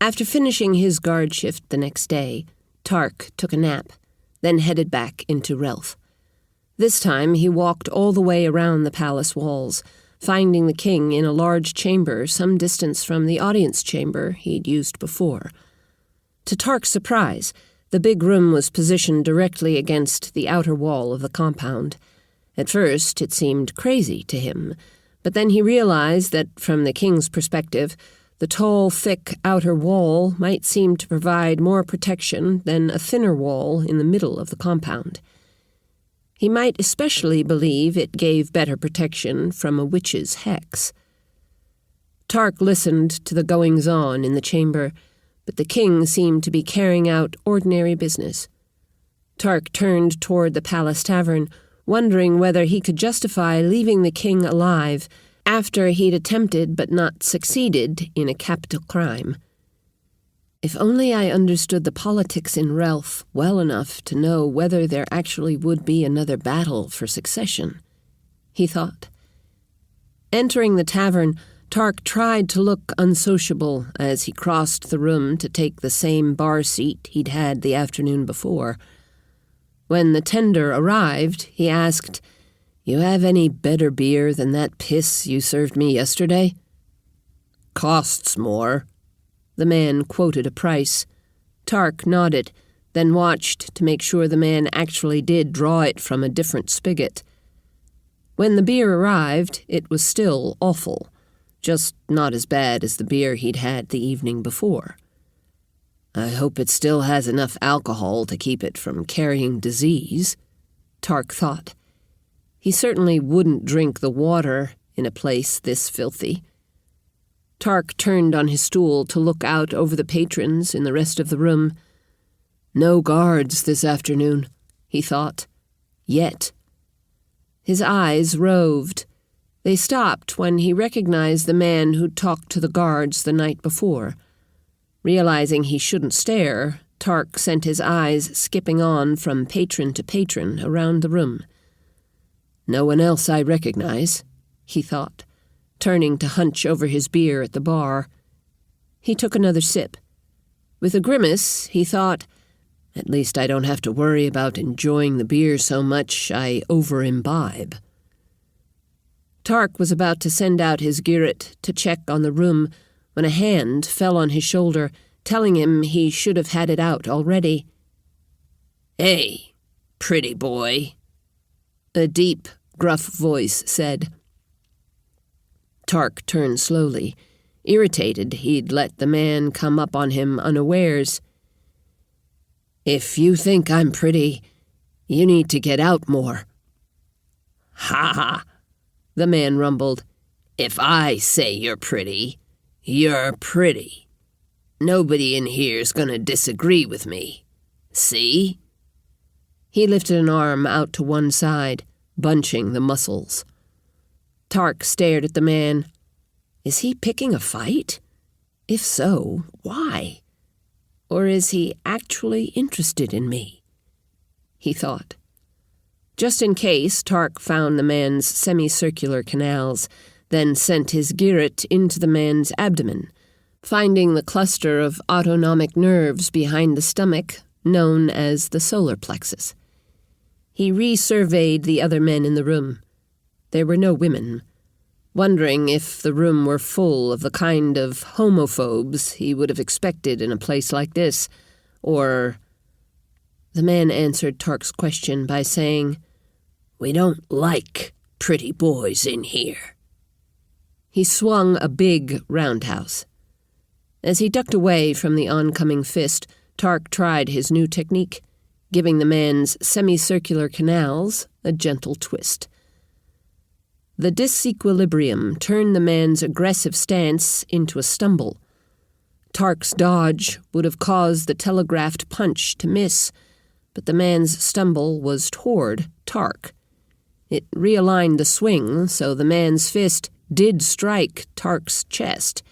After finishing his guard shift the next day, Tarc took a nap, then headed back into Relf. This time he walked all the way around the palace walls, finding the king in a large chamber some distance from the audience chamber he'd used before. To Tarc's surprise, the big room was positioned directly against the outer wall of the compound. At first, it seemed crazy to him, but then he realized that, from the king's perspective, the tall, thick outer wall might seem to provide more protection than a thinner wall in the middle of the compound. He might especially believe it gave better protection from a witch's hex. Tarc listened to the goings-on in the chamber, but the king seemed to be carrying out ordinary business. Tarc turned toward the palace tavern, wondering whether he could justify leaving the king alive after he'd attempted but not succeeded in a capital crime. If only I understood the politics in Relf well enough to know whether there actually would be another battle for succession, he thought. Entering the tavern, Tarc tried to look unsociable as he crossed the room to take the same bar seat he'd had the afternoon before. When the tender arrived, he asked, "You have any better beer than that piss you served me yesterday?" "Costs more." The man quoted a price. Tarc nodded, then watched to make sure the man actually did draw it from a different spigot. When the beer arrived, it was still awful, just not as bad as the beer he'd had the evening before. "I hope it still has enough alcohol to keep it from carrying disease," Tarc thought. He certainly wouldn't drink the water in a place this filthy. Tarc turned on his stool to look out over the patrons in the rest of the room. No guards this afternoon, he thought. Yet. His eyes roved. They stopped when he recognized the man who'd talked to the guards the night before. Realizing he shouldn't stare, Tarc sent his eyes skipping on from patron to patron around the room. No one else I recognize, he thought, turning to hunch over his beer at the bar. He took another sip. With a grimace, he thought, "At least I don't have to worry about enjoying the beer so much I over-imbibe." Tarc was about to send out his Girret to check on the room when a hand fell on his shoulder, telling him he should have had it out already. "Hey, pretty boy," a deep, gruff voice said. Tarc turned slowly, irritated he'd let the man come up on him unawares. "If you think I'm pretty, you need to get out more." "Ha ha," the man rumbled. "If I say you're pretty, you're pretty. Nobody in here's gonna disagree with me. See?" He lifted an arm out to one side, bunching the muscles. Tarc stared at the man. Is he picking a fight? If so, why? Or is he actually interested in me? He thought. Just in case, Tarc found the man's semicircular canals, then sent his gyret into the man's abdomen, finding the cluster of autonomic nerves behind the stomach, known as the solar plexus. He resurveyed the other men in the room. There were no women, wondering if the room were full of the kind of homophobes he would have expected in a place like this, or... The man answered Tarc's question by saying, "We don't like pretty boys in here." He swung a big roundhouse. As he ducked away from the oncoming fist, Tarc tried his new technique, giving the man's semicircular canals a gentle twist. The disequilibrium turned the man's aggressive stance into a stumble. Tarc's dodge would have caused the telegraphed punch to miss, but the man's stumble was toward Tarc. It realigned the swing so the man's fist did strike Tarc's chest.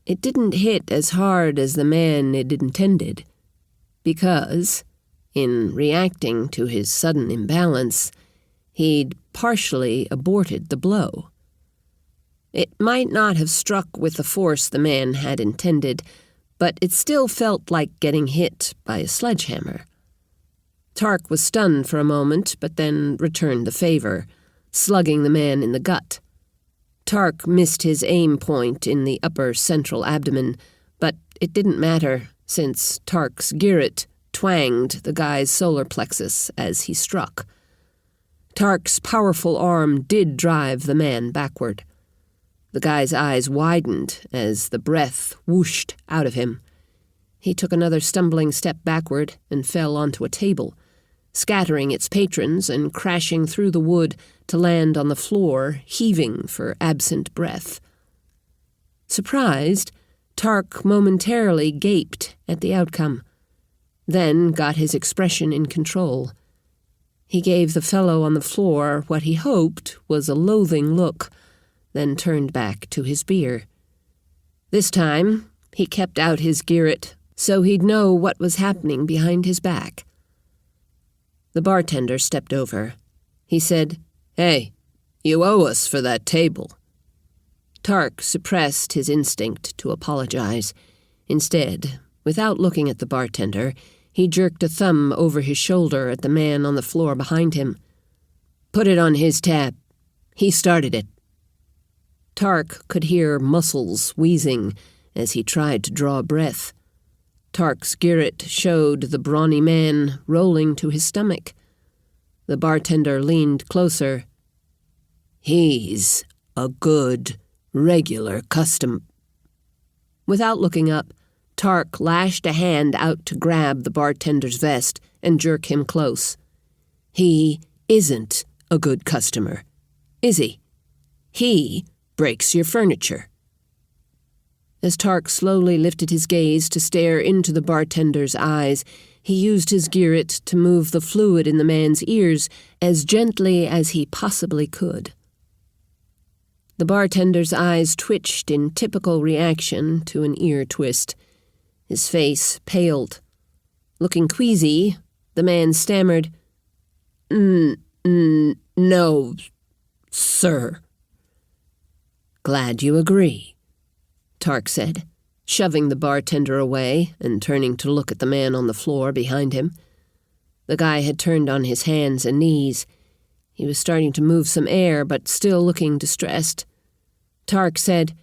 It didn't hit as hard as the man had intended, because, in reacting to his sudden imbalance, he'd partially aborted the blow. It might not have struck with the force the man had intended, but it still felt like getting hit by a sledgehammer. Tarc was stunned for a moment, but then returned the favor, slugging the man in the gut. Tarc missed his aim point in the upper central abdomen, but it didn't matter, since Tarc's gyret twanged the guy's solar plexus as he struck. Tarc's powerful arm did drive the man backward. The guy's eyes widened as the breath whooshed out of him. He took another stumbling step backward and fell onto a table, scattering its patrons and crashing through the wood to land on the floor, heaving for absent breath. Surprised, Tarc momentarily gaped at the outcome, then got his expression in control. He gave the fellow on the floor what he hoped was a loathing look, then turned back to his beer. This time, he kept out his gyret so he'd know what was happening behind his back. The bartender stepped over. He said, "Hey, you owe us for that table." Tarc suppressed his instinct to apologize. Instead, without looking at the bartender, he jerked a thumb over his shoulder at the man on the floor behind him. "Put it on his tab. He started it." Tarc could hear muscles wheezing as he tried to draw breath. Tarc's gyret showed the brawny man rolling to his stomach. The bartender leaned closer. "He's a good, regular custom." Without looking up, Tarc lashed a hand out to grab the bartender's vest and jerk him close. "He isn't a good customer, is he? He breaks your furniture." As Tarc slowly lifted his gaze to stare into the bartender's eyes, he used his gyret to move the fluid in the man's ears as gently as he possibly could. The bartender's eyes twitched in typical reaction to an ear twist. His face paled. Looking queasy, the man stammered, "No, sir." "Glad you agree," Tarc said, shoving the bartender away and turning to look at the man on the floor behind him. The guy had turned on his hands and knees. He was starting to move some air, but still looking distressed. Tarc said,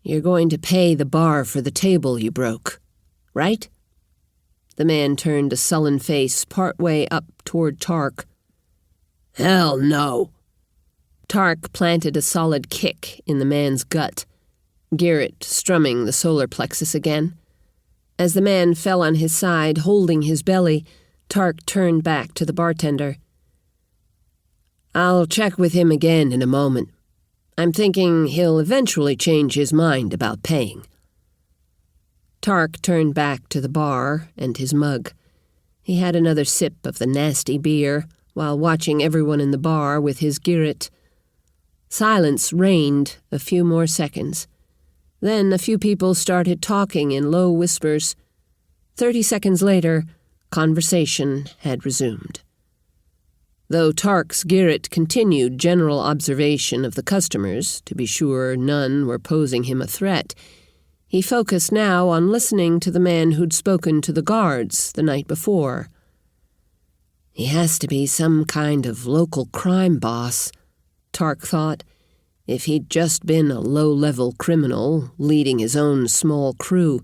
"You're going to pay the bar for the table you broke, right?" The man turned a sullen face partway up toward Tarc. "Hell no!" Tarc planted a solid kick in the man's gut, gyret strumming the solar plexus again. As the man fell on his side, holding his belly, Tarc turned back to the bartender. "I'll check with him again in a moment. I'm thinking he'll eventually change his mind about paying." Tarc turned back to the bar and his mug. He had another sip of the nasty beer while watching everyone in the bar with his Girret. Silence reigned a few more seconds. Then a few people started talking in low whispers. 30 seconds later, conversation had resumed. Though Tarc's Girret continued general observation of the customers, to be sure none were posing him a threat, he focused now on listening to the man who'd spoken to the guards the night before. He has to be some kind of local crime boss, Tarc thought. If he'd just been a low-level criminal leading his own small crew,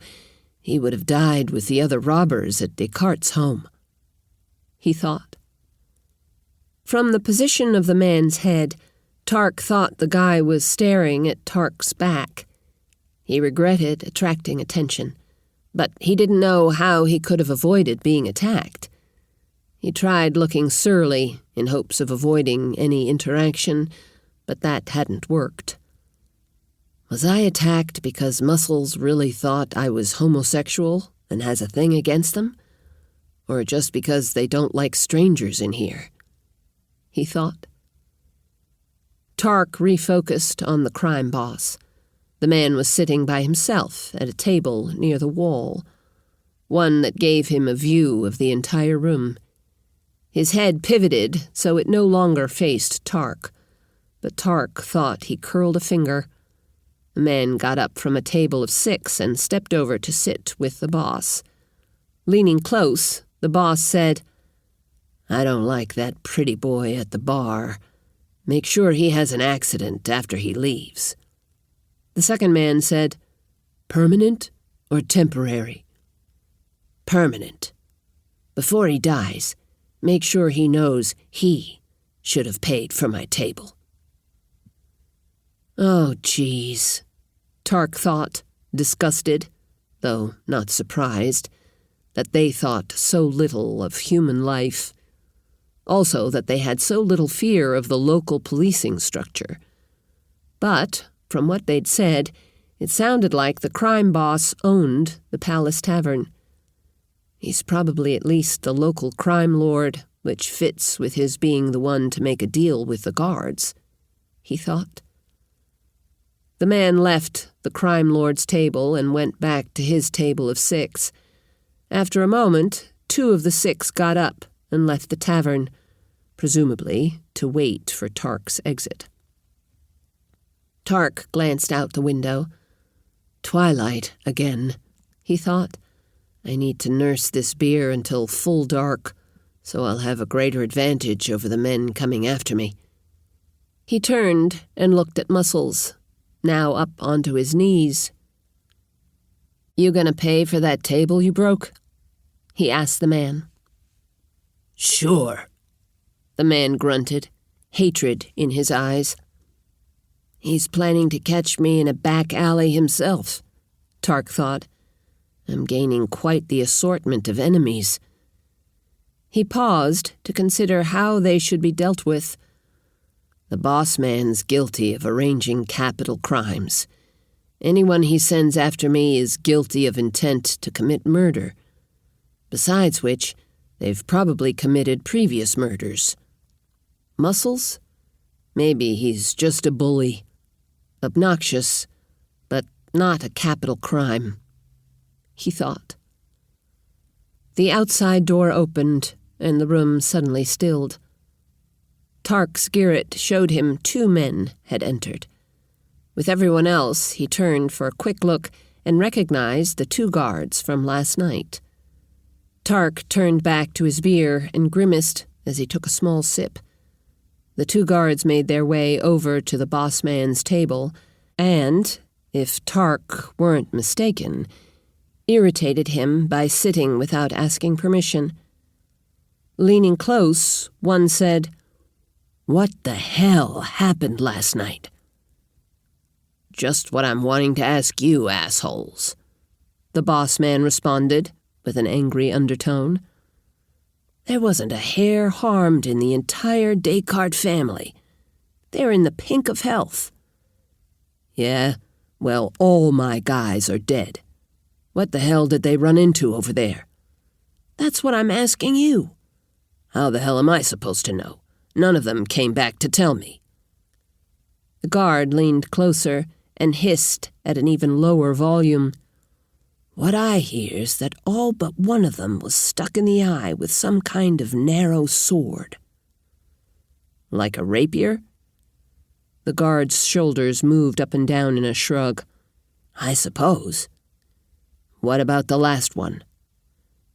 he would have died with the other robbers at Descartes' home. He thought. From the position of the man's head, Tarc thought the guy was staring at Tarc's back. He regretted attracting attention, but he didn't know how he could have avoided being attacked. He tried looking surly in hopes of avoiding any interaction, but that hadn't worked. Was I attacked because Muscles really thought I was homosexual and has a thing against them? Or just because they don't like strangers in here? He thought. Tarc refocused on the crime boss. The man was sitting by himself at a table near the wall, one that gave him a view of the entire room. His head pivoted so it no longer faced Tarc, but Tarc thought he curled a finger. The man got up from a table of 6 and stepped over to sit with the boss. Leaning close, the boss said, "I don't like that pretty boy at the bar. Make sure he has an accident after he leaves." The second man said, "Permanent or temporary?" "Permanent. Before he dies, make sure he knows he should have paid for my table." Oh, geez, Tarc thought, disgusted, though not surprised, that they thought so little of human life. Also that they had so little fear of the local policing structure. But, from what they'd said, it sounded like the crime boss owned the Palace Tavern. He's probably at least the local crime lord, which fits with his being the one to make a deal with the guards, he thought. The man left the crime lord's table and went back to his table of 6. After a moment, 2 of the 6 got up and left the tavern, presumably to wait for Tarc's exit. Tarc glanced out the window. Twilight again, he thought. I need to nurse this beer until full dark, so I'll have a greater advantage over the men coming after me. He turned and looked at Muscles, now up onto his knees. "You gonna pay for that table you broke?" he asked the man. "Sure," the man grunted, hatred in his eyes. He's planning to catch me in a back alley himself, Tarc thought. I'm gaining quite the assortment of enemies. He paused to consider how they should be dealt with. The boss man's guilty of arranging capital crimes. Anyone he sends after me is guilty of intent to commit murder. Besides which, they've probably committed previous murders. Muscles? Maybe he's just a bully. Obnoxious, but not a capital crime, he thought. The outside door opened, and the room suddenly stilled. Tarc's Girret showed him 2 men had entered. With everyone else, he turned for a quick look and recognized the 2 guards from last night. Tarc turned back to his beer and grimaced as he took a small sip. The 2 guards made their way over to the boss man's table and, if Tarc weren't mistaken, irritated him by sitting without asking permission. Leaning close, one said, "What the hell happened last night?" "Just what I'm wanting to ask you, assholes," the boss man responded with an angry undertone. "There wasn't a hair harmed in the entire Descartes family. They're in the pink of health." "Yeah, well, all my guys are dead. What the hell did they run into over there?" That's what I'm asking you. How the hell am I supposed to know? None of them came back to tell me. The guard leaned closer and hissed at an even lower volume. What I hear's that all but one of them was stuck in the eye with some kind of narrow sword. Like a rapier? The guard's shoulders moved up and down in a shrug. I suppose. What about the last one?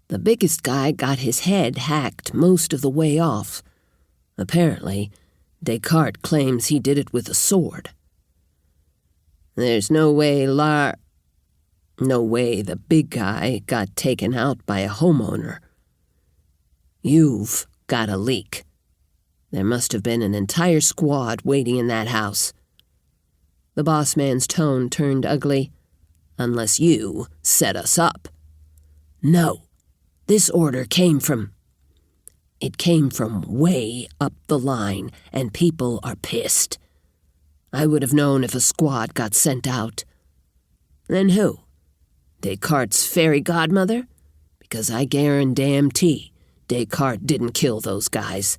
The biggest guy got his head hacked most of the way off. Apparently, Descartes claims he did it with a sword. There's no way the big guy got taken out by a homeowner. You've got a leak. There must have been an entire squad waiting in that house. The boss man's tone turned ugly. Unless you set us up. No, this order came from way up the line, and people are pissed. I would have known if a squad got sent out. Then who? Descartes' fairy godmother? Because I guarantee Descartes didn't kill those guys.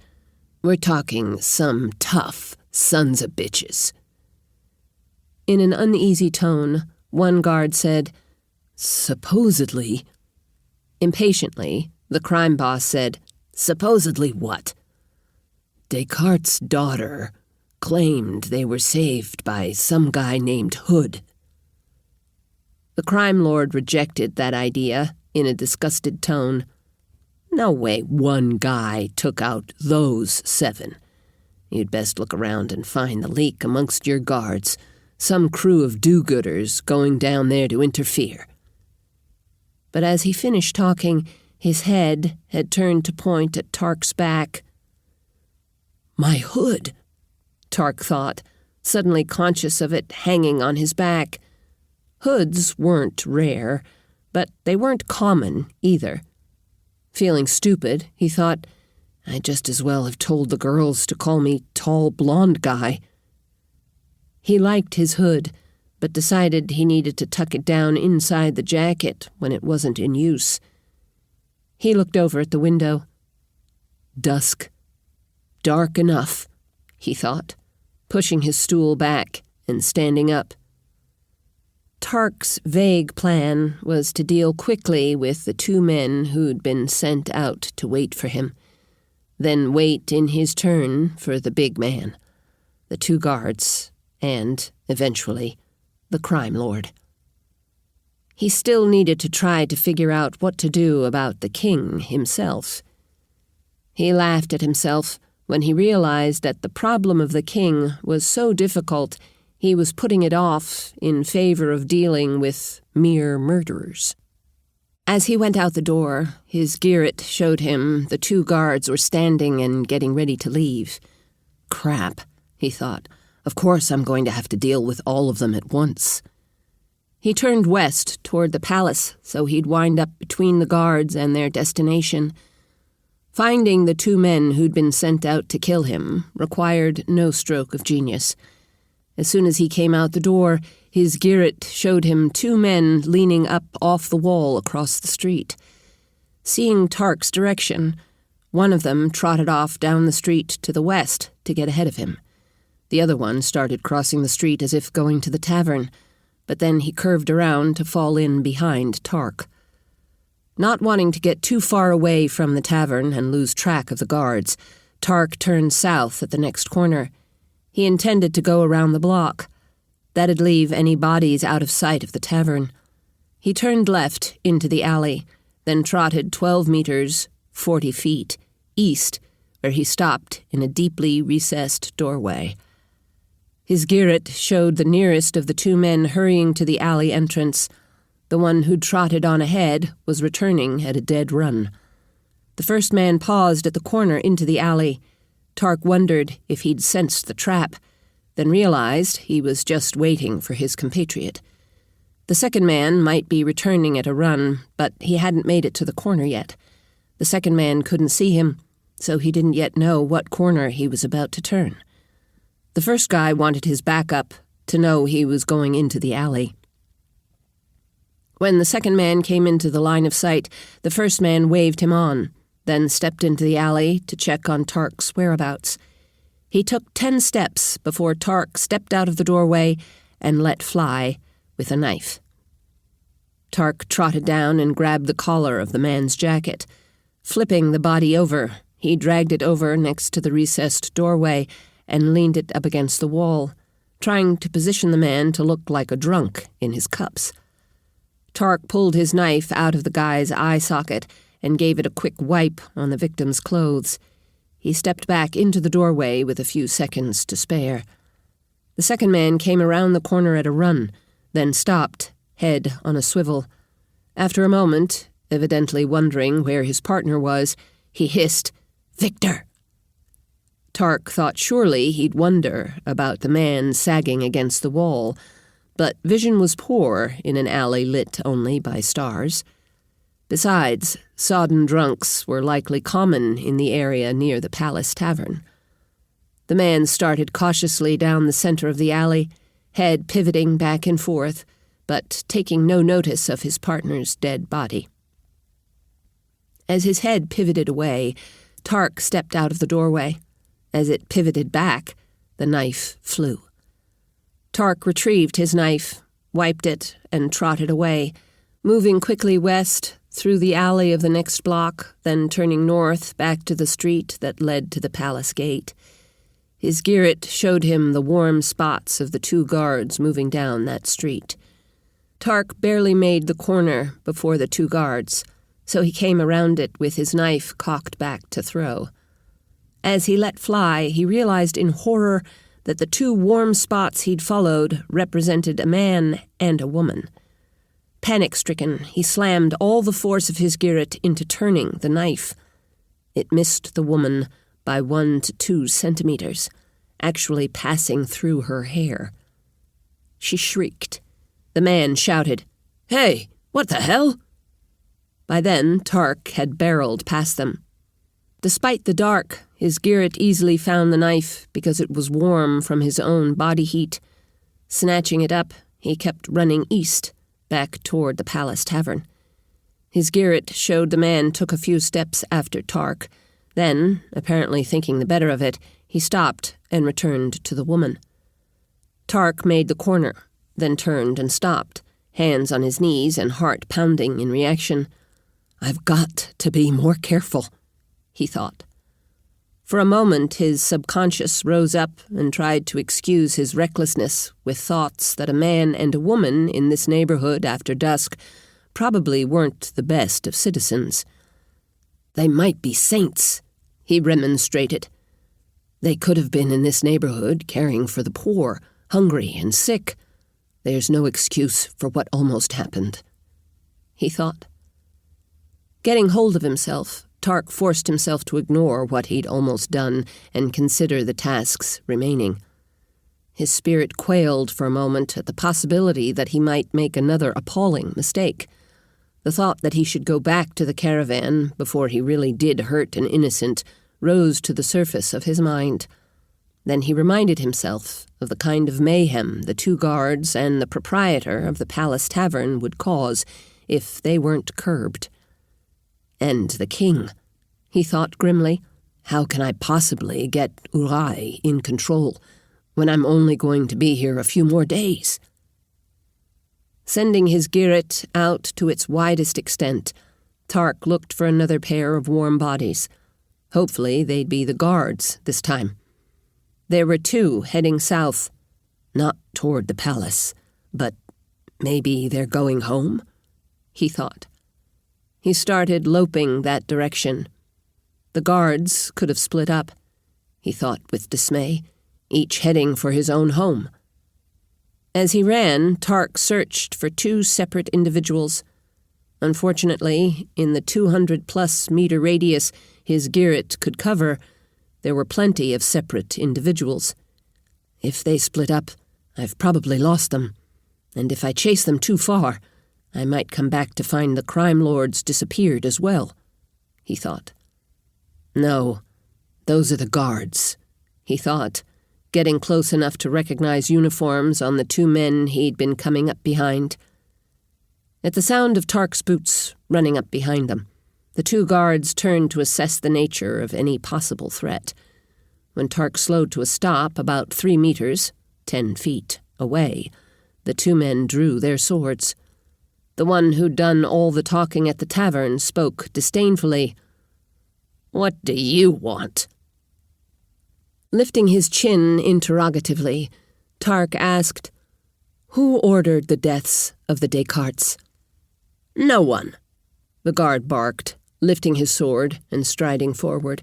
We're talking some tough sons of bitches. In an uneasy tone, one guard said, Supposedly. Impatiently, the crime boss said, Supposedly what? Descartes' daughter claimed they were saved by some guy named Hood. The crime lord rejected that idea in a disgusted tone. No way one guy took out those 7. You'd best look around and find the leak amongst your guards. Some crew of do-gooders going down there to interfere. But as he finished talking, his head had turned to point at Tarc's back. My hood, Tarc thought, suddenly conscious of it hanging on his back. Hoods weren't rare, but they weren't common either. Feeling stupid, he thought, I'd just as well have told the girls to call me Tall Blonde Guy. He liked his hood, but decided he needed to tuck it down inside the jacket when it wasn't in use. He looked over at the window. Dusk. Dark enough, he thought, pushing his stool back and standing up. Tarc's vague plan was to deal quickly with the 2 men who'd been sent out to wait for him, then wait in his turn for the big man, the 2 guards, and, eventually, the crime lord. He still needed to try to figure out what to do about the king himself. He laughed at himself when he realized that the problem of the king was so difficult he was putting it off in favor of dealing with mere murderers. As he went out the door, his Girret showed him the 2 guards were standing and getting ready to leave. Crap, he thought. Of course I'm going to have to deal with all of them at once. He turned west toward the palace so he'd wind up between the guards and their destination. Finding the 2 men who'd been sent out to kill him required no stroke of genius. As soon as he came out the door, his Girret showed him 2 men leaning up off the wall across the street. Seeing Tarc's direction, one of them trotted off down the street to the west to get ahead of him. The other one started crossing the street as if going to the tavern, but then he curved around to fall in behind Tarc. Not wanting to get too far away from the tavern and lose track of the guards, Tarc turned south at the next corner. He intended to go around the block. That'd leave any bodies out of sight of the tavern. He turned left into the alley, then trotted 12 meters, 40 feet, east, where he stopped in a deeply recessed doorway. His Girret showed the nearest of the 2 men hurrying to the alley entrance. The one who'd trotted on ahead was returning at a dead run. The first man paused at the corner into the alley. Tarc wondered if he'd sensed the trap, then realized he was just waiting for his compatriot. The second man might be returning at a run, but he hadn't made it to the corner yet. The second man couldn't see him, so he didn't yet know what corner he was about to turn. The first guy wanted his backup to know he was going into the alley. When the second man came into the line of sight, the first man waved him on, then stepped into the alley to check on Tarc's whereabouts. He took 10 steps before Tarc stepped out of the doorway and let fly with a knife. Tarc trotted down and grabbed the collar of the man's jacket. Flipping the body over, he dragged it over next to the recessed doorway and leaned it up against the wall, trying to position the man to look like a drunk in his cups. Tarc pulled his knife out of the guy's eye socket and gave it a quick wipe on the victim's clothes. He stepped back into the doorway with a few seconds to spare. The second man came around the corner at a run, then stopped, head on a swivel. After a moment, evidently wondering where his partner was, he hissed, "Victor!" Tarc thought surely he'd wonder about the man sagging against the wall, but vision was poor in an alley lit only by stars. Besides, sodden drunks were likely common in the area near the Palace Tavern. The man started cautiously down the center of the alley, head pivoting back and forth, but taking no notice of his partner's dead body. As his head pivoted away, Tarc stepped out of the doorway. As it pivoted back, the knife flew. Tarc retrieved his knife, wiped it, and trotted away, moving quickly west through the alley of the next block, then turning north back to the street that led to the palace gate. His Girret showed him the warm spots of the 2 guards moving down that street. Tarc barely made the corner before the 2 guards, so he came around it with his knife cocked back to throw. As he let fly, he realized in horror that the 2 warm spots he'd followed represented a man and a woman. Panic-stricken, he slammed all the force of his Girret into turning the knife. It missed the woman by 1 to 2 centimeters, actually passing through her hair. She shrieked. The man shouted, "Hey, what the hell?" By then, Tarc had barreled past them. Despite the dark, his Girret easily found the knife because it was warm from his own body heat. Snatching it up, he kept running east, back toward the Palace Tavern. His Girret showed the man took a few steps after Tarc. Then, apparently thinking the better of it, he stopped and returned to the woman. Tarc made the corner, then turned and stopped, hands on his knees and heart pounding in reaction. "I've got to be more careful," he thought. For a moment, his subconscious rose up and tried to excuse his recklessness with thoughts that a man and a woman in this neighborhood after dusk probably weren't the best of citizens. "They might be saints," he remonstrated. "They could have been in this neighborhood caring for the poor, hungry and sick. There's no excuse for what almost happened," he thought. Getting hold of himself, Tarc forced himself to ignore what he'd almost done and consider the tasks remaining. His spirit quailed for a moment at the possibility that he might make another appalling mistake. The thought that he should go back to the caravan before he really did hurt an innocent rose to the surface of his mind. Then he reminded himself of the kind of mayhem the 2 guards and the proprietor of the Palace Tavern would cause if they weren't curbed. And the king, he thought grimly. How can I possibly get Uri in control when I'm only going to be here a few more days? Sending his Girret out to its widest extent, Tarc looked for another pair of warm bodies. Hopefully they'd be the guards this time. There were 2 heading south, not toward the palace, but maybe they're going home, he thought. He started loping that direction. The guards could have split up, he thought with dismay, each heading for his own home. As he ran, Tarc searched for 2 separate individuals. Unfortunately, in the 200-plus meter radius his Girret could cover, there were plenty of separate individuals. If they split up, I've probably lost them, and if I chase them too far, I might come back to find the crime lords disappeared as well, he thought. No, those are the guards, he thought, getting close enough to recognize uniforms on the 2 men he'd been coming up behind. At the sound of Tarc's boots running up behind them, the two guards turned to assess the nature of any possible threat. When Tarc slowed to a stop about 3 meters, 10 feet, away, the two men drew their swords. The one who'd done all the talking at the tavern spoke disdainfully. "What do you want?" Lifting his chin interrogatively, Tarc asked, "Who ordered the deaths of the Descartes?" "No one," the guard barked, lifting his sword and striding forward.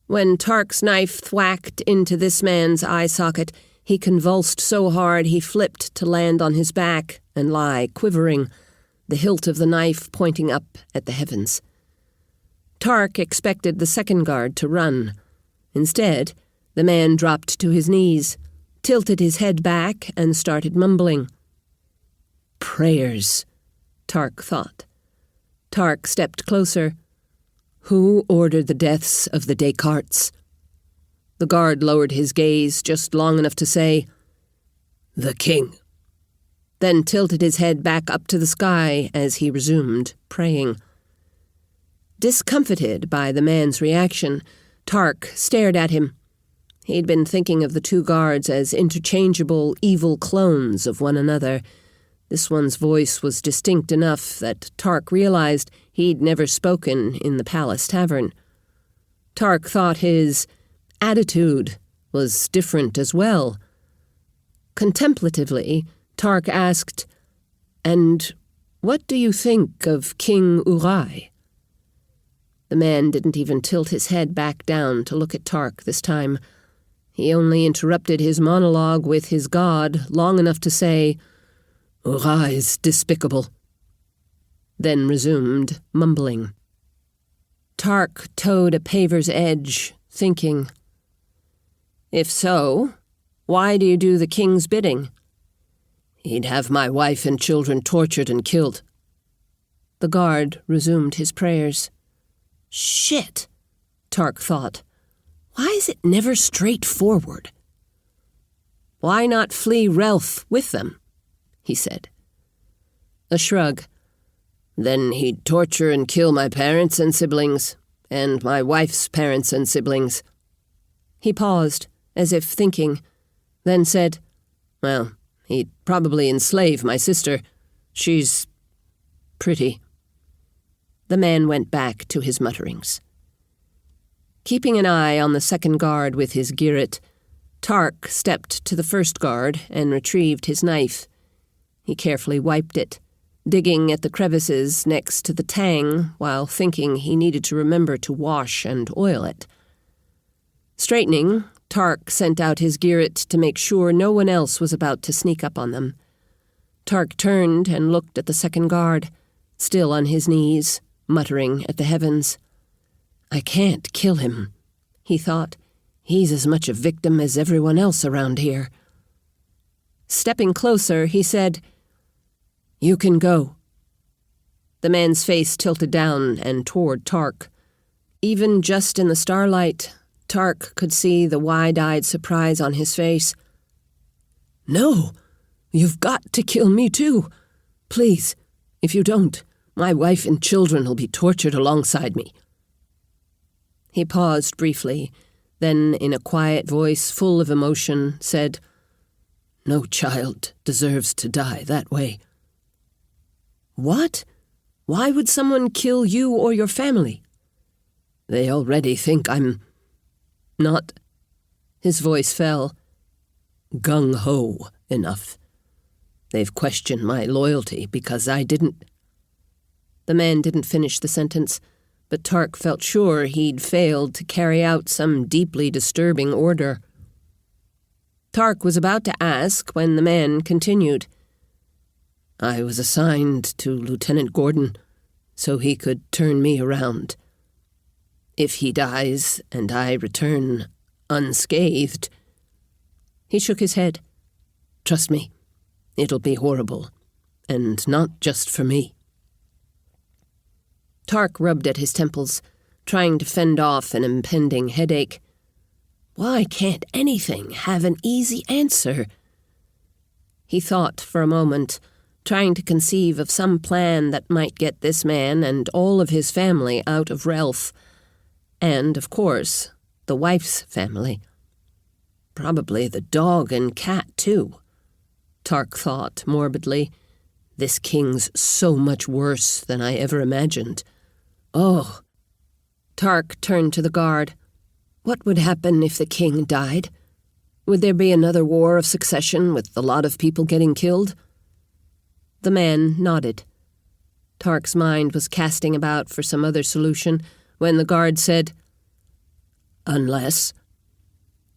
When Tarc's knife thwacked into this man's eye socket, he convulsed so hard he flipped to land on his back and lie quivering, the hilt of the knife pointing up at the heavens. Tarc expected the second guard to run. Instead, the man dropped to his knees, tilted his head back, and started mumbling. "Prayers," Tarc thought. Tarc stepped closer. "Who ordered the deaths of the Descartes?" The guard lowered his gaze just long enough to say, "The king," then tilted his head back up to the sky as he resumed praying. Discomfited by the man's reaction, Tarc stared at him. He'd been thinking of the two guards as interchangeable evil clones of one another. This one's voice was distinct enough that Tarc realized he'd never spoken in the palace tavern. Tarc thought his attitude was different as well. Contemplatively, Tarc asked, "And what do you think of King Urai?" The man didn't even tilt his head back down to look at Tarc this time. He only interrupted his monologue with his god long enough to say, "Urai is despicable," then resumed, mumbling. Tarc toed a paver's edge, thinking, "If so, why do you do the king's bidding?" "He'd have my wife and children tortured and killed." The guard resumed his prayers. "Shit," Tarc thought. "Why is it never straightforward?" "Why not flee Relf with them?" he said. A shrug. "Then he'd torture and kill my parents and siblings, and my wife's parents and siblings." He paused, as if thinking, then said, "Well, he'd probably enslave my sister. She's pretty." The man went back to his mutterings. Keeping an eye on the second guard with his girit, Tarc stepped to the first guard and retrieved his knife. He carefully wiped it, digging at the crevices next to the tang while thinking he needed to remember to wash and oil it. Straightening, Tarc sent out his girit to make sure no one else was about to sneak up on them. Tarc turned and looked at the second guard, still on his knees, muttering at the heavens. "I can't kill him," he thought. "He's as much a victim as everyone else around here." Stepping closer, he said, "You can go." The man's face tilted down and toward Tarc. Even just in the starlight, Tarc could see the wide-eyed surprise on his face. "No, you've got to kill me too. Please, if you don't, my wife and children will be tortured alongside me." He paused briefly, then in a quiet voice full of emotion said, "No child deserves to die that way." "What? Why would someone kill you or your family?" "They already think I'm not," his voice fell, "gung-ho enough. They've questioned my loyalty because I didn't." The man didn't finish the sentence, but Tarc felt sure he'd failed to carry out some deeply disturbing order. Tarc was about to ask when the man continued. "I was assigned to Lieutenant Gordon so he could turn me around. If he dies and I return unscathed..." He shook his head. "Trust me, it'll be horrible, and not just for me." Tarc rubbed at his temples, trying to fend off an impending headache. Why can't anything have an easy answer? He thought for a moment, trying to conceive of some plan that might get this man and all of his family out of Relf. And, of course, the wife's family. Probably the dog and cat, too. Tarc thought morbidly. This king's so much worse than I ever imagined. Oh. Tarc turned to the guard. What would happen if the king died? Would there be another war of succession with a lot of people getting killed? The man nodded. Tarc's mind was casting about for some other solution when the guard said, "Unless."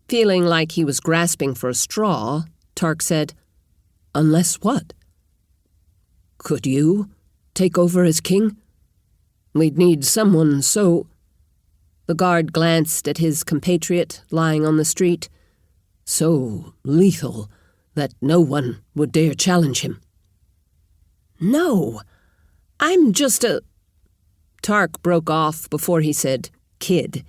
Feeling like he was grasping for a straw, Tarc said, "Unless what?" "Could you take over as king? We'd need someone so—" The guard glanced at his compatriot lying on the street. "So lethal that no one would dare challenge him." "No, I'm just a—" Tarc broke off before he said kid,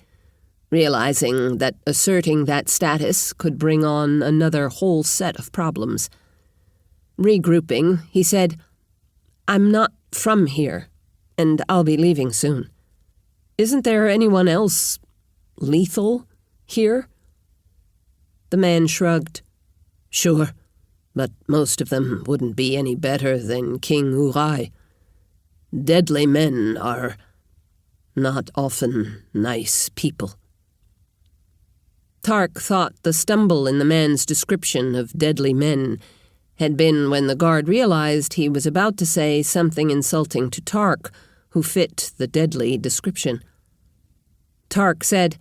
realizing that asserting that status could bring on another whole set of problems. Regrouping, he said, "I'm not from here, and I'll be leaving soon. Isn't there anyone else lethal here?" The man shrugged. "Sure, but most of them wouldn't be any better than King Urai. Deadly men are not often nice people." Tarc thought the stumble in the man's description of deadly men had been when the guard realized he was about to say something insulting to Tarc, who fit the deadly description. Tarc said,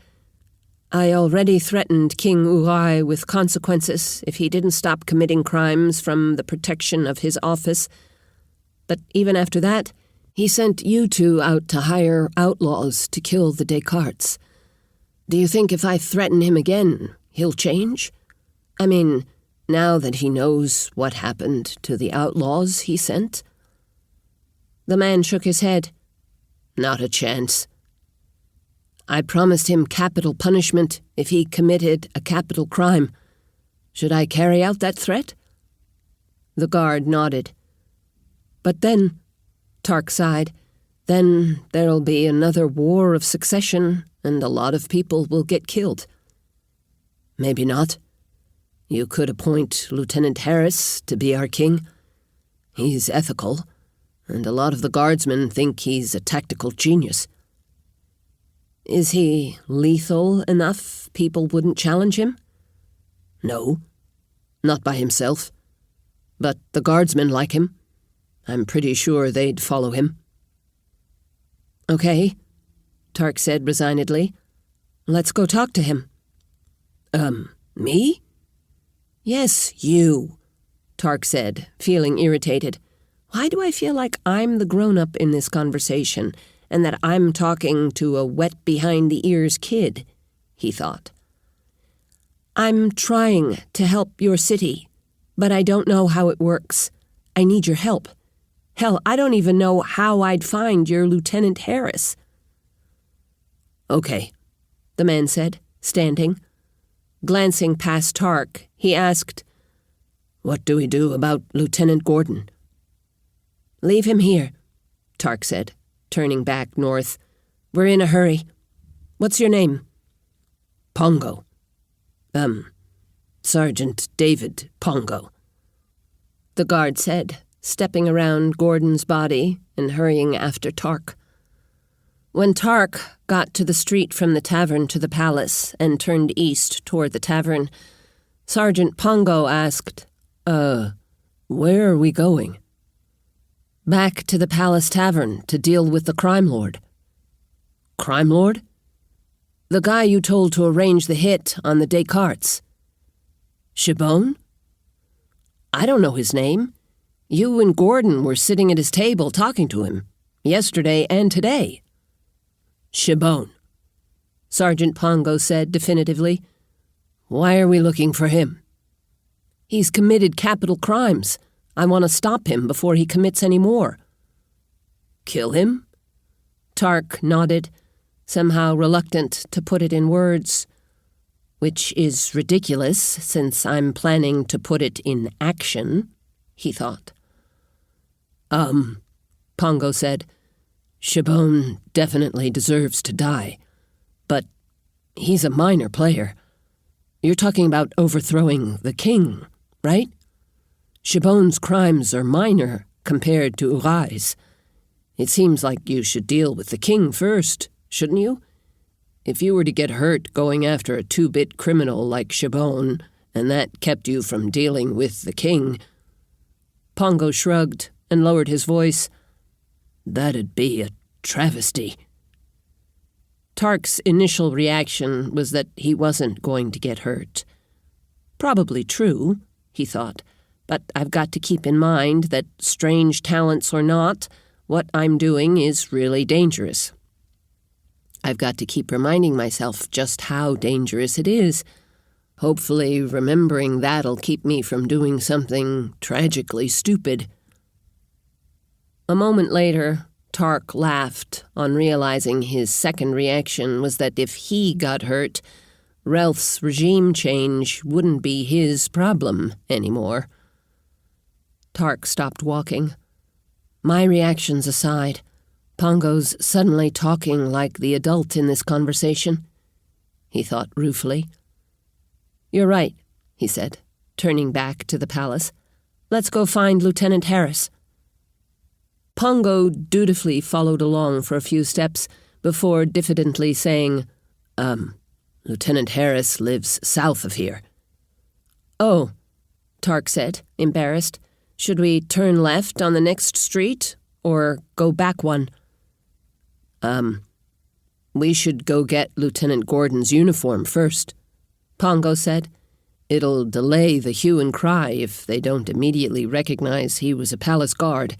"I already threatened King Urai with consequences if he didn't stop committing crimes from the protection of his office. But even after that, he sent you two out to hire outlaws to kill the Descartes. Do you think if I threaten him again, he'll change? I mean, now that he knows what happened to the outlaws he sent?" The man shook his head. "Not a chance. I promised him capital punishment if he committed a capital crime. Should I carry out that threat?" The guard nodded. "But then," Tarc sighed, "then there'll be another war of succession, and a lot of people will get killed." "Maybe not. You could appoint Lieutenant Hyllis to be our king. He's ethical, and a lot of the guardsmen think he's a tactical genius." "Is he lethal enough people wouldn't challenge him?" "No, not by himself. But the guardsmen like him. I'm pretty sure they'd follow him." "Okay," Tarc said resignedly. "Let's go talk to him." Me?" "Yes, you," Tarc said, feeling irritated. "Why do I feel like I'm the grown-up in this conversation, and that I'm talking to a wet-behind-the-ears kid?" he thought. "I'm trying to help your city, but I don't know how it works. I need your help. Hell, I don't even know how I'd find your Lieutenant Hyllis." "Okay," the man said, standing. Glancing past Tarc, he asked, "What do we do about Lieutenant Gordon?" "Leave him here," Tarc said, turning back north. "We're in a hurry. What's your name?" "Pongo. Sergeant David Pongo," the guard said, stepping around Gordon's body and hurrying after Tarc. When Tarc got to the street from the tavern to the palace and turned east toward the tavern, Sergeant Pongo asked, where are we going?" "Back to the palace tavern to deal with the crime lord." "Crime lord?" "The guy you told to arrange the hit on the Descartes." "Shibone?" "I don't know his name. You and Gordon were sitting at his table talking to him, yesterday and today." "Shibone," Sergeant Pongo said definitively. "Why are we looking for him?" "He's committed capital crimes. I want to stop him before he commits any more." "Kill him?" Tarc nodded, somehow reluctant to put it in words. "Which is ridiculous, since I'm planning to put it in action," he thought. Pongo said. Chabon definitely deserves to die. But he's a minor player. You're talking about overthrowing the king, right? Chabon's crimes are minor compared to Hyllis. It seems like you should deal with the king first, shouldn't you? If you were to get hurt going after a two-bit criminal like Chabon, and that kept you from dealing with the king... Pongo shrugged and lowered his voice. That'd be a travesty. Tarc's initial reaction was that he wasn't going to get hurt. Probably true, he thought, but I've got to keep in mind that, strange talents or not, what I'm doing is really dangerous. I've got to keep reminding myself just how dangerous it is. Hopefully remembering that'll keep me from doing something tragically stupid. A moment later, Tarc laughed on realizing his second reaction was that if he got hurt, Relf's regime change wouldn't be his problem anymore. Tarc stopped walking. My reactions aside, Pongo's suddenly talking like the adult in this conversation, he thought ruefully. You're right, he said, turning back to the palace. Let's go find Lieutenant Hyllis. Pongo dutifully followed along for a few steps before diffidently saying, Lieutenant Hyllis lives south of here. Oh, Tarc said, embarrassed. Should we turn left on the next street, or go back one? We should go get Lieutenant Gordon's uniform first, Pongo said. It'll delay the hue and cry if they don't immediately recognize he was a palace guard,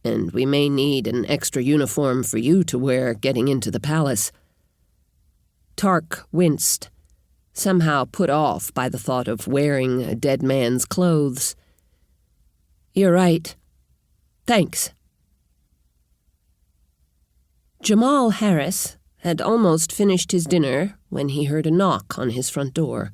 and we may need an extra uniform for you to wear getting into the palace. Tarc winced, somehow put off by the thought of wearing a dead man's clothes. You're right. Thanks. Jamal Harris had almost finished his dinner when he heard a knock on his front door.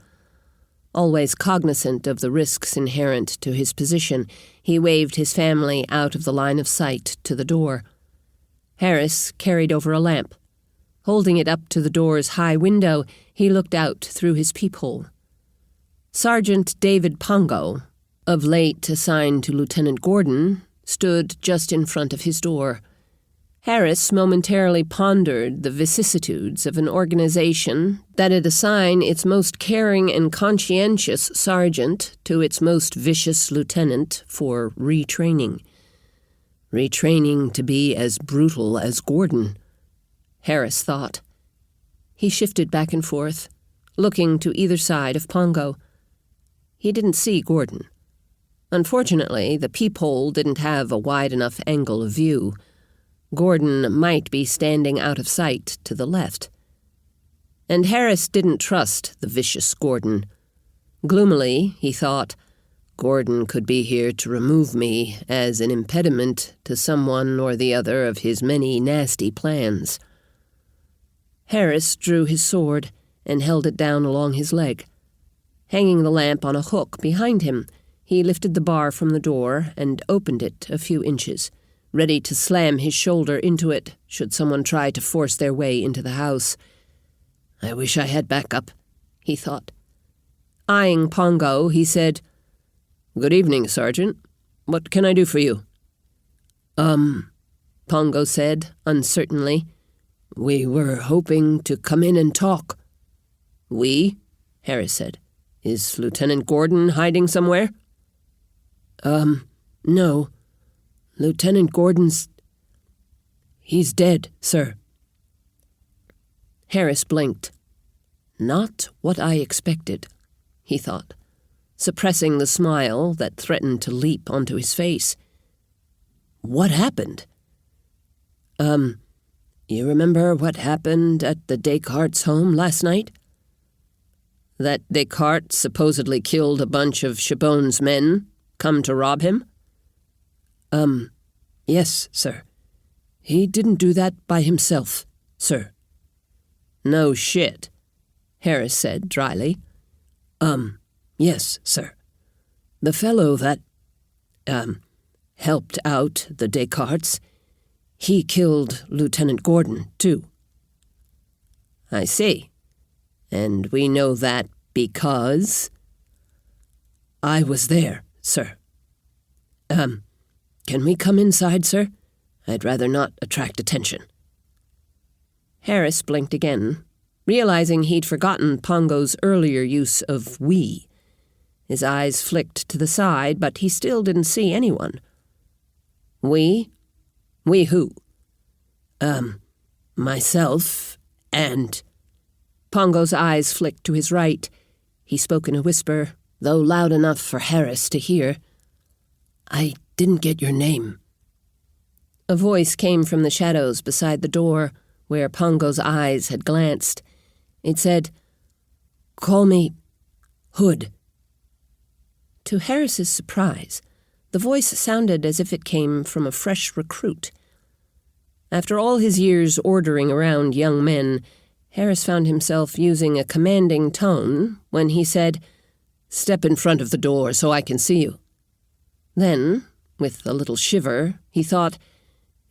Always cognizant of the risks inherent to his position, he waved his family out of the line of sight to the door. Harris carried over a lamp. Holding it up to the door's high window, he looked out through his peephole. Sergeant David Pongo, of late assigned to Lieutenant Gordon, stood just in front of his door. Harris momentarily pondered the vicissitudes of an organization that'd assign its most caring and conscientious sergeant to its most vicious lieutenant for retraining. Retraining to be as brutal as Gordon, Harris thought. He shifted back and forth, looking to either side of Pongo. He didn't see Gordon. Unfortunately, the peephole didn't have a wide enough angle of view. Gordon might be standing out of sight to the left. And Harris didn't trust the vicious Gordon. Gloomily, he thought, Gordon could be here to remove me as an impediment to someone or the other of his many nasty plans. Harris drew his sword and held it down along his leg. Hanging the lamp on a hook behind him, he lifted the bar from the door and opened it a few inches, ready to slam his shoulder into it should someone try to force their way into the house. I wish I had backup, he thought. Eyeing Pongo, he said, Good evening, Sergeant. What can I do for you? Pongo said, uncertainly. We were hoping to come in and talk. We? Harris said. Is Lieutenant Gordon hiding somewhere? No. Lieutenant Gordon's... He's dead, sir. Harris blinked. Not what I expected, he thought, suppressing the smile that threatened to leap onto his face. What happened? You remember what happened at the Descartes' home last night? That Descartes supposedly killed a bunch of Chabon's men, come to rob him? Yes, sir. He didn't do that by himself, sir. No shit, Harris said dryly. Yes, sir. The fellow that, helped out the Descartes. He killed Lieutenant Gordon, too." "I see. And we know that because—" "I was there, sir." Can we come inside, sir? I'd rather not attract attention." Harris blinked again, realizing he'd forgotten Pongo's earlier use of we. His eyes flicked to the side, but he still didn't see anyone. "We? We who?" Myself and—" Pongo's eyes flicked to his right. He spoke in a whisper, though loud enough for Harris to hear. "I didn't get your name." A voice came from the shadows beside the door, where Pongo's eyes had glanced. It said, "Call me Hood." To Harris's surprise, the voice sounded as if it came from a fresh recruit. After all his years ordering around young men, Harris found himself using a commanding tone when he said, "Step in front of the door so I can see you." Then, with a little shiver, he thought,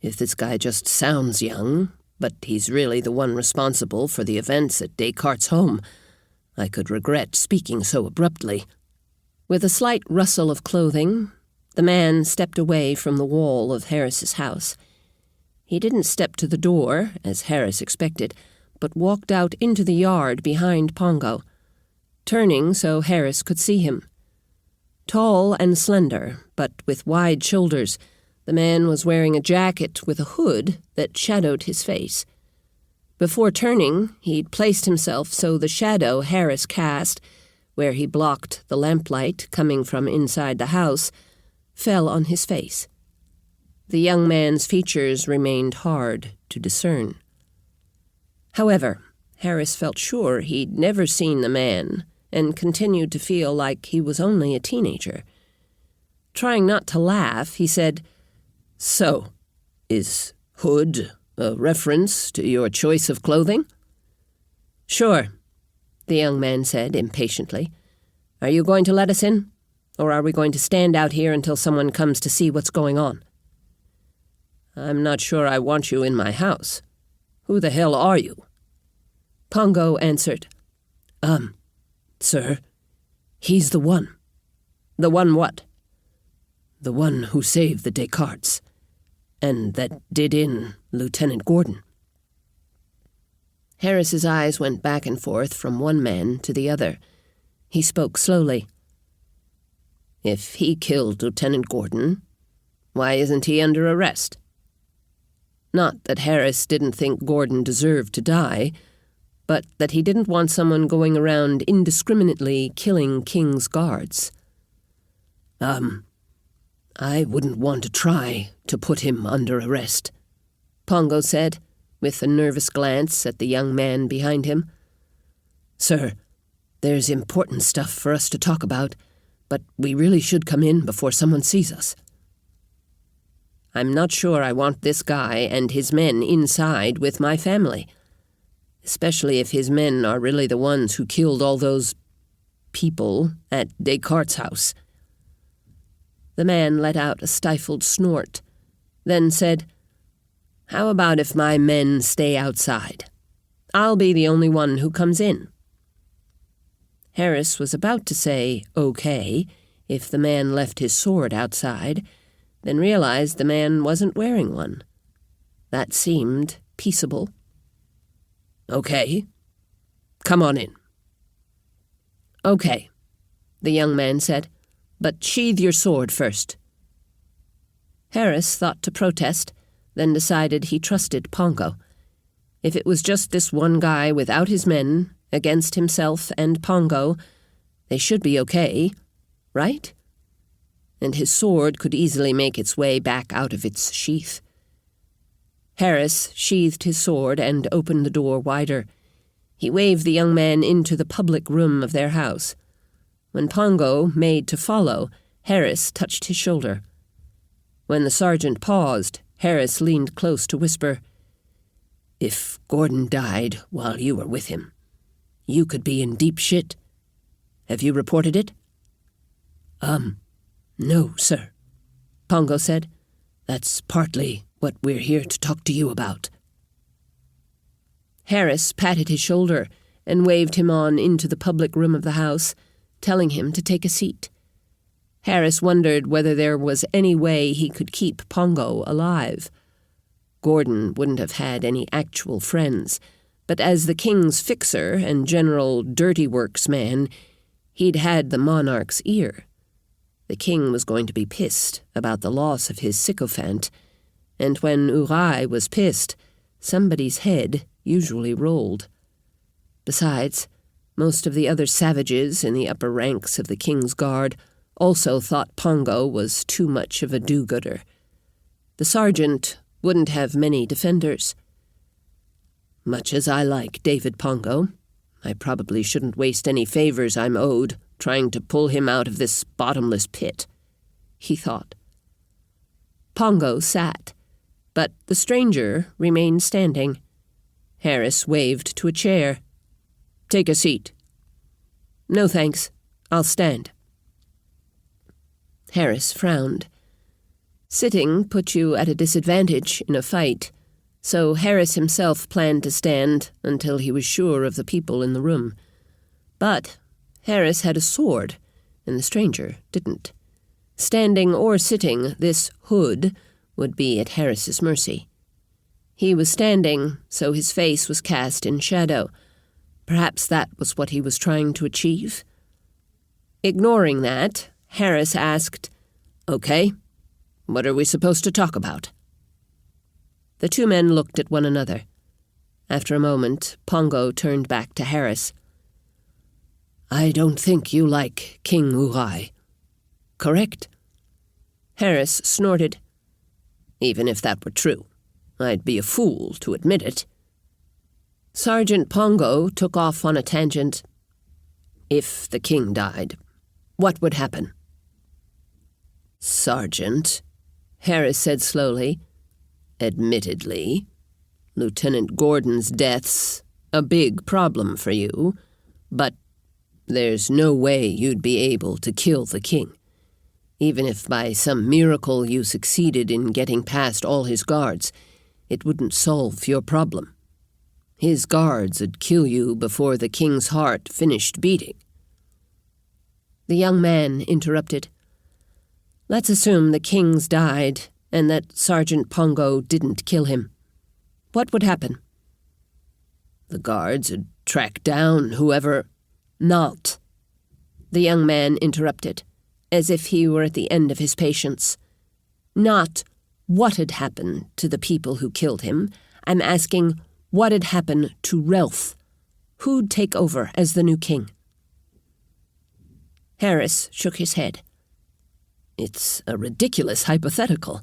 if this guy just sounds young, but he's really the one responsible for the events at Descartes' home, I could regret speaking so abruptly. With a slight rustle of clothing, the man stepped away from the wall of Harris's house. He didn't step to the door, as Harris expected, but walked out into the yard behind Pongo, turning so Harris could see him. Tall and slender, but with wide shoulders, the man was wearing a jacket with a hood that shadowed his face. Before turning, he'd placed himself so the shadow Harris cast, where he blocked the lamplight coming from inside the house, fell on his face. The young man's features remained hard to discern. However, Harris felt sure he'd never seen the man and continued to feel like he was only a teenager. Trying not to laugh, he said, "So, is Hood a reference to your choice of clothing?" "Sure," the young man said impatiently. "Are you going to let us in? Or are we going to stand out here until someone comes to see what's going on?" "I'm not sure I want you in my house. Who the hell are you?" Pongo answered, Sir, he's the one." "The one what?" "The one who saved the Descartes, and that did in Lieutenant Gordon." Harris's eyes went back and forth from one man to the other. He spoke slowly. "If he killed Lieutenant Gordon, why isn't he under arrest?" Not that Harris didn't think Gordon deserved to die, but that he didn't want someone going around indiscriminately killing King's guards. I wouldn't want to try to put him under arrest," Pongo said, with a nervous glance at the young man behind him. "Sir, there's important stuff for us to talk about, but we really should come in before someone sees us." "I'm not sure I want this guy and his men inside with my family, especially if his men are really the ones who killed all those people at Descartes' house." The man let out a stifled snort, then said, "How about if my men stay outside? I'll be the only one who comes in." Harris was about to say, "Okay," if the man left his sword outside, then realized the man wasn't wearing one. That seemed peaceable. "Okay. Come on in." "Okay," the young man said, "but sheathe your sword first." Harris thought to protest, then decided he trusted Pongo. If it was just this one guy without his men, against himself and Pongo, they should be okay, right? And his sword could easily make its way back out of its sheath. Harris sheathed his sword and opened the door wider. He waved the young man into the public room of their house. When Pongo made to follow, Harris touched his shoulder. When the sergeant paused, Harris leaned close to whisper, "If Gordon died while you were with him, you could be in deep shit. Have you reported it?" No, sir," Pongo said. "That's partly what we're here to talk to you about." Harris patted his shoulder and waved him on into the public room of the house, telling him to take a seat. Harris wondered whether there was any way he could keep Pongo alive. Gordon wouldn't have had any actual friends, but as the king's fixer and general dirty works man, he'd had the monarch's ear. The king was going to be pissed about the loss of his sycophant, and when Uri was pissed, somebody's head usually rolled. Besides, most of the other savages in the upper ranks of the king's guard also thought Pongo was too much of a do-gooder. The sergeant wouldn't have many defenders. Much as I like David Pongo, I probably shouldn't waste any favors I'm owed trying to pull him out of this bottomless pit, he thought. Pongo sat, but the stranger remained standing. Harris waved to a chair. "Take a seat." "No thanks. I'll stand." Harris frowned. Sitting put you at a disadvantage in a fight, so Harris himself planned to stand until he was sure of the people in the room. But Harris had a sword, and the stranger didn't. Standing or sitting, this hood would be at Harris's mercy. He was standing, so his face was cast in shadow. Perhaps that was what he was trying to achieve? Ignoring that, Harris asked, "Okay, what are we supposed to talk about?" The two men looked at one another. After a moment, Pongo turned back to Harris. "I don't think you like King Uri. Correct?" Harris snorted. "Even if that were true, I'd be a fool to admit it." Sergeant Pongo took off on a tangent. "If the king died, what would happen?" "Sergeant," Harris said slowly, "admittedly, Lieutenant Gordon's death's a big problem for you, but there's no way you'd be able to kill the king. Even if by some miracle you succeeded in getting past all his guards, it wouldn't solve your problem. His guards would kill you before the king's heart finished beating." The young man interrupted. "Let's assume the king's died and that Sergeant Pongo didn't kill him. What would happen?" "The guards would track down whoever—" "Not," the young man interrupted, as if he were at the end of his patience. "Not what had happened to the people who killed him. I'm asking what had happened to Relf. Who'd take over as the new king?" Harris shook his head. "It's a ridiculous hypothetical.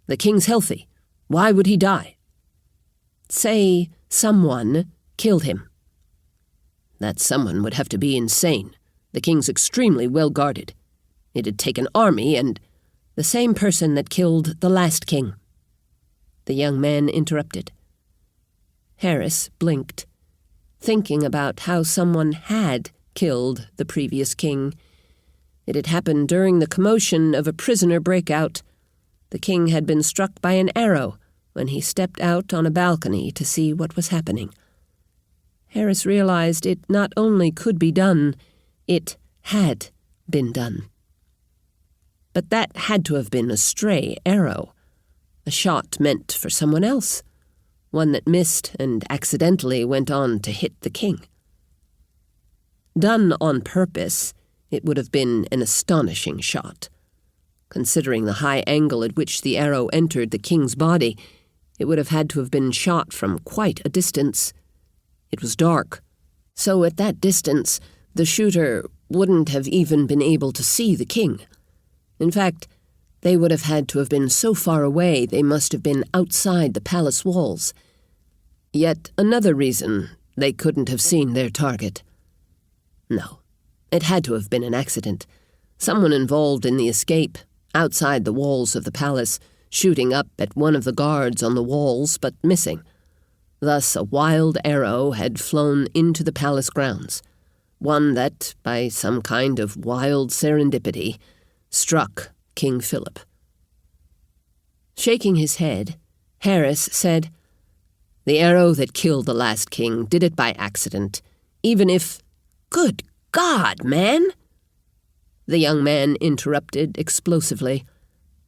The king's healthy. Why would he die?" "Say someone killed him." "That someone would have to be insane. The king's extremely well guarded. It'd take an army and—" "The same person that killed the last king," the young man interrupted. Harris blinked, thinking about how someone had killed the previous king. It had happened during the commotion of a prisoner breakout. The king had been struck by an arrow when he stepped out on a balcony to see what was happening. Harris realized it not only could be done, it had been done. But that had to have been a stray arrow, a shot meant for someone else, one that missed and accidentally went on to hit the king. Done on purpose, it would have been an astonishing shot. Considering the high angle at which the arrow entered the king's body, it would have had to have been shot from quite a distance. It was dark, so at that distance, the shooter wouldn't have even been able to see the king. In fact, they would have had to have been so far away they must have been outside the palace walls. Yet another reason they couldn't have seen their target. No, it had to have been an accident. Someone involved in the escape, outside the walls of the palace, shooting up at one of the guards on the walls but missing. Thus a wild arrow had flown into the palace grounds, one that, by some kind of wild serendipity, struck King Philip. Shaking his head, Harris said, "The arrow that killed the last king did it by accident, even if—" "Good God, man!" the young man interrupted explosively.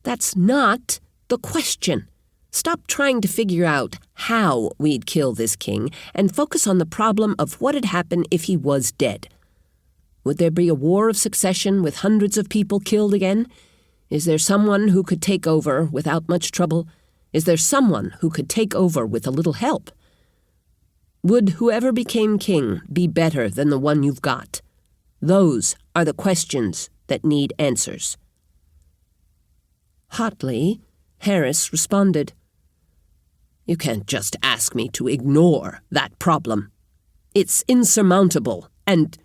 "That's not the question. Stop trying to figure out how we'd kill this king and focus on the problem of what'd happen if he was dead. Would there be a war of succession with hundreds of people killed again? Is there someone who could take over without much trouble? Is there someone who could take over with a little help? Would whoever became king be better than the one you've got? Those are the questions that need answers." Hotly, Harris responded, "You can't just ask me to ignore that problem. It's insurmountable, and—"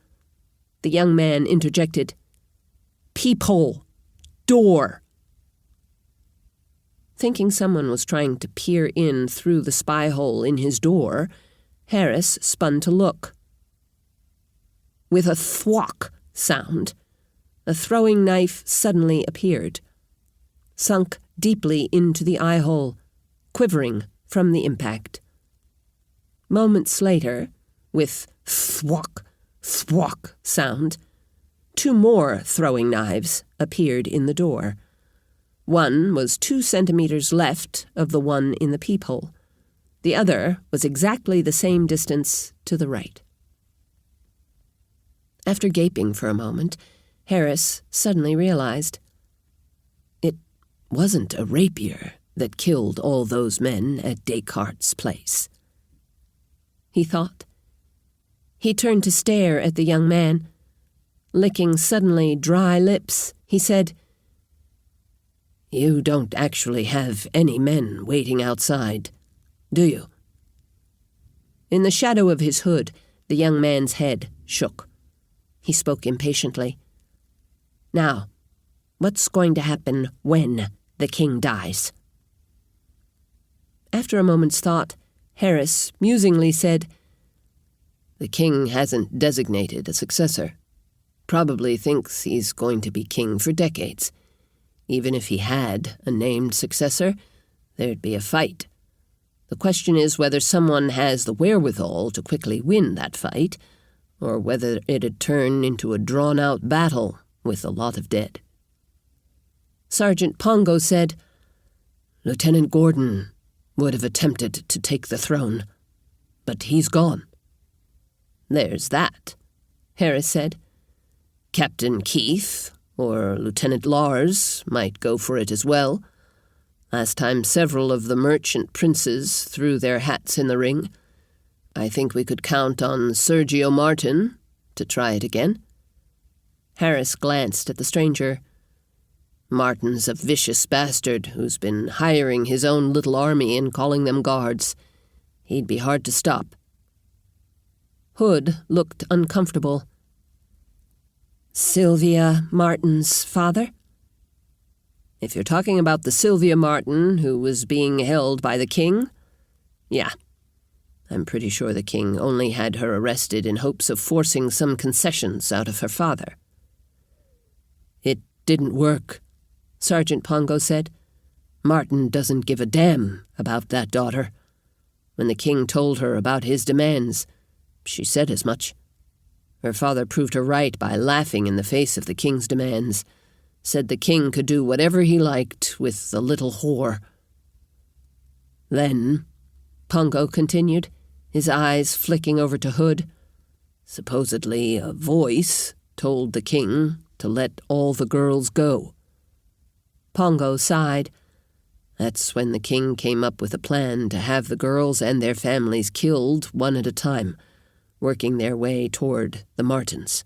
The young man interjected, "Peephole. Door." Thinking someone was trying to peer in through the spy hole in his door, Harris spun to look. With a thwack sound, a throwing knife suddenly appeared, sunk deeply into the eye hole, quivering from the impact. Moments later, with thwack, thwack sound, 2 more throwing knives appeared in the door. One was 2 centimeters left of the one in the peephole. The other was exactly the same distance to the right. After gaping for a moment, Harris suddenly realized it wasn't a rapier that killed all those men at Descartes' place. He thought. He turned to stare at the young man. Licking suddenly dry lips, he said, "You don't actually have any men waiting outside, do you?" In the shadow of his hood, the young man's head shook. He spoke impatiently. "Now, what's going to happen when the king dies?" After a moment's thought, Harris musingly said, "The king hasn't designated a successor. Probably thinks he's going to be king for decades. Even if he had a named successor, there'd be a fight. The question is whether someone has the wherewithal to quickly win that fight, or whether it'd turn into a drawn-out battle with a lot of dead." Sergeant Pongo said, "Lieutenant Gordon would have attempted to take the throne, but he's gone." "There's that," Harris said. "Captain Keith or Lieutenant Lars might go for it as well. Last time several of the merchant princes threw their hats in the ring. I think we could count on Sergio Martin to try it again." Harris glanced at the stranger. "Martin's a vicious bastard who's been hiring his own little army and calling them guards. He'd be hard to stop." Hood looked uncomfortable. "Sylvia Martin's father?" "If you're talking about the Sylvia Martin who was being held by the king, yeah. I'm pretty sure the king only had her arrested in hopes of forcing some concessions out of her father." "It didn't work," Sergeant Pongo said. "Martin doesn't give a damn about that daughter. When the king told her about his demands, she said as much. Her father proved her right by laughing in the face of the king's demands, said the king could do whatever he liked with the little whore." "Then," Pongo continued, his eyes flicking over to Hood, "supposedly a voice told the king to let all the girls go." Pongo sighed. "That's when the king came up with a plan to have the girls and their families killed one at a time, working their way toward the Martins.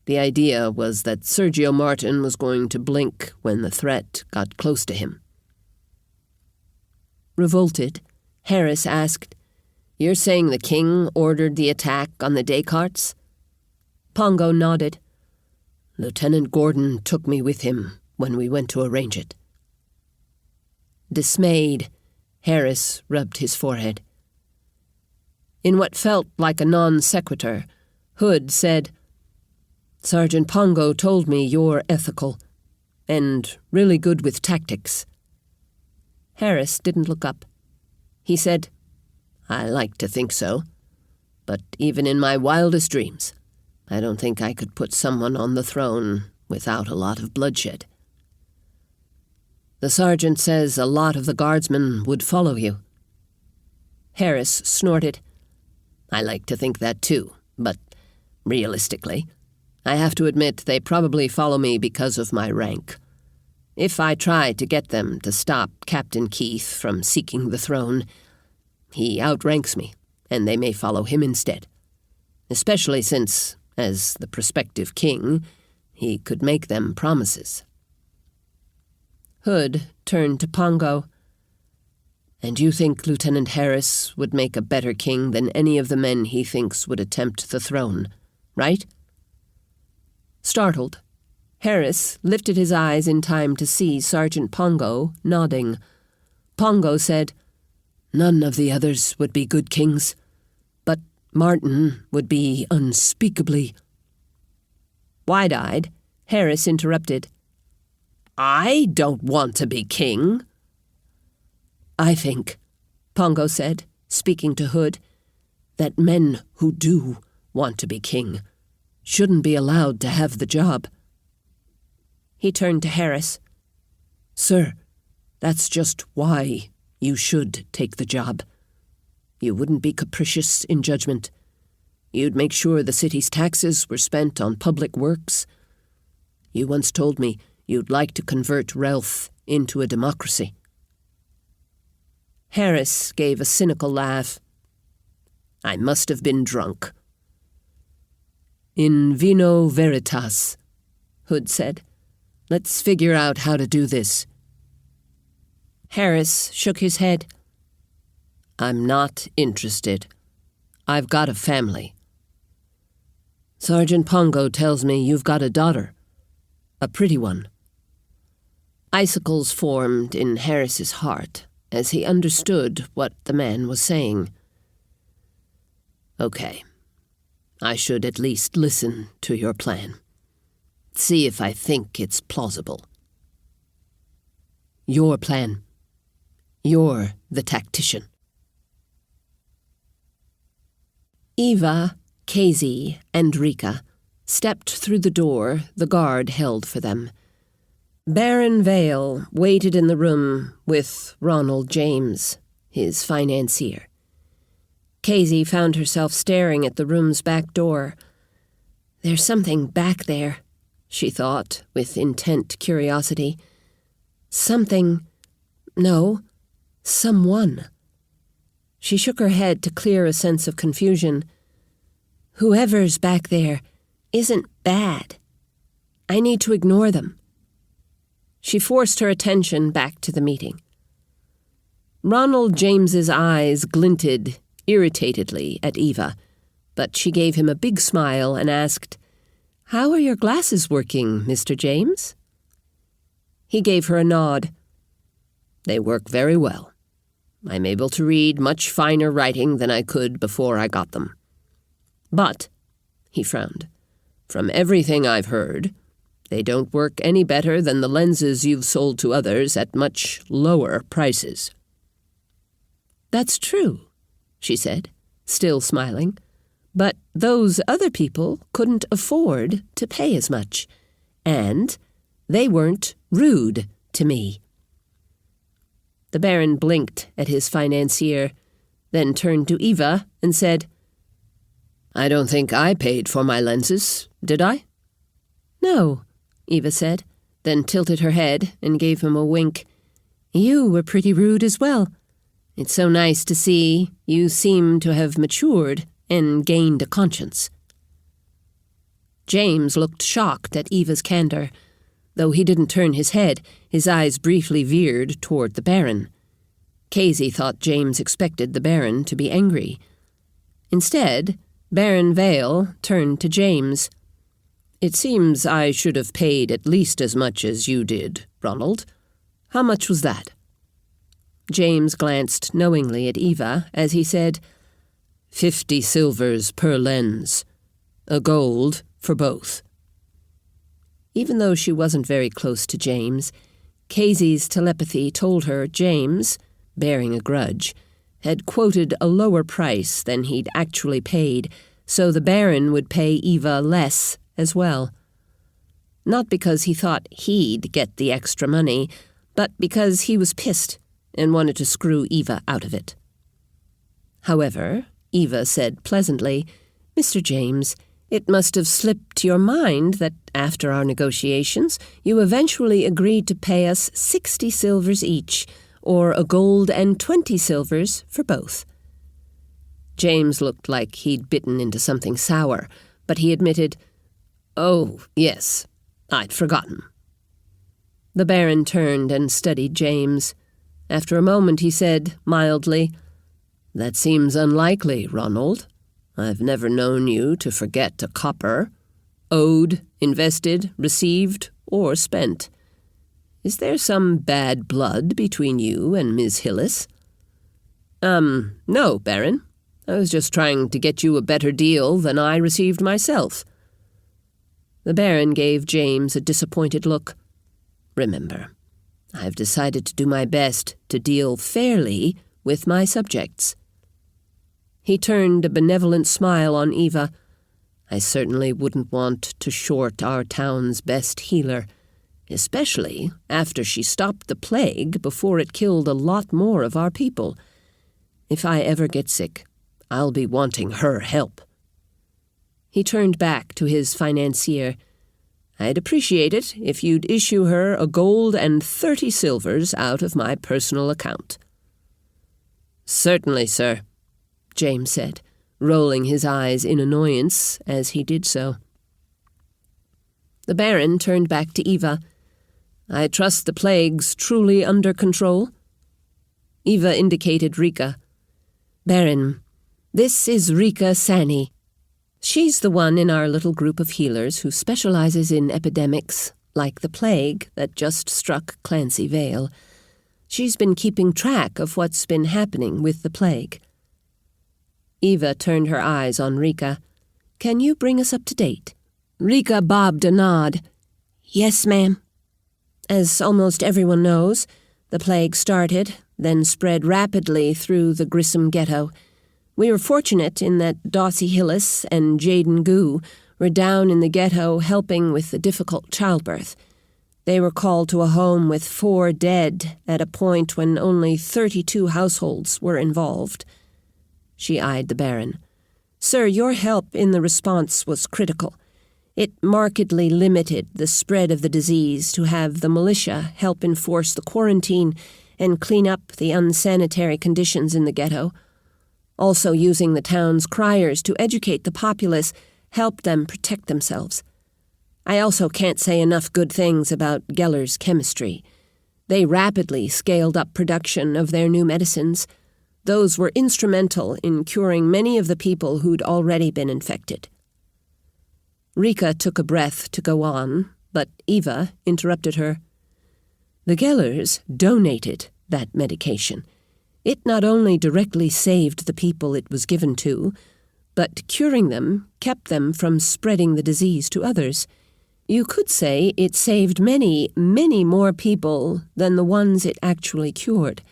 The idea was that Sergio Martin was going to blink when the threat got close to him." Revolted, Harris asked, "You're saying the king ordered the attack on the Descartes?" Pongo nodded. "Lieutenant Gordon took me with him when we went to arrange it." Dismayed, Harris rubbed his forehead. In what felt like a non sequitur, Hood said, "Sergeant Pongo told me you're ethical, and really good with tactics." Harris didn't look up. He said, "I like to think so. But even in my wildest dreams, I don't think I could put someone on the throne without a lot of bloodshed." "The sergeant says a lot of the guardsmen would follow you." Harris snorted. "I like to think that too, but realistically, I have to admit they probably follow me because of my rank. If I try to get them to stop Captain Keith from seeking the throne, he outranks me, and they may follow him instead. Especially since, as the prospective king, he could make them promises." Hood turned to Pongo. "And you think Lieutenant Harris would make a better king than any of the men he thinks would attempt the throne, right?" Startled, Harris lifted his eyes in time to see Sergeant Pongo nodding. Pongo said, "None of the others would be good kings, but Martin would be unspeakably—" Wide-eyed, Harris interrupted. "I don't want to be king." "I think," Pongo said, speaking to Hood, "that men who do want to be king shouldn't be allowed to have the job." He turned to Harris. "Sir, that's just why you should take the job. You wouldn't be capricious in judgment. You'd make sure the city's taxes were spent on public works. You once told me you'd like to convert Relf into a democracy." Harris gave a cynical laugh. "I must have been drunk." "In vino veritas," Hood said. "Let's figure out how to do this." Harris shook his head. "I'm not interested. I've got a family." "Sergeant Pongo tells me you've got a daughter. A pretty one." Icicles formed in Harris's heart as he understood what the man was saying. "Okay. I should at least listen to your plan. See if I think it's plausible." "Your plan. You're the tactician." Eva, Casey, and Rika stepped through the door the guard held for them. Baron Vail waited in the room with Ronald James, his financier. Casey found herself staring at the room's back door. "There's something back there," she thought, with intent curiosity. Someone. She shook her head to clear a sense of confusion. "Whoever's back there isn't bad. I need to ignore them." She forced her attention back to the meeting. Ronald James's eyes glinted irritatedly at Eva, but she gave him a big smile and asked, "How are your glasses working, Mr. James?" He gave her a nod. "They work very well. I'm able to read much finer writing than I could before I got them. But," he frowned, "from everything I've heard, they don't work any better than the lenses you've sold to others at much lower prices." "That's true," she said, still smiling. "But those other people couldn't afford to pay as much, and they weren't rude to me." The Baron blinked at his financier, then turned to Eva and said, "I don't think I paid for my lenses, did I?" "No," Eva said, then tilted her head and gave him a wink. "You were pretty rude as well. It's so nice to see you seem to have matured and gained a conscience." James looked shocked at Eva's candor. Though he didn't turn his head, his eyes briefly veered toward the Baron. Casey thought James expected the Baron to be angry. Instead, Baron Vail turned to James. "It seems I should have paid at least as much as you did, Ronald. How much was that?" James glanced knowingly at Eva as he said, 50 silvers per lens. A gold for both." Even though she wasn't very close to James, Casey's telepathy told her James, bearing a grudge, had quoted a lower price than he'd actually paid, so the Baron would pay Eva less as well. Not because he thought he'd get the extra money, but because he was pissed and wanted to screw Eva out of it. However, Eva said pleasantly, "Mr. James, it must have slipped your mind that after our negotiations, you eventually agreed to pay us 60 silvers each, or a gold and 20 silvers for both." James looked like he'd bitten into something sour, but he admitted, "Oh, yes, I'd forgotten." The Baron turned and studied James. After a moment he said, mildly, "That seems unlikely, Ronald. I've never known you to forget a copper, owed, invested, received, or spent. Is there some bad blood between you and Miss Hyllis?" No, Baron. I was just trying to get you a better deal than I received myself." The Baron gave James a disappointed look. "Remember, I've decided to do my best to deal fairly with my subjects." He turned a benevolent smile on Eva. "I certainly wouldn't want to short our town's best healer, especially after she stopped the plague before it killed a lot more of our people. If I ever get sick, I'll be wanting her help." He turned back to his financier. "I'd appreciate it if you'd issue her a gold and 30 silvers out of my personal account." "Certainly, sir," James said, rolling his eyes in annoyance as he did so. The Baron turned back to Eva. "I trust the plague's truly under control?" Eva indicated Rika. "Baron, this is Rika Sani. She's the one in our little group of healers who specializes in epidemics, like the plague that just struck Clancy Vail. She's been keeping track of what's been happening with the plague." Eva turned her eyes on Rika. "Can you bring us up to date?" Rika bobbed a nod. "Yes, ma'am." As almost everyone knows, the plague started, then spread rapidly through the Grissom ghetto. We were fortunate in that Dossie Hyllis and Jaden Goo were down in the ghetto helping with the difficult childbirth. They were called to a home with 4 dead at a point when only 32 households were involved. She eyed the Baron. "Sir, your help in the response was critical. It markedly limited the spread of the disease to have the militia help enforce the quarantine and clean up the unsanitary conditions in the ghetto. Also using the town's criers to educate the populace helped them protect themselves. I also can't say enough good things about Geller's chemistry. They rapidly scaled up production of their new medicines. Those were instrumental in curing many of the people who'd already been infected." Rika took a breath to go on, but Eva interrupted her. "The Gellers donated that medication. It not only directly saved the people it was given to, but curing them kept them from spreading the disease to others. You could say it saved many, many more people than the ones it actually cured.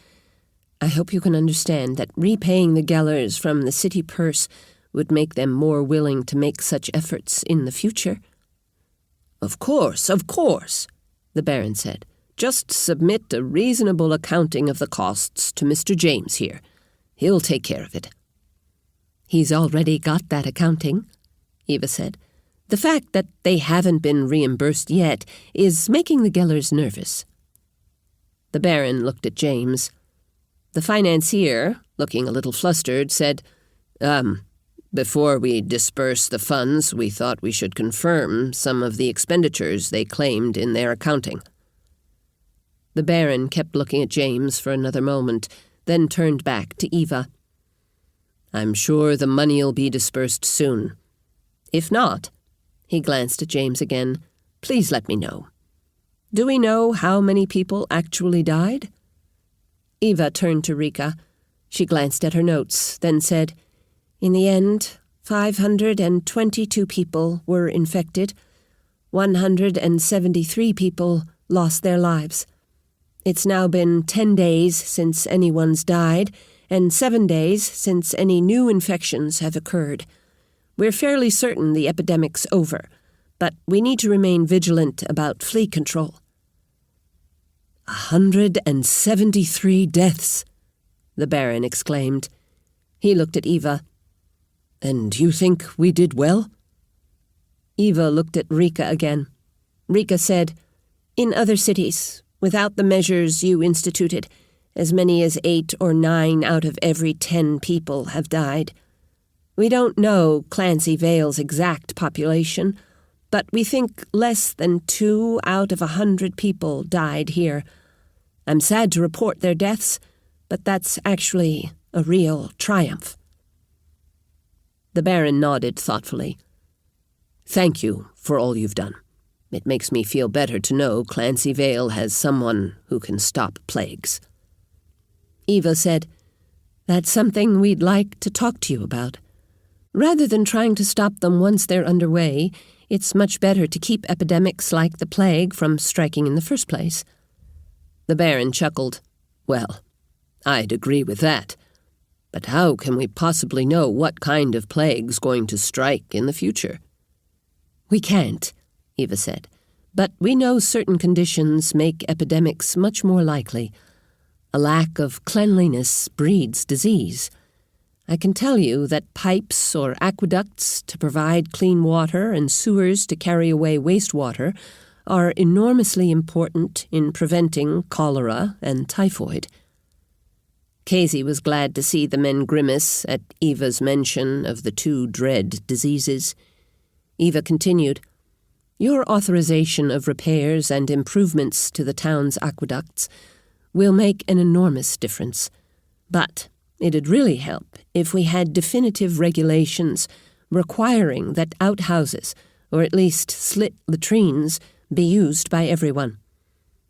I hope you can understand that repaying the Gellers from the city purse would make them more willing to make such efforts in the future." Of course, the Baron said. "Just submit a reasonable accounting of the costs to Mr. James here. He'll take care of it." "He's already got that accounting," Eva said. "The fact that they haven't been reimbursed yet is making the Gellers nervous." The Baron looked at James. The financier, looking a little flustered, said, Before we disperse the funds, we thought we should confirm some of the expenditures they claimed in their accounting." The Baron kept looking at James for another moment, then turned back to Eva. "I'm sure the money'll be dispersed soon. If not," he glanced at James again, "please let me know. Do we know how many people actually died?" Eva turned to Rika. She glanced at her notes, then said, "In the end, 522 people were infected. 173 people lost their lives. It's now been 10 days since anyone's died, and 7 days since any new infections have occurred. We're fairly certain the epidemic's over, but we need to remain vigilant about flea control. 173 deaths, the Baron exclaimed. He looked at Eva. And you think we did well? Eva looked at Rika again. Rika said, "In other cities, without the measures you instituted, as many as 8 or 9 out of every 10 people have died. We don't know Clancy Vail's exact population, but we think less than 2 out of 100 people died here. I'm sad to report their deaths, but that's actually a real triumph." The Baron nodded thoughtfully. "Thank you for all you've done. It makes me feel better to know Clancy Vail has someone who can stop plagues." Eva said, "That's something we'd like to talk to you about. Rather than trying to stop them once they're underway, it's much better to keep epidemics like the plague from striking in the first place." The Baron chuckled. "Well, I'd agree with that. But how can we possibly know what kind of plague's going to strike in the future?" "We can't," Eva said, "but we know certain conditions make epidemics much more likely. A lack of cleanliness breeds disease. I can tell you that pipes or aqueducts to provide clean water and sewers to carry away wastewater are enormously important in preventing cholera and typhoid." Casey was glad to see the men grimace at Eva's mention of the 2 dread diseases. Eva continued, "Your authorization of repairs and improvements to the town's aqueducts will make an enormous difference. But it'd really help if we had definitive regulations requiring that outhouses, or at least slit latrines, be used by everyone.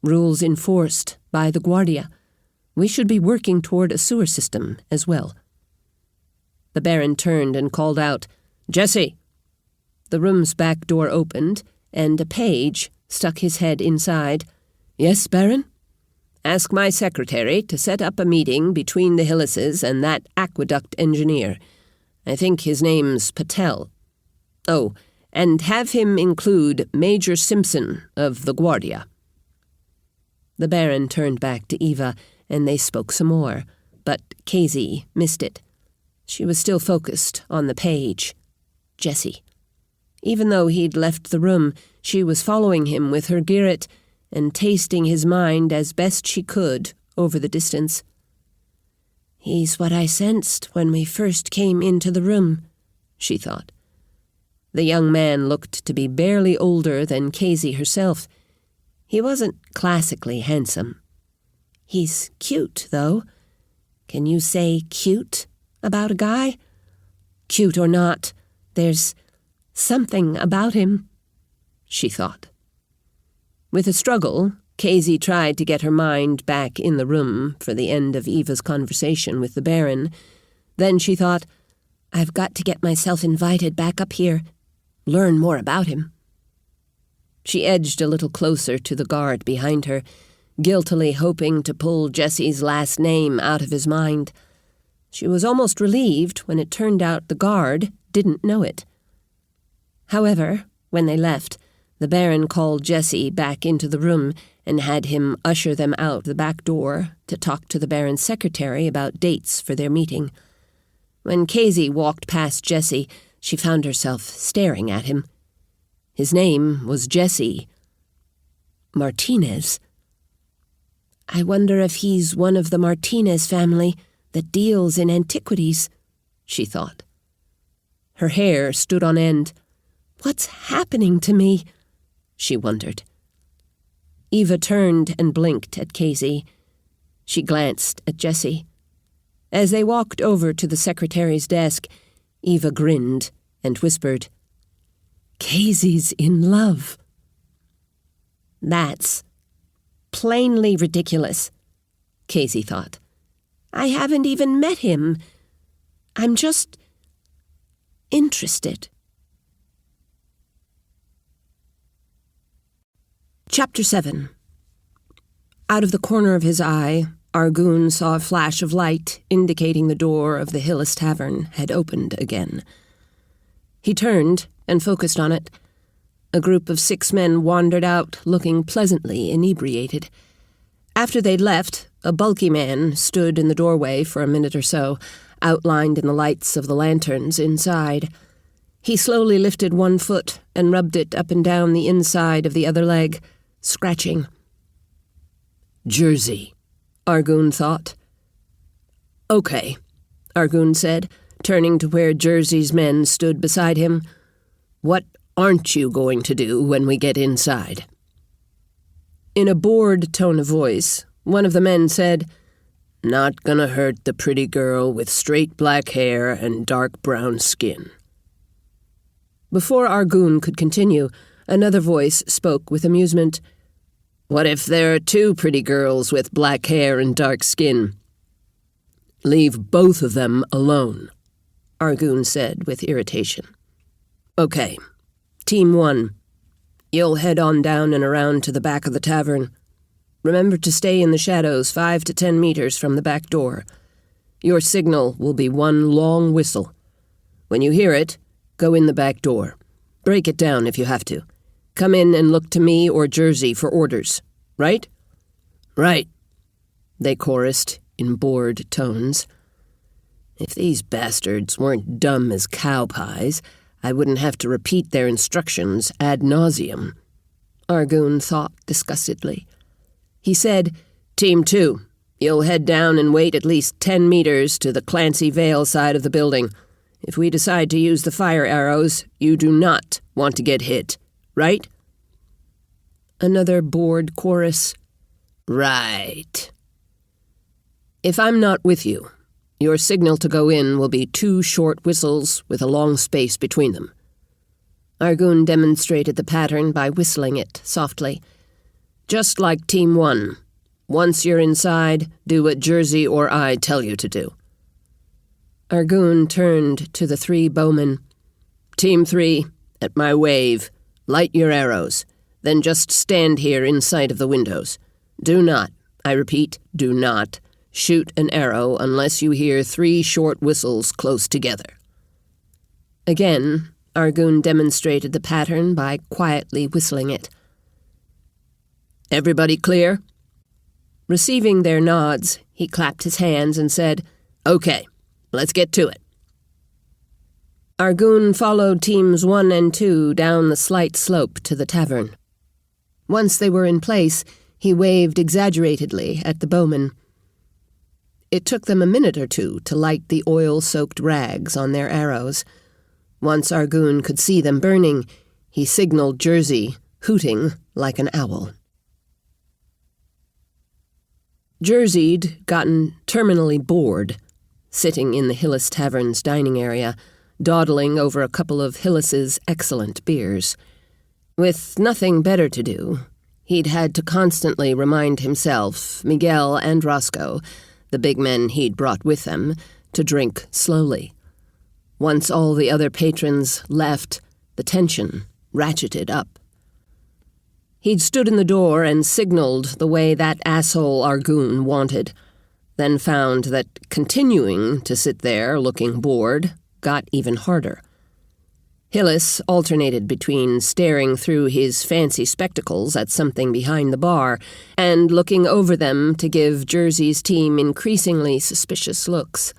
Rules enforced by the Guardia. We should be working toward a sewer system as well." The Baron turned and called out, "Jesse!" The room's back door opened, and a page stuck his head inside. "Yes, Baron?" "Ask my secretary to set up a meeting between the Hyllises and that aqueduct engineer. I think his name's Patel. Oh, and have him include Major Simpson of the Guardia." The Baron turned back to Eva, and they spoke some more, but Casey missed it. She was still focused on the page. Jesse. Even though he'd left the room, she was following him with her Girret and tasting his mind as best she could over the distance. "He's what I sensed when we first came into the room," she thought. The young man looked to be barely older than Casey herself. He wasn't classically handsome. He's cute, though. Can you say cute about a guy? Cute or not, there's something about him, she thought. With a struggle, Casey tried to get her mind back in the room for the end of Eva's conversation with the Baron. Then she thought, I've got to get myself invited back up here, learn more about him. She edged a little closer to the guard behind her, guiltily hoping to pull Jesse's last name out of his mind. She was almost relieved when it turned out the guard didn't know it. However, when they left, the Baron called Jesse back into the room and had him usher them out the back door to talk to the Baron's secretary about dates for their meeting. When Casey walked past Jesse, she found herself staring at him. His name was Jesse Martinez. I wonder if he's one of the Martinez family that deals in antiquities, she thought. Her hair stood on end. What's happening to me? She wondered. Eva turned and blinked at Casey. She glanced at Jesse. As they walked over to the secretary's desk, Eva grinned and whispered, Casey's in love. That's plainly ridiculous, Casey thought. I haven't even met him. I'm just interested. Chapter 7. Out of the corner of his eye, Argoon saw a flash of light indicating the door of the Hyllis tavern had opened again. He turned and focused on it. A group of 6 men wandered out, looking pleasantly inebriated. After they'd left, a bulky man stood in the doorway for a minute or so, outlined in the lights of the lanterns inside. He slowly lifted one foot and rubbed it up and down the inside of the other leg, scratching. Jersey, Argoon thought. Okay, Argoon said, turning to where Jersey's men stood beside him. What aren't you going to do when we get inside? In a bored tone of voice, one of the men said, Not gonna hurt the pretty girl with straight black hair and dark brown skin. Before Argoon could continue, another voice spoke with amusement. What if there are 2 pretty girls with black hair and dark skin? Leave both of them alone, Argoon said with irritation. Okay, Team 1, you'll head on down and around to the back of the tavern. Remember to stay in the shadows 5 to 10 meters from the back door. Your signal will be one long whistle. When you hear it, go in the back door. Break it down if you have to. Come in and look to me or Jersey for orders. Right? Right, they chorused in bored tones. If these bastards weren't dumb as cow pies, I wouldn't have to repeat their instructions ad nauseum, Argoon thought disgustedly. He said, Team 2, you'll head down and wait at least 10 meters to the Clancy Vail side of the building. If we decide to use the fire arrows, you do not want to get hit, right? Another bored chorus. Right. If I'm not with you, your signal to go in will be 2 short whistles with a long space between them. Argoon demonstrated the pattern by whistling it softly. Just like Team 1. Once you're inside, do what Jersey or I tell you to do. Argoon turned to the 3 bowmen. Team 3, at my wave, light your arrows. Then just stand here in sight of the windows. Do not, I repeat, do not, shoot an arrow unless you hear 3 short whistles close together. Again, Argoon demonstrated the pattern by quietly whistling it. Everybody clear? Receiving their nods, he clapped his hands and said, Okay, let's get to it. Argoon followed Teams 1 and 2 down the slight slope to the tavern. Once they were in place, he waved exaggeratedly at the bowmen. It took them a minute or 2 to light the oil-soaked rags on their arrows. Once Argoon could see them burning, he signaled Jersey, hooting like an owl. Jersey'd gotten terminally bored, sitting in the Hyllis Tavern's dining area, dawdling over a couple of Hyllises' excellent beers. With nothing better to do, he'd had to constantly remind himself, Miguel and Roscoe, the big men he'd brought with them, to drink slowly. Once all the other patrons left, the tension ratcheted up. He'd stood in the door and signaled the way that asshole Argoon wanted, then found that continuing to sit there looking bored got even harder. Hyllis alternated between staring through his fancy spectacles at something behind the bar and looking over them to give Jersey's team increasingly suspicious looks.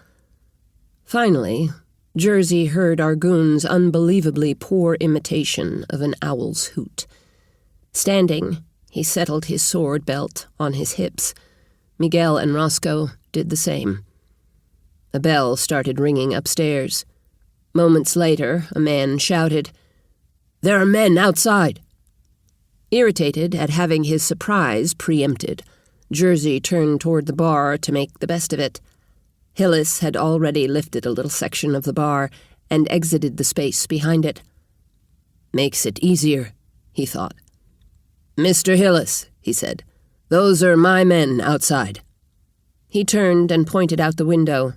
Finally, Jersey heard Argoon's unbelievably poor imitation of an owl's hoot. Standing, he settled his sword belt on his hips. Miguel and Roscoe did the same. A bell started ringing upstairs. Moments later, a man shouted, "There are men outside!" Irritated at having his surprise preempted, Jersey turned toward the bar to make the best of it. Hyllis had already lifted a little section of the bar and exited the space behind it. "Makes it easier," he thought. "Mr. Hyllis," he said, "those are my men outside." He turned and pointed out the window.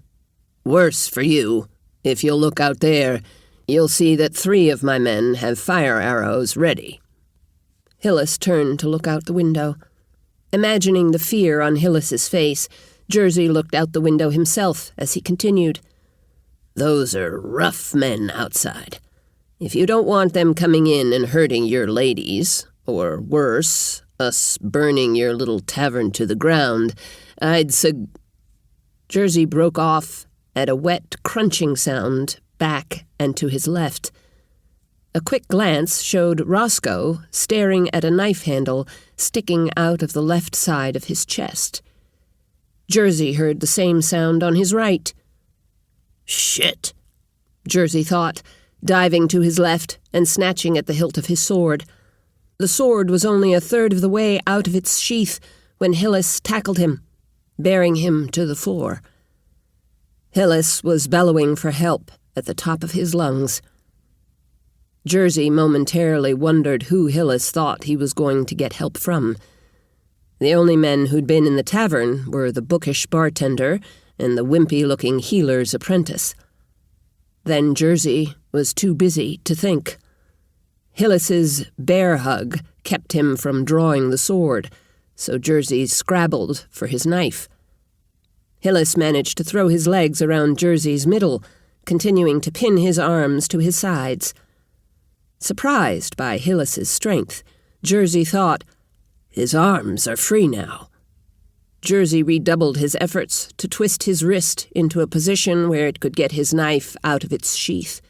"Worse for you. If you'll look out there, you'll see that 3 of my men have fire arrows ready." Hyllis turned to look out the window. Imagining the fear on Hyllis's face, Jersey looked out the window himself as he continued. "Those are rough men outside. If you don't want them coming in and hurting your ladies, or worse, us burning your little tavern to the ground, I'd Jersey broke off at a wet, crunching sound back and to his left. A quick glance showed Roscoe staring at a knife handle sticking out of the left side of his chest. Jersey heard the same sound on his right. "Shit," Jersey thought, diving to his left and snatching at the hilt of his sword. The sword was only a third of the way out of its sheath when Hyllis tackled him, bearing him to the floor. Hyllis was bellowing for help at the top of his lungs. Jersey momentarily wondered who Hyllis thought he was going to get help from. The only men who'd been in the tavern were the bookish bartender and the wimpy-looking healer's apprentice. Then Jersey was too busy to think. Hyllis's bear hug kept him from drawing the sword, so Jersey scrabbled for his knife. Hyllis managed to throw his legs around Jersey's middle, continuing to pin his arms to his sides. Surprised by Hyllis's strength, Jersey thought, "His arms are free now." Jersey redoubled his efforts to twist his wrist into a position where it could get his knife out of its sheath.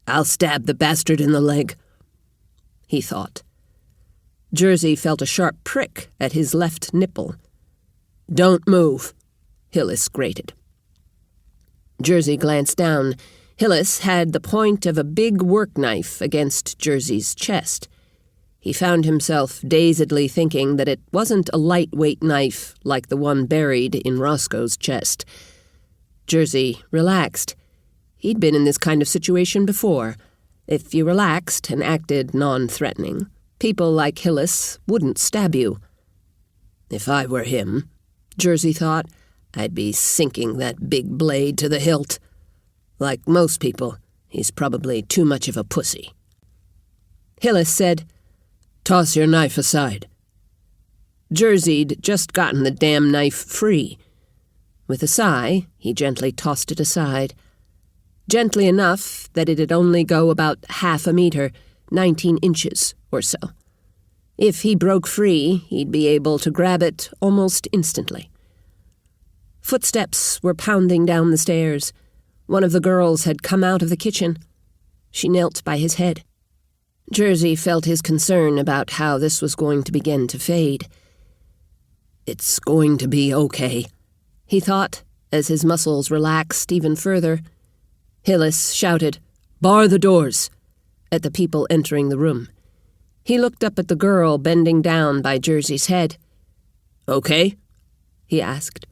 "I'll stab the bastard in the leg," he thought. Jersey felt a sharp prick at his left nipple. "Don't move," Hyllis grated. Jersey glanced down. Hyllis had the point of a big work knife against Jersey's chest. He found himself dazedly thinking that it wasn't a lightweight knife like the one buried in Roscoe's chest. Jersey relaxed. He'd been in this kind of situation before. If you relaxed and acted non-threatening, people like Hyllis wouldn't stab you. If I were him, Jersey thought, I'd be sinking that big blade to the hilt. Like most people, he's probably too much of a pussy. Hyllis said, "Toss your knife aside." Jersey'd just gotten the damn knife free. With a sigh, he gently tossed it aside. Gently enough that it'd only go about half a meter, 19 inches or so. If he broke free, he'd be able to grab it almost instantly. Footsteps were pounding down the stairs. One of the girls had come out of the kitchen. She knelt by his head. Jersey felt his concern about how this was going to begin to fade. "It's going to be okay," he thought, as his muscles relaxed even further. Hyllis shouted, "Bar the doors," at the people entering the room. He looked up at the girl bending down by Jersey's head. "Okay?" he asked.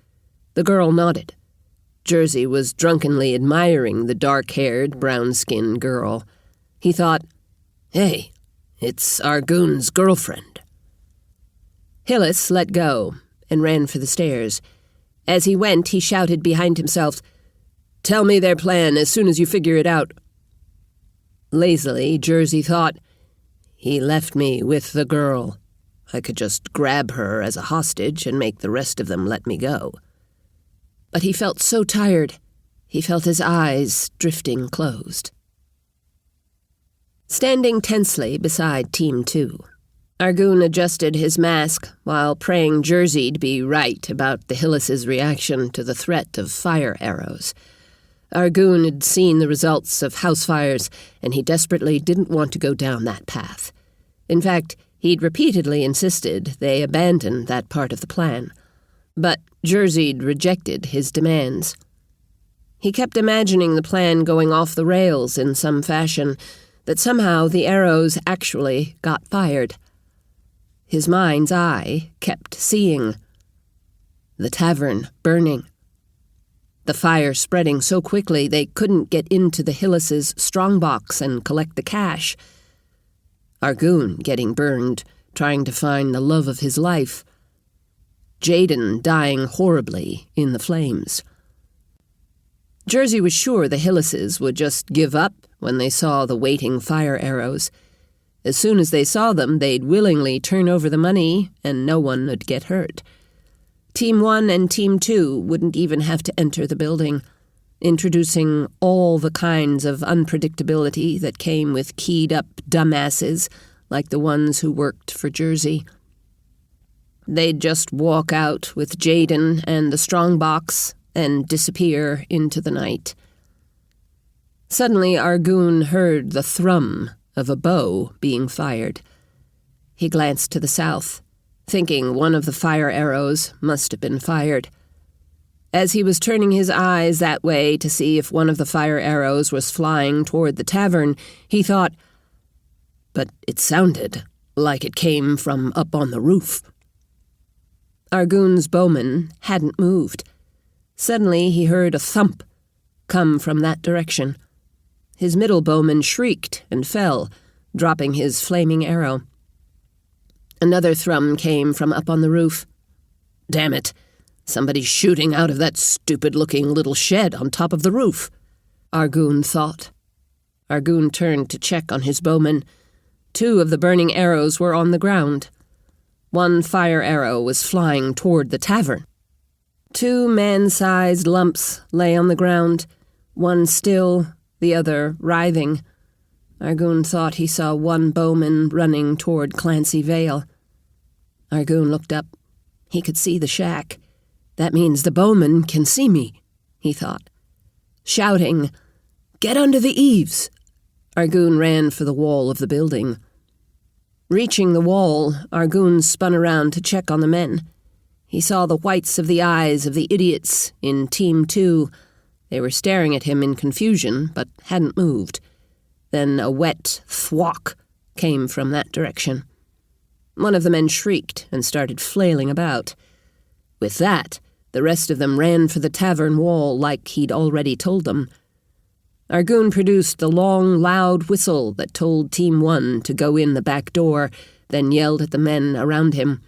The girl nodded. Jersey was drunkenly admiring the dark-haired, brown-skinned girl. He thought, "Hey, it's Argoon's girlfriend." Hyllis let go and ran for the stairs. As he went, he shouted behind himself, "Tell me their plan as soon as you figure it out." Lazily, Jersey thought, "He left me with the girl. I could just grab her as a hostage and make the rest of them let me go." But he felt so tired, he felt his eyes drifting closed. Standing tensely beside Team 2, Argoon adjusted his mask while praying Jersey'd be right about the Hyllises' reaction to the threat of fire arrows. Argoon had seen the results of house fires, and he desperately didn't want to go down that path. In fact, he'd repeatedly insisted they abandon that part of the plan. But Jersey'd rejected his demands. He kept imagining the plan going off the rails in some fashion, that somehow the arrows actually got fired. His mind's eye kept seeing the tavern burning. The fire spreading so quickly they couldn't get into the Hyllises' strongbox and collect the cash. Argoon getting burned, trying to find the love of his life. Jaden dying horribly in the flames. Jersey was sure the Hyllises would just give up when they saw the waiting fire arrows. As soon as they saw them, they'd willingly turn over the money, and no one would get hurt. Team 1 and Team 2 wouldn't even have to enter the building, introducing all the kinds of unpredictability that came with keyed-up dumbasses like the ones who worked for Jersey. They'd just walk out with Jaden and the strongbox and disappear into the night. Suddenly, Argoon heard the thrum of a bow being fired. He glanced to the south, thinking one of the fire arrows must have been fired. As he was turning his eyes that way to see if one of the fire arrows was flying toward the tavern, he thought, but it sounded like it came from up on the roof. Argoon's bowman hadn't moved. Suddenly he heard a thump come from that direction. His middle bowman shrieked and fell, dropping his flaming arrow. Another thrum came from up on the roof. Damn it! Somebody's shooting out of that stupid-looking little shed on top of the roof, Argoon thought. Argoon turned to check on his bowman. 2 of the burning arrows were on the ground. 1 fire arrow was flying toward the tavern. 2 man-sized lumps lay on the ground, one still, the other writhing. Argoon thought he saw 1 bowman running toward Clancy Vail. Argoon looked up. He could see the shack. That means the bowman can see me, he thought. Shouting, "Get under the eaves!" Argoon ran for the wall of the building. Reaching the wall, Argoon spun around to check on the men. He saw the whites of the eyes of the idiots in Team 2. They were staring at him in confusion, but hadn't moved. Then a wet thwack came from that direction. One of the men shrieked and started flailing about. With that, the rest of them ran for the tavern wall like he'd already told them. Argoon produced the long, loud whistle that told Team 1 to go in the back door, then yelled at the men around him.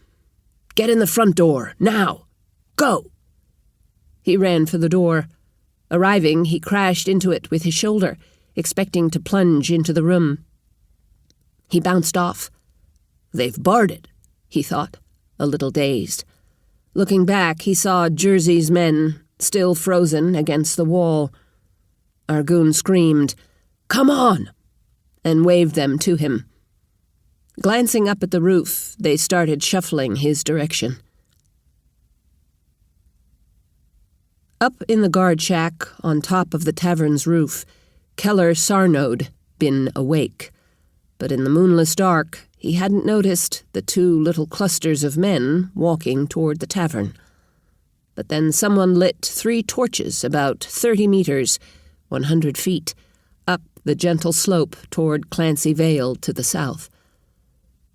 "Get in the front door, now! Go!" He ran for the door. Arriving, he crashed into it with his shoulder, expecting to plunge into the room. He bounced off. They've barred it, he thought, a little dazed. Looking back, he saw Jersey's men, still frozen against the wall. Argoon screamed, "Come on!" and waved them to him. Glancing up at the roof, they started shuffling his direction. Up in the guard shack, on top of the tavern's roof, Keller Sarno'd been awake. But in the moonless dark, he hadn't noticed the 2 little clusters of men walking toward the tavern. But then someone lit 3 torches about 30 meters, 100 feet, up the gentle slope toward Clancy Vail to the south.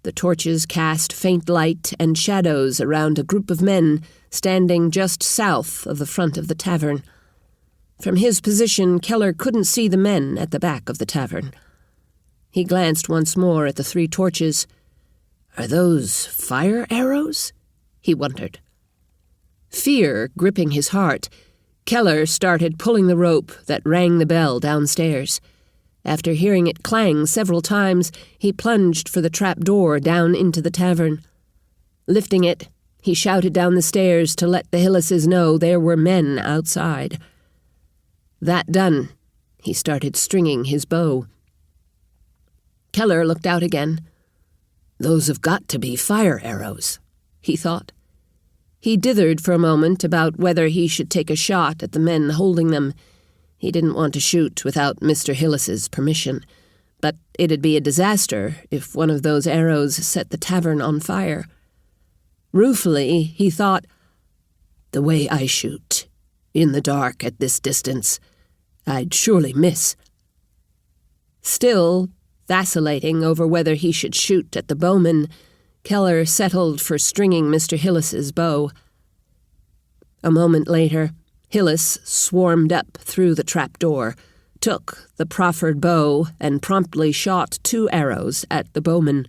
The torches cast faint light and shadows around a group of men standing just south of the front of the tavern. From his position, Keller couldn't see the men at the back of the tavern. He glanced once more at the 3 torches. Are those fire arrows? He wondered. Fear gripping his heart, Keller started pulling the rope that rang the bell downstairs. After hearing it clang several times, he plunged for the trap door down into the tavern. Lifting it, he shouted down the stairs to let the Hyllises know there were men outside. That done, he started stringing his bow. Keller looked out again. Those have got to be fire arrows, he thought. He dithered for a moment about whether he should take a shot at the men holding them. He didn't want to shoot without Mr. Hyllis's permission, but it'd be a disaster if one of those arrows set the tavern on fire. Ruefully, he thought, the way I shoot, in the dark at this distance, I'd surely miss. Still, vacillating over whether he should shoot at the bowman, Keller settled for stringing Mr. Hyllis's bow. A moment later, Hyllis swarmed up through the trapdoor, took the proffered bow, and promptly shot 2 arrows at the bowman.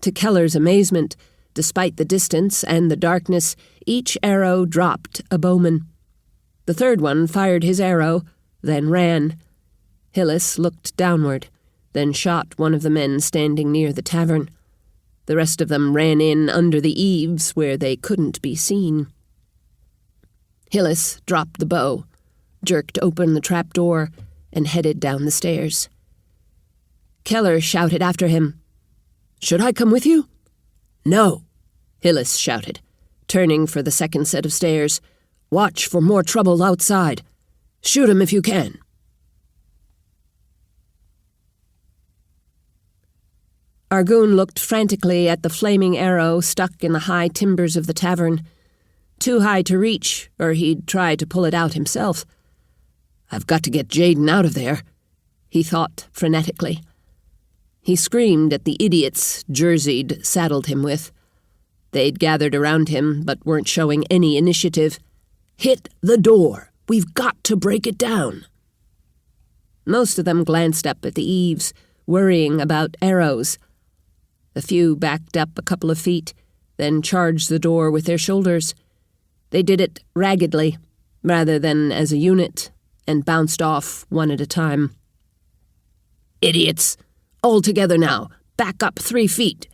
To Keller's amazement, despite the distance and the darkness, each arrow dropped a bowman. The 3rd one fired his arrow, then ran. Hyllis looked downward. then shot one of the men standing near the tavern. The rest of them ran in under the eaves where they couldn't be seen. Hyllis dropped the bow, jerked open the trapdoor, and headed down the stairs. Keller shouted after him, "Should I come with you?" "No," Hyllis shouted, turning for the second set of stairs. "Watch for more trouble outside. Shoot him if you can." Argoon looked frantically at the flaming arrow stuck in the high timbers of the tavern. Too high to reach, or he'd try to pull it out himself. "I've got to get Jaden out of there," he thought frenetically. He screamed at the idiots Jersey'd saddled him with. They'd gathered around him, but weren't showing any initiative. "Hit the door! We've got to break it down!" Most of them glanced up at the eaves, worrying about arrows. A few backed up a couple of feet, then charged the door with their shoulders. They did it raggedly, rather than as a unit, and bounced off one at a time. "Idiots! All together now! Back up 3 feet!"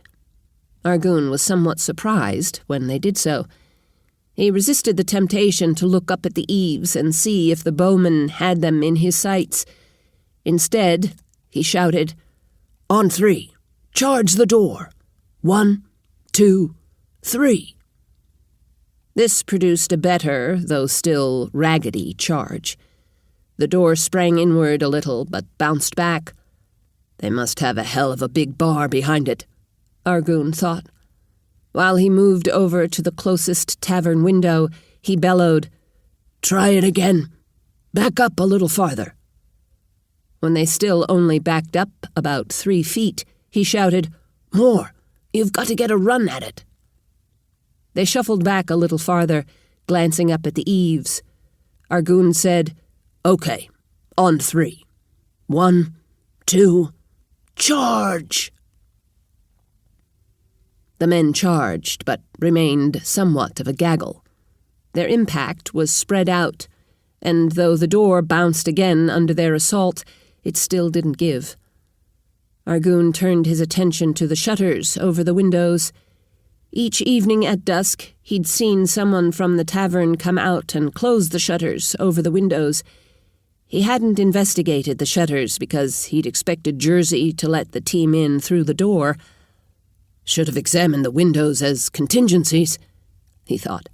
Argoon was somewhat surprised when they did so. He resisted the temptation to look up at the eaves and see if the bowman had them in his sights. Instead, he shouted, "On 3! Charge the door! 1, 2, 3! This produced a better, though still raggedy, charge. The door sprang inward a little, but bounced back. They must have a hell of a big bar behind it, Argoon thought. While he moved over to the closest tavern window, he bellowed, "Try it again. Back up a little farther." When they still only backed up about 3 feet, he shouted, "More! You've got to get a run at it." They shuffled back a little farther, glancing up at the eaves. Argoon said, "Okay, on 3. 1, 2, charge!" The men charged, but remained somewhat of a gaggle. Their impact was spread out, and though the door bounced again under their assault, it still didn't give. Argoon turned his attention to the shutters over the windows. Each evening at dusk, he'd seen someone from the tavern come out and close the shutters over the windows. He hadn't investigated the shutters because he'd expected Jersey to let the team in through the door. Should have examined the windows as contingencies, he thought,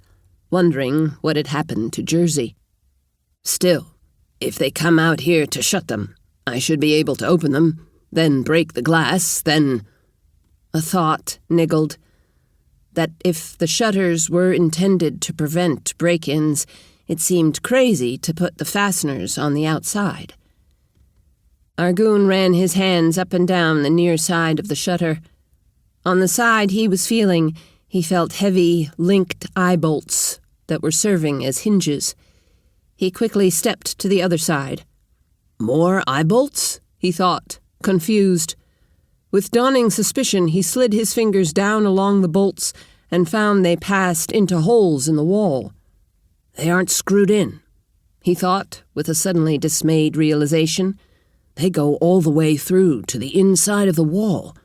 wondering what had happened to Jersey. Still, if they come out here to shut them, I should be able to open them, then break the glass, then... A thought niggled. That if the shutters were intended to prevent break-ins, it seemed crazy to put the fasteners on the outside. Argoon ran his hands up and down the near side of the shutter. On the side he was feeling, he felt heavy, linked eye bolts that were serving as hinges. He quickly stepped to the other side. More eye bolts? He thought, confused. With dawning suspicion, he slid his fingers down along the bolts and found they passed into holes in the wall. They aren't screwed in, he thought, with a suddenly dismayed realization. They go all the way through to the inside of the wall.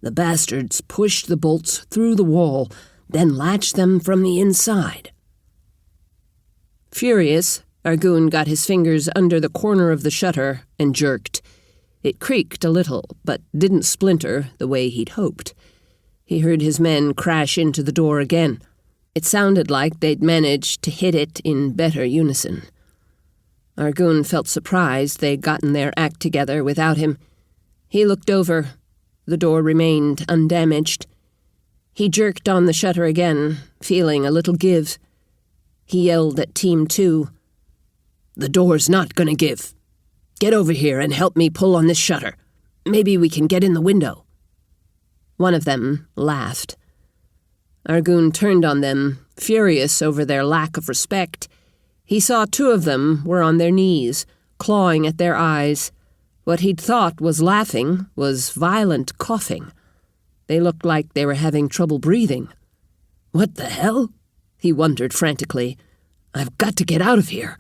The bastards pushed the bolts through the wall, then latched them from the inside. Furious, Argoon got his fingers under the corner of the shutter and jerked. It creaked a little, but didn't splinter the way he'd hoped. He heard his men crash into the door again. It sounded like they'd managed to hit it in better unison. Argoon felt surprised they'd gotten their act together without him. He looked over. The door remained undamaged. He jerked on the shutter again, feeling a little give. He yelled at Team 2. "The door's not gonna give. Get over here and help me pull on this shutter. Maybe we can get in the window." One of them laughed. Argoon turned on them, furious over their lack of respect. He saw 2 of them were on their knees, clawing at their eyes. What he'd thought was laughing was violent coughing. They looked like they were having trouble breathing. "What the hell?" he wondered frantically. "I've got to get out of here."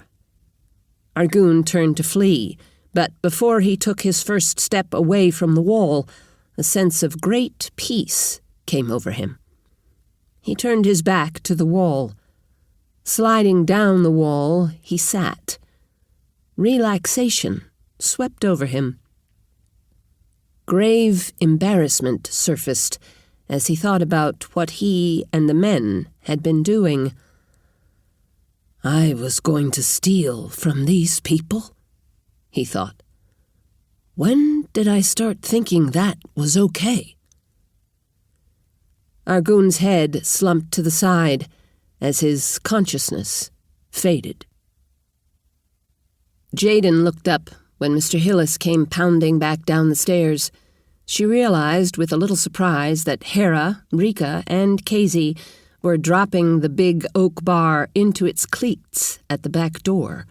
Argoon turned to flee, But before he took his first step away from the wall, a sense of great peace came over him. He turned his back to the wall. Sliding down the wall, he sat. Relaxation swept over him. Grave embarrassment surfaced as he thought about what he and the men had been doing. "I was going to steal from these people," he thought. "When did I start thinking that was okay?" Argun's head slumped to the side as his consciousness faded. Jaden looked up when Mr. Hyllis came pounding back down the stairs. She realized with a little surprise that Hera, Rika, and Casey were dropping the big oak bar into its cleats at the back door.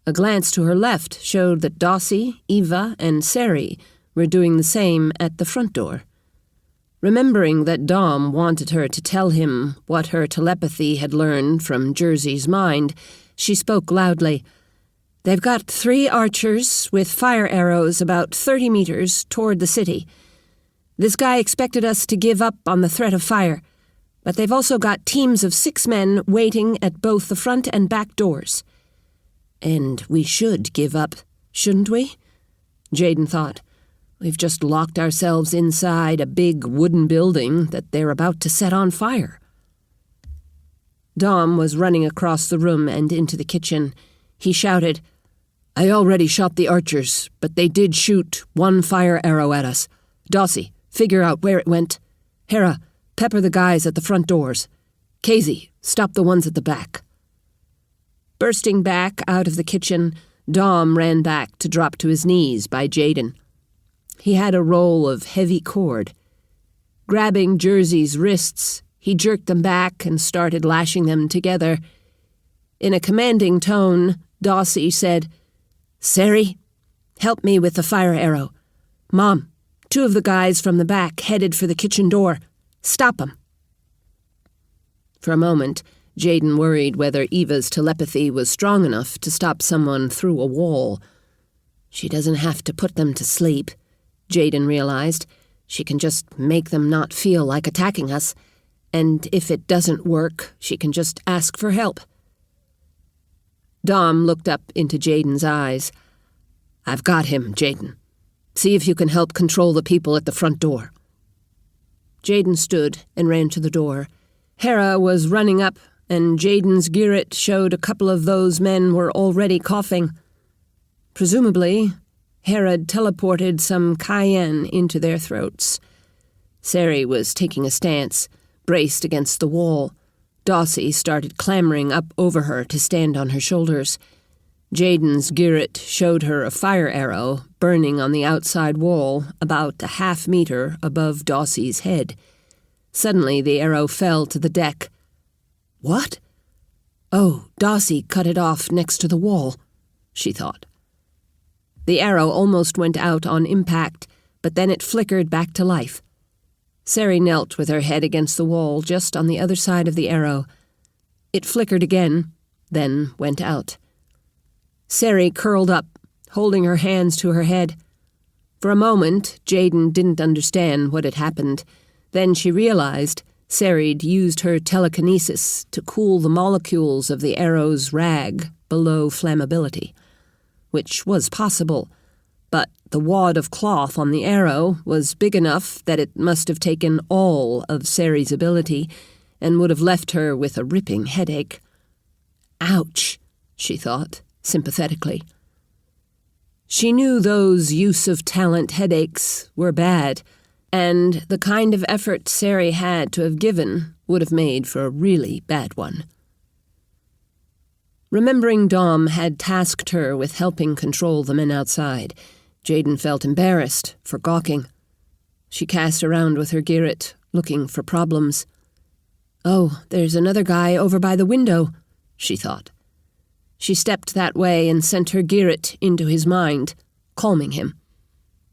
A glance to her left showed that Dossie, Eva, and Sari were doing the same at the front door. Remembering that Dom wanted her to tell him what her telepathy had learned from Jersey's mind, she spoke loudly. "They've got 3 archers with fire arrows about 30 meters toward the city. This guy expected us to give up on the threat of fire, but they've also got teams of 6 men waiting at both the front and back doors." "And we should give up, shouldn't we?" Jaden thought. "We've just locked ourselves inside a big wooden building that they're about to set on fire." Dom was running across the room and into the kitchen. He shouted, "I already shot the archers, but they did shoot 1 fire arrow at us. Dossie, figure out where it went. Hera, pepper the guys at the front doors. Casey, stop the ones at the back." Bursting back out of the kitchen, Dom ran back to drop to his knees by Jaden. He had a roll of heavy cord. Grabbing Jersey's wrists, he jerked them back and started lashing them together. In a commanding tone, Dossie said, "Sari, help me with the fire arrow. Mom, 2 of the guys from the back headed for the kitchen door. Stop them." For a moment, Jaden worried whether Eva's telepathy was strong enough to stop someone through a wall. She doesn't have to put them to sleep, Jaden realized. She can just make them not feel like attacking us, and if it doesn't work, she can just ask for help. Dom looked up into Jaden's eyes. "I've got him, Jaden. See if you can help control the people at the front door." Jaden stood and ran to the door. Hera was running up, and Jaden's Girret showed a couple of those men were already coughing. Presumably, Herod teleported some cayenne into their throats. Sari was taking a stance, braced against the wall. Dossie started clambering up over her to stand on her shoulders. Jaden's Girret showed her a fire arrow burning on the outside wall about a half-meter above Dossie's head. Suddenly the arrow fell to the deck. "What? Oh, Dossie cut it off next to the wall," she thought. The arrow almost went out on impact, but then it flickered back to life. Sari knelt with her head against the wall just on the other side of the arrow. It flickered again, then went out. Sari curled up, holding her hands to her head. For a moment, Jaden didn't understand what had happened. Then she realized Sari'd used her telekinesis to cool the molecules of the arrow's rag below flammability, which was possible, but the wad of cloth on the arrow was big enough that it must have taken all of Sari's ability and would have left her with a ripping headache. "Ouch," she thought, sympathetically. She knew those use-of-talent headaches were bad, and the kind of effort Sari had to have given would have made for a really bad one. Remembering Dom had tasked her with helping control the men outside, Jaden felt embarrassed for gawking. She cast around with her Girret, looking for problems. "Oh, there's another guy over by the window," she thought. She stepped that way and sent her Girret into his mind, calming him.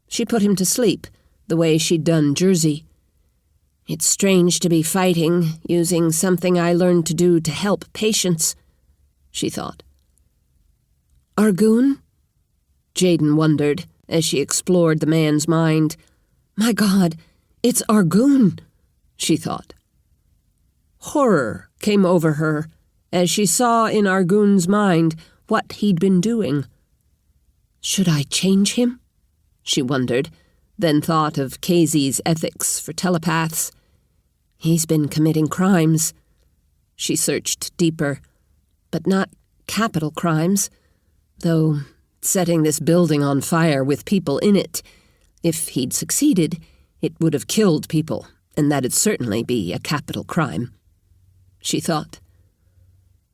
She put him to sleep, the way she'd done Jersey. "It's strange to be fighting, using something I learned to do to help patients," she thought. "Argun?" Jayden wondered as she explored the man's mind. My God, it's Argoon, she thought. Horror came over her as she saw in Argoon's mind what he'd been doing. Should I change him? She wondered, then thought of Casey's ethics for telepaths. He's been committing crimes. She searched deeper, but not capital crimes, though setting this building on fire with people in it, if he'd succeeded, it would have killed people, and that'd certainly be a capital crime, she thought.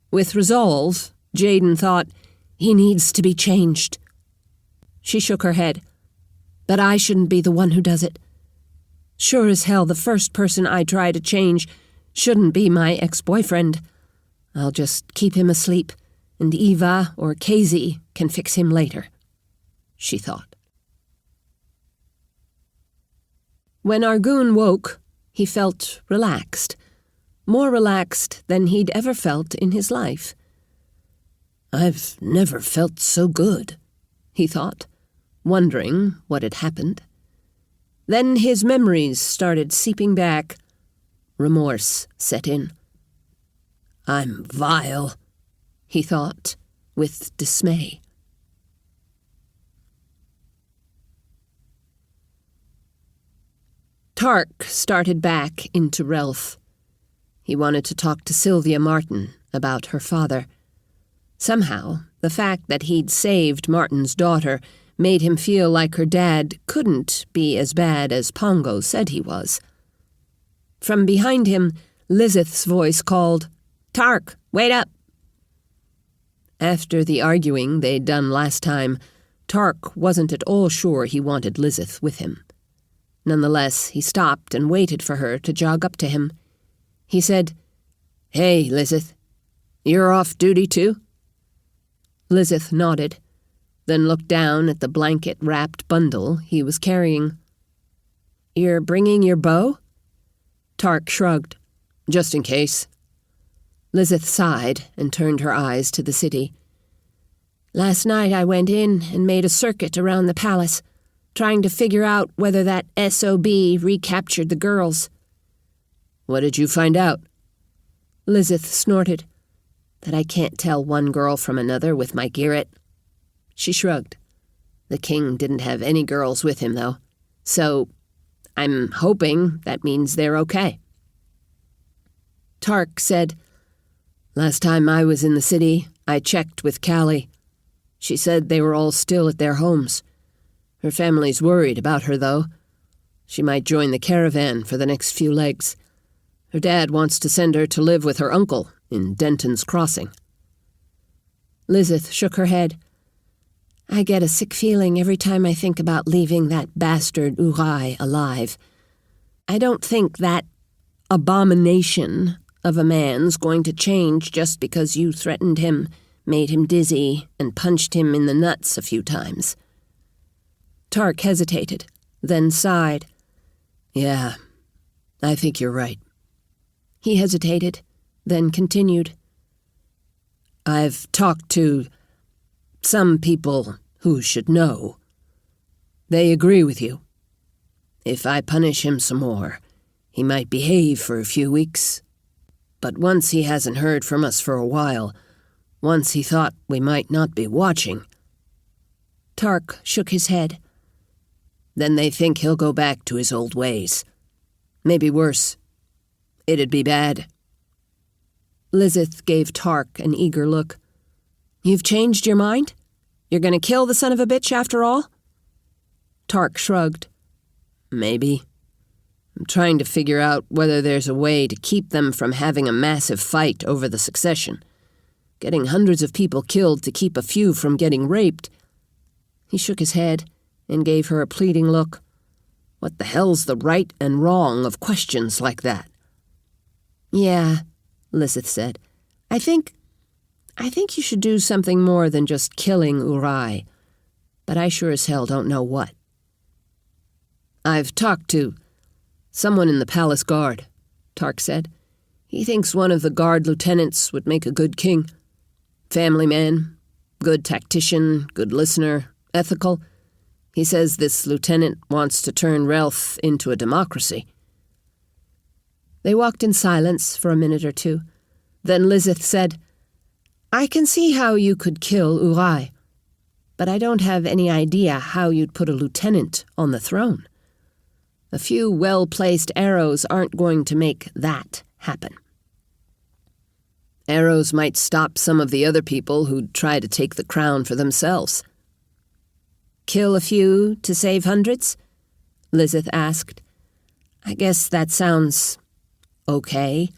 With resolve, Jayden thought, he needs to be changed. She shook her head. But I shouldn't be the one who does it. Sure as hell, the first person I try to change shouldn't be my ex-boyfriend. I'll just keep him asleep, and Eva or Casey can fix him later, she thought. When Argoon woke, he felt relaxed, more relaxed than he'd ever felt in his life. I've never felt so good, he thought, wondering what had happened. Then his memories started seeping back. Remorse set in. I'm vile, he thought, with dismay. Tarc started back into Relf. He wanted to talk to Sylvia Martin about her father. Somehow, the fact that he'd saved Martin's daughter made him feel like her dad couldn't be as bad as Pongo said he was. From behind him, Lizeth's voice called, Tarc, wait up! After the arguing they'd done last time, Tarc wasn't at all sure he wanted Lizeth with him. Nonetheless, he stopped and waited for her to jog up to him. He said, Hey, Lizeth, you're off duty too? Lizeth nodded, then looked down at the blanket-wrapped bundle he was carrying. You're bringing your bow? Tarc shrugged. Just in case. Lizeth sighed and turned her eyes to the city. Last night I went in and made a circuit around the palace, trying to figure out whether that SOB recaptured the girls. What did you find out? Lizeth snorted. That I can't tell one girl from another with my Garrett. She shrugged. The king didn't have any girls with him, though. So, I'm hoping that means they're okay. Tarc said, Last time I was in the city, I checked with Callie. She said they were all still at their homes. Her family's worried about her, though. She might join the caravan for the next few legs. Her dad wants to send her to live with her uncle in Denton's Crossing. Lizeth shook her head. I get a sick feeling every time I think about leaving that bastard Uri alive. I don't think that abomination of a man's going to change just because you threatened him, made him dizzy, and punched him in the nuts a few times. Tarc hesitated, then sighed. Yeah, I think you're right. He hesitated, then continued. I've talked to some people who should know. They agree with you. If I punish him some more, he might behave for a few weeks. But once he hasn't heard from us for a while, once he thought we might not be watching. Tarc shook his head. Then they think he'll go back to his old ways. Maybe worse. It'd be bad. Lizeth gave Tarc an eager look. You've changed your mind? You're going to kill the son of a bitch after all? Tarc shrugged. Maybe. I'm trying to figure out whether there's a way to keep them from having a massive fight over the succession. Getting hundreds of people killed to keep a few from getting raped. He shook his head and gave her a pleading look. What the hell's the right and wrong of questions like that? Yeah, Lizeth said. I think you should do something more than just killing Uri. But I sure as hell don't know what. I've talked to someone in the palace guard, Tarc said. He thinks one of the guard lieutenants would make a good king. Family man, good tactician, good listener, Ethical. He says this lieutenant wants to turn Relth into a democracy. They walked in silence for a minute or two. Then Lizeth said, I can see how you could kill Uri, but I don't have any idea how you'd put a lieutenant on the throne. A few well-placed arrows aren't going to make that happen. Arrows might stop some of the other people who'd try to take the crown for themselves. Kill a few to save hundreds? Lizeth asked. I guess that sounds okay.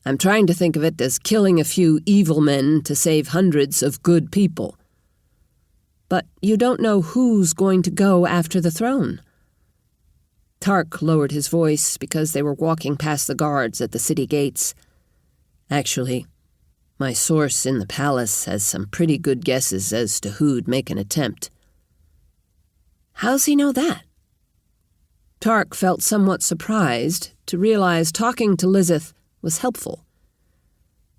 I'm trying to think of it as killing a few evil men to save hundreds of good people. But you don't know who's going to go after the throne. Tarc lowered his voice because they were walking past the guards at the city gates. Actually, my source in the palace has some pretty good guesses as to who'd make an attempt. How's he know that? Tarc felt somewhat surprised to realize talking to Lizeth was helpful.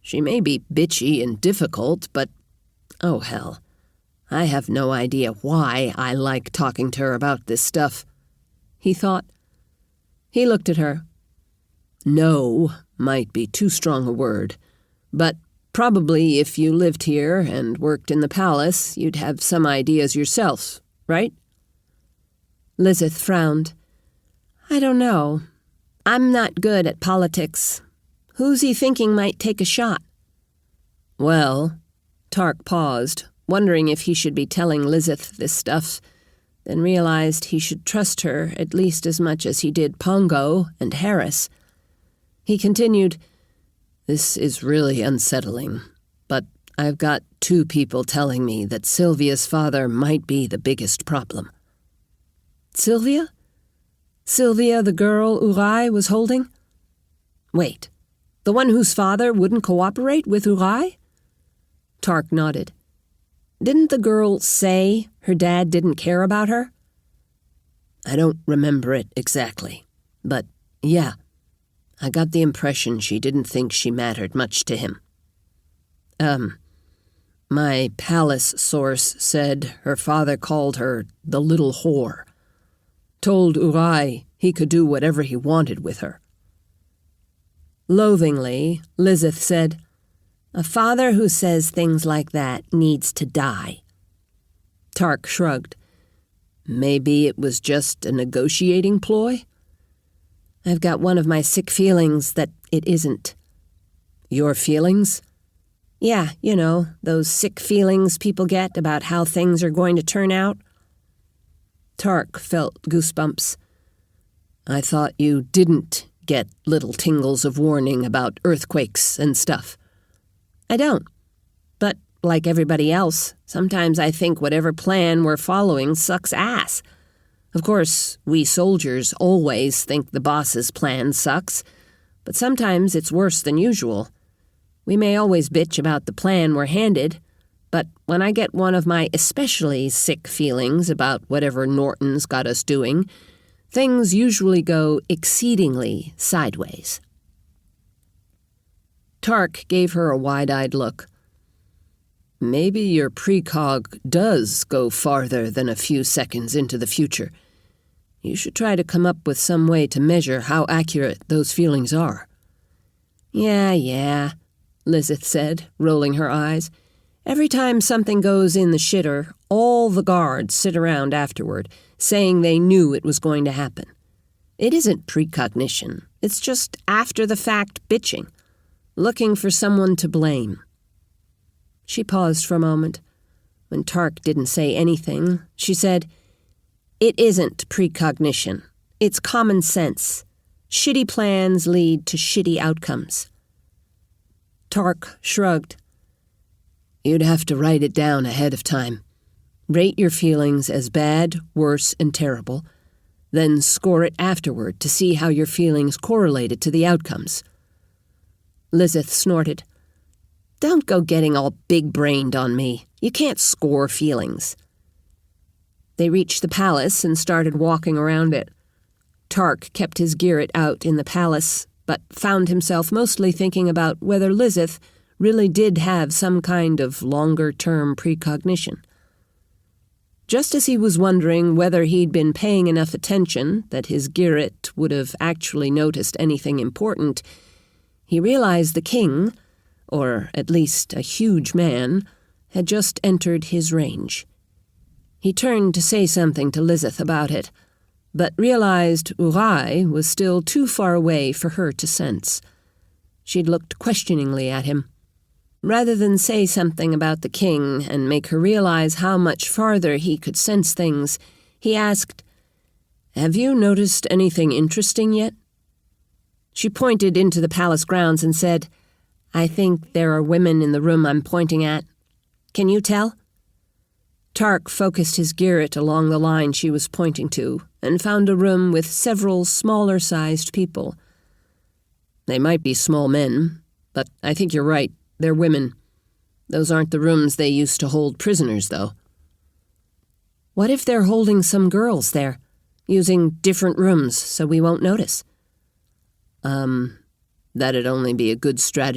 She may be bitchy and difficult, but, oh hell, I have no idea why I like talking to her about this stuff, he thought. He looked at her. No might be too strong a word, but probably if you lived here and worked in the palace, you'd have some ideas yourself, right? Lizeth frowned. I don't know. I'm not good at politics. Who's he thinking might take a shot? Well, Tarc paused, wondering if he should be telling Lizeth this stuff, then realized he should trust her at least as much as he did Pongo and Harris. He continued, This is really unsettling, but I've got 2 people telling me that Sylvia's father might be the biggest problem. Sylvia? Sylvia, the girl Uri was holding? Wait, the one whose father wouldn't cooperate with Uri? Tarc nodded. Didn't the girl say her dad didn't care about her? I don't remember it exactly, but yeah, I got the impression she didn't think she mattered much to him. My palace source said her father called her the little whore. Told Uri he could do whatever he wanted with her. Loathingly, Lizeth said, A father who says things like that needs to die. Tarc shrugged. Maybe it was just a negotiating ploy? I've got one of my sick feelings that it isn't. Your feelings? Yeah, you know, those sick feelings people get about how things are going to turn out. Tarc felt goosebumps. I thought you didn't get little tingles of warning about earthquakes and stuff. I don't. But, like everybody else, sometimes I think whatever plan we're following sucks ass. Of course, we soldiers always think the boss's plan sucks, but sometimes it's worse than usual. We may always bitch about the plan we're handed, but when I get one of my especially sick feelings about whatever Norton's got us doing, things usually go exceedingly sideways. Tarc gave her a wide-eyed look. Maybe your precog does go farther than a few seconds into the future. You should try to come up with some way to measure how accurate those feelings are. Yeah, Lizeth said, rolling her eyes. Every time something goes in the shitter, all the guards sit around afterward, saying they knew it was going to happen. It isn't precognition. It's just after-the-fact bitching, looking for someone to blame. She paused for a moment. When Tarc didn't say anything, she said, It isn't precognition. It's common sense. Shitty plans lead to shitty outcomes. Tarc shrugged. You'd have to write it down ahead of time. Rate your feelings as bad, worse, and terrible, then score it afterward to see how your feelings correlated to the outcomes. Lizeth snorted. Don't go getting all big-brained on me. You can't score feelings. They reached the palace and started walking around it. Tarc kept his Garrett out in the palace, but found himself mostly thinking about whether Lizeth really did have some kind of longer-term precognition. Just as he was wondering whether he'd been paying enough attention that his Girret would have actually noticed anything important, he realized the king, or at least a huge man, had just entered his range. He turned to say something to Lizeth about it, but realized Uri was still too far away for her to sense. She'd looked questioningly at him. Rather than say something about the king and make her realize how much farther he could sense things, he asked, "Have you noticed anything interesting yet?" She pointed into the palace grounds and said, "I think there are women in the room I'm pointing at. Can you tell?" Tarc focused his Girret along the line she was pointing to and found a room with several smaller-sized people. "They might be small men, but I think you're right. They're women. Those aren't the rooms they used to hold prisoners, though." "What if they're holding some girls there, using different rooms so we won't notice?" That'd only be a good strategy.